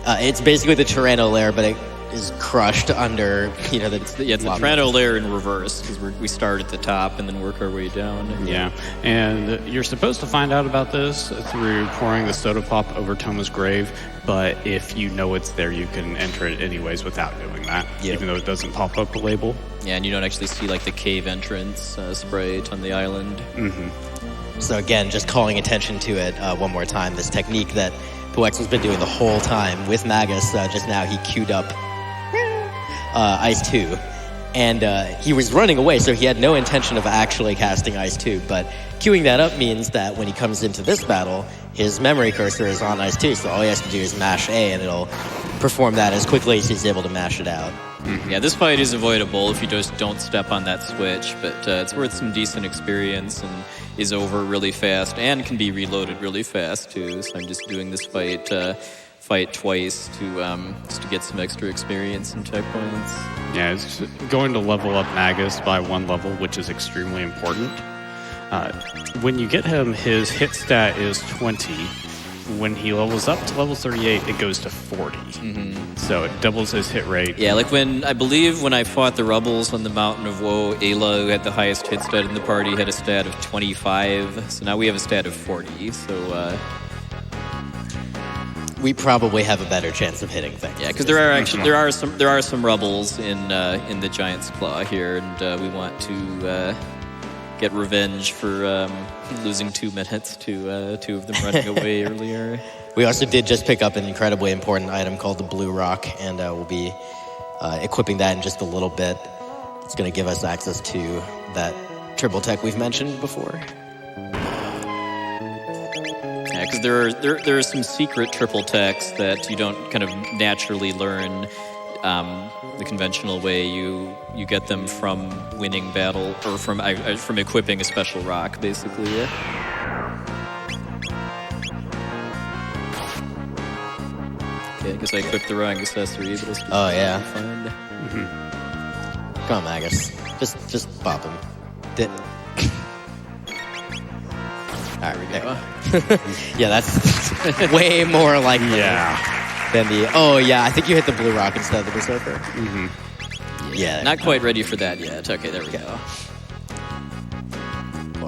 it's basically the Tyranno lair, but it is crushed under, the... It's the Tyranno lair in reverse, because we start at the top and then work our way down. Yeah, and you're supposed to find out about this through pouring the soda pop over Toma's grave, but if you know it's there, you can enter it anyways without doing that, even though it doesn't pop up the label. Yeah, and you don't actually see, the cave entrance sprite on the island. So again, just calling attention to it one more time, this technique that Poex has been doing the whole time with Magus. Just now he queued up Ice 2, and he was running away, so he had no intention of actually casting Ice 2, but queuing that up means that when he comes into this battle, his memory cursor is on Ice 2, so all he has to do is mash A, and it'll perform that as quickly as he's able to mash it out. Yeah, this fight is avoidable if you just don't step on that switch, but it's worth some decent experience and is over really fast and can be reloaded really fast too. So I'm just doing this fight twice to just to get some extra experience and tech points. Yeah, it's going to level up Magus by 1 level, which is extremely important. When you get him, his hit stat is 20, when he levels up to level 38, it goes to 40. So it doubles his hit rate. Yeah, like I believe when I fought the Rebels on the Mountain of Woe, Ayla, who had the highest hit stat in the party, had a stat of 25. So now we have a stat of 40. So we probably have a better chance of hitting things. yeah, because there are some Rebels in the Giant's Claw here, and we want to get revenge for losing 2 minutes to 2 of them running away earlier. We also did just pick up an incredibly important item called the Blue Rock, and we'll be equipping that in just a little bit. It's going to give us access to that triple tech we've mentioned before. Yeah, because there are some secret triple techs that you don't kind of naturally learn the conventional way. You get them from winning battle, or from equipping a special rock, basically. Okay, I guess I equipped the wrong accessory, but it's just fun. Come on, Magus. Just pop him. Alright, we go. Yeah, that's way more likely than the... Oh, yeah, I think you hit the Blue Rock instead of the Berserker. Yeah. Not quite ready for that yet. Okay, there we go.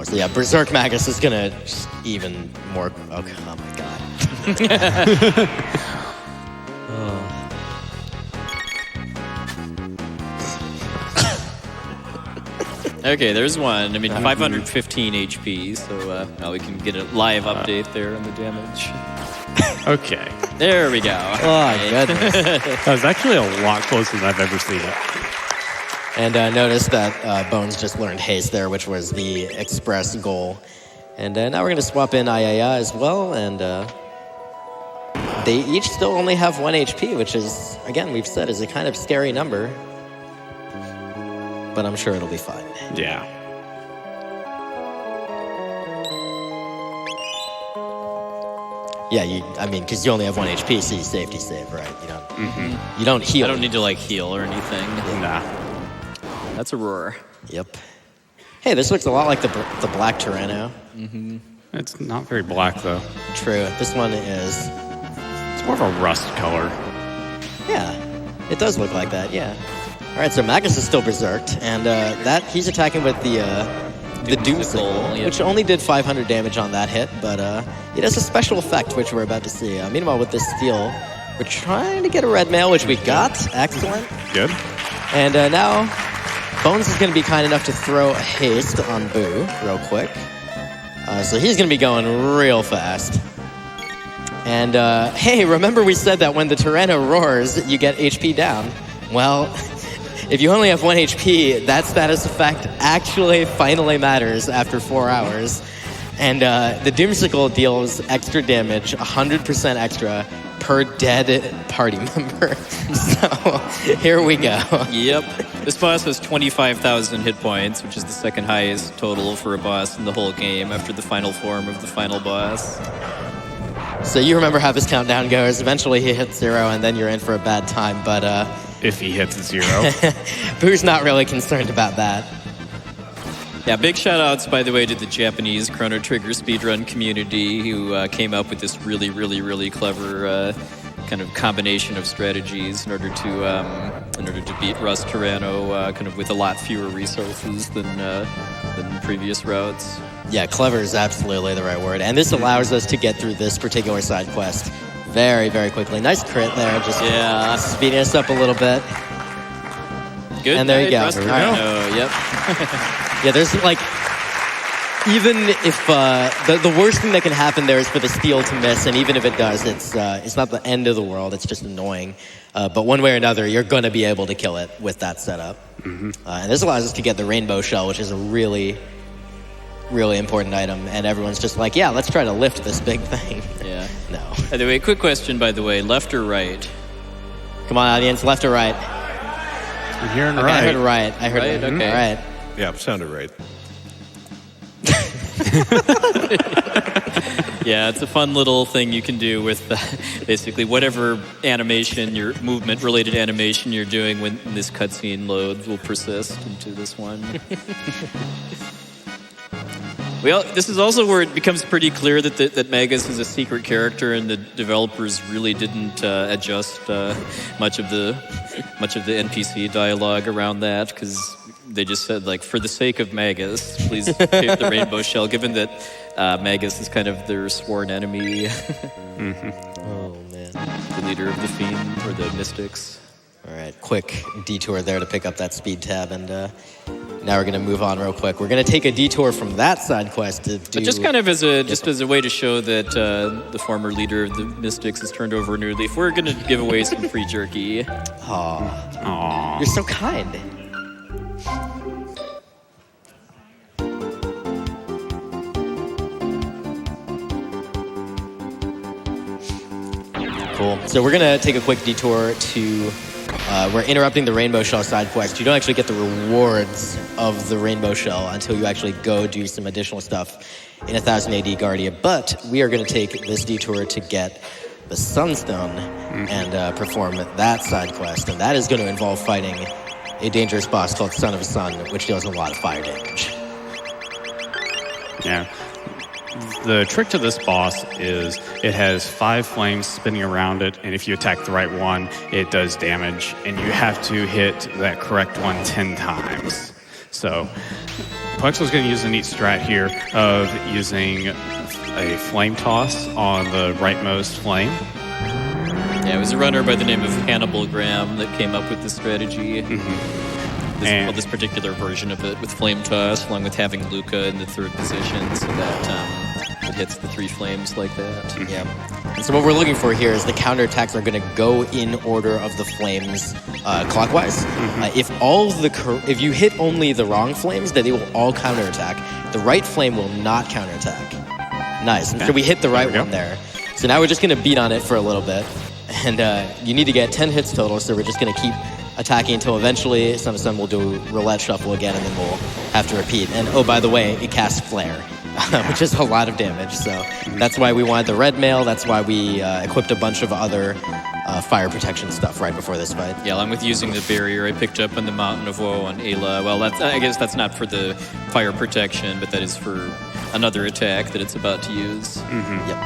So yeah, Berserk Magus is gonna just even more... Okay, oh my god. Okay, there's one. I mean, 515 HP, so now we can get a live update there on the damage. Okay. There we go. Oh, goodness. That was actually a lot closer than I've ever seen it. And notice that Bones just learned haste there, which was the express goal. And now we're going to swap in Ayaya as well, and they each still only have 1 HP, which is, again, we've said, is a kind of scary number. But I'm sure it'll be fine. Yeah. Yeah, I mean, because you only have 1 HP, so you save, right? You don't heal. I don't need to, like, heal or anything. Nah. That's a roar. Yep. Hey, this looks a lot like the Black Tyranno. It's not very black, though. True. This one is... It's more of a rust color. Yeah, it does look like that, yeah. All right, so Magus is still berserked, and that he's attacking with the Doomsicle, which only did 500 damage on that hit, but it has a special effect, which we're about to see. Meanwhile, with this steel, we're trying to get a red mail, which we got. Excellent. Good. And now, Bones is going to be kind enough to throw a haste on Boo real quick. So he's going to be going real fast. And hey, remember we said that when the Tyranno roars, you get HP down. Well... If you only have 1 HP, that status effect actually finally matters after 4 hours. And the Doomsicle deals extra damage, 100% extra, per dead party member. So, here we go. Yep. This boss has 25,000 hit points, which is the second highest total for a boss in the whole game after the final form of the final boss. So you remember how this countdown goes. Eventually he hits 0, and then you're in for a bad time, but... If he hits 0. Boo's not really concerned about that. Yeah, big shout-outs, by the way, to the Japanese Chrono Trigger speedrun community who came up with this really, really, really clever kind of combination of strategies in order to beat Rust Tyranno kind of with a lot fewer resources than previous routes. Yeah, clever is absolutely the right word. And this allows us to get through this particular side quest very, very quickly. Nice crit there, just speeding us up a little bit. Good. And there you go. Rust Tyranno, yep. Yeah, there's like, even if the worst thing that can happen there is for the steel to miss, and even if it does, it's not the end of the world. It's just annoying. But one way or another, you're going to be able to kill it with that setup. And this allows us to get the rainbow shell, which is a really, really important item. And everyone's just like, yeah, let's try to lift this big thing. Yeah. No. By the way, quick question, by the way, left or right? Come on, audience, left or right? I'm hearing right. I heard right. I heard right. Okay. Right. Yeah, sounded right. Yeah, it's a fun little thing you can do with basically whatever animation, your movement-related animation you're doing when this cutscene loads will persist into this one. This is also where it becomes pretty clear that Magus is a secret character, and the developers really didn't adjust much of the NPC dialogue around that, because they just said, like, for the sake of Magus, please pick the Rainbow Shell, given that Magus is kind of their sworn enemy. Oh, man. The leader of the Fiend, or the Mystics. All right, quick detour there to pick up that speed tab, and now we're going to move on real quick. We're going to take a detour from that side quest to do... But just kind of as a way to show that the former leader of the Mystics has turned over a new leaf, we're going to give away some free jerky. Aww. You're so kind. Cool. So we're going to take a quick detour to... we're interrupting the Rainbow Shell side quest. You don't actually get the rewards of the Rainbow Shell until you actually go do some additional stuff in 1000 AD Guardia. But we are going to take this detour to get the Sunstone and perform that side quest. And that is going to involve fighting a dangerous boss called Son of a Sun, which deals a lot of fire damage. Yeah. The trick to this boss is it has 5 flames spinning around it, and if you attack the right one, it does damage, and you have to hit that correct one 10 times. So Plexo's going to use a neat strat here of using a flame toss on the rightmost flame. Yeah, it was a runner by the name of Hannibal Graham that came up with this strategy. This particular version of it with flame toss, along with having Luca in the 3rd position, so that it hits the 3 flames like that. Yeah. And so what we're looking for here is the counterattacks are going to go in order of the flames clockwise. If you hit only the wrong flames, then they will all counterattack. The right flame will not counterattack. Nice. Okay. So we hit the right one there. So now we're just going to beat on it for a little bit. And you need to get 10 hits total, so we're just going to keep attacking until eventually Son of Sun will do roulette shuffle again, and then we'll have to repeat. And oh, by the way, it casts Flare, which is a lot of damage. So that's why we wanted the red mail. That's why we equipped a bunch of other fire protection stuff right before this fight. Yeah, along with using the barrier I picked up on the Mountain of Woe on Ayla. Well, I guess that's not for the fire protection, but that is for another attack that it's about to use. Yep.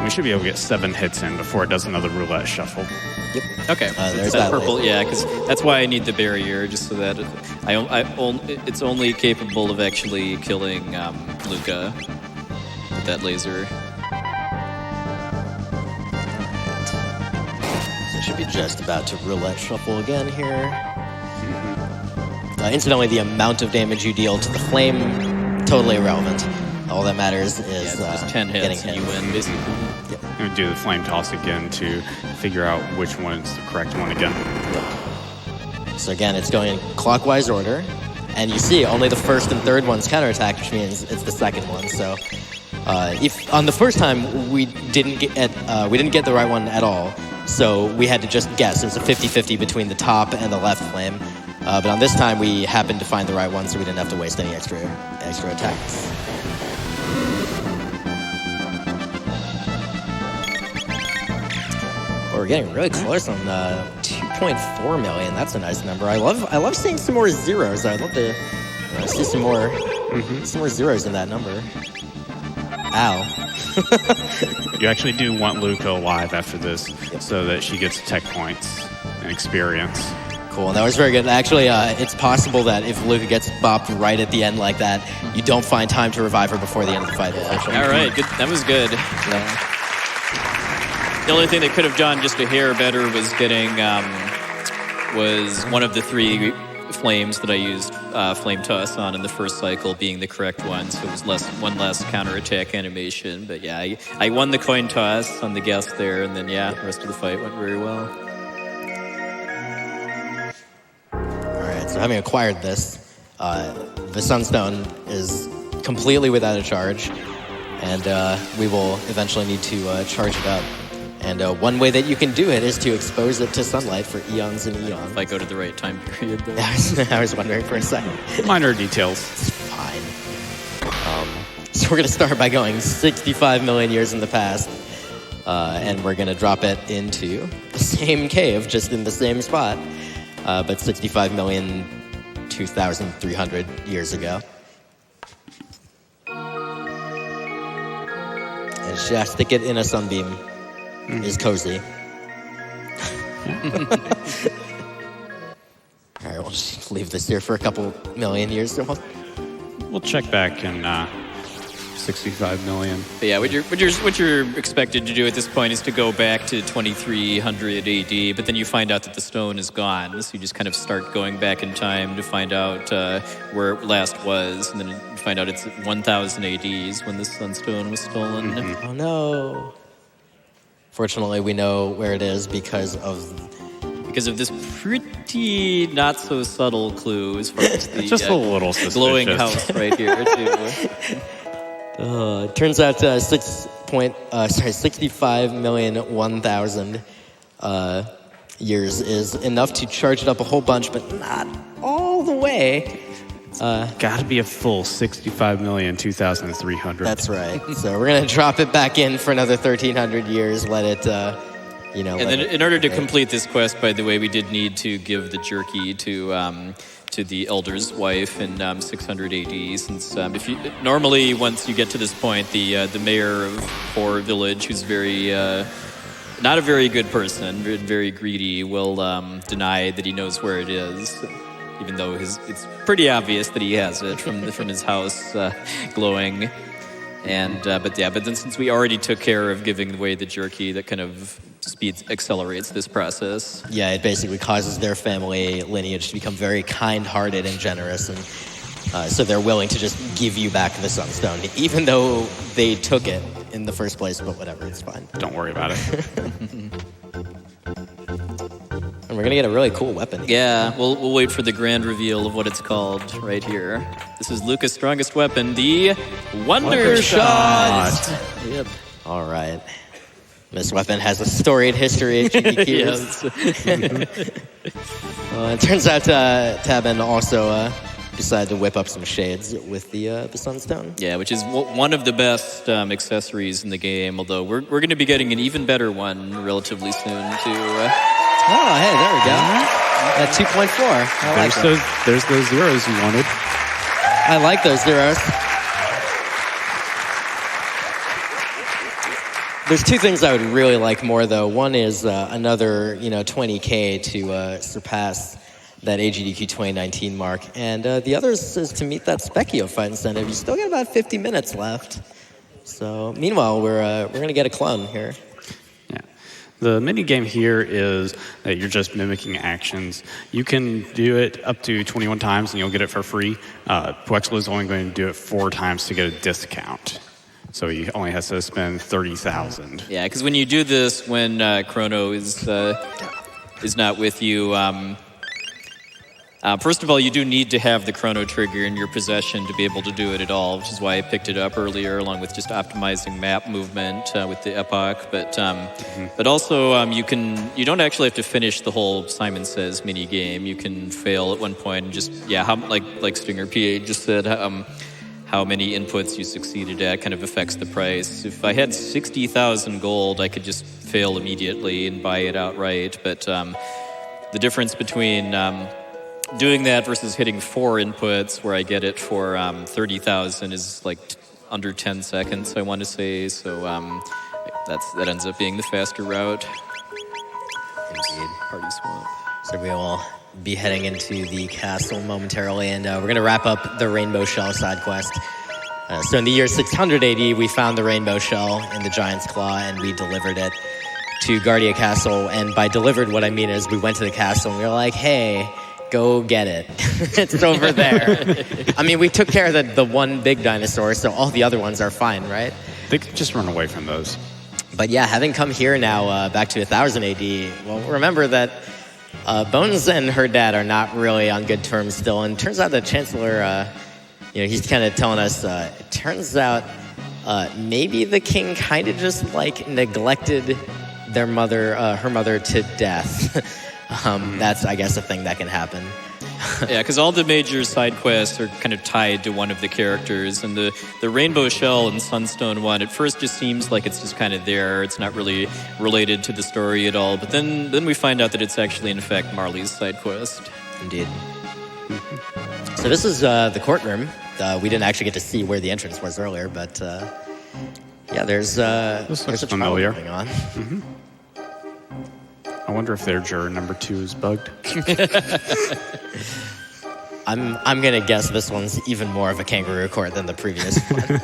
We should be able to get 7 hits in before it does another roulette shuffle. Yep. Okay. There's that purple. Yeah, because that's why I need the barrier, just so that it's only capable of actually killing Luca with that laser. So it should be just about to roulette shuffle again here. Incidentally, the amount of damage you deal to the flame, totally irrelevant. All that matters is just 10 hits and you win, basically. Yep. I'm going to do the flame toss again to figure out which one's the correct one again. Yep. So again, it's going in clockwise order. And you see, only the 1st and 3rd ones counterattack, which means it's the 2nd one. So if on the first time we didn't get the right one at all, so we had to just guess. It was a 50-50 between the top and the left flame. But on this time, we happened to find the right one, so we didn't have to waste any extra attacks. We're getting really close on 2.4 million. That's a nice number. I love seeing some more zeros. I'd love to see some more zeros in that number. Ow. You actually do want Luca alive after this, so that she gets tech points and experience. Cool, that was very good. Actually, it's possible that if Luca gets bopped right at the end like that, you don't find time to revive her before the end of the fight. All right, good. That was good. Yeah. The only thing that could have done just a hair better was getting was one of the 3 flames that I used flame toss on in the first cycle being the correct one, so it was one less counterattack animation. But yeah, I won the coin toss on the guess there, and then the rest of the fight went very well. All right, so having acquired this, the Sunstone is completely without a charge, and we will eventually need to charge it up. And one way that you can do it is to expose it to sunlight for eons and eons. If I go to the right time period, though. I was wondering for a second. Minor details. It's fine. So we're going to start by going 65 million years in the past. And we're going to drop it into the same cave, just in the same spot. But 65,002,300 years ago. Yeah, stick it in a sunbeam is cozy. All right, we'll just leave this here for a couple million years. We'll check back in 65 million. But yeah, what you're expected to do at this point is to go back to 2300 AD, but then you find out that the stone is gone. So you just kind of start going back in time to find out where it last was, and then you find out it's 1000 ADs when the sunstone was stolen. Oh no. Fortunately, we know where it is because of this pretty not so subtle clue as far as the just a little glowing house right here too. It turns out 65,001,000 years is enough to charge it up a whole bunch, but not all the way. Gotta be a full 65,002,300. That's right. So we're gonna drop it back in for another 1,300 years. Let it, And then, in order to complete this quest, by the way, we did need to give the jerky to the elder's wife in 600 AD. Since normally once you get to this point, the mayor of poor village, who's very not a very good person, very greedy, will deny that he knows where it is. Even though it's pretty obvious that he has it from his house glowing, but then since we already took care of giving away the jerky, that kind of accelerates this process. Yeah, it basically causes their family lineage to become very kind-hearted and generous, and so they're willing to just give you back the sunstone, even though they took it in the first place. But whatever, it's fine. Don't worry about it. And we're gonna get a really cool weapon. Yeah, we'll wait for the grand reveal of what it's called right here. This is Lucas' strongest weapon, the Wonder Shot. Yep. All right. This weapon has a storied history at GDQs. It turns out Tabin also decided to whip up some shades with the sunstone. Yeah, which is one of the best accessories in the game. Although we're going to be getting an even better one relatively soon too. Oh, hey, there we go. At 2.4. There's those zeros you wanted. I like those zeros. There's two things I would really like more, though. One is another, 20K to surpass that AGDQ 2019 mark, and the other is to meet that Specchio fight incentive. You still got about 50 minutes left. So, meanwhile, we're gonna get a clone here. Yeah, the mini game here is that you're just mimicking actions. You can do it up to 21 times, and you'll get it for free. Puexlo is only going to do it 4 times to get a discount. So he only has to spend 30,000. Yeah, because when you do this, when Chrono is not with you, first of all, you do need to have the Chrono Trigger in your possession to be able to do it at all, which is why I picked it up earlier, along with just optimizing map movement with the Epoch. But also, you don't actually have to finish the whole Simon Says mini game. You can fail at one point and just like StingerPA just said. How many inputs you succeeded at kind of affects the price. If I had 60,000 gold, I could just fail immediately and buy it outright. But the difference between doing that versus hitting 4 inputs, where I get it for 30,000, is like under 10 seconds, I want to say. So that ends up being the faster route. Indeed. Party swap. So we will be heading into the castle momentarily, and we're going to wrap up the Rainbow Shell side quest. So in the year 600 AD, we found the Rainbow Shell in the Giant's Claw, and we delivered it to Guardia Castle. And by delivered, what I mean is we went to the castle, and we were like, hey, go get it. It's over there. I mean, we took care of the one big dinosaur, so all the other ones are fine, right? They could just run away from those. But yeah, having come here now back to 1000 AD, well, remember that Bones and her dad are not really on good terms still, and it turns out the Chancellor, he's kind of telling us, it turns out maybe the king kind of just neglected her mother to death. That's, I guess, a thing that can happen. Yeah, because all the major side quests are kind of tied to one of the characters, and the Rainbow Shell and Sunstone one at first just seems like it's just kind of there. It's not really related to the story at all, but then we find out that it's actually, in fact, Marley's side quest. Indeed. So this is the courtroom. We didn't actually get to see where the entrance was earlier, but Yeah, there's This looks a trial familiar. going on. I wonder if their juror number 2 is bugged. I'm gonna guess this one's even more of a kangaroo court than the previous one.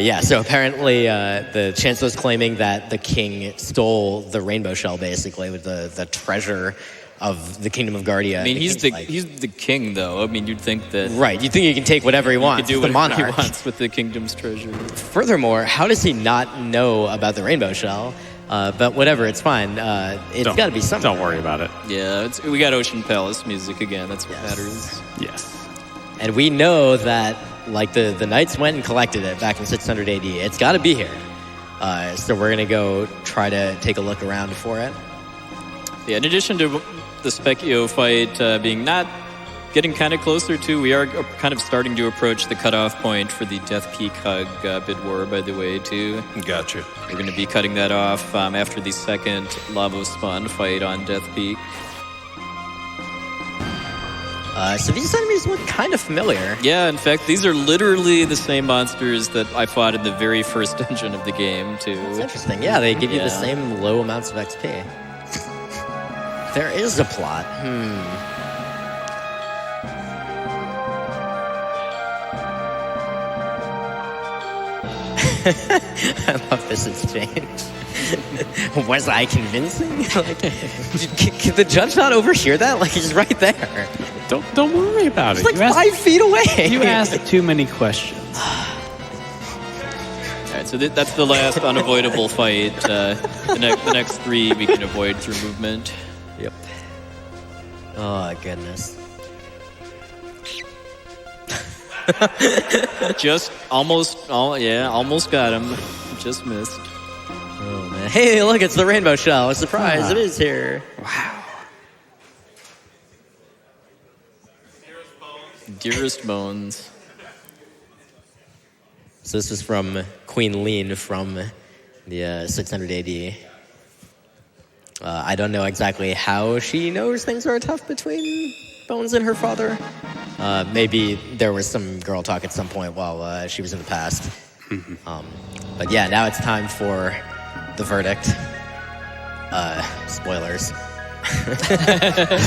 Yeah, so apparently the chancellor's claiming that the king stole the rainbow shell, basically, with the treasure of the kingdom of Guardia. I mean, he's the king, though. I mean, you'd think that... Right, you think you can take whatever he wants, he can do the whatever monarch. he wants with the kingdom's treasure. Furthermore, how does he not know about the rainbow shell? But whatever, it's fine. It's got to be something. Don't worry about it. Yeah, we got Ocean Palace music again. That's what Yes. matters. Yes. And we know that, like, the knights went and collected it back in 600 AD. It's got to be here. So we're going to go try to take a look around for it. Yeah, in addition to the Specchio fight getting kind of closer to, we are kind of starting to approach the cutoff point for the Death Peak Hug bid war, by the way, too. Gotcha. We're going to be cutting that off after the second Lavo Spawn fight on Death Peak. So these enemies look kind of familiar. Yeah, in fact, these are literally the same monsters that I fought in the very first dungeon of the game, too. It's interesting. Yeah, they give you the Yeah. same low amounts of XP. There is a plot. I love this exchange. Was I convincing? Like, can the judge not overhear that? Like, he's right there. Don't worry about He's it. like 5 feet away. You asked too many questions. All right, so that's the last unavoidable fight. The next 3 we can avoid through movement. Yep. Oh, goodness. Just almost got him. Just missed. Oh, man. Hey, look, it's the rainbow shell. A surprise. It is here. Dearest Bones. So this is from Queen Lean from the 600 AD. I don't know exactly how she knows things are tough between Bones and her father. Maybe there was some girl talk at some point while she was in the past. But yeah, now it's time for the verdict. Spoilers. It's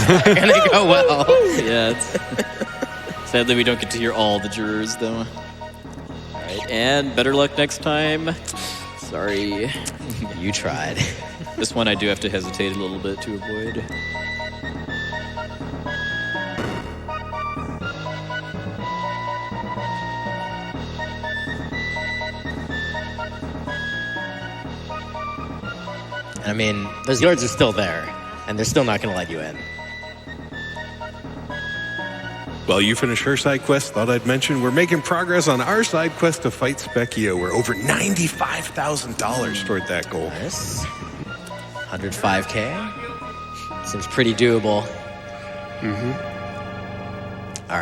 not gonna go well. Yeah. Sadly, we don't get to hear all the jurors, though. All right, and better luck next time. Sorry. You tried. This one I do have to hesitate a little bit to avoid. I mean, those guards are still there, and they're still not going to let you in. While you finish her side quest, thought I'd mention we're making progress on our side quest to fight Specchio. We're over $95,000 toward that goal. Nice. 105K. Seems pretty doable. All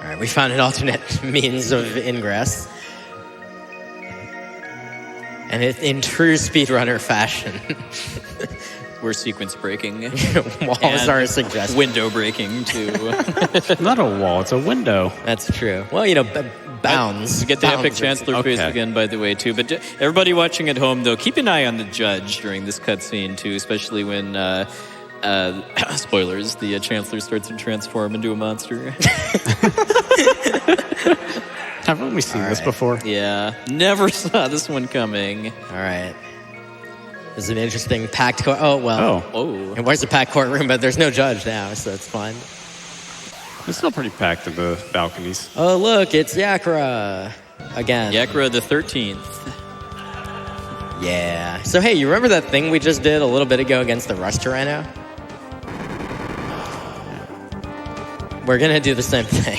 right, we found an alternate means of ingress. And in true speedrunner fashion, We're sequence breaking. walls are a suggestion. Window breaking, too. Not a wall, it's a window. That's true. Well, you know, bounds. We get the Bounds epic are Chancellor face Okay. again, by the way, too. But everybody watching at home, though, keep an eye on the judge during this cutscene, too, especially when, spoilers, the Chancellor starts to transform into a monster. Haven't we seen this before? Yeah, never saw this one coming. All right. This is an interesting packed court. Oh, well. Oh. It was a packed courtroom, but there's no judge now, so it's fine. It's still pretty packed in the balconies. Oh, look, it's Yakra again. Yakra the 13th. Yeah. So, hey, you remember that thing we just did a little bit ago against the Rust Tyranno? We're going to do the same thing.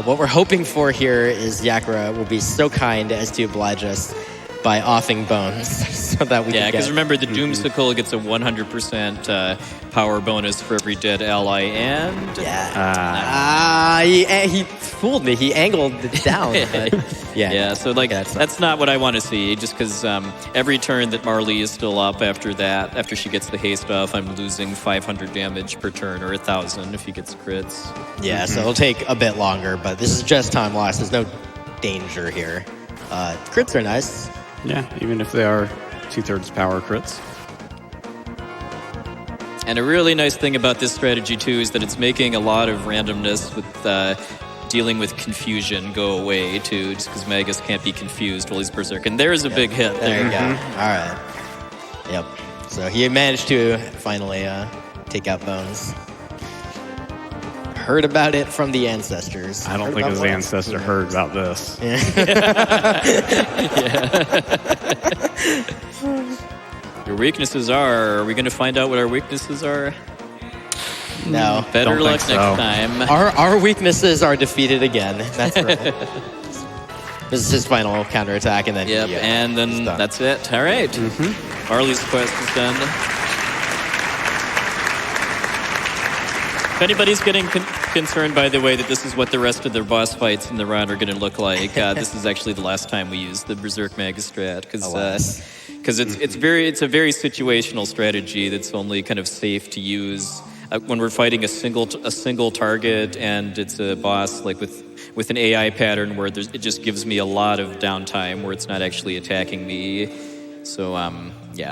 What we're hoping for here is Yakra will be so kind as to oblige us by offing bones so that we Yeah, can because get... remember, the Doomsicle gets a 100% power bonus for every dead ally, and... Yeah. He fooled me. He angled it down. But yeah, so like that's not what I want to see, just because every turn that Marley is still up after that, after she gets the haste off, I'm losing 500 damage per turn, or 1,000 if he gets crits. Yeah, so it'll take a bit longer, but this is just time lost. There's no danger here. Crits are nice. Yeah, even if they are 2/3 power crits. And a really nice thing about this strategy, too, is that it's making a lot of randomness with dealing with confusion go away, too, just because Magus can't be confused while he's Berserk. And there's a big hit There there. you go. All right. Yep. So he managed to finally take out Bones. Heard about it from the ancestors. I don't Heard think about his what? ancestor heard about this. Your weaknesses are we going to find out what our weaknesses are? No. Better Don't luck think next so. time. Our weaknesses are defeated again. That's right. This is his final counterattack, and then Yep, he, and then he's done. that's it. All right. Marley's quest is done. If anybody's getting concerned, by the way, that this is what the rest of the boss fights in the run are going to look like, this is actually the last time we use the Berserk Magistrat, because it's a very situational strategy that's only kind of safe to use when we're fighting a single target, and it's a boss like with an AI pattern where it just gives me a lot of downtime where it's not actually attacking me. So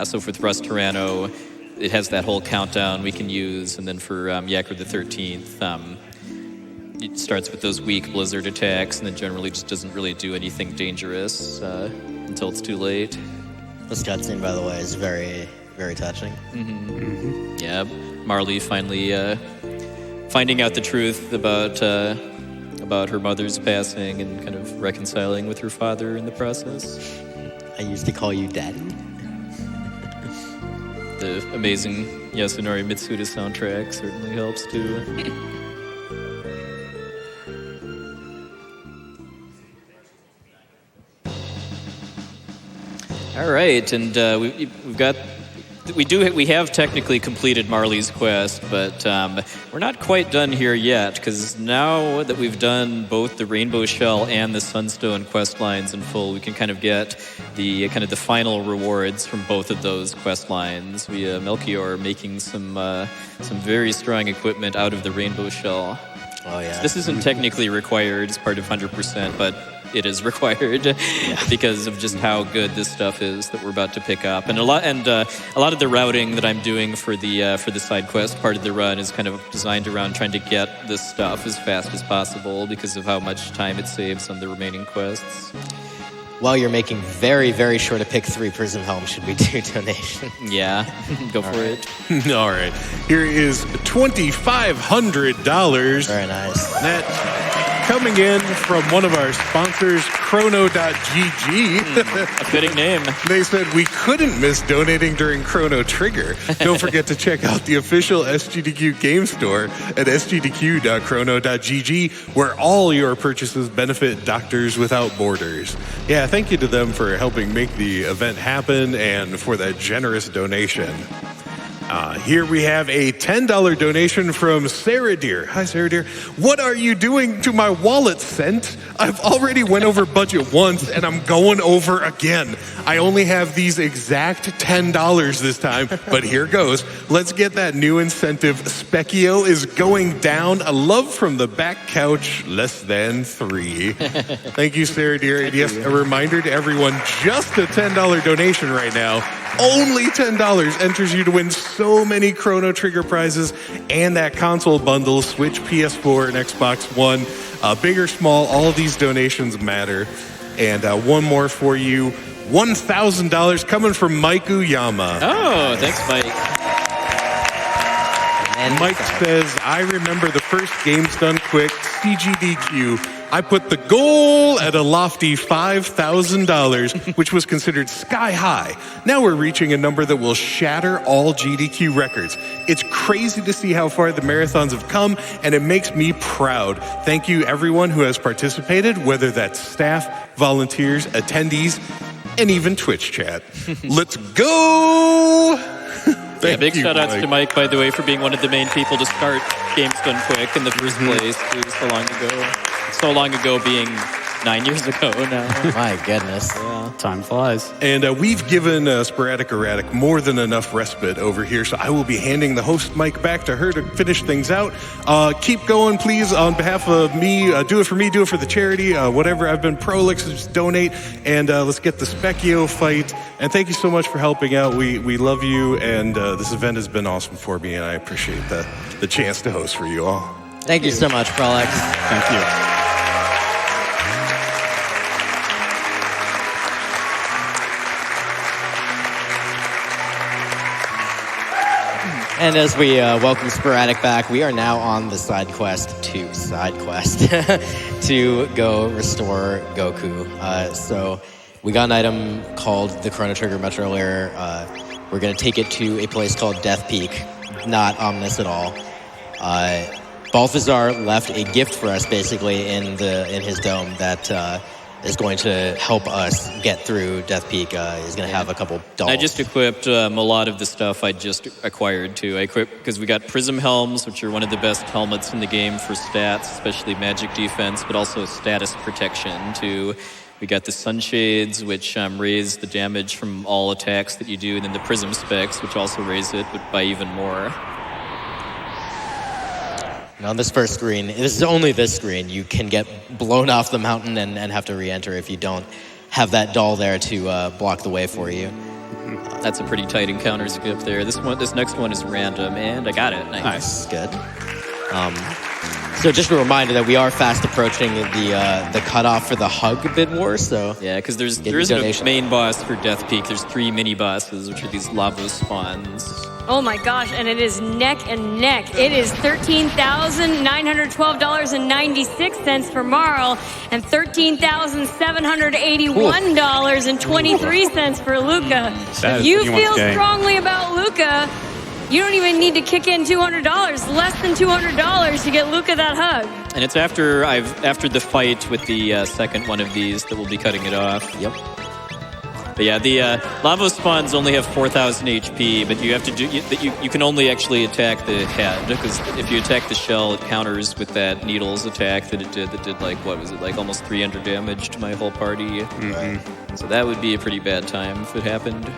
so for Thrust Tyranno, it has that whole countdown we can use, and then for Yakr the 13th, it starts with those weak blizzard attacks, and then generally just doesn't really do anything dangerous until it's too late. This cutscene, by the way, is very, very touching. Yeah, Marley finally finding out the truth about her mother's passing and kind of reconciling with her father in the process. I used to call you Daddy. The amazing Yasunori Mitsuda soundtrack certainly helps too. All right, and we have technically completed Marley's quest, but we're not quite done here yet, because now that we've done both the Rainbow Shell and the Sunstone quest lines in full, we can kind of get the final rewards from both of those quest lines via Melchior making some very strong equipment out of the Rainbow Shell. Oh yeah. So this isn't technically required as part of 100%, but it is required because of just how good this stuff is that we're about to pick up. And a lot of the routing that I'm doing for the side quest part of the run is kind of designed around trying to get this stuff as fast as possible because of how much time it saves on the remaining quests. While you're making very, very sure to pick 3 Prism Helms, should we do donation? Yeah, go for it. All right. Here is $2,500. Very nice. That coming in from one of our sponsors, Chrono.gg. A fitting name. They said we couldn't miss donating during Chrono Trigger. Don't forget to check out the official SGDQ game store at sgdq.chrono.gg, where all your purchases benefit Doctors Without Borders. Yeah, thank you to them for helping make the event happen and for that generous donation. Here we have a $10 donation from Sarah Deer. Hi, Sarah Deer. What are you doing to my wallet, Cent? I've already went over budget once, and I'm going over again. I only have these exact $10 this time, but here goes. Let's get that new incentive. Specchio is going down. A love from the back couch, less than 3. Thank you, Sarah Deer. And yes, a reminder to everyone, just a $10 donation right now. Only $10 enters you to win so many Chrono Trigger prizes and that console bundle, Switch, PS4, and Xbox One. Big or small, all of these donations matter. And one more for you. $1,000 coming from Mike Uyama. Oh, thanks, Mike. And Mike says, I remember the first Games Done Quick, CGDQ. I put the goal at a lofty $5,000, which was considered sky high. Now we're reaching a number that will shatter all GDQ records. It's crazy to see how far the marathons have come, and it makes me proud. Thank you, everyone who has participated, whether that's staff, volunteers, attendees. and even Twitch chat. Let's go! Big shout-outs to Mike, by the way, for being one of the main people to start Games Done Quick in the first place. It was so long ago. So long ago being 9 years ago now. My goodness. Yeah. Time flies. And we've given SporadicErratic more than enough respite over here, so I will be handing the host mic back to her to finish things out. Keep going, please, on behalf of me. Do it for me, do it for the charity. Whatever I've been Prolix, just donate, and let's get the Specchio fight. And thank you so much for helping out. We love you, and this event has been awesome for me, and I appreciate the chance to host for you all. Thank you so much, Prolix. Thank you. And as we welcome Sporadic back, we are now on the side quest to go restore Goku. So we got an item called the Chrono Trigger much earlier. We're going to take it to a place called Death Peak. Not ominous at all. Balthazar left a gift for us, basically, in his dome that is going to help us get through Death Peak. He's going to have a couple dolls. I just equipped a lot of the stuff I just acquired too. I equipped because we got Prism Helms, which are one of the best helmets in the game for stats, especially magic defense, but also status protection too. We got the Sunshades, which raise the damage from all attacks that you do, and then the Prism Specs, which also raise it, but by even more. On this first screen, this is only this screen, you can get blown off the mountain and have to re-enter if you don't have that doll there to block the way for you. That's a pretty tight encounter skip there. This next one is random, and I got it. Nice. Good. So just a reminder that we are fast approaching the cutoff for the Hug Bid War, so... Yeah, because there isn't a main boss for Death Peak. There's 3 mini-bosses, which are these lava spawns. Oh my gosh, and it is neck and neck. It is $13,912.96 for Marl and $13,781.23 for Luca. If you feel strongly about Luca, you don't even need to kick in $200. Less than $200 to get Luca that hug. And it's after the fight with the second one of these that we'll be cutting it off. Yep. But yeah, the lava spawns only have 4,000 HP, but you have to you can only actually attack the head, because if you attack the shell, it counters with that needles attack that it did. That did like, what was it, like almost 300 damage to my whole party. So that would be a pretty bad time if it happened.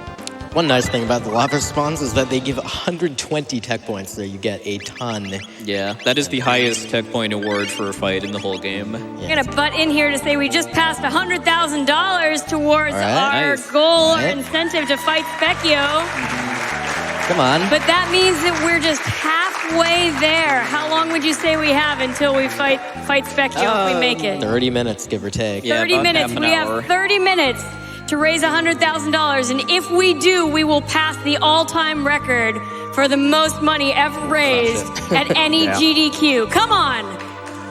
One nice thing about the lava spawns is that they give 120 tech points, so you get a ton. Yeah, that is the highest tech point award for a fight in the whole game. I'm going to butt in here to say we just passed $100,000 towards our goal or incentive to fight Specchio. Come on. But that means that we're just halfway there. How long would you say we have until we fight Specchio if we make it? 30 minutes, give or take. Yeah, 30 minutes. We have 30 minutes to raise $100,000, and if we do, we will pass the all-time record for the most money ever raised at any GDQ. Come on,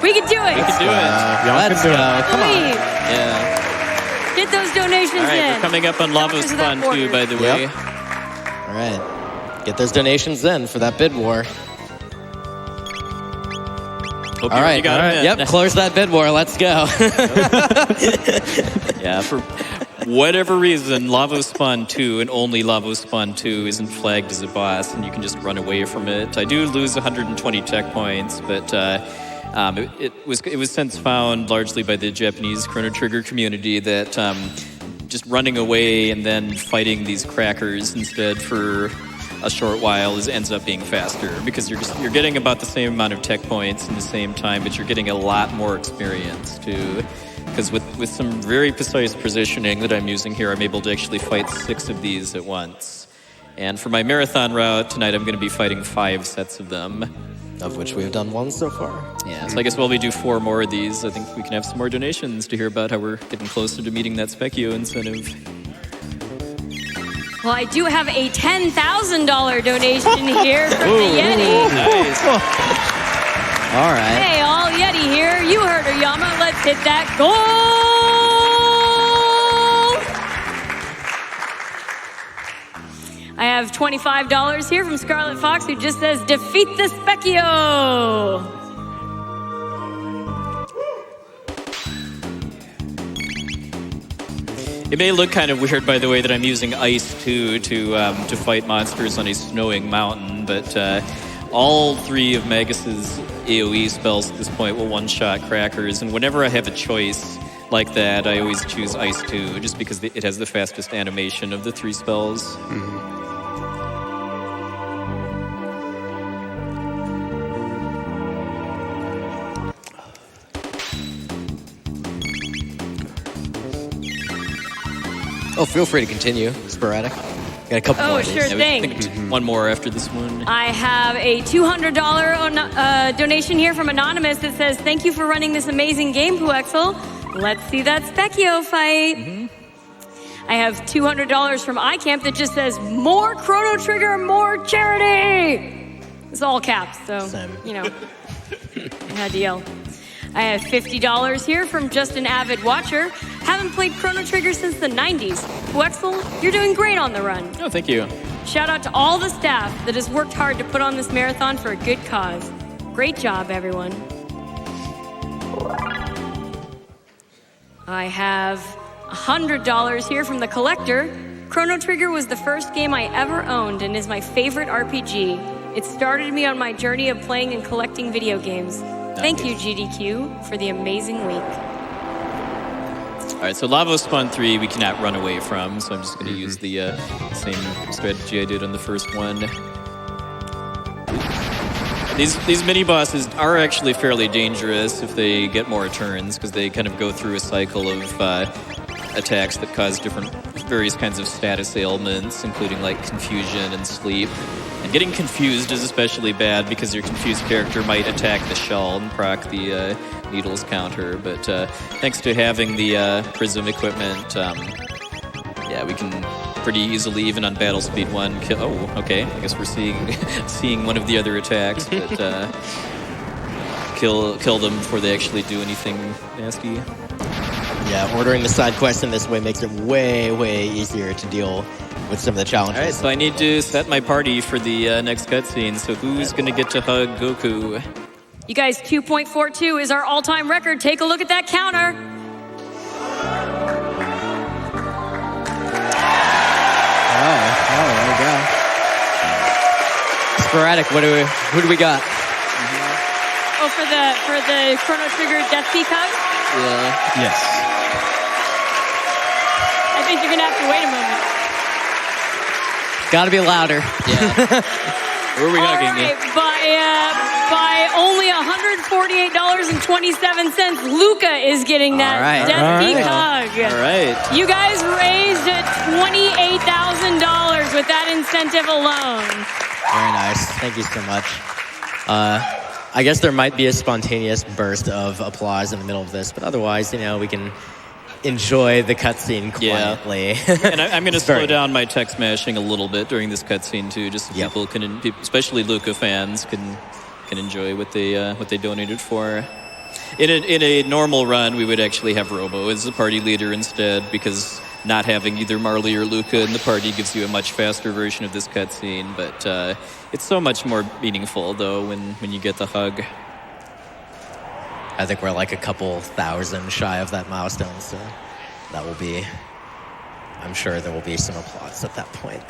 we can do it. We can do it. Let's go. Come on. Yeah. Get those donations All right, in. we're coming up on Lava Spawn too, by the way. All right, get those donations in for that bid war. Hope All right. you got it in. Yep, close that bid war. Let's go. Yeah, for whatever reason, Lava Spawn 2 and only Lava Spawn 2 isn't flagged as a boss, and you can just run away from it. I do lose 120 tech points, but it was since found largely by the Japanese Chrono Trigger community that just running away and then fighting these crackers instead for a short while ends up being faster, because you're getting about the same amount of tech points in the same time, but you're getting a lot more experience too. Because with some very precise positioning that I'm using here, I'm able to actually fight 6 of these at once. And for my marathon route tonight, I'm going to be fighting 5 sets of them. Of which we have done 1 so far. Yeah, so I guess while we do 4 more of these, I think we can have some more donations to hear about how we're getting closer to meeting that Specchio incentive. Well, I do have a $10,000 donation here from the Yeti. Nice. All right. Hey, all Yeti here. You heard her, Yama. Let's hit that goal. I have $25 here from Scarlet Fox, who just says, defeat the Specchio. It may look kind of weird, by the way, that I'm using Ice 2 to fight monsters on a snowing mountain, but all 3 of Magus's AoE spells at this point will one-shot crackers, and whenever I have a choice like that, I always choose Ice 2, just because it has the fastest animation of the 3 spells. Oh, feel free to continue, Sporadic. Got a couple more. Oh, sure thing. I think one more after this one. I have a $200 donation here from Anonymous that says, thank you for running this amazing game, Puexel. Let's see that Specchio fight. I have $200 from iCamp that just says, more Chrono Trigger, more charity. It's all caps, so, you know, I had to yell. I have $50 here from just an avid watcher. Haven't played Chrono Trigger since the 90s. Puexel, you're doing great on the run. Oh, thank you. Shout out to all the staff that has worked hard to put on this marathon for a good cause. Great job, everyone. I have $100 here from the collector. Chrono Trigger was the first game I ever owned and is my favorite RPG. It started me on my journey of playing and collecting video games. Thank you, GDQ, for the amazing week. All right, so Lavo Spawn 3 we cannot run away from, so I'm just going to use the same strategy I did on the first one. These mini-bosses are actually fairly dangerous if they get more turns, because they kind of go through a cycle of attacks that cause various kinds of status ailments, including like confusion and sleep. And getting confused is especially bad because your confused character might attack the shell and proc the needles counter. But thanks to having the prism equipment, yeah, we can pretty easily, even on battle speed 1, kill. Oh, okay. I guess we're seeing one of the other attacks, but kill them before they actually do anything nasty. Yeah, ordering the side quest in this way makes it way, way easier to deal with some of the challenges. All right, so I need to set my party for the next cutscene. So who's going to get to hug Goku? You guys, 2.42 is our all-time record. Take a look at that counter. Oh, there we go. Sporadic, who do we got? Oh, for the Chrono Trigger Death Peak hug? Yeah. Yes. I think you're gonna have to wait a moment. Gotta be louder. Yeah. Where are we hugging? Right, by only $148.27, Luca is getting that Death Peak hug. All right. You guys raised $28,000 with that incentive alone. Very nice. Thank you so much. I guess there might be a spontaneous burst of applause in the middle of this, but otherwise, you know, we can enjoy the cutscene quietly. Yeah. And I'm going to slow down my text mashing a little bit during this cutscene too, just so people can, especially Luca fans, can enjoy what they donated for. In a normal run, we would actually have Robo as the party leader instead, because not having either Marley or Luca in the party gives you a much faster version of this cutscene. But it's so much more meaningful though when you get the hug. I think we're like a couple thousand shy of that milestone, so that will be, I'm sure there will be some applause at that point.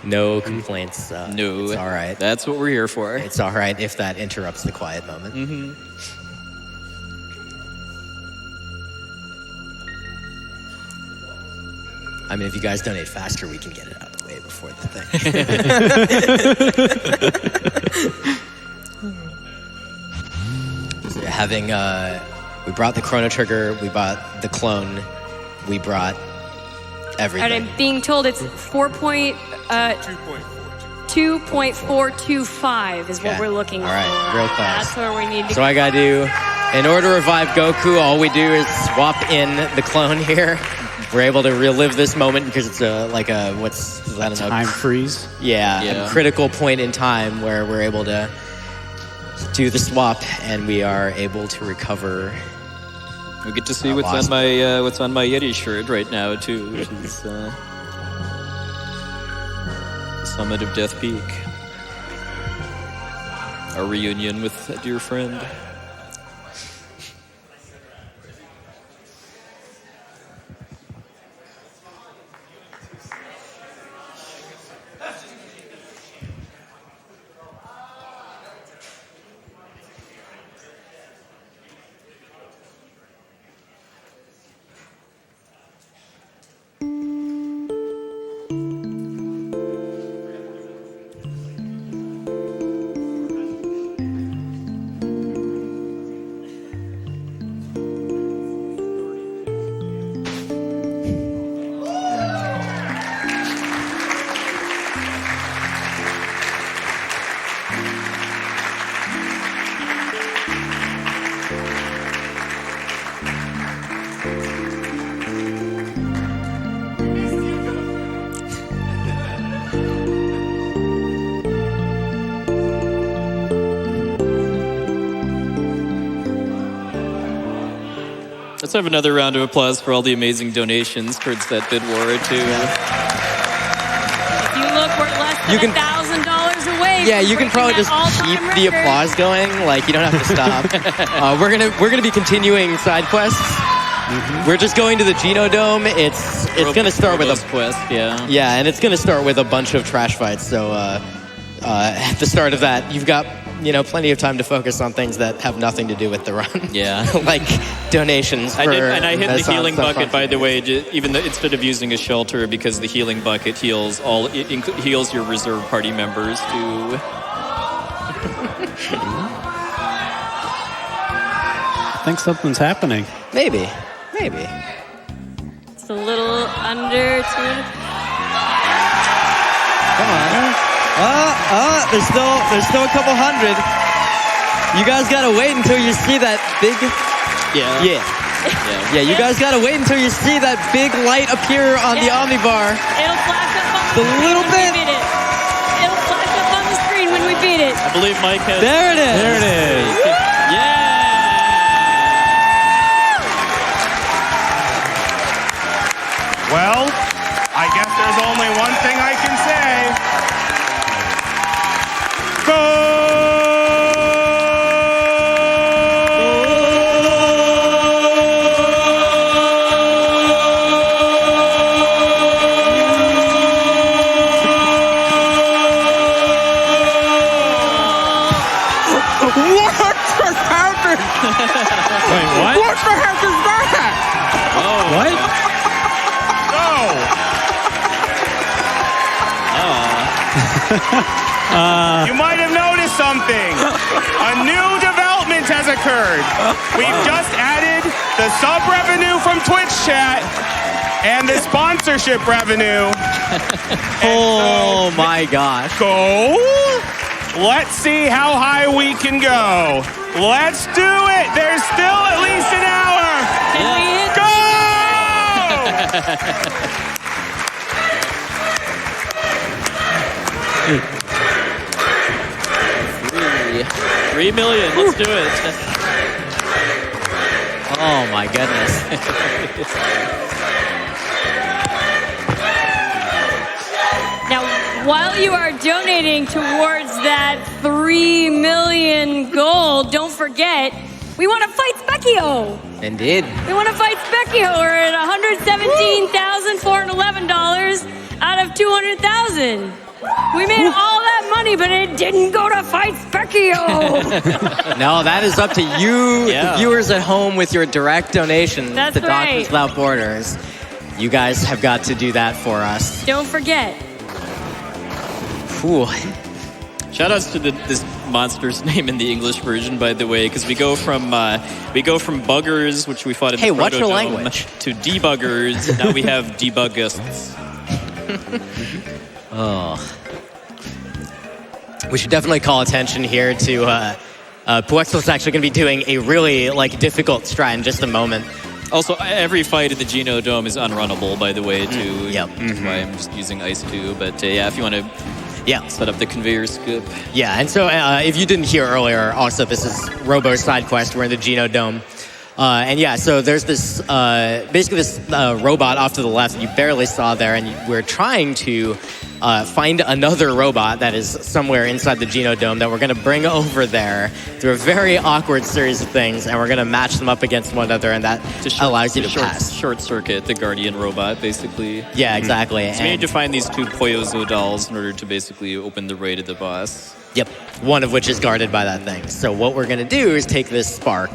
No complaints. No. It's all right. That's what we're here for. It's all right if that interrupts the quiet moment. I mean, if you guys donate faster, we can get it out of the way before the thing. So we brought the Chrono Trigger, we bought the clone, we brought everything. And I'm being told it's 2.425 is what we're looking for. All right, real close. That's where we need to So I gotta do, in order to revive Goku, all we do is swap in the clone here. We're able to relive this moment because it's I don't know. Time freeze? Yeah, a critical point in time where we're able to do the swap and we are able to recover. We get to see what's on my Yeti shirt right now too, which is the summit of Death Peak. Our reunion with a dear friend. have another round of applause for all the amazing donations towards that bid war, too. If you look, we're less than $1,000 away. Yeah, from you can probably breaking just that keep all-time the record. applause going. Like, you don't have to stop. We're gonna be continuing side quests. We're just going to the Genodome. It's gonna start with a quest, yeah. Yeah, and it's gonna start with a bunch of trash fights. So at the start of that, you've got plenty of time to focus on things that have nothing to do with the run. Yeah. Like donations. I hit the healing stuff bucket, by the way, even though instead of using a shelter, because the healing bucket heals heals your reserve party members too. I think something's happening. Maybe. It's a little under 2. Come on. There's still a couple hundred. You guys gotta wait until you see that big. Yeah. You guys gotta wait until you see that big light appear on the Omnibar. It'll flash up on the A little screen bit. when we beat it. It'll flash up on the screen when we beat it. I believe Mike has. There it is. There it is. Yeah. Well, I guess there's only one thing I can say. Go! What just happened? Wait, what? What the heck is that? What? You might have noticed something. A new development has occurred. We've just added the sub revenue from Twitch chat and the sponsorship revenue. Oh my gosh. Go. Let's see how high we can go. Let's do it. There's still at least an hour. Can we hit Go! 3 million. Let's do it. Oh my goodness. Now, while you are donating towards that 3 million goal, don't forget, we want to fight Specchio. Indeed. We want to fight Specchio. We're at $117,411 out of $200,000. We made all that money, but it didn't go to fight Specchio. No, that is up to you, the viewers at home, with your direct donations That's to Doctors right. Without Borders. You guys have got to do that for us. Don't forget. Ooh. Shoutouts to this monster's name in the English version, by the way, because we go from buggers, which we fought in the what's your Protodome, language? to debuggers. Now we have debuggists. Oh. We should definitely call attention here to Puexel's actually going to be doing a really difficult strat in just a moment. Also, every fight in the Genodome is unrunnable, by the way, too. Yep. That's why I'm just using Ice 2. But if you want to set up the conveyor skip. Yeah, and so if you didn't hear earlier, also this is Robo's side quest. We're in the Genodome. So there's this, basically this robot off to the left that you barely saw there, and we're trying to find another robot that is somewhere inside the Genodome that we're going to bring over there through a very awkward series of things, and we're going to match them up against one another, and that allows you to pass. Short circuit the Guardian robot, basically. Yeah, exactly. So we need to find these 2 Poyozo dolls in order to basically open the way to the boss. Yep, one of which is guarded by that thing. So what we're going to do is take this spark,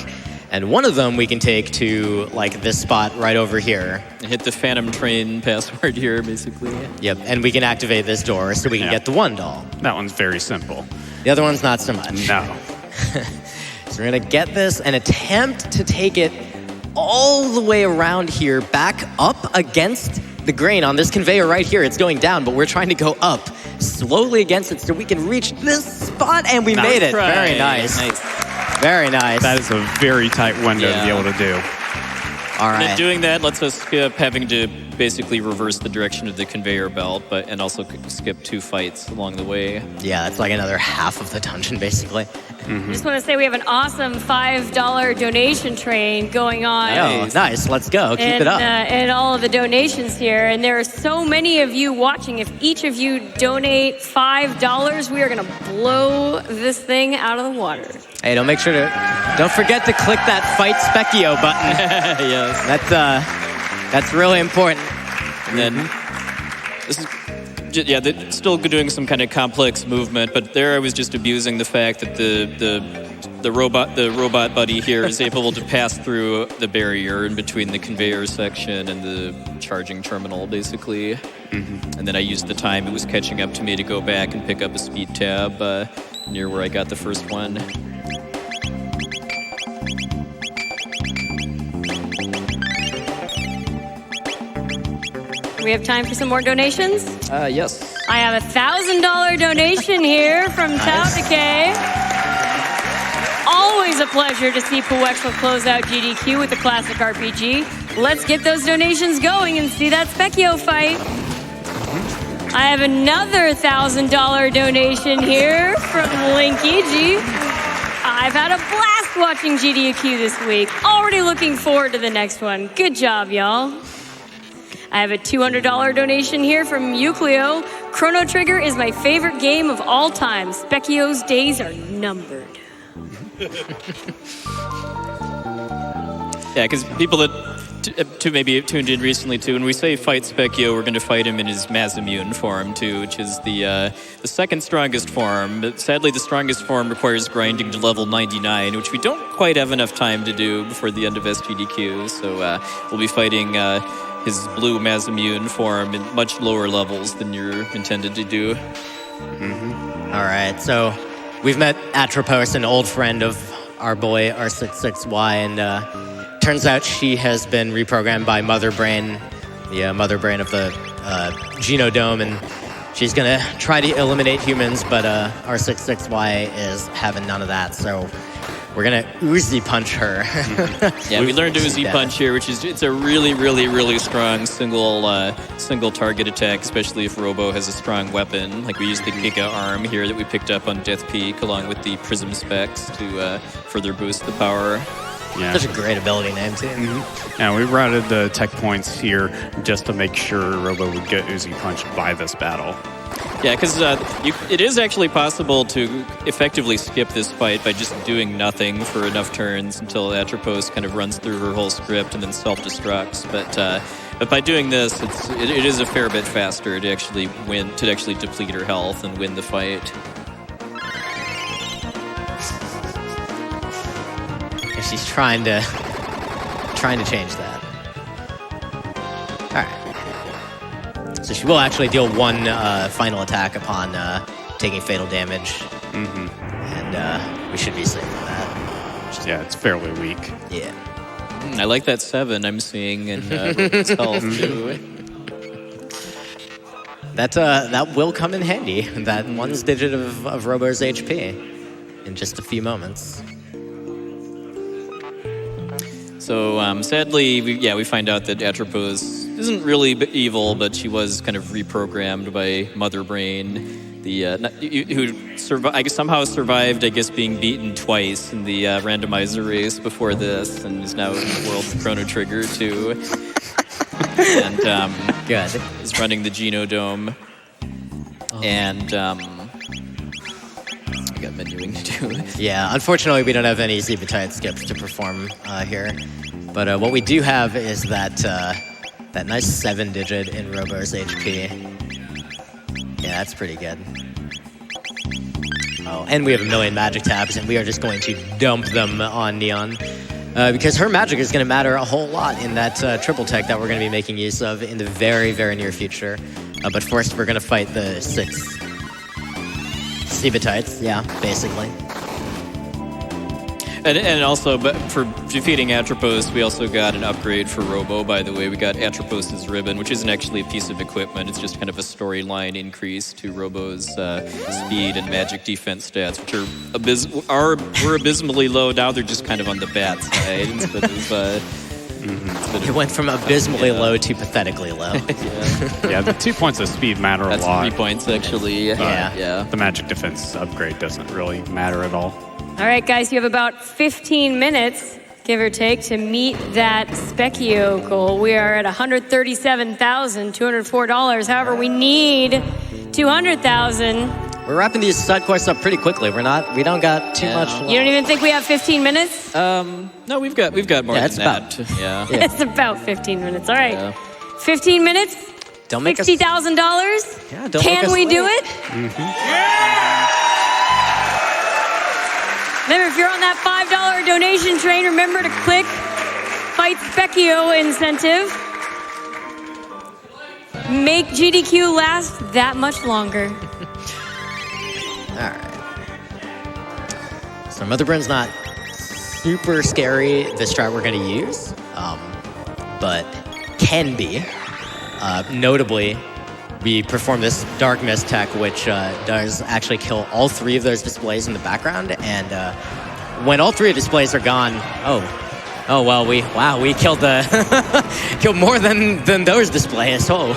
and one of them we can take to this spot right over here. Hit the Phantom Train password here, basically. Yep, and we can activate this door so we can get the one doll. That one's very simple. The other one's not so much. No. So we're gonna get this and attempt to take it all the way around here, back up against the grain on this conveyor right here. It's going down, but we're trying to go up slowly against it so we can reach this spot, and we made it. Right. Very nice. Very nice. That is a very tight window to be able to do. All right. And doing that lets us skip having to basically reverse the direction of the conveyor belt, and also skip 2 fights along the way. Yeah, that's like another half of the dungeon, basically. I just want to say we have an awesome $5 donation train going on. Oh, nice. Let's go. Keep it up. And all of the donations here. And there are so many of you watching. If each of you donate $5, we are going to blow this thing out of the water. Hey, don't forget to click that Fight Specchio button. Yes. That's really important. And then this is they're still doing some kind of complex movement, but there I was just abusing the fact that the robot buddy here is able to pass through the barrier in between the conveyor section and the charging terminal, basically. And then I used the time it was catching up to me to go back and pick up a speed tab near where I got the first one. We have time for some more donations? Yes. I have a $1,000 donation here from Shoutouts. Always a pleasure to see Powexel close out GDQ with a classic RPG. Let's get those donations going and see that Specchio fight. I have another $1,000 donation here from Linky G. I've had a blast watching GDQ this week. Already looking forward to the next one. Good job, y'all. I have a $200 donation here from Euclio. Chrono Trigger is my favorite game of all time. Specchio's days are numbered. Yeah, because people that maybe tuned in recently too, when we say fight Specchio, we're going to fight him in his Masamune form too, which is the second strongest form. But sadly, the strongest form requires grinding to level 99, which we don't quite have enough time to do before the end of SGDQ. So we'll be fighting his blue Masamune form in much lower levels than you're intended to do. All right, so we've met Atropos, an old friend of our boy R66Y, and turns out she has been reprogrammed by Mother Brain, the Mother Brain of the Genodome, and she's gonna try to eliminate humans, but R66Y is having none of that, so we're gonna Uzi punch her. Yeah, we learned to Uzi punch here, which is it's a really, really, really strong single target attack, especially if Robo has a strong weapon. Like we used the Giga Arm here that we picked up on Death Peak, along with the Prism Specs to further boost the power. Yeah. Such a great ability name, too. Yeah, we routed the tech points here just to make sure Robo would get Uzi punched by this battle. Yeah, because it is actually possible to effectively skip this fight by just doing nothing for enough turns until Atropos kind of runs through her whole script and then self-destructs. But by doing this, it is a fair bit faster to actually deplete her health and win the fight. She's trying to change that. All right. So she will actually deal one final attack upon taking fatal damage. And we should be safe with that. Yeah, it's fairly weak. Yeah. I like that 7 I'm seeing in Robo's health too. That will come in handy. That one's digit of Robo's HP in just a few moments. So sadly, we find out that Atropos isn't really evil, but she was kind of reprogrammed by Mother Brain, who somehow survived, being beaten twice in the randomizer race before this, and is now in the world of Chrono Trigger too. And Good. is running the Genodome. And I got menuing to do. Yeah, unfortunately, we don't have any Zebetide skips to perform here. But what we do have is that nice 7-digit in Robo's HP. Yeah, that's pretty good. Oh, and we have a million magic tabs, and we are just going to dump them on Neon. Because her magic is going to matter a whole lot in that triple tech that we're going to be making use of in the very, very near future. But first, we're going to fight the 6 Zebetites, yeah, basically. And also, but for defeating Atropos, we also got an upgrade for Robo, by the way. We got Atropos' ribbon, which isn't actually a piece of equipment. It's just kind of a storyline increase to Robo's speed and magic defense stats, which were abysmally low. Now they're just kind of on the bad side instead of... It went from abysmally low to pathetically low. Yeah, the 2 points of speed matter a lot. That's 3 points, actually. Yeah. The magic defense upgrade doesn't really matter at all. All right, guys, you have about 15 minutes, give or take, to meet that Specchio goal. We are at $137,204. However, we need 200,000. We're wrapping these side quests up pretty quickly. We don't got too much long. You don't even think we have 15 minutes? No, we've got more than that. Yeah. It's about 15 minutes. All right. Yeah. 15 minutes? Don't make $60,000? Yeah, don't Can make us we do late. it? Remember, if you're on that $5 donation train, remember to click Fight Specchio incentive. Make GDQ last that much longer. All right. So Mother Brain's not super scary, the strat we're going to use, but can be. Notably, we perform this Dark Mist tech, which does actually kill all 3 of those displays in the background. And when all 3 displays are gone, oh well, we killed killed more than those displays. Oh.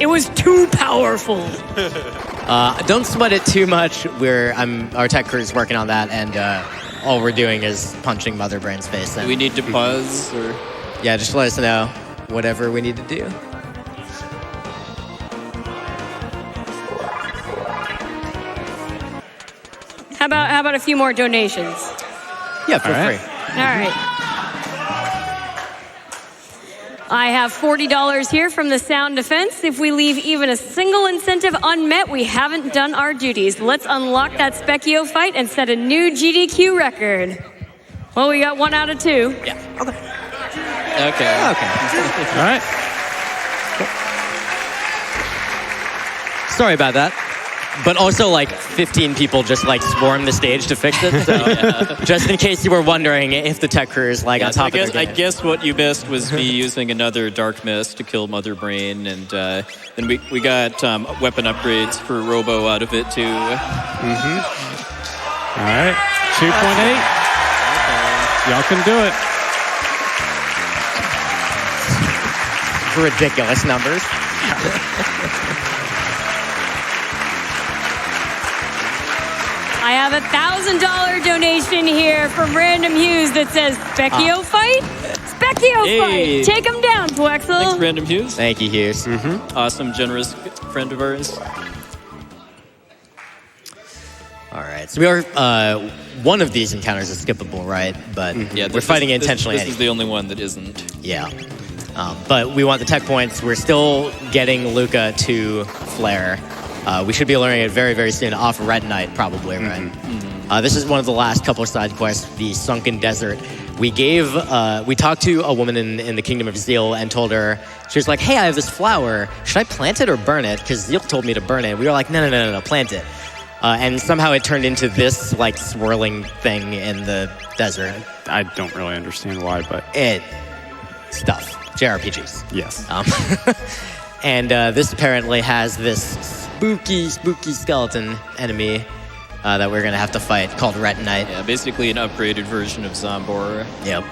It was too powerful. Don't sweat it too much. Our tech crew is working on that, and all we're doing is punching Mother Brain's face. Do we need to pause? Or? Yeah, just let us know whatever we need to do. How about a few more donations? Yeah, feel free. All right. I have $40 here from the Sound Defense. If we leave even a single incentive unmet, we haven't done our duties. Let's unlock that Specchio fight and set a new GDQ record. Well, we got 1 out of 2. Yeah. Okay. All right. Sorry about that. But also, like, 15 people just, like, swarmed the stage to fix it. So, just in case you were wondering if the tech crew is, like, on top of their game. I guess what you missed was me using another Dark Mist to kill Mother Brain, and then we got weapon upgrades for Robo out of it, too. Mm-hmm. All right. 2.8. Y'all can do it. Ridiculous numbers. I have a $1,000 donation here from Random Hughes that says, Specchio fight? Specchio fight! Take him down, Plexel. Thanks, Random Hughes. Thank you, Hughes. Awesome, generous friend of ours. All right, so we are, one of these encounters is skippable, right? But we're fighting intentionally. This is the only one that isn't. Yeah. But we want the tech points. We're still getting Luca to Flare. We should be learning it very, very soon off Red Knight, probably, right? This is one of the last couple of side quests, the Sunken Desert. We talked to a woman in the Kingdom of Zeal and told her, she was like, hey, I have this flower. Should I plant it or burn it? Because Zeal told me to burn it. We were like, no, plant it. And somehow it turned into this, like, swirling thing in the desert. I don't really understand why, but... Stuff. JRPGs. Yes. And this apparently has this spooky skeleton enemy that we're going to have to fight called Red Knight. Yeah, basically an upgraded version of Zombor. Yep.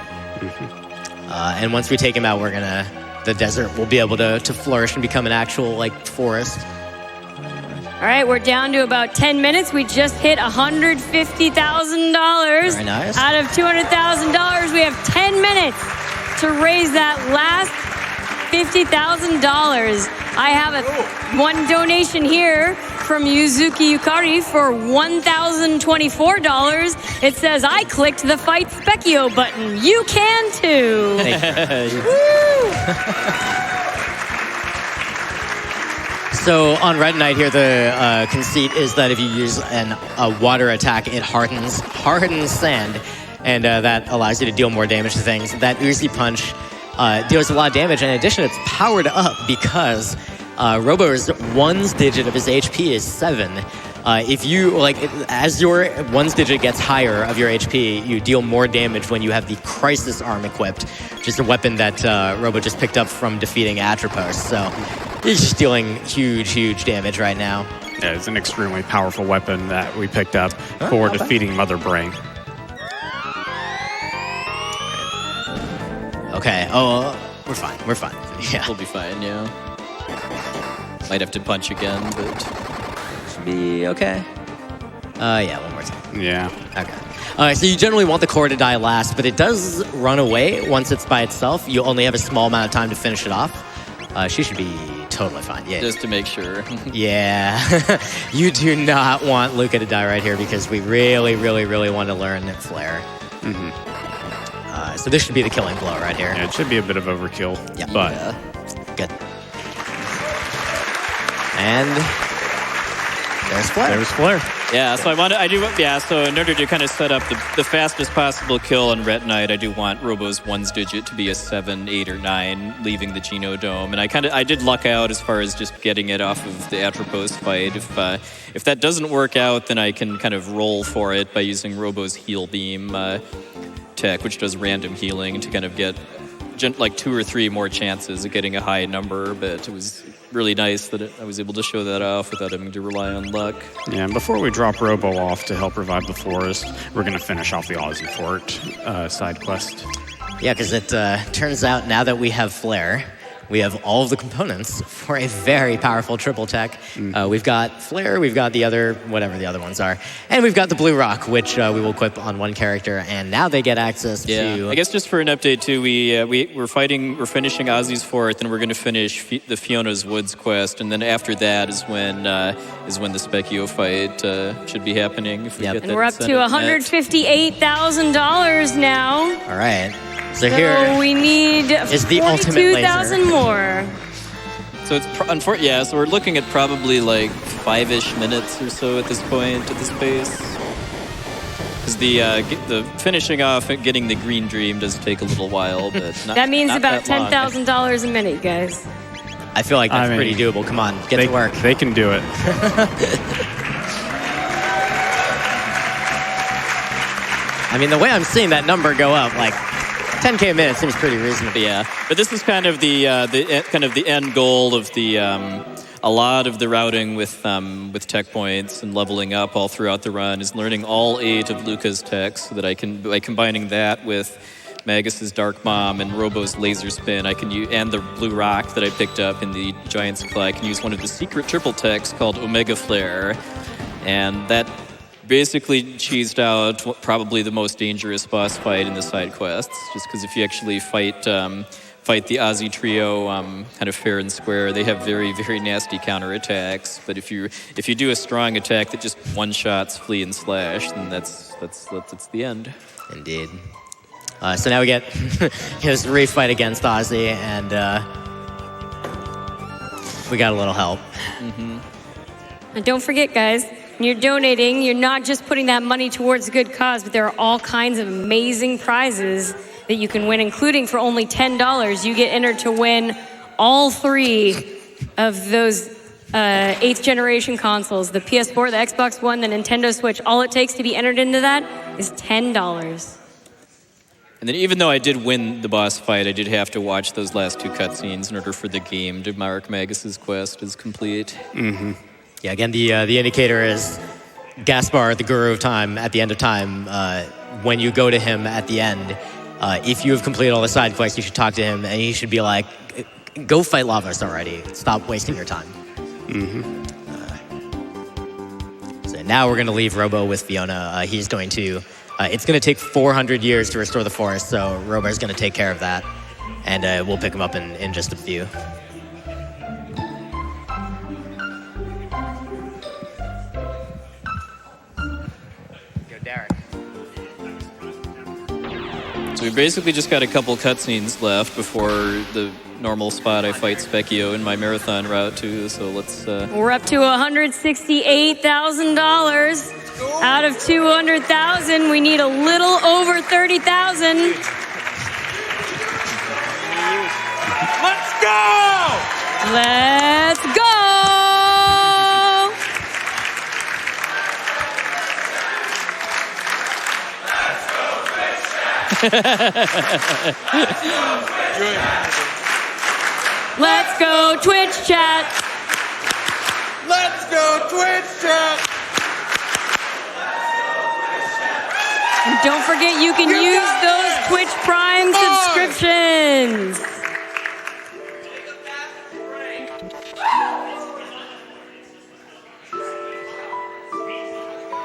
And once we take him out, the desert will be able to flourish and become an actual, like, forest. All right, we're down to about 10 minutes. We just hit $150,000. Very nice. Out of $200,000, we have 10 minutes to raise that last $50,000. I have one donation here from Yuzuki Yukari for $1,024. It says, I clicked the Fight Specchio button. You can too. So on Red Knight here, the conceit is that if you use a water attack, it hardens sand, and that allows you to deal more damage to things. That Uzi Punch deals a lot of damage. In addition, it's powered up because Robo's ones digit of his HP is 7. If you, as your ones digit gets higher of your HP, you deal more damage when you have the Crisis Arm equipped, which is a weapon that Robo just picked up from defeating Atropos. So he's just dealing huge damage right now. Yeah, it's an extremely powerful weapon that we picked up for defeating Mother Brain. Okay. We're fine. Yeah. We'll be fine, yeah. Might have to punch again, but... Should be okay. Yeah, one more time. Yeah. Okay. So you generally want the core to die last, but it does run away once it's by itself. You only have a small amount of time to finish it off. She should be totally fine. Yeah. Just to make sure. Yeah. You do not want Luca to die right here because we really, really, really want to learn Flare. So this should be the killing blow right here. Yeah, it should be a bit of overkill. Yeah. But Good. And there's Flare. there's Flare. Yeah, so so in order to kind of set up the fastest possible kill on Ret Knight, I do want Robo's ones digit to be a 7, 8, or 9, leaving the Genodome. And I did luck out as far as just getting it off of the Atropos fight. If that doesn't work out, then I can kind of roll for it by using Robo's Heal Beam tech, which does random healing to kind of get like 2 or 3 more chances of getting a high number, but it was really nice that I was able to show that off without having to rely on luck. Yeah, and before we drop Robo off to help revive the forest, we're going to finish off the Aussie Fort side quest. Yeah, because it turns out now that we have Flare, we have all of the components for a very powerful triple tech. We've got Flare, we've got the other, whatever the other ones are, and we've got the Blue Rock, which we will equip on one character, and now they get access to... I guess just for an update too, we're finishing Ozzy's Fort, and we're going to finish the Fiona's Woods quest, and then after that is when the Specchio fight should be happening. If we get that And we're up to $158,000 now. All right. So here we need is the ultimate laser. 42,000 more. So it's so we're looking at probably like 5-ish minutes or so at this point at this pace. Because the finishing off and getting the green dream does take a little while, but not, that means not about that long. $10,000 a minute, guys. I feel like that's pretty doable. Come on, get to work. They can do it. I mean, the way I'm seeing that number go up, like 10K a minute seems pretty reasonable. Yeah, but this is kind of the end goal of a lot of the routing with tech points and leveling up all throughout the run is learning all 8 of Luca's techs so that I can, by combining that with Magus's Dark Bomb and Robo's Laser Spin, I can use, and the Blue Rock that I picked up in the Giant Supply, I can use one of the secret triple techs called Omega Flare, and that basically cheesed out probably the most dangerous boss fight in the side quests, just because if you actually fight the Ozzy trio kind of fair and square, they have very, very nasty counterattacks. But if you do a strong attack that just one-shots Flea and Slash, then that's the end. Indeed. So now we get his refight against Ozzy, and we got a little help. And don't forget, guys, when you're donating, you're not just putting that money towards a good cause, but there are all kinds of amazing prizes that you can win, including for only $10. You get entered to win all 3 of those 8th generation consoles, the PS4, the Xbox One, the Nintendo Switch. All it takes to be entered into that is $10. And then even though I did win the boss fight, I did have to watch those last 2 cutscenes in order for the game to mark Magus's quest as complete. Yeah, again, the indicator is Gaspar, the Guru of Time, at the end of time. When you go to him at the end, if you have completed all the side quests, you should talk to him, and he should be like, go fight Lavos already. Stop wasting your time. So now we're going to leave Robo with Fiona. He's going to... it's going to take 400 years to restore the forest, so Robo's going to take care of that, and we'll pick him up in just a few. So we basically just got a couple cutscenes left before the normal spot I fight Specchio in my marathon route too. So let's. We're up to $168,000 out of 200,000. We need a little over 30,000. Let's go! Let's go! Let's go Twitch chat. Let's go Twitch chat. And don't forget you can use those Twitch Prime subscriptions.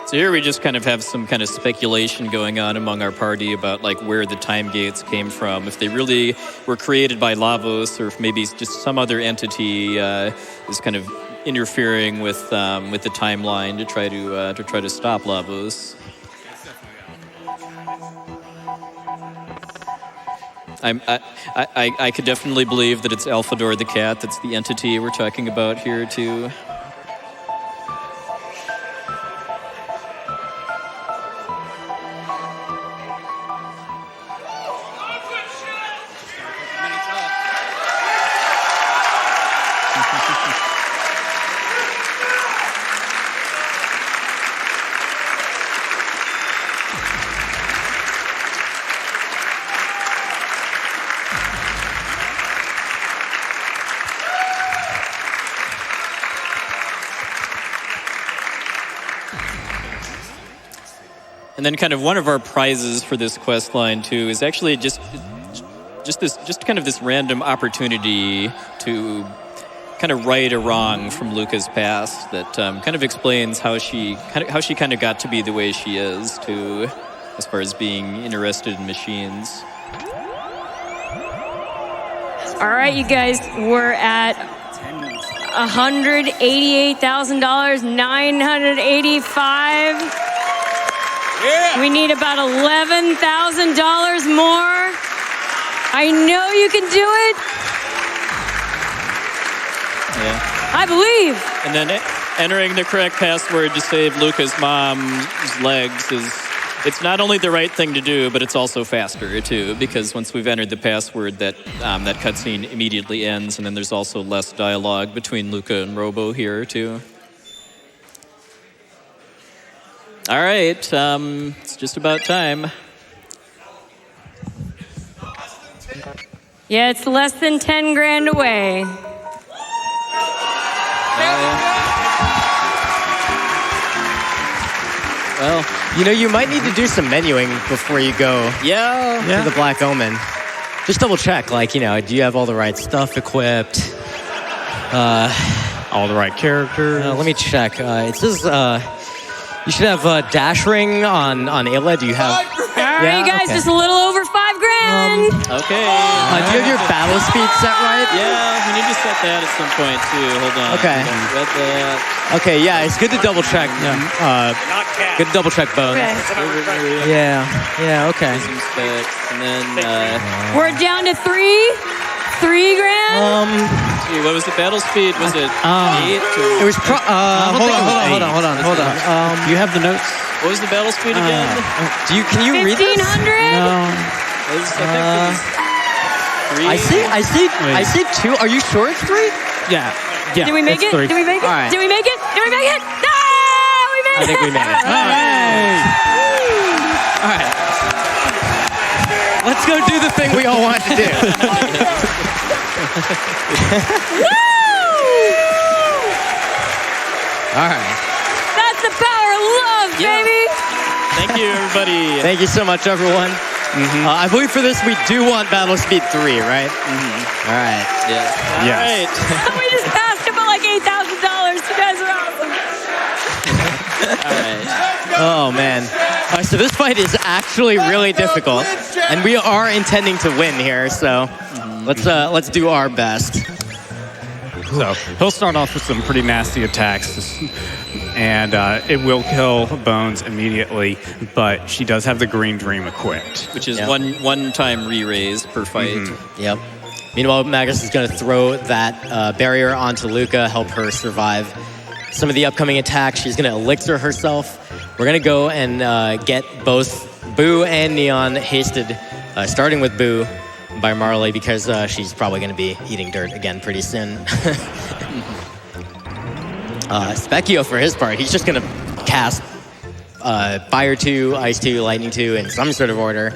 So So here we just kind of have some kind of speculation going on among our party about like where the time gates came from. If they really were created by Lavos, or if maybe just some other entity is kind of interfering with the timeline to try to stop Lavos. I could definitely believe that it's Alphador the cat that's the entity we're talking about here too. And then kind of one of our prizes for this quest line too is actually just kind of this random opportunity to kind of right a wrong from Luca's past that kind of explains how she kind of got to be the way she is too, as far as being interested in machines. All right, you guys, we're at $188,000, 985. Yeah. We need about $11,000 more. I know you can do it. Yeah. I believe. And then entering the correct password to save Luca's mom's legs it's not only the right thing to do, but it's also faster too, because once we've entered the password, that cutscene immediately ends, and then there's also less dialogue between Luca and Robo here too. All right, it's just about time. Yeah, it's less than 10 grand away. Well, you know, you might need to do some menuing before you go to the Black Omen. Just double check, like, you know, do you have all the right stuff equipped? All the right characters. Let me check. It says you should have Dash Ring on Ayla. Do you have? All right, you guys, just a little over 5 grand. Okay. Do you have your battle speed set right? Yeah, we need to set that at some point too. Hold on. Okay. Read that. Okay, yeah, it's good to double check. Good to double check both. Okay. Yeah, okay. And then We're down to 3 grand. gee, what was the battle speed? Was it 8? It was hold on. Do you have the notes? What was the battle speed again? Can you read this? 1,500. No. I see 2. Are you sure it's 3? Yeah. Did we make it? Three. Did we make it? All right. Did we make it? Did we make it? No! We made it! I think we made it. All right. Let's go do the thing we all want to do. All right. That's the power of love, baby. Thank you, everybody. Thank you so much, everyone. I believe for this, we do want Battle Speed 3, right? All right. Yes. All Yes. right. We just passed him by like $8,000. You guys are awesome. All right. Oh, man. All right, so this fight is actually really difficult, and we are intending to win here, so let's do our best. So he'll start off with some pretty nasty attacks, and it will kill Bones immediately, but she does have the Green Dream equipped. Which is one time re-raise per fight. Yep. Meanwhile, Magus is going to throw that barrier onto Luca, help her survive some of the upcoming attacks. She's going to elixir herself. We're going to go and get both Boo and Neon hasted, starting with Boo by Marley, because she's probably going to be eating dirt again pretty soon. Specchio, for his part, he's just going to cast Fire 2, Ice 2, Lightning 2 in some sort of order,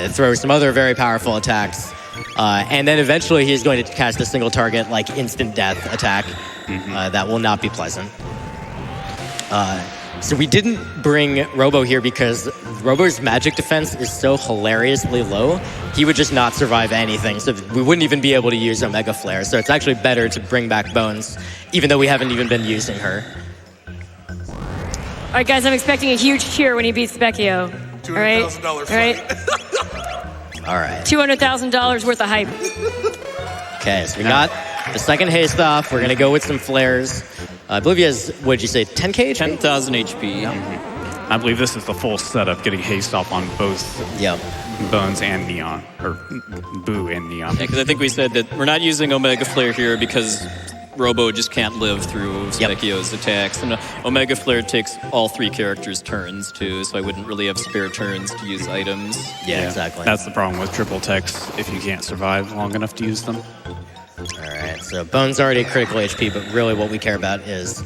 throw some other very powerful attacks, and then eventually he's going to cast a single target, like instant death attack. That will not be pleasant. So we didn't bring Robo here because Robo's magic defense is so hilariously low, he would just not survive anything. So we wouldn't even be able to use Omega Flare. So it's actually better to bring back Bones, even though we haven't even been using her. right, guys, I'm expecting a huge cheer when he beats Specchio. All right? $200,000 All right? All right. $200,000 worth of hype. Okay, so we got the second haste off. We're going to go with some flares. I believe he has, what did you say, 10k HP? 10,000 HP. I believe this is the full setup, getting haste off on both Yep. Bones and Neon, or Boo and Neon. Because I think we said that we're not using Omega Flare here because Robo just can't live through Specchio's attacks. And Omega Flare takes all 3 characters' turns, too, so I wouldn't really have spare turns to use items. Yeah, exactly. That's the problem with triple techs, if you can't survive long enough to use them. All right, so Bones already at critical HP, but really what we care about is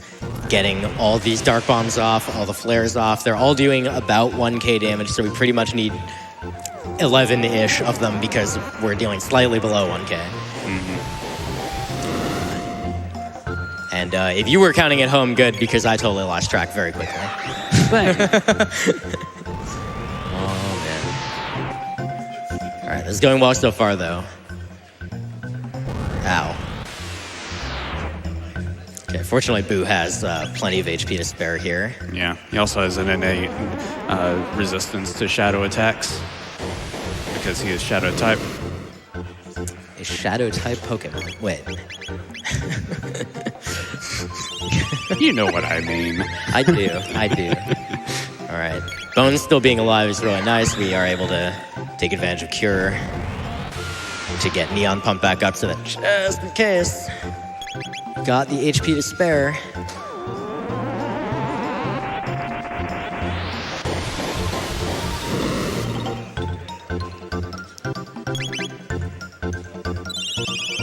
getting all these Dark Bombs off, all the flares off. They're all doing about 1k damage, so we pretty much need 11-ish of them because we're dealing slightly below 1k. And if you were counting at home, good, because I totally lost track very quickly. Oh, man. All right, this is going well so far, though. Ow. Okay, fortunately, Boo has plenty of HP to spare here. Yeah, he also has an innate resistance to shadow attacks because he is shadow type. A shadow type Pokemon. Wait. You know what I mean. I do. All right. Bones still being alive is really nice. We are able to take advantage of Cure to get Neon pumped back up so that just in case, got the HP to spare.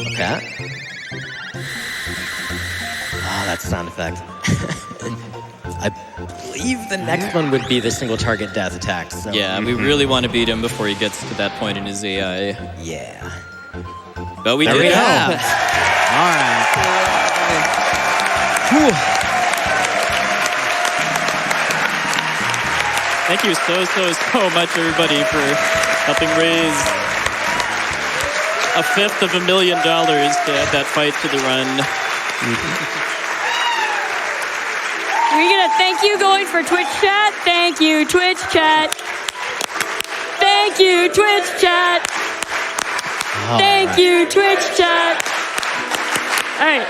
Okay. Ah, that sound effect. I believe the next one would be the single target death attack. So. Yeah, we really want to beat him before he gets to that point in his AI. Yeah. But we There did we it. go. All right. Whew. Thank you so much, everybody, for helping raise $250,000 to add that fight to the run. We're going to thank you going for Twitch chat. Thank you, Twitch chat. Thank you, Twitch chat. Thank you, Twitch chat. All right.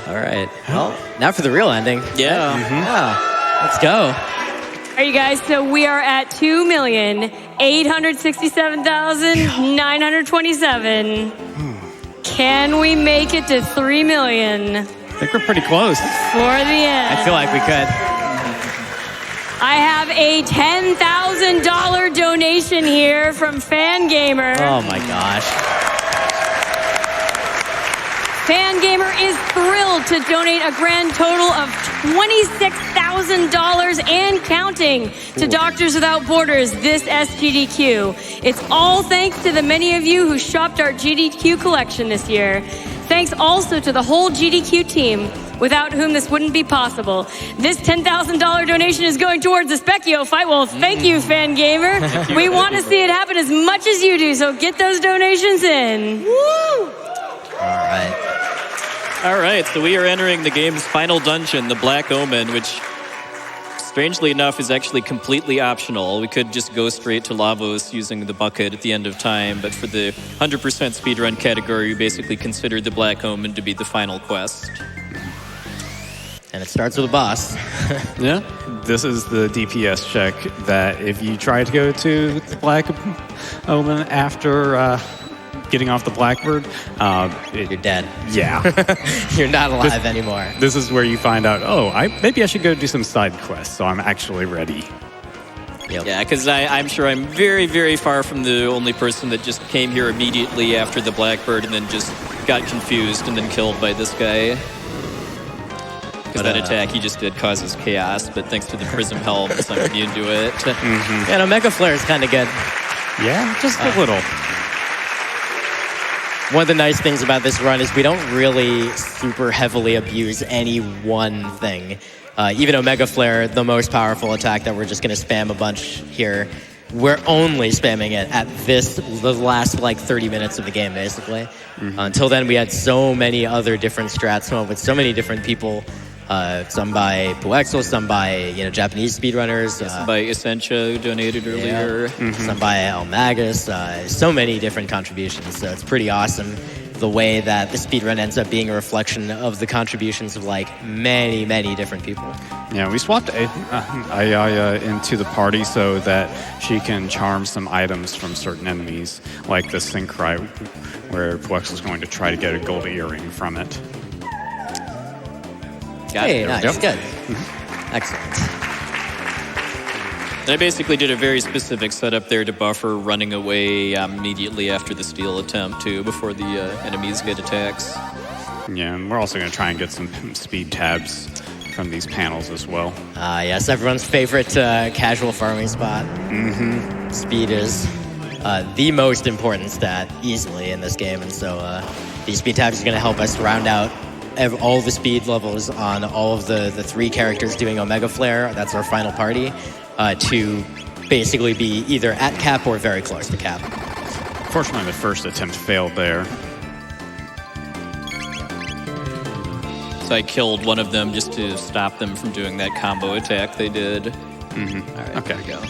All right. Well, now for the real ending. Yeah. Yeah. Let's go. All right, you guys, so we are at 2,867,927. Can we make it to 3 million? I think we're pretty close. For the end. I feel like we could. I have a $10,000 donation here from Fangamer. Oh my gosh. Fangamer is thrilled to donate a grand total of $26,000 and counting to Doctors Without Borders this SGDQ. It's all thanks to the many of you who shopped our GDQ collection this year. Thanks also to the whole GDQ team, without whom this wouldn't be possible. This $10,000 donation is going towards the Specchio fight. Well, thank you, Fangamer. We want to see it happen as much as you do, so get those donations in. Woo! All right, so we are entering the game's final dungeon, the Black Omen, which, strangely enough, is actually completely optional. We could just go straight to Lavos using the bucket at the end of time, but for the 100% speedrun category, we basically considered the Black Omen to be the final quest. And it starts with a boss. Yeah. This is the DPS check that if you try to go to the Black Omen after getting off the Blackbird, You're dead. Yeah. You're not alive anymore. This is where you find out, maybe I should go do some side quests, so I'm actually ready. Yep. Yeah, because I'm sure I'm very, very far from the only person that just came here immediately after the Blackbird and then just got confused and then killed by this guy. Because that attack he just did causes chaos, but thanks to the Prism Helms, I'm immune to it. Yeah, no, Mega Flare is kind of good. Yeah, just a little. One of the nice things about this run is we don't really super heavily abuse any one thing. Even Omega Flare, the most powerful attack that we're just going to spam a bunch here, we're only spamming it at the last like 30 minutes of the game, basically. Until then, we had so many other different strats come up with so many different people. Some by Puexel, some by Japanese speedrunners. Some by Essentia, who donated earlier. Some by Elmagus. So many different contributions. So it's pretty awesome the way that the speedrun ends up being a reflection of the contributions of like many, many different people. Yeah, we swapped Ayaya into the party so that she can charm some items from certain enemies, like the Synchri, where Puexel is going to try to get a gold earring from it. Hey, nice, good. Excellent. And I basically did a very specific setup there to buffer running away immediately after the steal attempt, too, before the enemies get attacks. Yeah, and we're also going to try and get some speed tabs from these panels as well. Yes, everyone's favorite casual farming spot. Speed is the most important stat, easily, in this game, and so these speed tabs are going to help us round out all the speed levels on all of the 3 characters doing Omega Flare. That's our final party, to basically be either at cap or very close to cap. Fortunately, the first attempt failed there. So I killed one of them just to stop them from doing that combo attack they did. All right, Okay. There we go.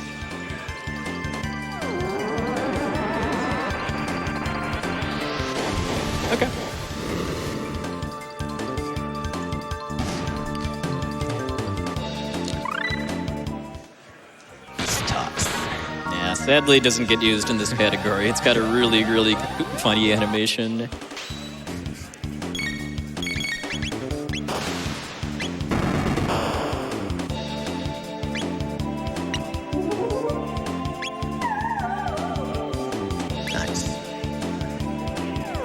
Okay. Yeah, sadly it doesn't get used in this category. It's got a really, really funny animation. Nice.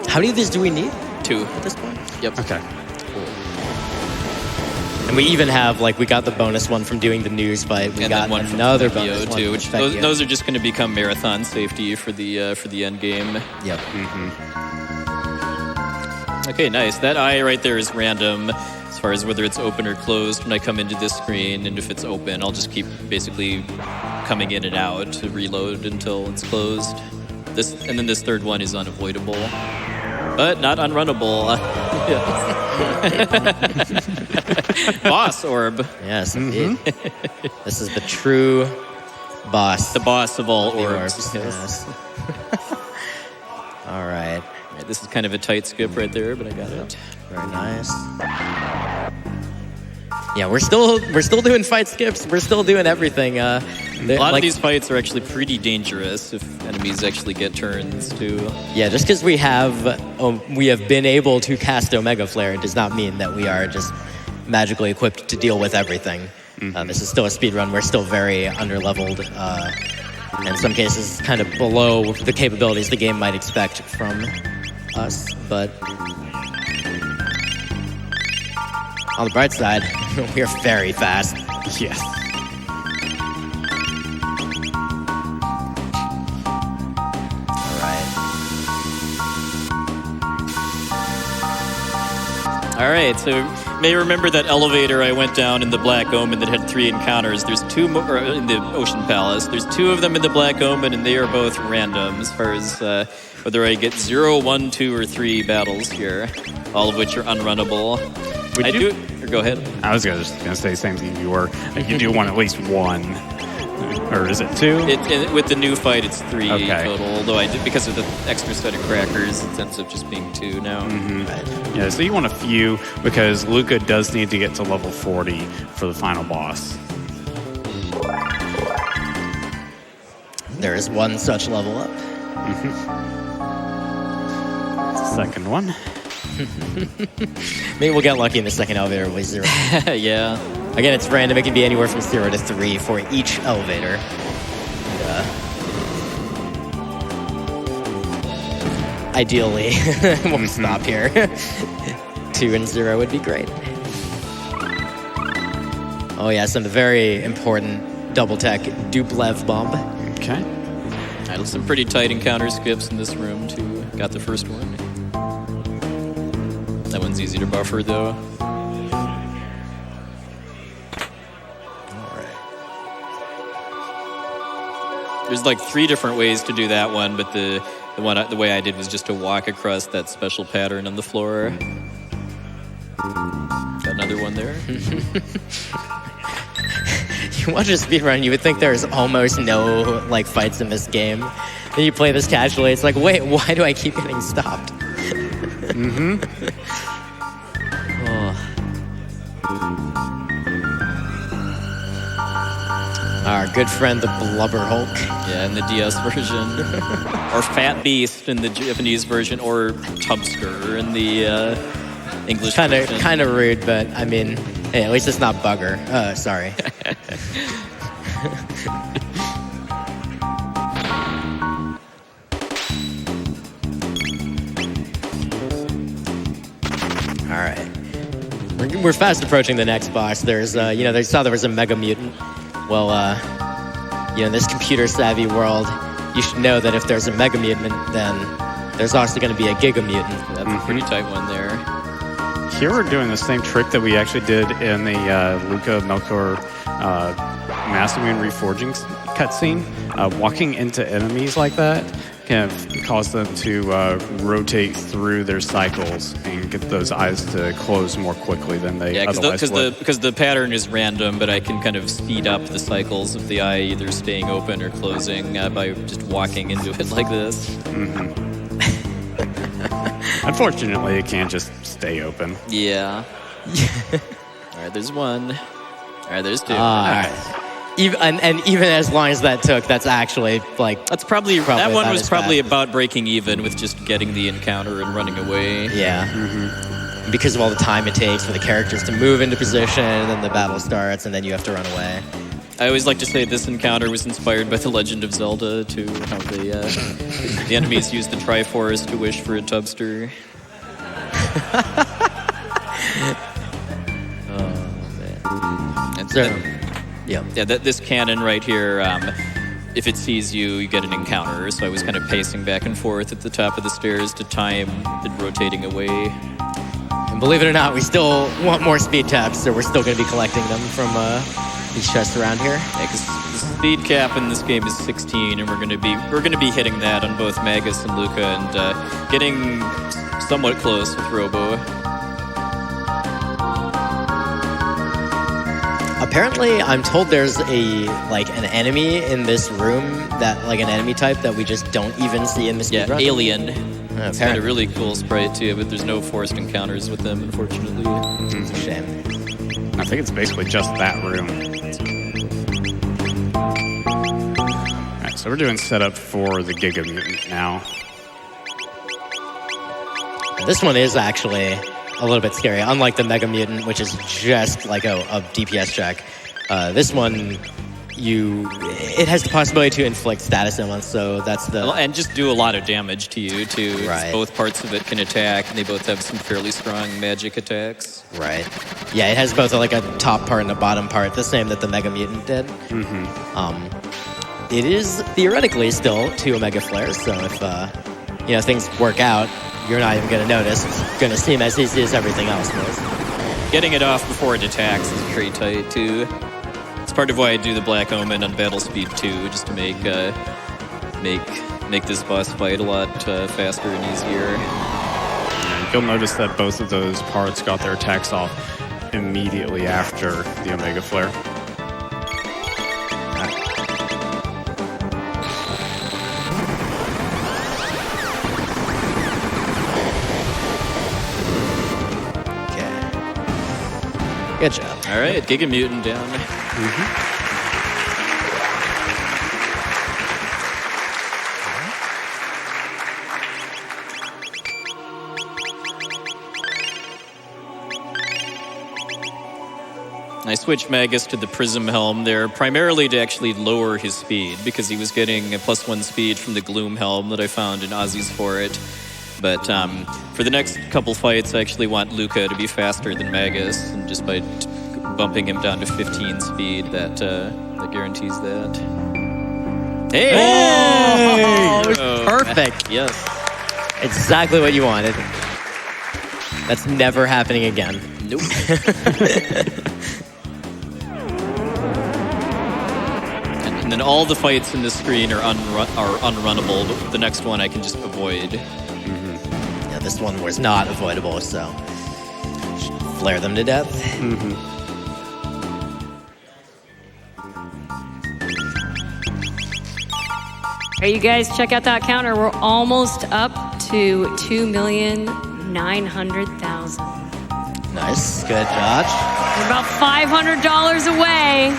How many of these do we need 2 at this point? Yep. Okay. And we even have, like, we got the bonus one from doing the news fight. We got one another from bonus one too, from which Specchio. those are just going to become marathon safety for the end game. Yep. Okay, nice. That eye right there is random as far as whether it's open or closed when I come into this screen. And if it's open, I'll just keep basically coming in and out to reload until it's closed. And then this third one is unavoidable, but not unrunnable. Boss orb. Yes, indeed. This is the true boss. The boss of all The orbs. Yes. All right. Right, this is kind of a tight skip right there, but I got it. Very nice. Yeah, we're still doing fight skips. We're still doing everything. A lot of these fights are actually pretty dangerous if enemies actually get turns too. Yeah, just because we have been able to cast Omega Flare does not mean that we are just magically equipped to deal with everything. This is still a speedrun. We're still very underleveled. In some cases, kind of below the capabilities the game might expect from us. But on the bright side, we are very fast. Yes. All right, so you may remember that elevator I went down in the Black Omen that had 3 encounters. There's 2 more in the Ocean Palace. There's 2 of them in the Black Omen, and they are both random as far as whether I get 0, 1, 2, or 3 battles here, all of which are unrunnable. Go ahead. I was just going to say the same thing you were. You do want at least 1. Or is it 2? With the new fight, it's 3 Okay. total. Although because of the extra set of crackers, it ends up just being 2 now. Yeah, so you want a few because Luca does need to get to level 40 for the final boss. There is one such level up. Second one. Maybe we'll get lucky in the second elevator with 0. Yeah. Again, it's random. It can be anywhere from 0 to 3 for each elevator. And, ideally, we'll stop here. 2 and 0 would be great. Oh yes, and the very important double tech Duplev bomb. Okay. Some pretty tight encounter skips in this room too. Got the first one. That one's easy to buffer though. There's like 3 different ways to do that one, but the way I did was just to walk across that special pattern on the floor. Got another one there. You watch a speedrun, you would think there's almost no like fights in this game. Then you play this casually, it's like, wait, why do I keep getting stopped? Our good friend, the Blubber Hulk. Yeah, in the DS version. Or Fat Beast in the Japanese version, or Tubster in the English version. Kind of rude, but I mean, hey, at least it's not Bugger. Sorry. All right. We're fast approaching the next boss. There's, they saw there was a Mega Mutant. Well, in this computer-savvy world, you should know that if there's a Mega Mutant, then there's also going to be a Giga Mutant. That's a pretty tight one there. Here we're doing the same trick that we actually did in the Luca Melkor Massimoon reforging cutscene. Walking into enemies like that can cause them to rotate through their cycles and get those eyes to close more quickly than they otherwise would. Because the pattern is random, but I can kind of speed up the cycles of the eye either staying open or closing by just walking into it like this. Unfortunately, it can't just stay open. Yeah. All right, there's one. All right, there's 2. All right. Even as long as that took, that's actually like that one was probably about breaking even with just getting the encounter and running away. Yeah. Because of all the time it takes for the characters to move into position, and then the battle starts, and then you have to run away. I always like to say this encounter was inspired by The Legend of Zelda, to how the enemies use the Triforce to wish for a Tubster. Oh man. And so, yeah, this cannon right here, if it sees you, you get an encounter. So I was kind of pacing back and forth at the top of the stairs to time it rotating away. And believe it or not, we still want more speed taps, so we're still going to be collecting them from these chests around here. Yeah, because the speed cap in this game is 16, and we're going to be hitting that on both Magus and Luca, and getting somewhat close with Robo. Apparently, I'm told there's an enemy in this room that an enemy type that we just don't even see in the speedrun. Yeah, Alien. It's got a really cool sprite too, but there's no forced encounters with them, unfortunately. It's a shame. I think it's basically just that room. All right, so we're doing setup for the Giga Mutant now. This one is actually a little bit scary. Unlike the Mega Mutant, which is just like a DPS check, this one, it has the possibility to inflict status ailments, so that's and just do a lot of damage to you too. Right. Both parts of it can attack, and they both have some fairly strong magic attacks. Right. Yeah, it has both a top part and a bottom part, the same that the Mega Mutant did. It is theoretically still 2 Omega Flares, so if things work out, you're not even going to notice. It's going to seem as easy as everything else was. Getting it off before it attacks is pretty tight too. It's part of why I do the Black Omen on battle speed too, just to make this boss fight a lot faster and easier. You'll notice that both of those parts got their attacks off immediately after the Omega Flare. Good job. All right, Giga Mutant down. I switched Magus to the Prism Helm there, primarily to actually lower his speed, because he was getting a +1 speed from the Gloom Helm that I found in Ozzy's for it. But for the next couple fights, I actually want Luca to be faster than Magus, and just by bumping him down to 15 speed, that guarantees that. Hey! Oh, perfect. Yes. Exactly what you wanted. That's never happening again. And then all the fights in this screen are unrunnable. But the next one I can just avoid. Yeah, this one was not avoidable, so flare them to death. All right, you guys, check out that counter. We're almost up to 2,900,000. Nice, good dodge. We're about $500 away.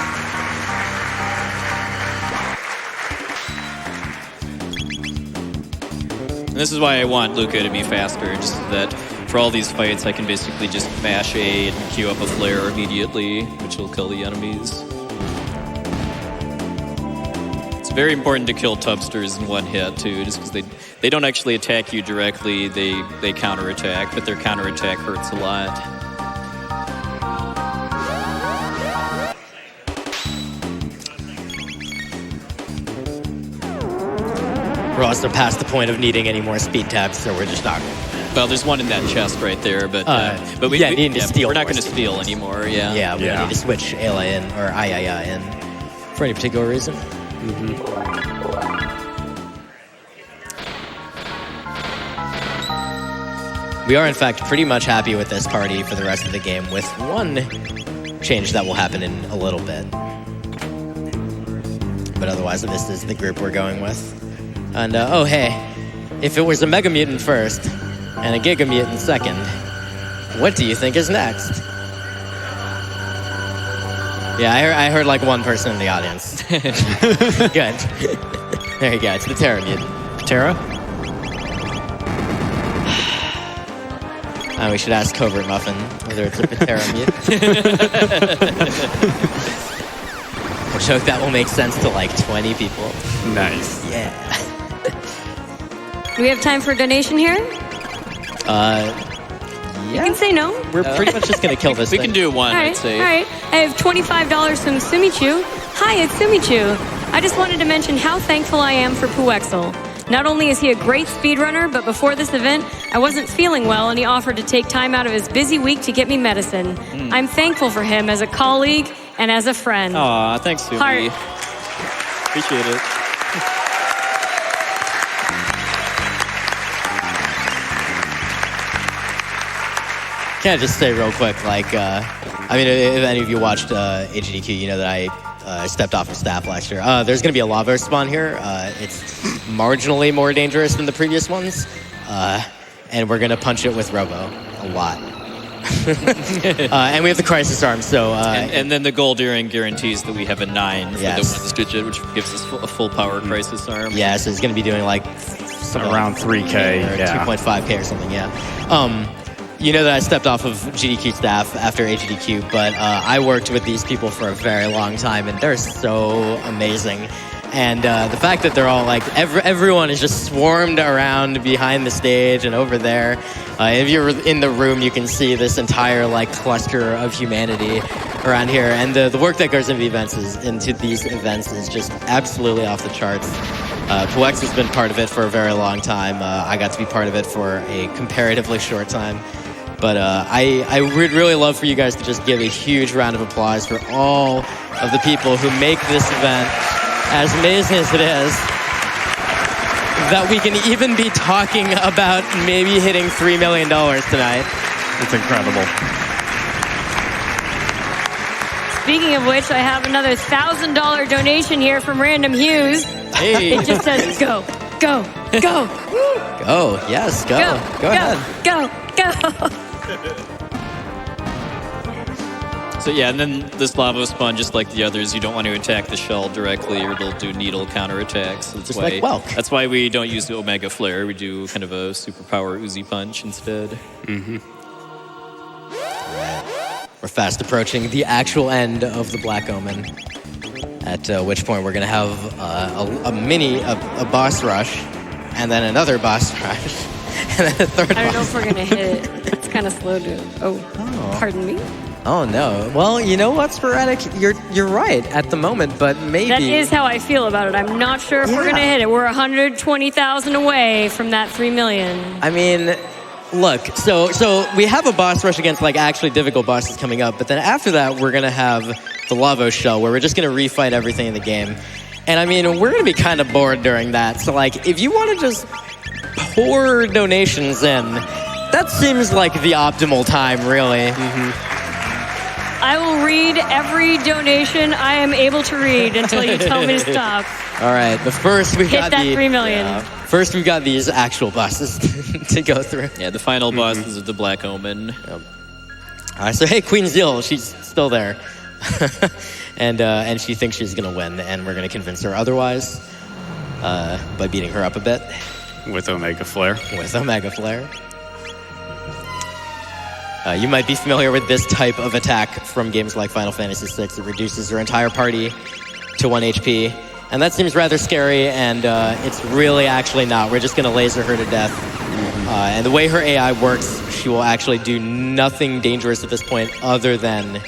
And this is why I want Luca to be faster, just so that for all these fights I can basically just mash A and queue up a flare immediately, which will kill the enemies. It's very important to kill tubsters in one hit too, just because they don't actually attack you directly, they counterattack, but their counterattack hurts a lot. We're also past the point of needing any more speed tabs, so we're just not. Well, there's one in that chest right there, but we need to steal. We're not going to steal anymore. Yeah. We need to switch Ayla in or Ayaya in for any particular reason. We are, in fact, pretty much happy with this party for the rest of the game, with one change that will happen in a little bit. But otherwise, this is the group we're going with. And, oh, hey, if it was a Mega Mutant first and a Giga Mutant second, what do you think is next? Yeah, I heard like one person in the audience. Good. There you go, it's the Terra Mutant. Terra? We should ask Covert Muffin whether it's a Patera Mutant. A joke that will make sense to like 20 people. Nice. Yeah. Do we have time for a donation here? Yeah. You can say no. We're pretty much just gonna kill this We thing. can do one, All right, I'd say. all right. I have $25 from Sumichu. Hi, it's Sumichu. I just wanted to mention how thankful I am for Puexel. Not only is he a great speedrunner, but before this event, I wasn't feeling well, and he offered to take time out of his busy week to get me medicine. I'm thankful for him as a colleague and as a friend. Aw, thanks, Sumi. Heart. Appreciate it. Can I just say real quick, like, I mean, if any of you watched AGDQ, you know that I stepped off of staff last year. There's going to be a lava spawn here. It's marginally more dangerous than the previous ones. And we're going to punch it with Robo a lot. And we have the Crisis Arm, so... and then the goal during guarantees that we have a 9 for Yes. the ones digit, which gives us a full power Crisis Arm. Yeah, so it's going to be doing like... Around 3K, or yeah. 2.5K or something, yeah. You know that I stepped off of GDQ staff after AGDQ, but I worked with these people for a very long time, and they're so amazing. And the fact that they're all like, everyone is just swarmed around behind the stage and over there. If you're in the room, you can see this entire like cluster of humanity around here. And the work that goes into these events is just absolutely off the charts. Puex has been part of it for a very long time. I got to be part of it for a comparatively short time. But I would really love for you guys to just give a huge round of applause for all of the people who make this event as amazing as it is, that we can even be talking about maybe hitting $3 million tonight. It's incredible. Speaking of which, I have another $1,000 donation here from Random Hughes. Hey. It just says, go, go, go. Go, yes, go. Go ahead. Go, go. So yeah, and then this lava spawn, just like the others, you don't want to attack the shell directly or it'll do needle counterattacks. Just like Welk. That's why we don't use the Omega Flare. We do kind of a superpower Uzi Punch instead. Right. We're fast approaching the actual end of the Black Omen, at which point we're going to have a boss rush, and then another boss rush, and then a third I don't know boss if we're going to hit it. It's kind of slow to... Oh, pardon me? Oh no! Well, you know what, Sporadic? You're right at the moment, but maybe That is how I feel about it. I'm not sure if we're going to hit it. We're 120,000 away from that 3 million. I mean, look. So we have a boss rush against like actually difficult bosses coming up, but then after that, we're gonna have the Lavo Shell, where we're just gonna refight everything in the game. And I mean, we're going to be kind of bored during that. So, like, if you want to just pour donations in, that seems like the optimal time, really. I will read every donation I am able to read until you tell me to stop. All right, but first we've Hit got that 3 million. First we've got these actual bosses to go through. Yeah, the final bosses of the Black Omen. All right, so hey, Queen Zeal, she's still there. And she thinks she's going to win, and we're going to convince her otherwise by beating her up a bit. With Omega Flare. With Omega Flare. You might be familiar with this type of attack from games like Final Fantasy VI. It reduces your entire party to 1 HP. And that seems rather scary, and it's really actually not. We're just going to laser her to death. And the way her AI works, she will actually do nothing dangerous at this point other than...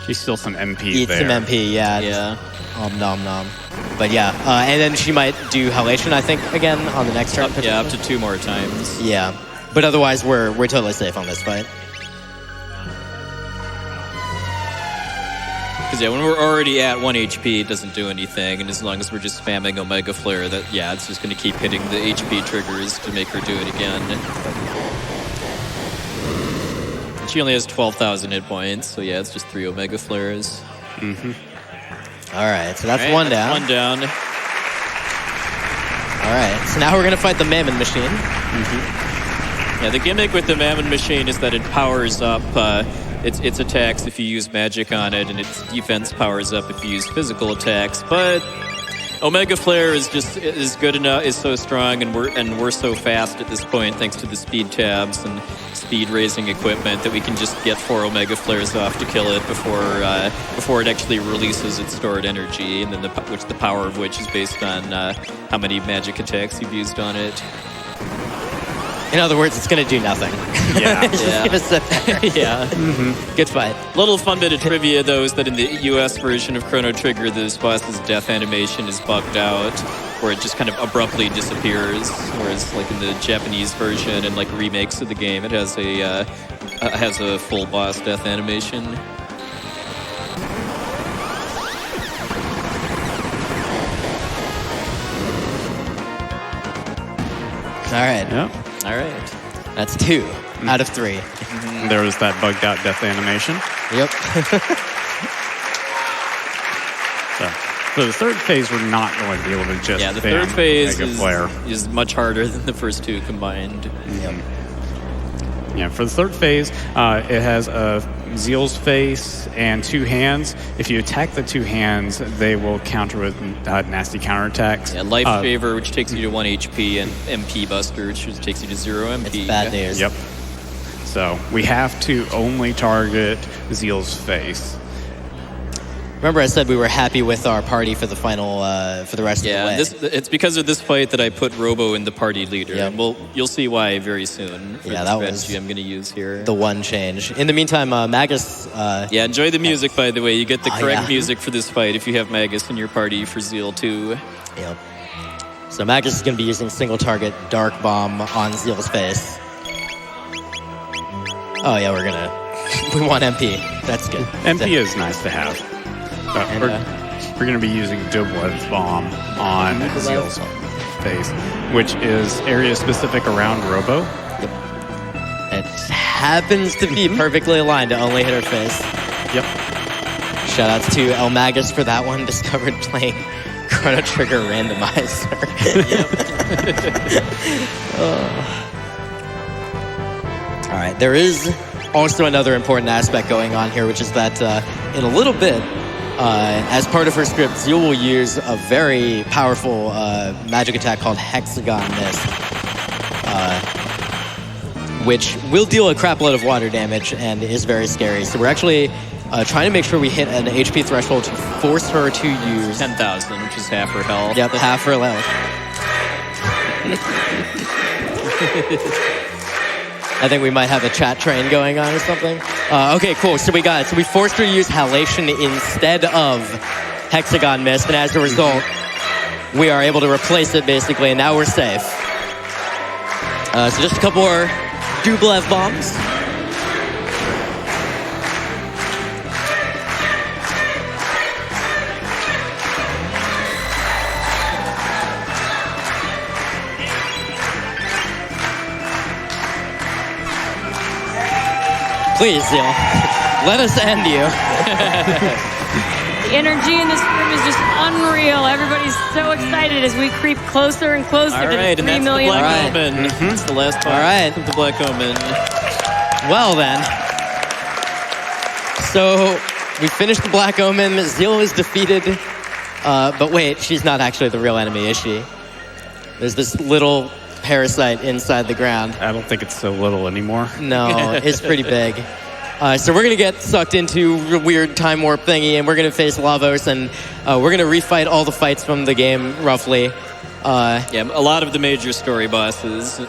She's still some MP eat there. some MP, yeah. Nom nom. But yeah, and then she might do Halation, I think, again on the next turn. Up to 2 more times. Yeah, but otherwise we're totally safe on this fight. Because when we're already at 1 HP, it doesn't do anything, and as long as we're just spamming Omega Flare, it's just going to keep hitting the HP triggers to make her do it again. She only has 12,000 hit points, so yeah, it's just 3 Omega Flares. All right, so that's one down. One down. All right, so now we're going to fight the Mammon Machine. Yeah, the gimmick with the Mammon Machine is that it powers up its attacks if you use magic on it, and its defense powers up if you use physical attacks. But Omega Flare is good enough, is so strong, and we're so fast at this point thanks to the speed tabs and speed raising equipment that we can just get 4 Omega Flares off to kill it before it actually releases its stored energy, and then the power of which is based on how many magic attacks you've used on it. In other words, it's going to do nothing. Yeah. Just give us that. Yeah. Good fight. Little fun bit of trivia, though, is that in the US version of Chrono Trigger, this boss's death animation is bugged out, where it just kind of abruptly disappears. Whereas, like in the Japanese version and like remakes of the game, it has a full boss death animation. All right. Yep. All right. That's 2 out of 3. There was that bugged out death animation. Yep. So for the third phase, we're not going to be able to just The third phase Omega Flare. is much harder than the first 2 combined. Yeah, for the third phase, it has a Zeal's face and 2 hands. If you attack the 2 hands, they will counter with nasty counterattacks. Yeah, Life Shaver, which takes you to 1 HP, and MP Buster, which takes you to 0 MP. It's bad news. Yep. So we have to only target Zeal's face. Remember I said we were happy with our party for the final, for the rest of the way. Yeah, it's because of this fight that I put Robo in the party leader. Yep. And you'll see why very soon for the strategy I'm going to use here. The one change. In the meantime, Magus... enjoy the music, by the way. You get the correct music for this fight if you have Magus in your party for Zeal 2. Yep. So Magus is going to be using single target Dark Bomb on Zeal's face. Oh yeah, we want MP. That's good. MP is nice to have. We're going to be using Dublev Bomb on Zeal's face, which is area specific around Robo. It happens to be perfectly aligned to only hit her face. Yep. Shoutouts to El Magus for that one. Discovered playing Chrono Trigger Randomizer. All right, there is also another important aspect going on here, which is that in a little bit, as part of her script, Zeal will use a very powerful magic attack called Hexagon Mist, which will deal a crap load of water damage and is very scary. So we're actually trying to make sure we hit an HP threshold to force her to use 10,000, which is half her health. Yep, half her health. I think we might have a chat train going on or something. Okay, cool. So we forced her to use Halation instead of Hexagon Mist, and as a result, we are able to replace it basically, and now we're safe. So just a couple more Dublev bombs. Please, Zeal. Let us end you. The energy in this room is just unreal. Everybody's so excited as we creep closer and closer to the 3 million. All right, and that's the Black Omen. It's the last part. All right. The Black Omen. Well then. So we finished the Black Omen. Zeal is defeated. But wait, she's not actually the real enemy, is she? There's this little parasite inside the ground. I don't think it's so little anymore. No, it's pretty big. So we're going to get sucked into a weird time warp thingy, and we're going to face Lavos, and we're going to refight all the fights from the game, roughly. Yeah, a lot of the major story bosses.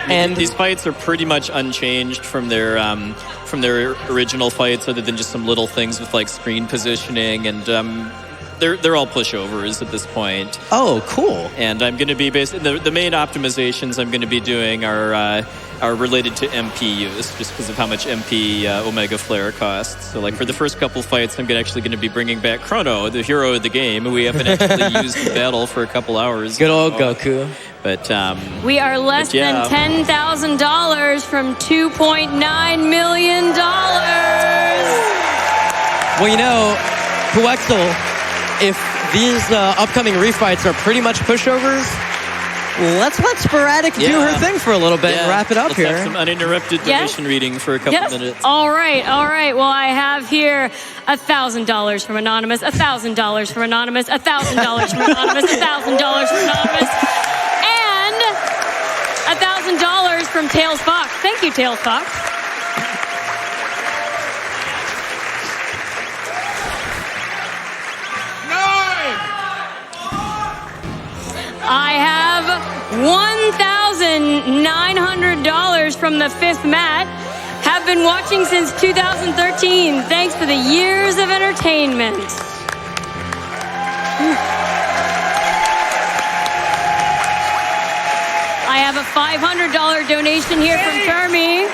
And these fights are pretty much unchanged from their original fights, other than just some little things with like screen positioning, and they're all pushovers at this point. Oh, cool. And I'm going to be the main optimizations I'm going to be doing are related to MP use, just because of how much MP Omega Flare costs. So like for the first couple fights, I'm actually going to be bringing back Chrono, the hero of the game. We haven't actually used the battle for a couple hours. Good old Goku. But we are less than $10,000 from $2.9 million. Well, you know, Coexel, if these upcoming refights are pretty much pushovers, let's let Sporadic do her thing for a little bit and wrap it up here. Have some uninterrupted donation reading for a couple minutes. All right. Well, I have here $1,000 from Anonymous, $1,000 from Anonymous, $1,000 from Anonymous, $1,000 from Anonymous, and $1,000 from Tails Fox. Thank you, Tails Fox. I have $1,900 from the fifth Matt. Have been watching since 2013. Thanks for the years of entertainment. I have a $500 donation here from Termi.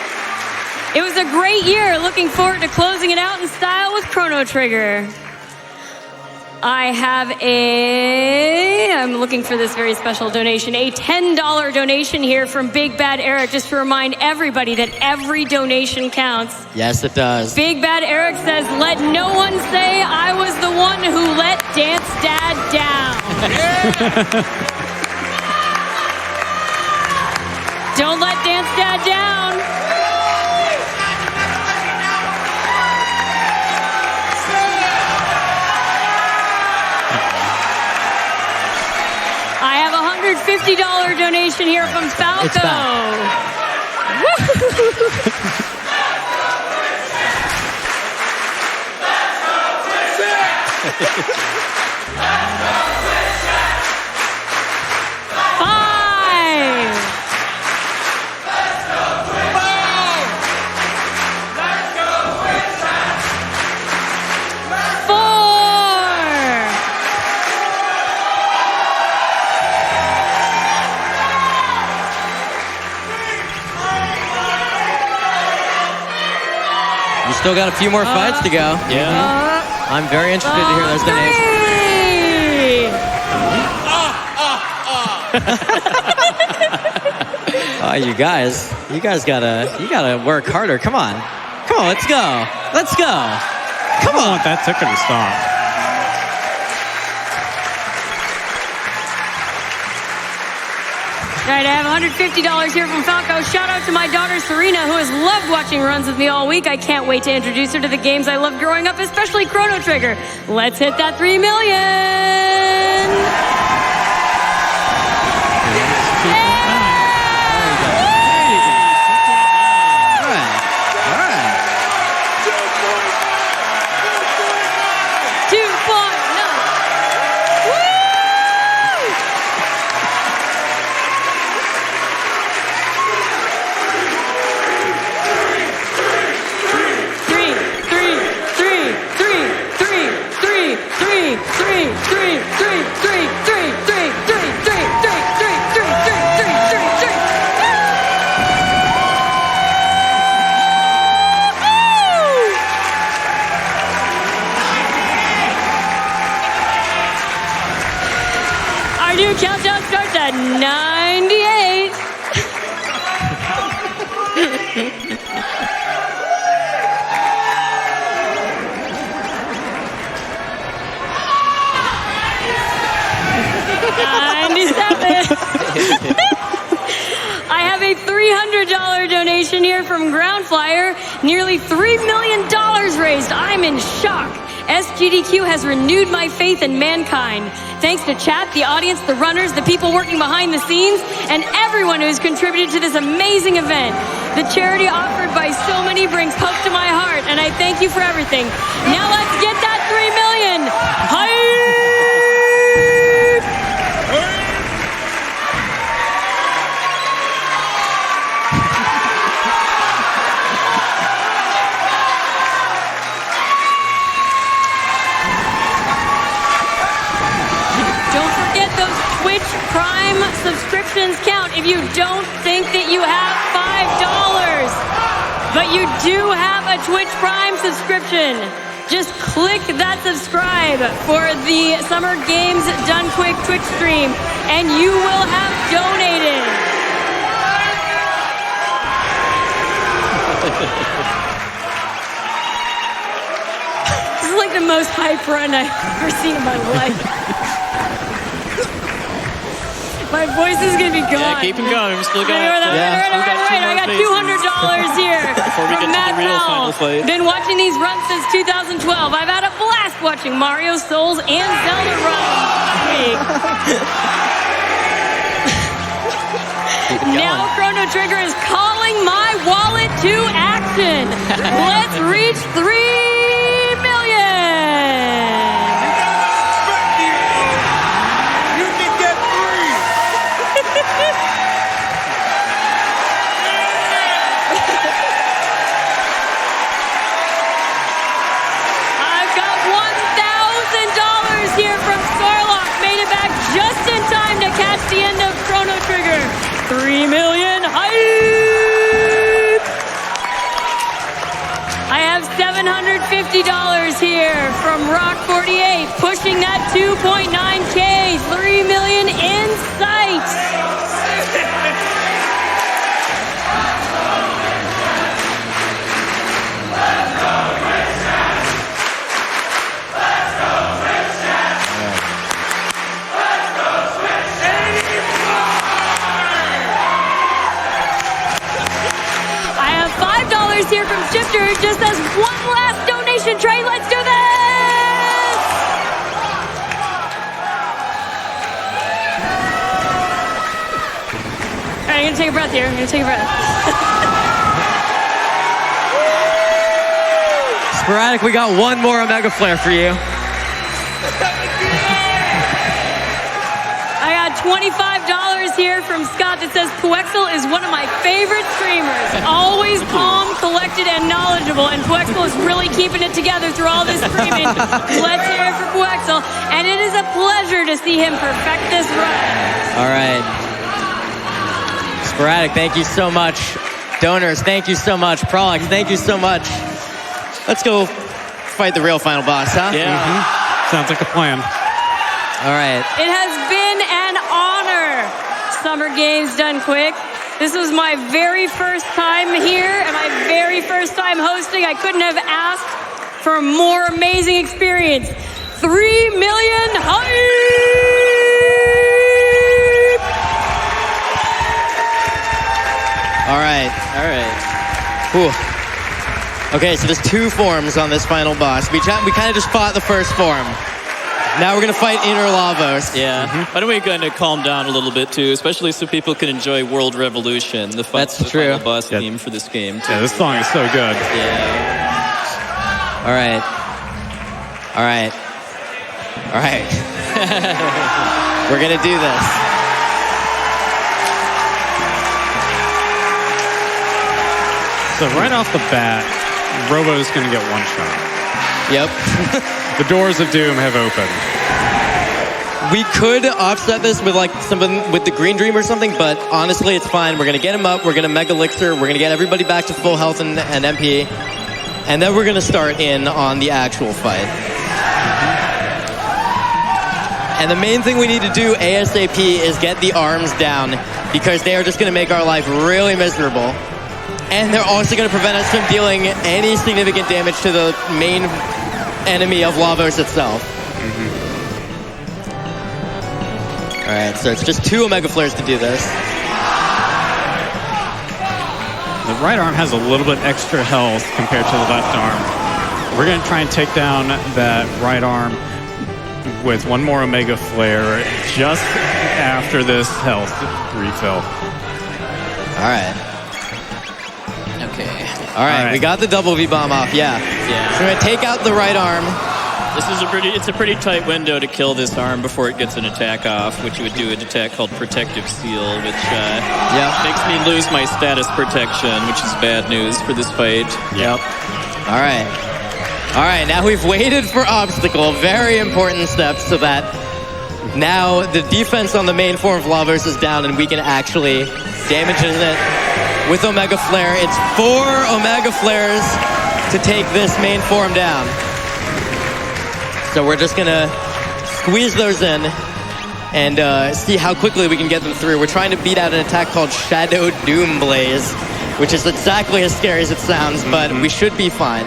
It was a great year. Looking forward to closing it out in style with Chrono Trigger. I have I'm looking for this very special donation, a $10 donation here from Big Bad Eric, just to remind everybody that every donation counts. Yes, it does. Big Bad Eric says, let no one say I was the one who let Dance Dad down. Don't let Dance Dad down. I have a $150 donation here from Falco. Still got a few more fights to go. Yeah. I'm very interested to hear those donations. You guys gotta work harder. Come on, let's go. Come on. That ticker to stop. All right, I have $150 here from Falco. Shout out to my daughter Serena, who has loved watching runs with me all week. I can't wait to introduce her to the games I loved growing up, especially Chrono Trigger. Let's hit that 3 million. Three. $100 donation here from Ground Flyer. Nearly $3 million raised. I'm in shock. SGDQ has renewed my faith in mankind. Thanks to chat, the audience, the runners, the people working behind the scenes, and everyone who has contributed to this amazing event. The charity offered by so many brings hope to my heart, and I thank you for everything. Now let's get that 3 million. Hype! Prime subscriptions count. If you don't think that you have $5, but you do have a Twitch Prime subscription, just click that subscribe for the Summer Games Done Quick Twitch stream, and you will have donated. This is like the most hype run I've ever seen in my life. My voice is gonna be gone. Yeah, keep them going. We still got. I got $200 here before we get to the real final fight. Been watching these runs since 2012. I've had a blast watching Mario, Souls, and Zelda runs. Now Chrono Trigger is calling my wallet to action. Let's reach 3 million. Here from Starlock, made it back just in time to catch the end of Chrono Trigger. 3 million hype! I have $750 here from Rock48, pushing that 2.9K, 3 million in sight. $5 here from Shifter, just as one last donation trade. Let's do this! All right, I'm gonna take a breath here. I'm gonna take a breath. Sporadic, we got one more Omega Flare for you. I got $25 here from Scott that says Puexel is one of my favorite streamers. Always calm, collected, and knowledgeable. And Puexel is really keeping it together through all this streaming. Let's hear it for Puexel. And it is a pleasure to see him perfect this run. All right. Sporadic, thank you so much. Donors, thank you so much. Prolix, thank you so much. Let's go fight the real final boss, huh? Yeah. Sounds like a plan. All right. It has been an honor, Summer Games Done Quick. This was my very first time here and my very first time hosting. I couldn't have asked for a more amazing experience. 3 million hype! All right. All right. Whew. Okay, so there's two forms on this final boss. We kind of just fought the first form. Now we're going to fight Inner Lavos. Yeah. Why don't we kind of calm down a little bit, too, especially so people can enjoy World Revolution, the final boss theme for this game, too. Yeah, this song is so good. Yeah. All right. All right. All right. We're going to do this. So right off the bat, Robo's going to get one shot. Yep. The doors of doom have opened. We could offset this with like something with the Green Dream or something, but honestly, it's fine. We're going to get him up. We're going to Mega Elixir. We're going to get everybody back to full health and MP. And then we're going to start in on the actual fight. And the main thing we need to do ASAP is get the arms down, because they are just going to make our life really miserable. And they're also going to prevent us from dealing any significant damage to the main enemy of Lavos itself. All right, so it's just 2 Omega Flares to do this. The right arm has a little bit extra health compared to the left arm. We're going to try and take down that right arm with one more Omega Flare just after this health refill. All right. Okay. All right, we got the double V-bomb off, yeah. Yeah. So we're going to take out the right arm. This is it's a pretty tight window to kill this arm before it gets an attack off, which you would do an attack called Protective Seal, which makes me lose my status protection, which is bad news for this fight. Yep. All right. All right, now we've waited for obstacle, very important step, so that now the defense on the main form of Lavos is down and we can actually damage it with Omega Flare. It's 4 Omega Flares to take this main form down. So we're just gonna squeeze those in and see how quickly we can get them through. We're trying to beat out an attack called Shadow Doom Blaze, which is exactly as scary as it sounds, but we should be fine.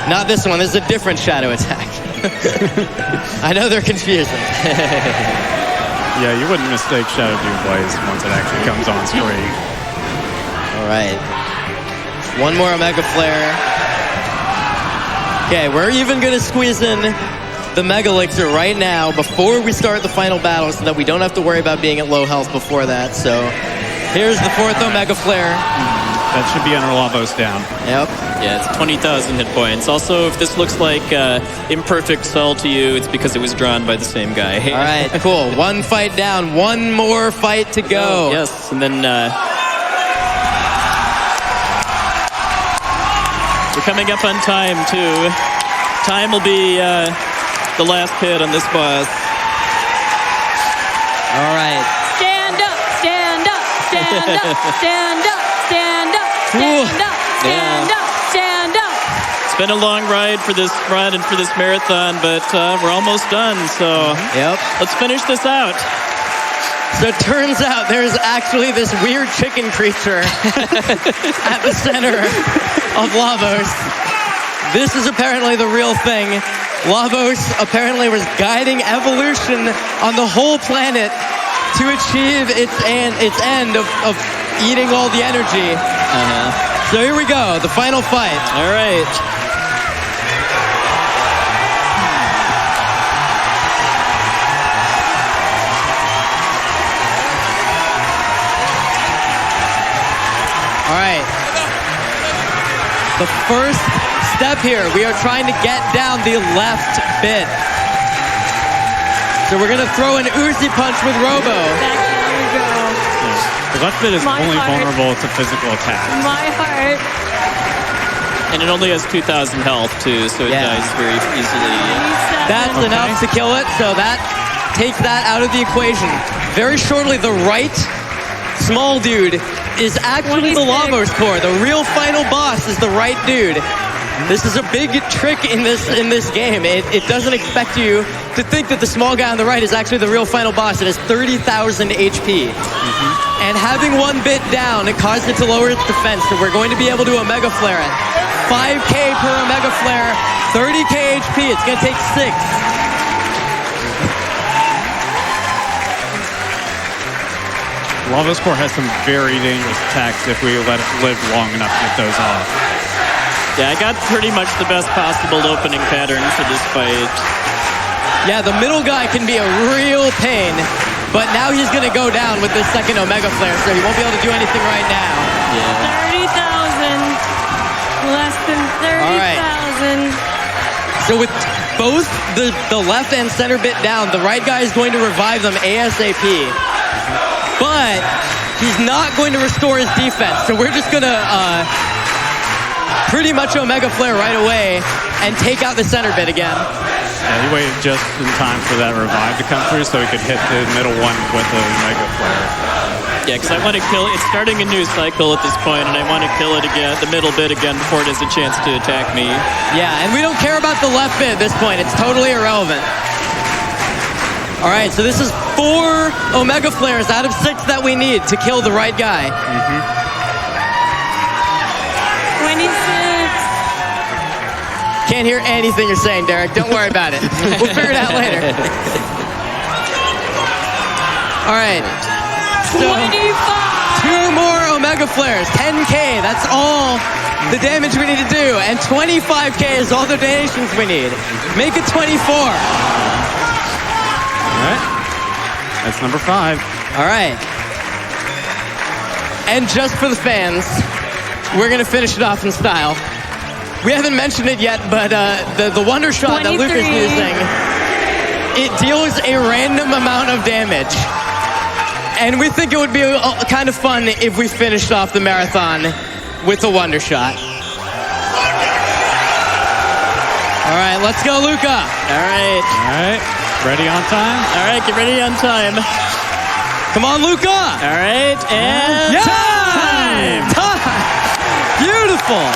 Not this one. This is a different shadow attack. I know they're confusing. Yeah, you wouldn't mistake Shadow Doom Blaze once it actually comes on screen. All right. One more Omega Flare. Okay, we're even going to squeeze in the Mega Elixir right now before we start the final battle so that we don't have to worry about being at low health before that. So here's the 4th Omega Flare. That should be under Lavos down. Yep. Yeah, it's 20,000 hit points. Also, if this looks like imperfect cell to you, it's because it was drawn by the same guy. All right, cool. One fight down. One more fight to go. Oh, yes, and then we're coming up on time, too. Time will be the last hit on this boss. All right. Stand up, stand up, stand up, stand up, stand up, stand up, stand up, stand up. It's been a long ride for this run and for this marathon, but we're almost done, so let's finish this out. So it turns out there's actually this weird chicken creature at the center of Lavos. This is apparently the real thing. Lavos apparently was guiding evolution on the whole planet to achieve its end of eating all the energy. So here we go, the final fight. All right. All right. The first step here, we are trying to get down the left bit. So we're going to throw an Uzi punch with Robo. There we go. The left bit is only vulnerable to physical attacks. My heart. And it only has 2,000 health, too, so it dies very easily. That's enough to kill it, so that takes that out of the equation. Very shortly, the right small dude is actually the Lavos core. The real final boss is the right dude. This is a big trick in this game. It doesn't expect you to think that the small guy on the right is actually the real final boss. It has 30,000 HP. And having one bit down, it caused it to lower its defense. So we're going to be able to Omega Flare it. 5k per Omega Flare, 30k HP. It's going to take 6. Lavos core has some very dangerous attacks if we let it live long enough to get those off. Yeah, I got pretty much the best possible opening pattern for this fight. Yeah, the middle guy can be a real pain, but now he's going to go down with this second Omega Flare, so he won't be able to do anything right now. Yeah. 30,000. Less than 30,000. So with both the left and center bit down, the right guy is going to revive them ASAP. But he's not going to restore his defense, so we're just going to pretty much Omega Flare right away and take out the center bit again. Yeah, he waited just in time for that revive to come through so he could hit the middle one with the Omega Flare. Yeah, because I want to kill it. It's starting a new cycle at this point, and I want to kill it again, the middle bit again, before it has a chance to attack me. Yeah, and we don't care about the left bit at this point. It's totally irrelevant. All right, so this is 4 Omega Flares out of 6 that we need to kill the right guy. 26. Can't hear anything you're saying, Derek. Don't worry about it. We'll figure it out later. All right. So 25. 2 more Omega Flares, 10K, that's all the damage we need to do. And 25K is all the donations we need. Make it 24. All right. That's number 5. All right. And just for the fans, we're going to finish it off in style. We haven't mentioned it yet, but the Wonder Shot that Luke is using, it deals a random amount of damage. And we think it would be kind of fun if we finished off the marathon with the Wonder Shot. All right, let's go, Luca. All right. All right. Ready on time? All right, get ready on time. Come on, Luca. All right, and time! Time! Beautiful.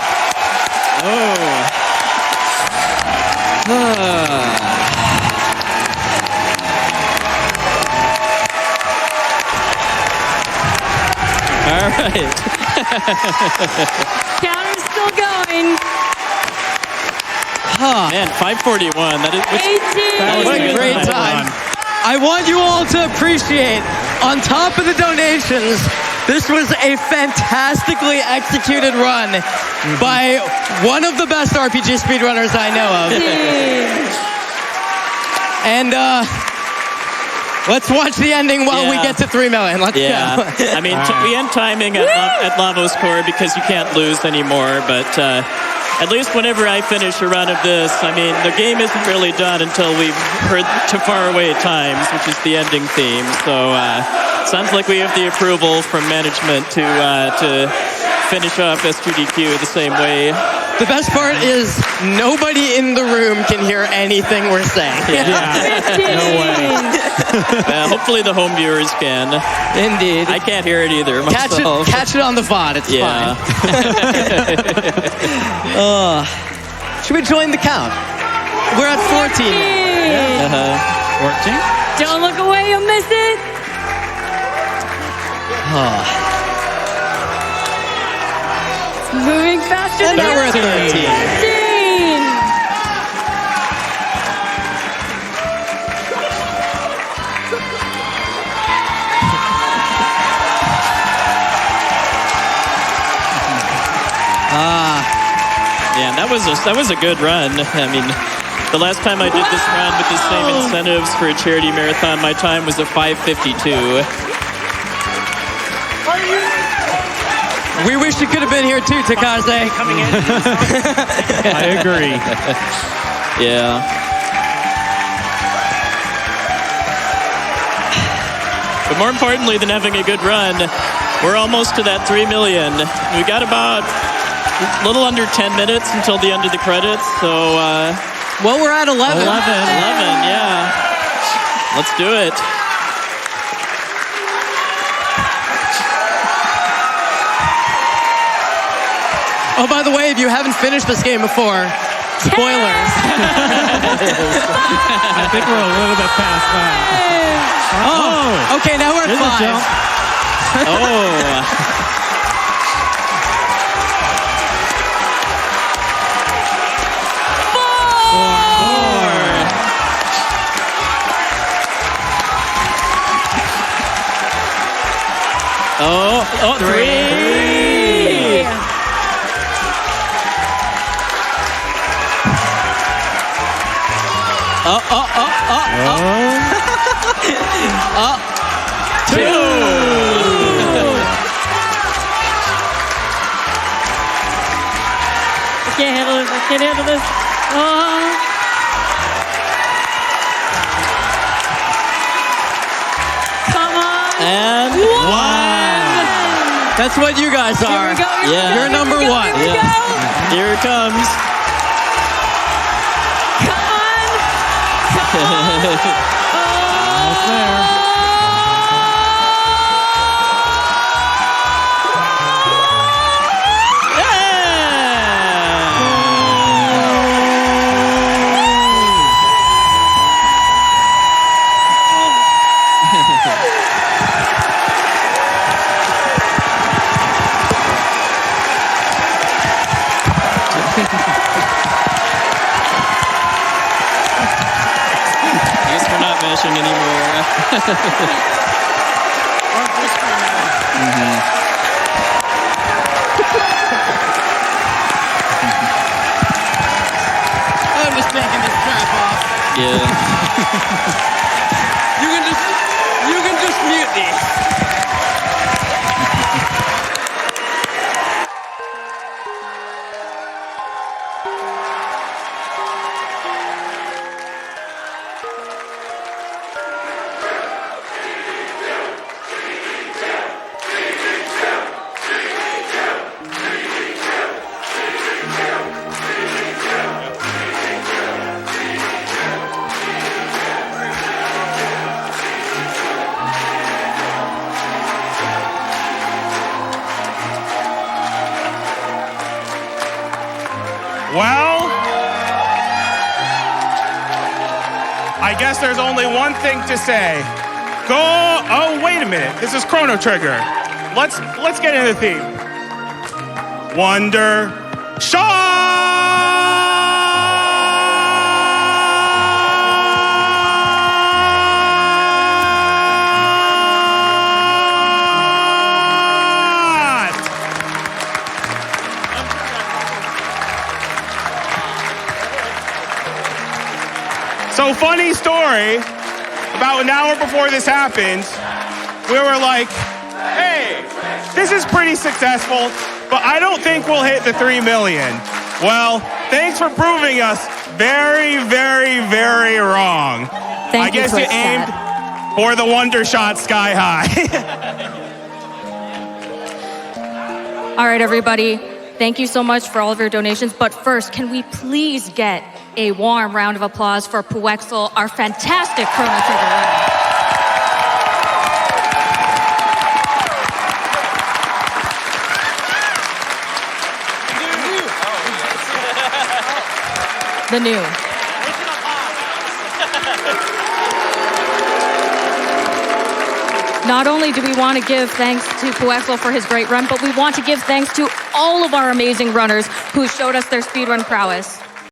All right. Counter's still going. Man, 541. That is 18. What a great time. I want you all to appreciate, on top of the donations, this was a fantastically executed run by one of the best RPG speedrunners I know of. And let's watch the ending while we get to 3 million. Let's go. I mean, we end timing at Lavo's Core because you can't lose anymore, but at least whenever I finish a run of this, I mean, the game isn't really done until we've heard To Far Away Times, which is the ending theme. So sounds like we have the approval from management to finish off SGDQ the same way. The best part is nobody in the room can hear anything we're saying. No way. Hopefully the home viewers can. Indeed. I can't hear it either myself. Catch it on the VOD. It's fine. Should we join the count? We're at 14 now. 14? Don't look away, you'll miss it. It's moving faster And than now we're at 13. 13. Yeah, that was a good run. I mean, the last time I did this run with the same incentives for a charity marathon, my time was a 5:52. We wish you could have been here too, Takaze. Coming in. I agree. Yeah. But more importantly than having a good run, we're almost to that 3 million. We got about a little under 10 minutes until the end of the credits, so well, we're at 11. 11, yeah. Let's do it. Oh, by the way, if you haven't finished this game before, spoilers. I think we're a little bit past that. Oh, okay, now we're at 5. Oh. Oh, 3. Oh. 2. I can't handle this. I can't handle this. Come on. And 1. That's what you guys are. Here we go. Yeah. You're number 1. Here we go. Here it comes. Come on. Almost there. Anymore. I'm just taking this crap off. Yeah. You can just mute me. Well, I guess there's only one thing to say. Go, oh, wait a minute. This is Chrono Trigger. Let's get into the theme. Wonder shot! So funny story, about an hour before this happened, we were like, hey, this is pretty successful, but I don't think we'll hit the 3 million. Well, thanks for proving us very, very, very wrong. I guess you aimed for the wonder shot sky high. All right, everybody. Thank you so much for all of your donations. But first, can we please get a warm round of applause for Puexel, our fantastic Chrono Trigger winner. The new. Not only do we want to give thanks to Puexel for his great run, but we want to give thanks to all of our amazing runners who showed us their speedrun prowess.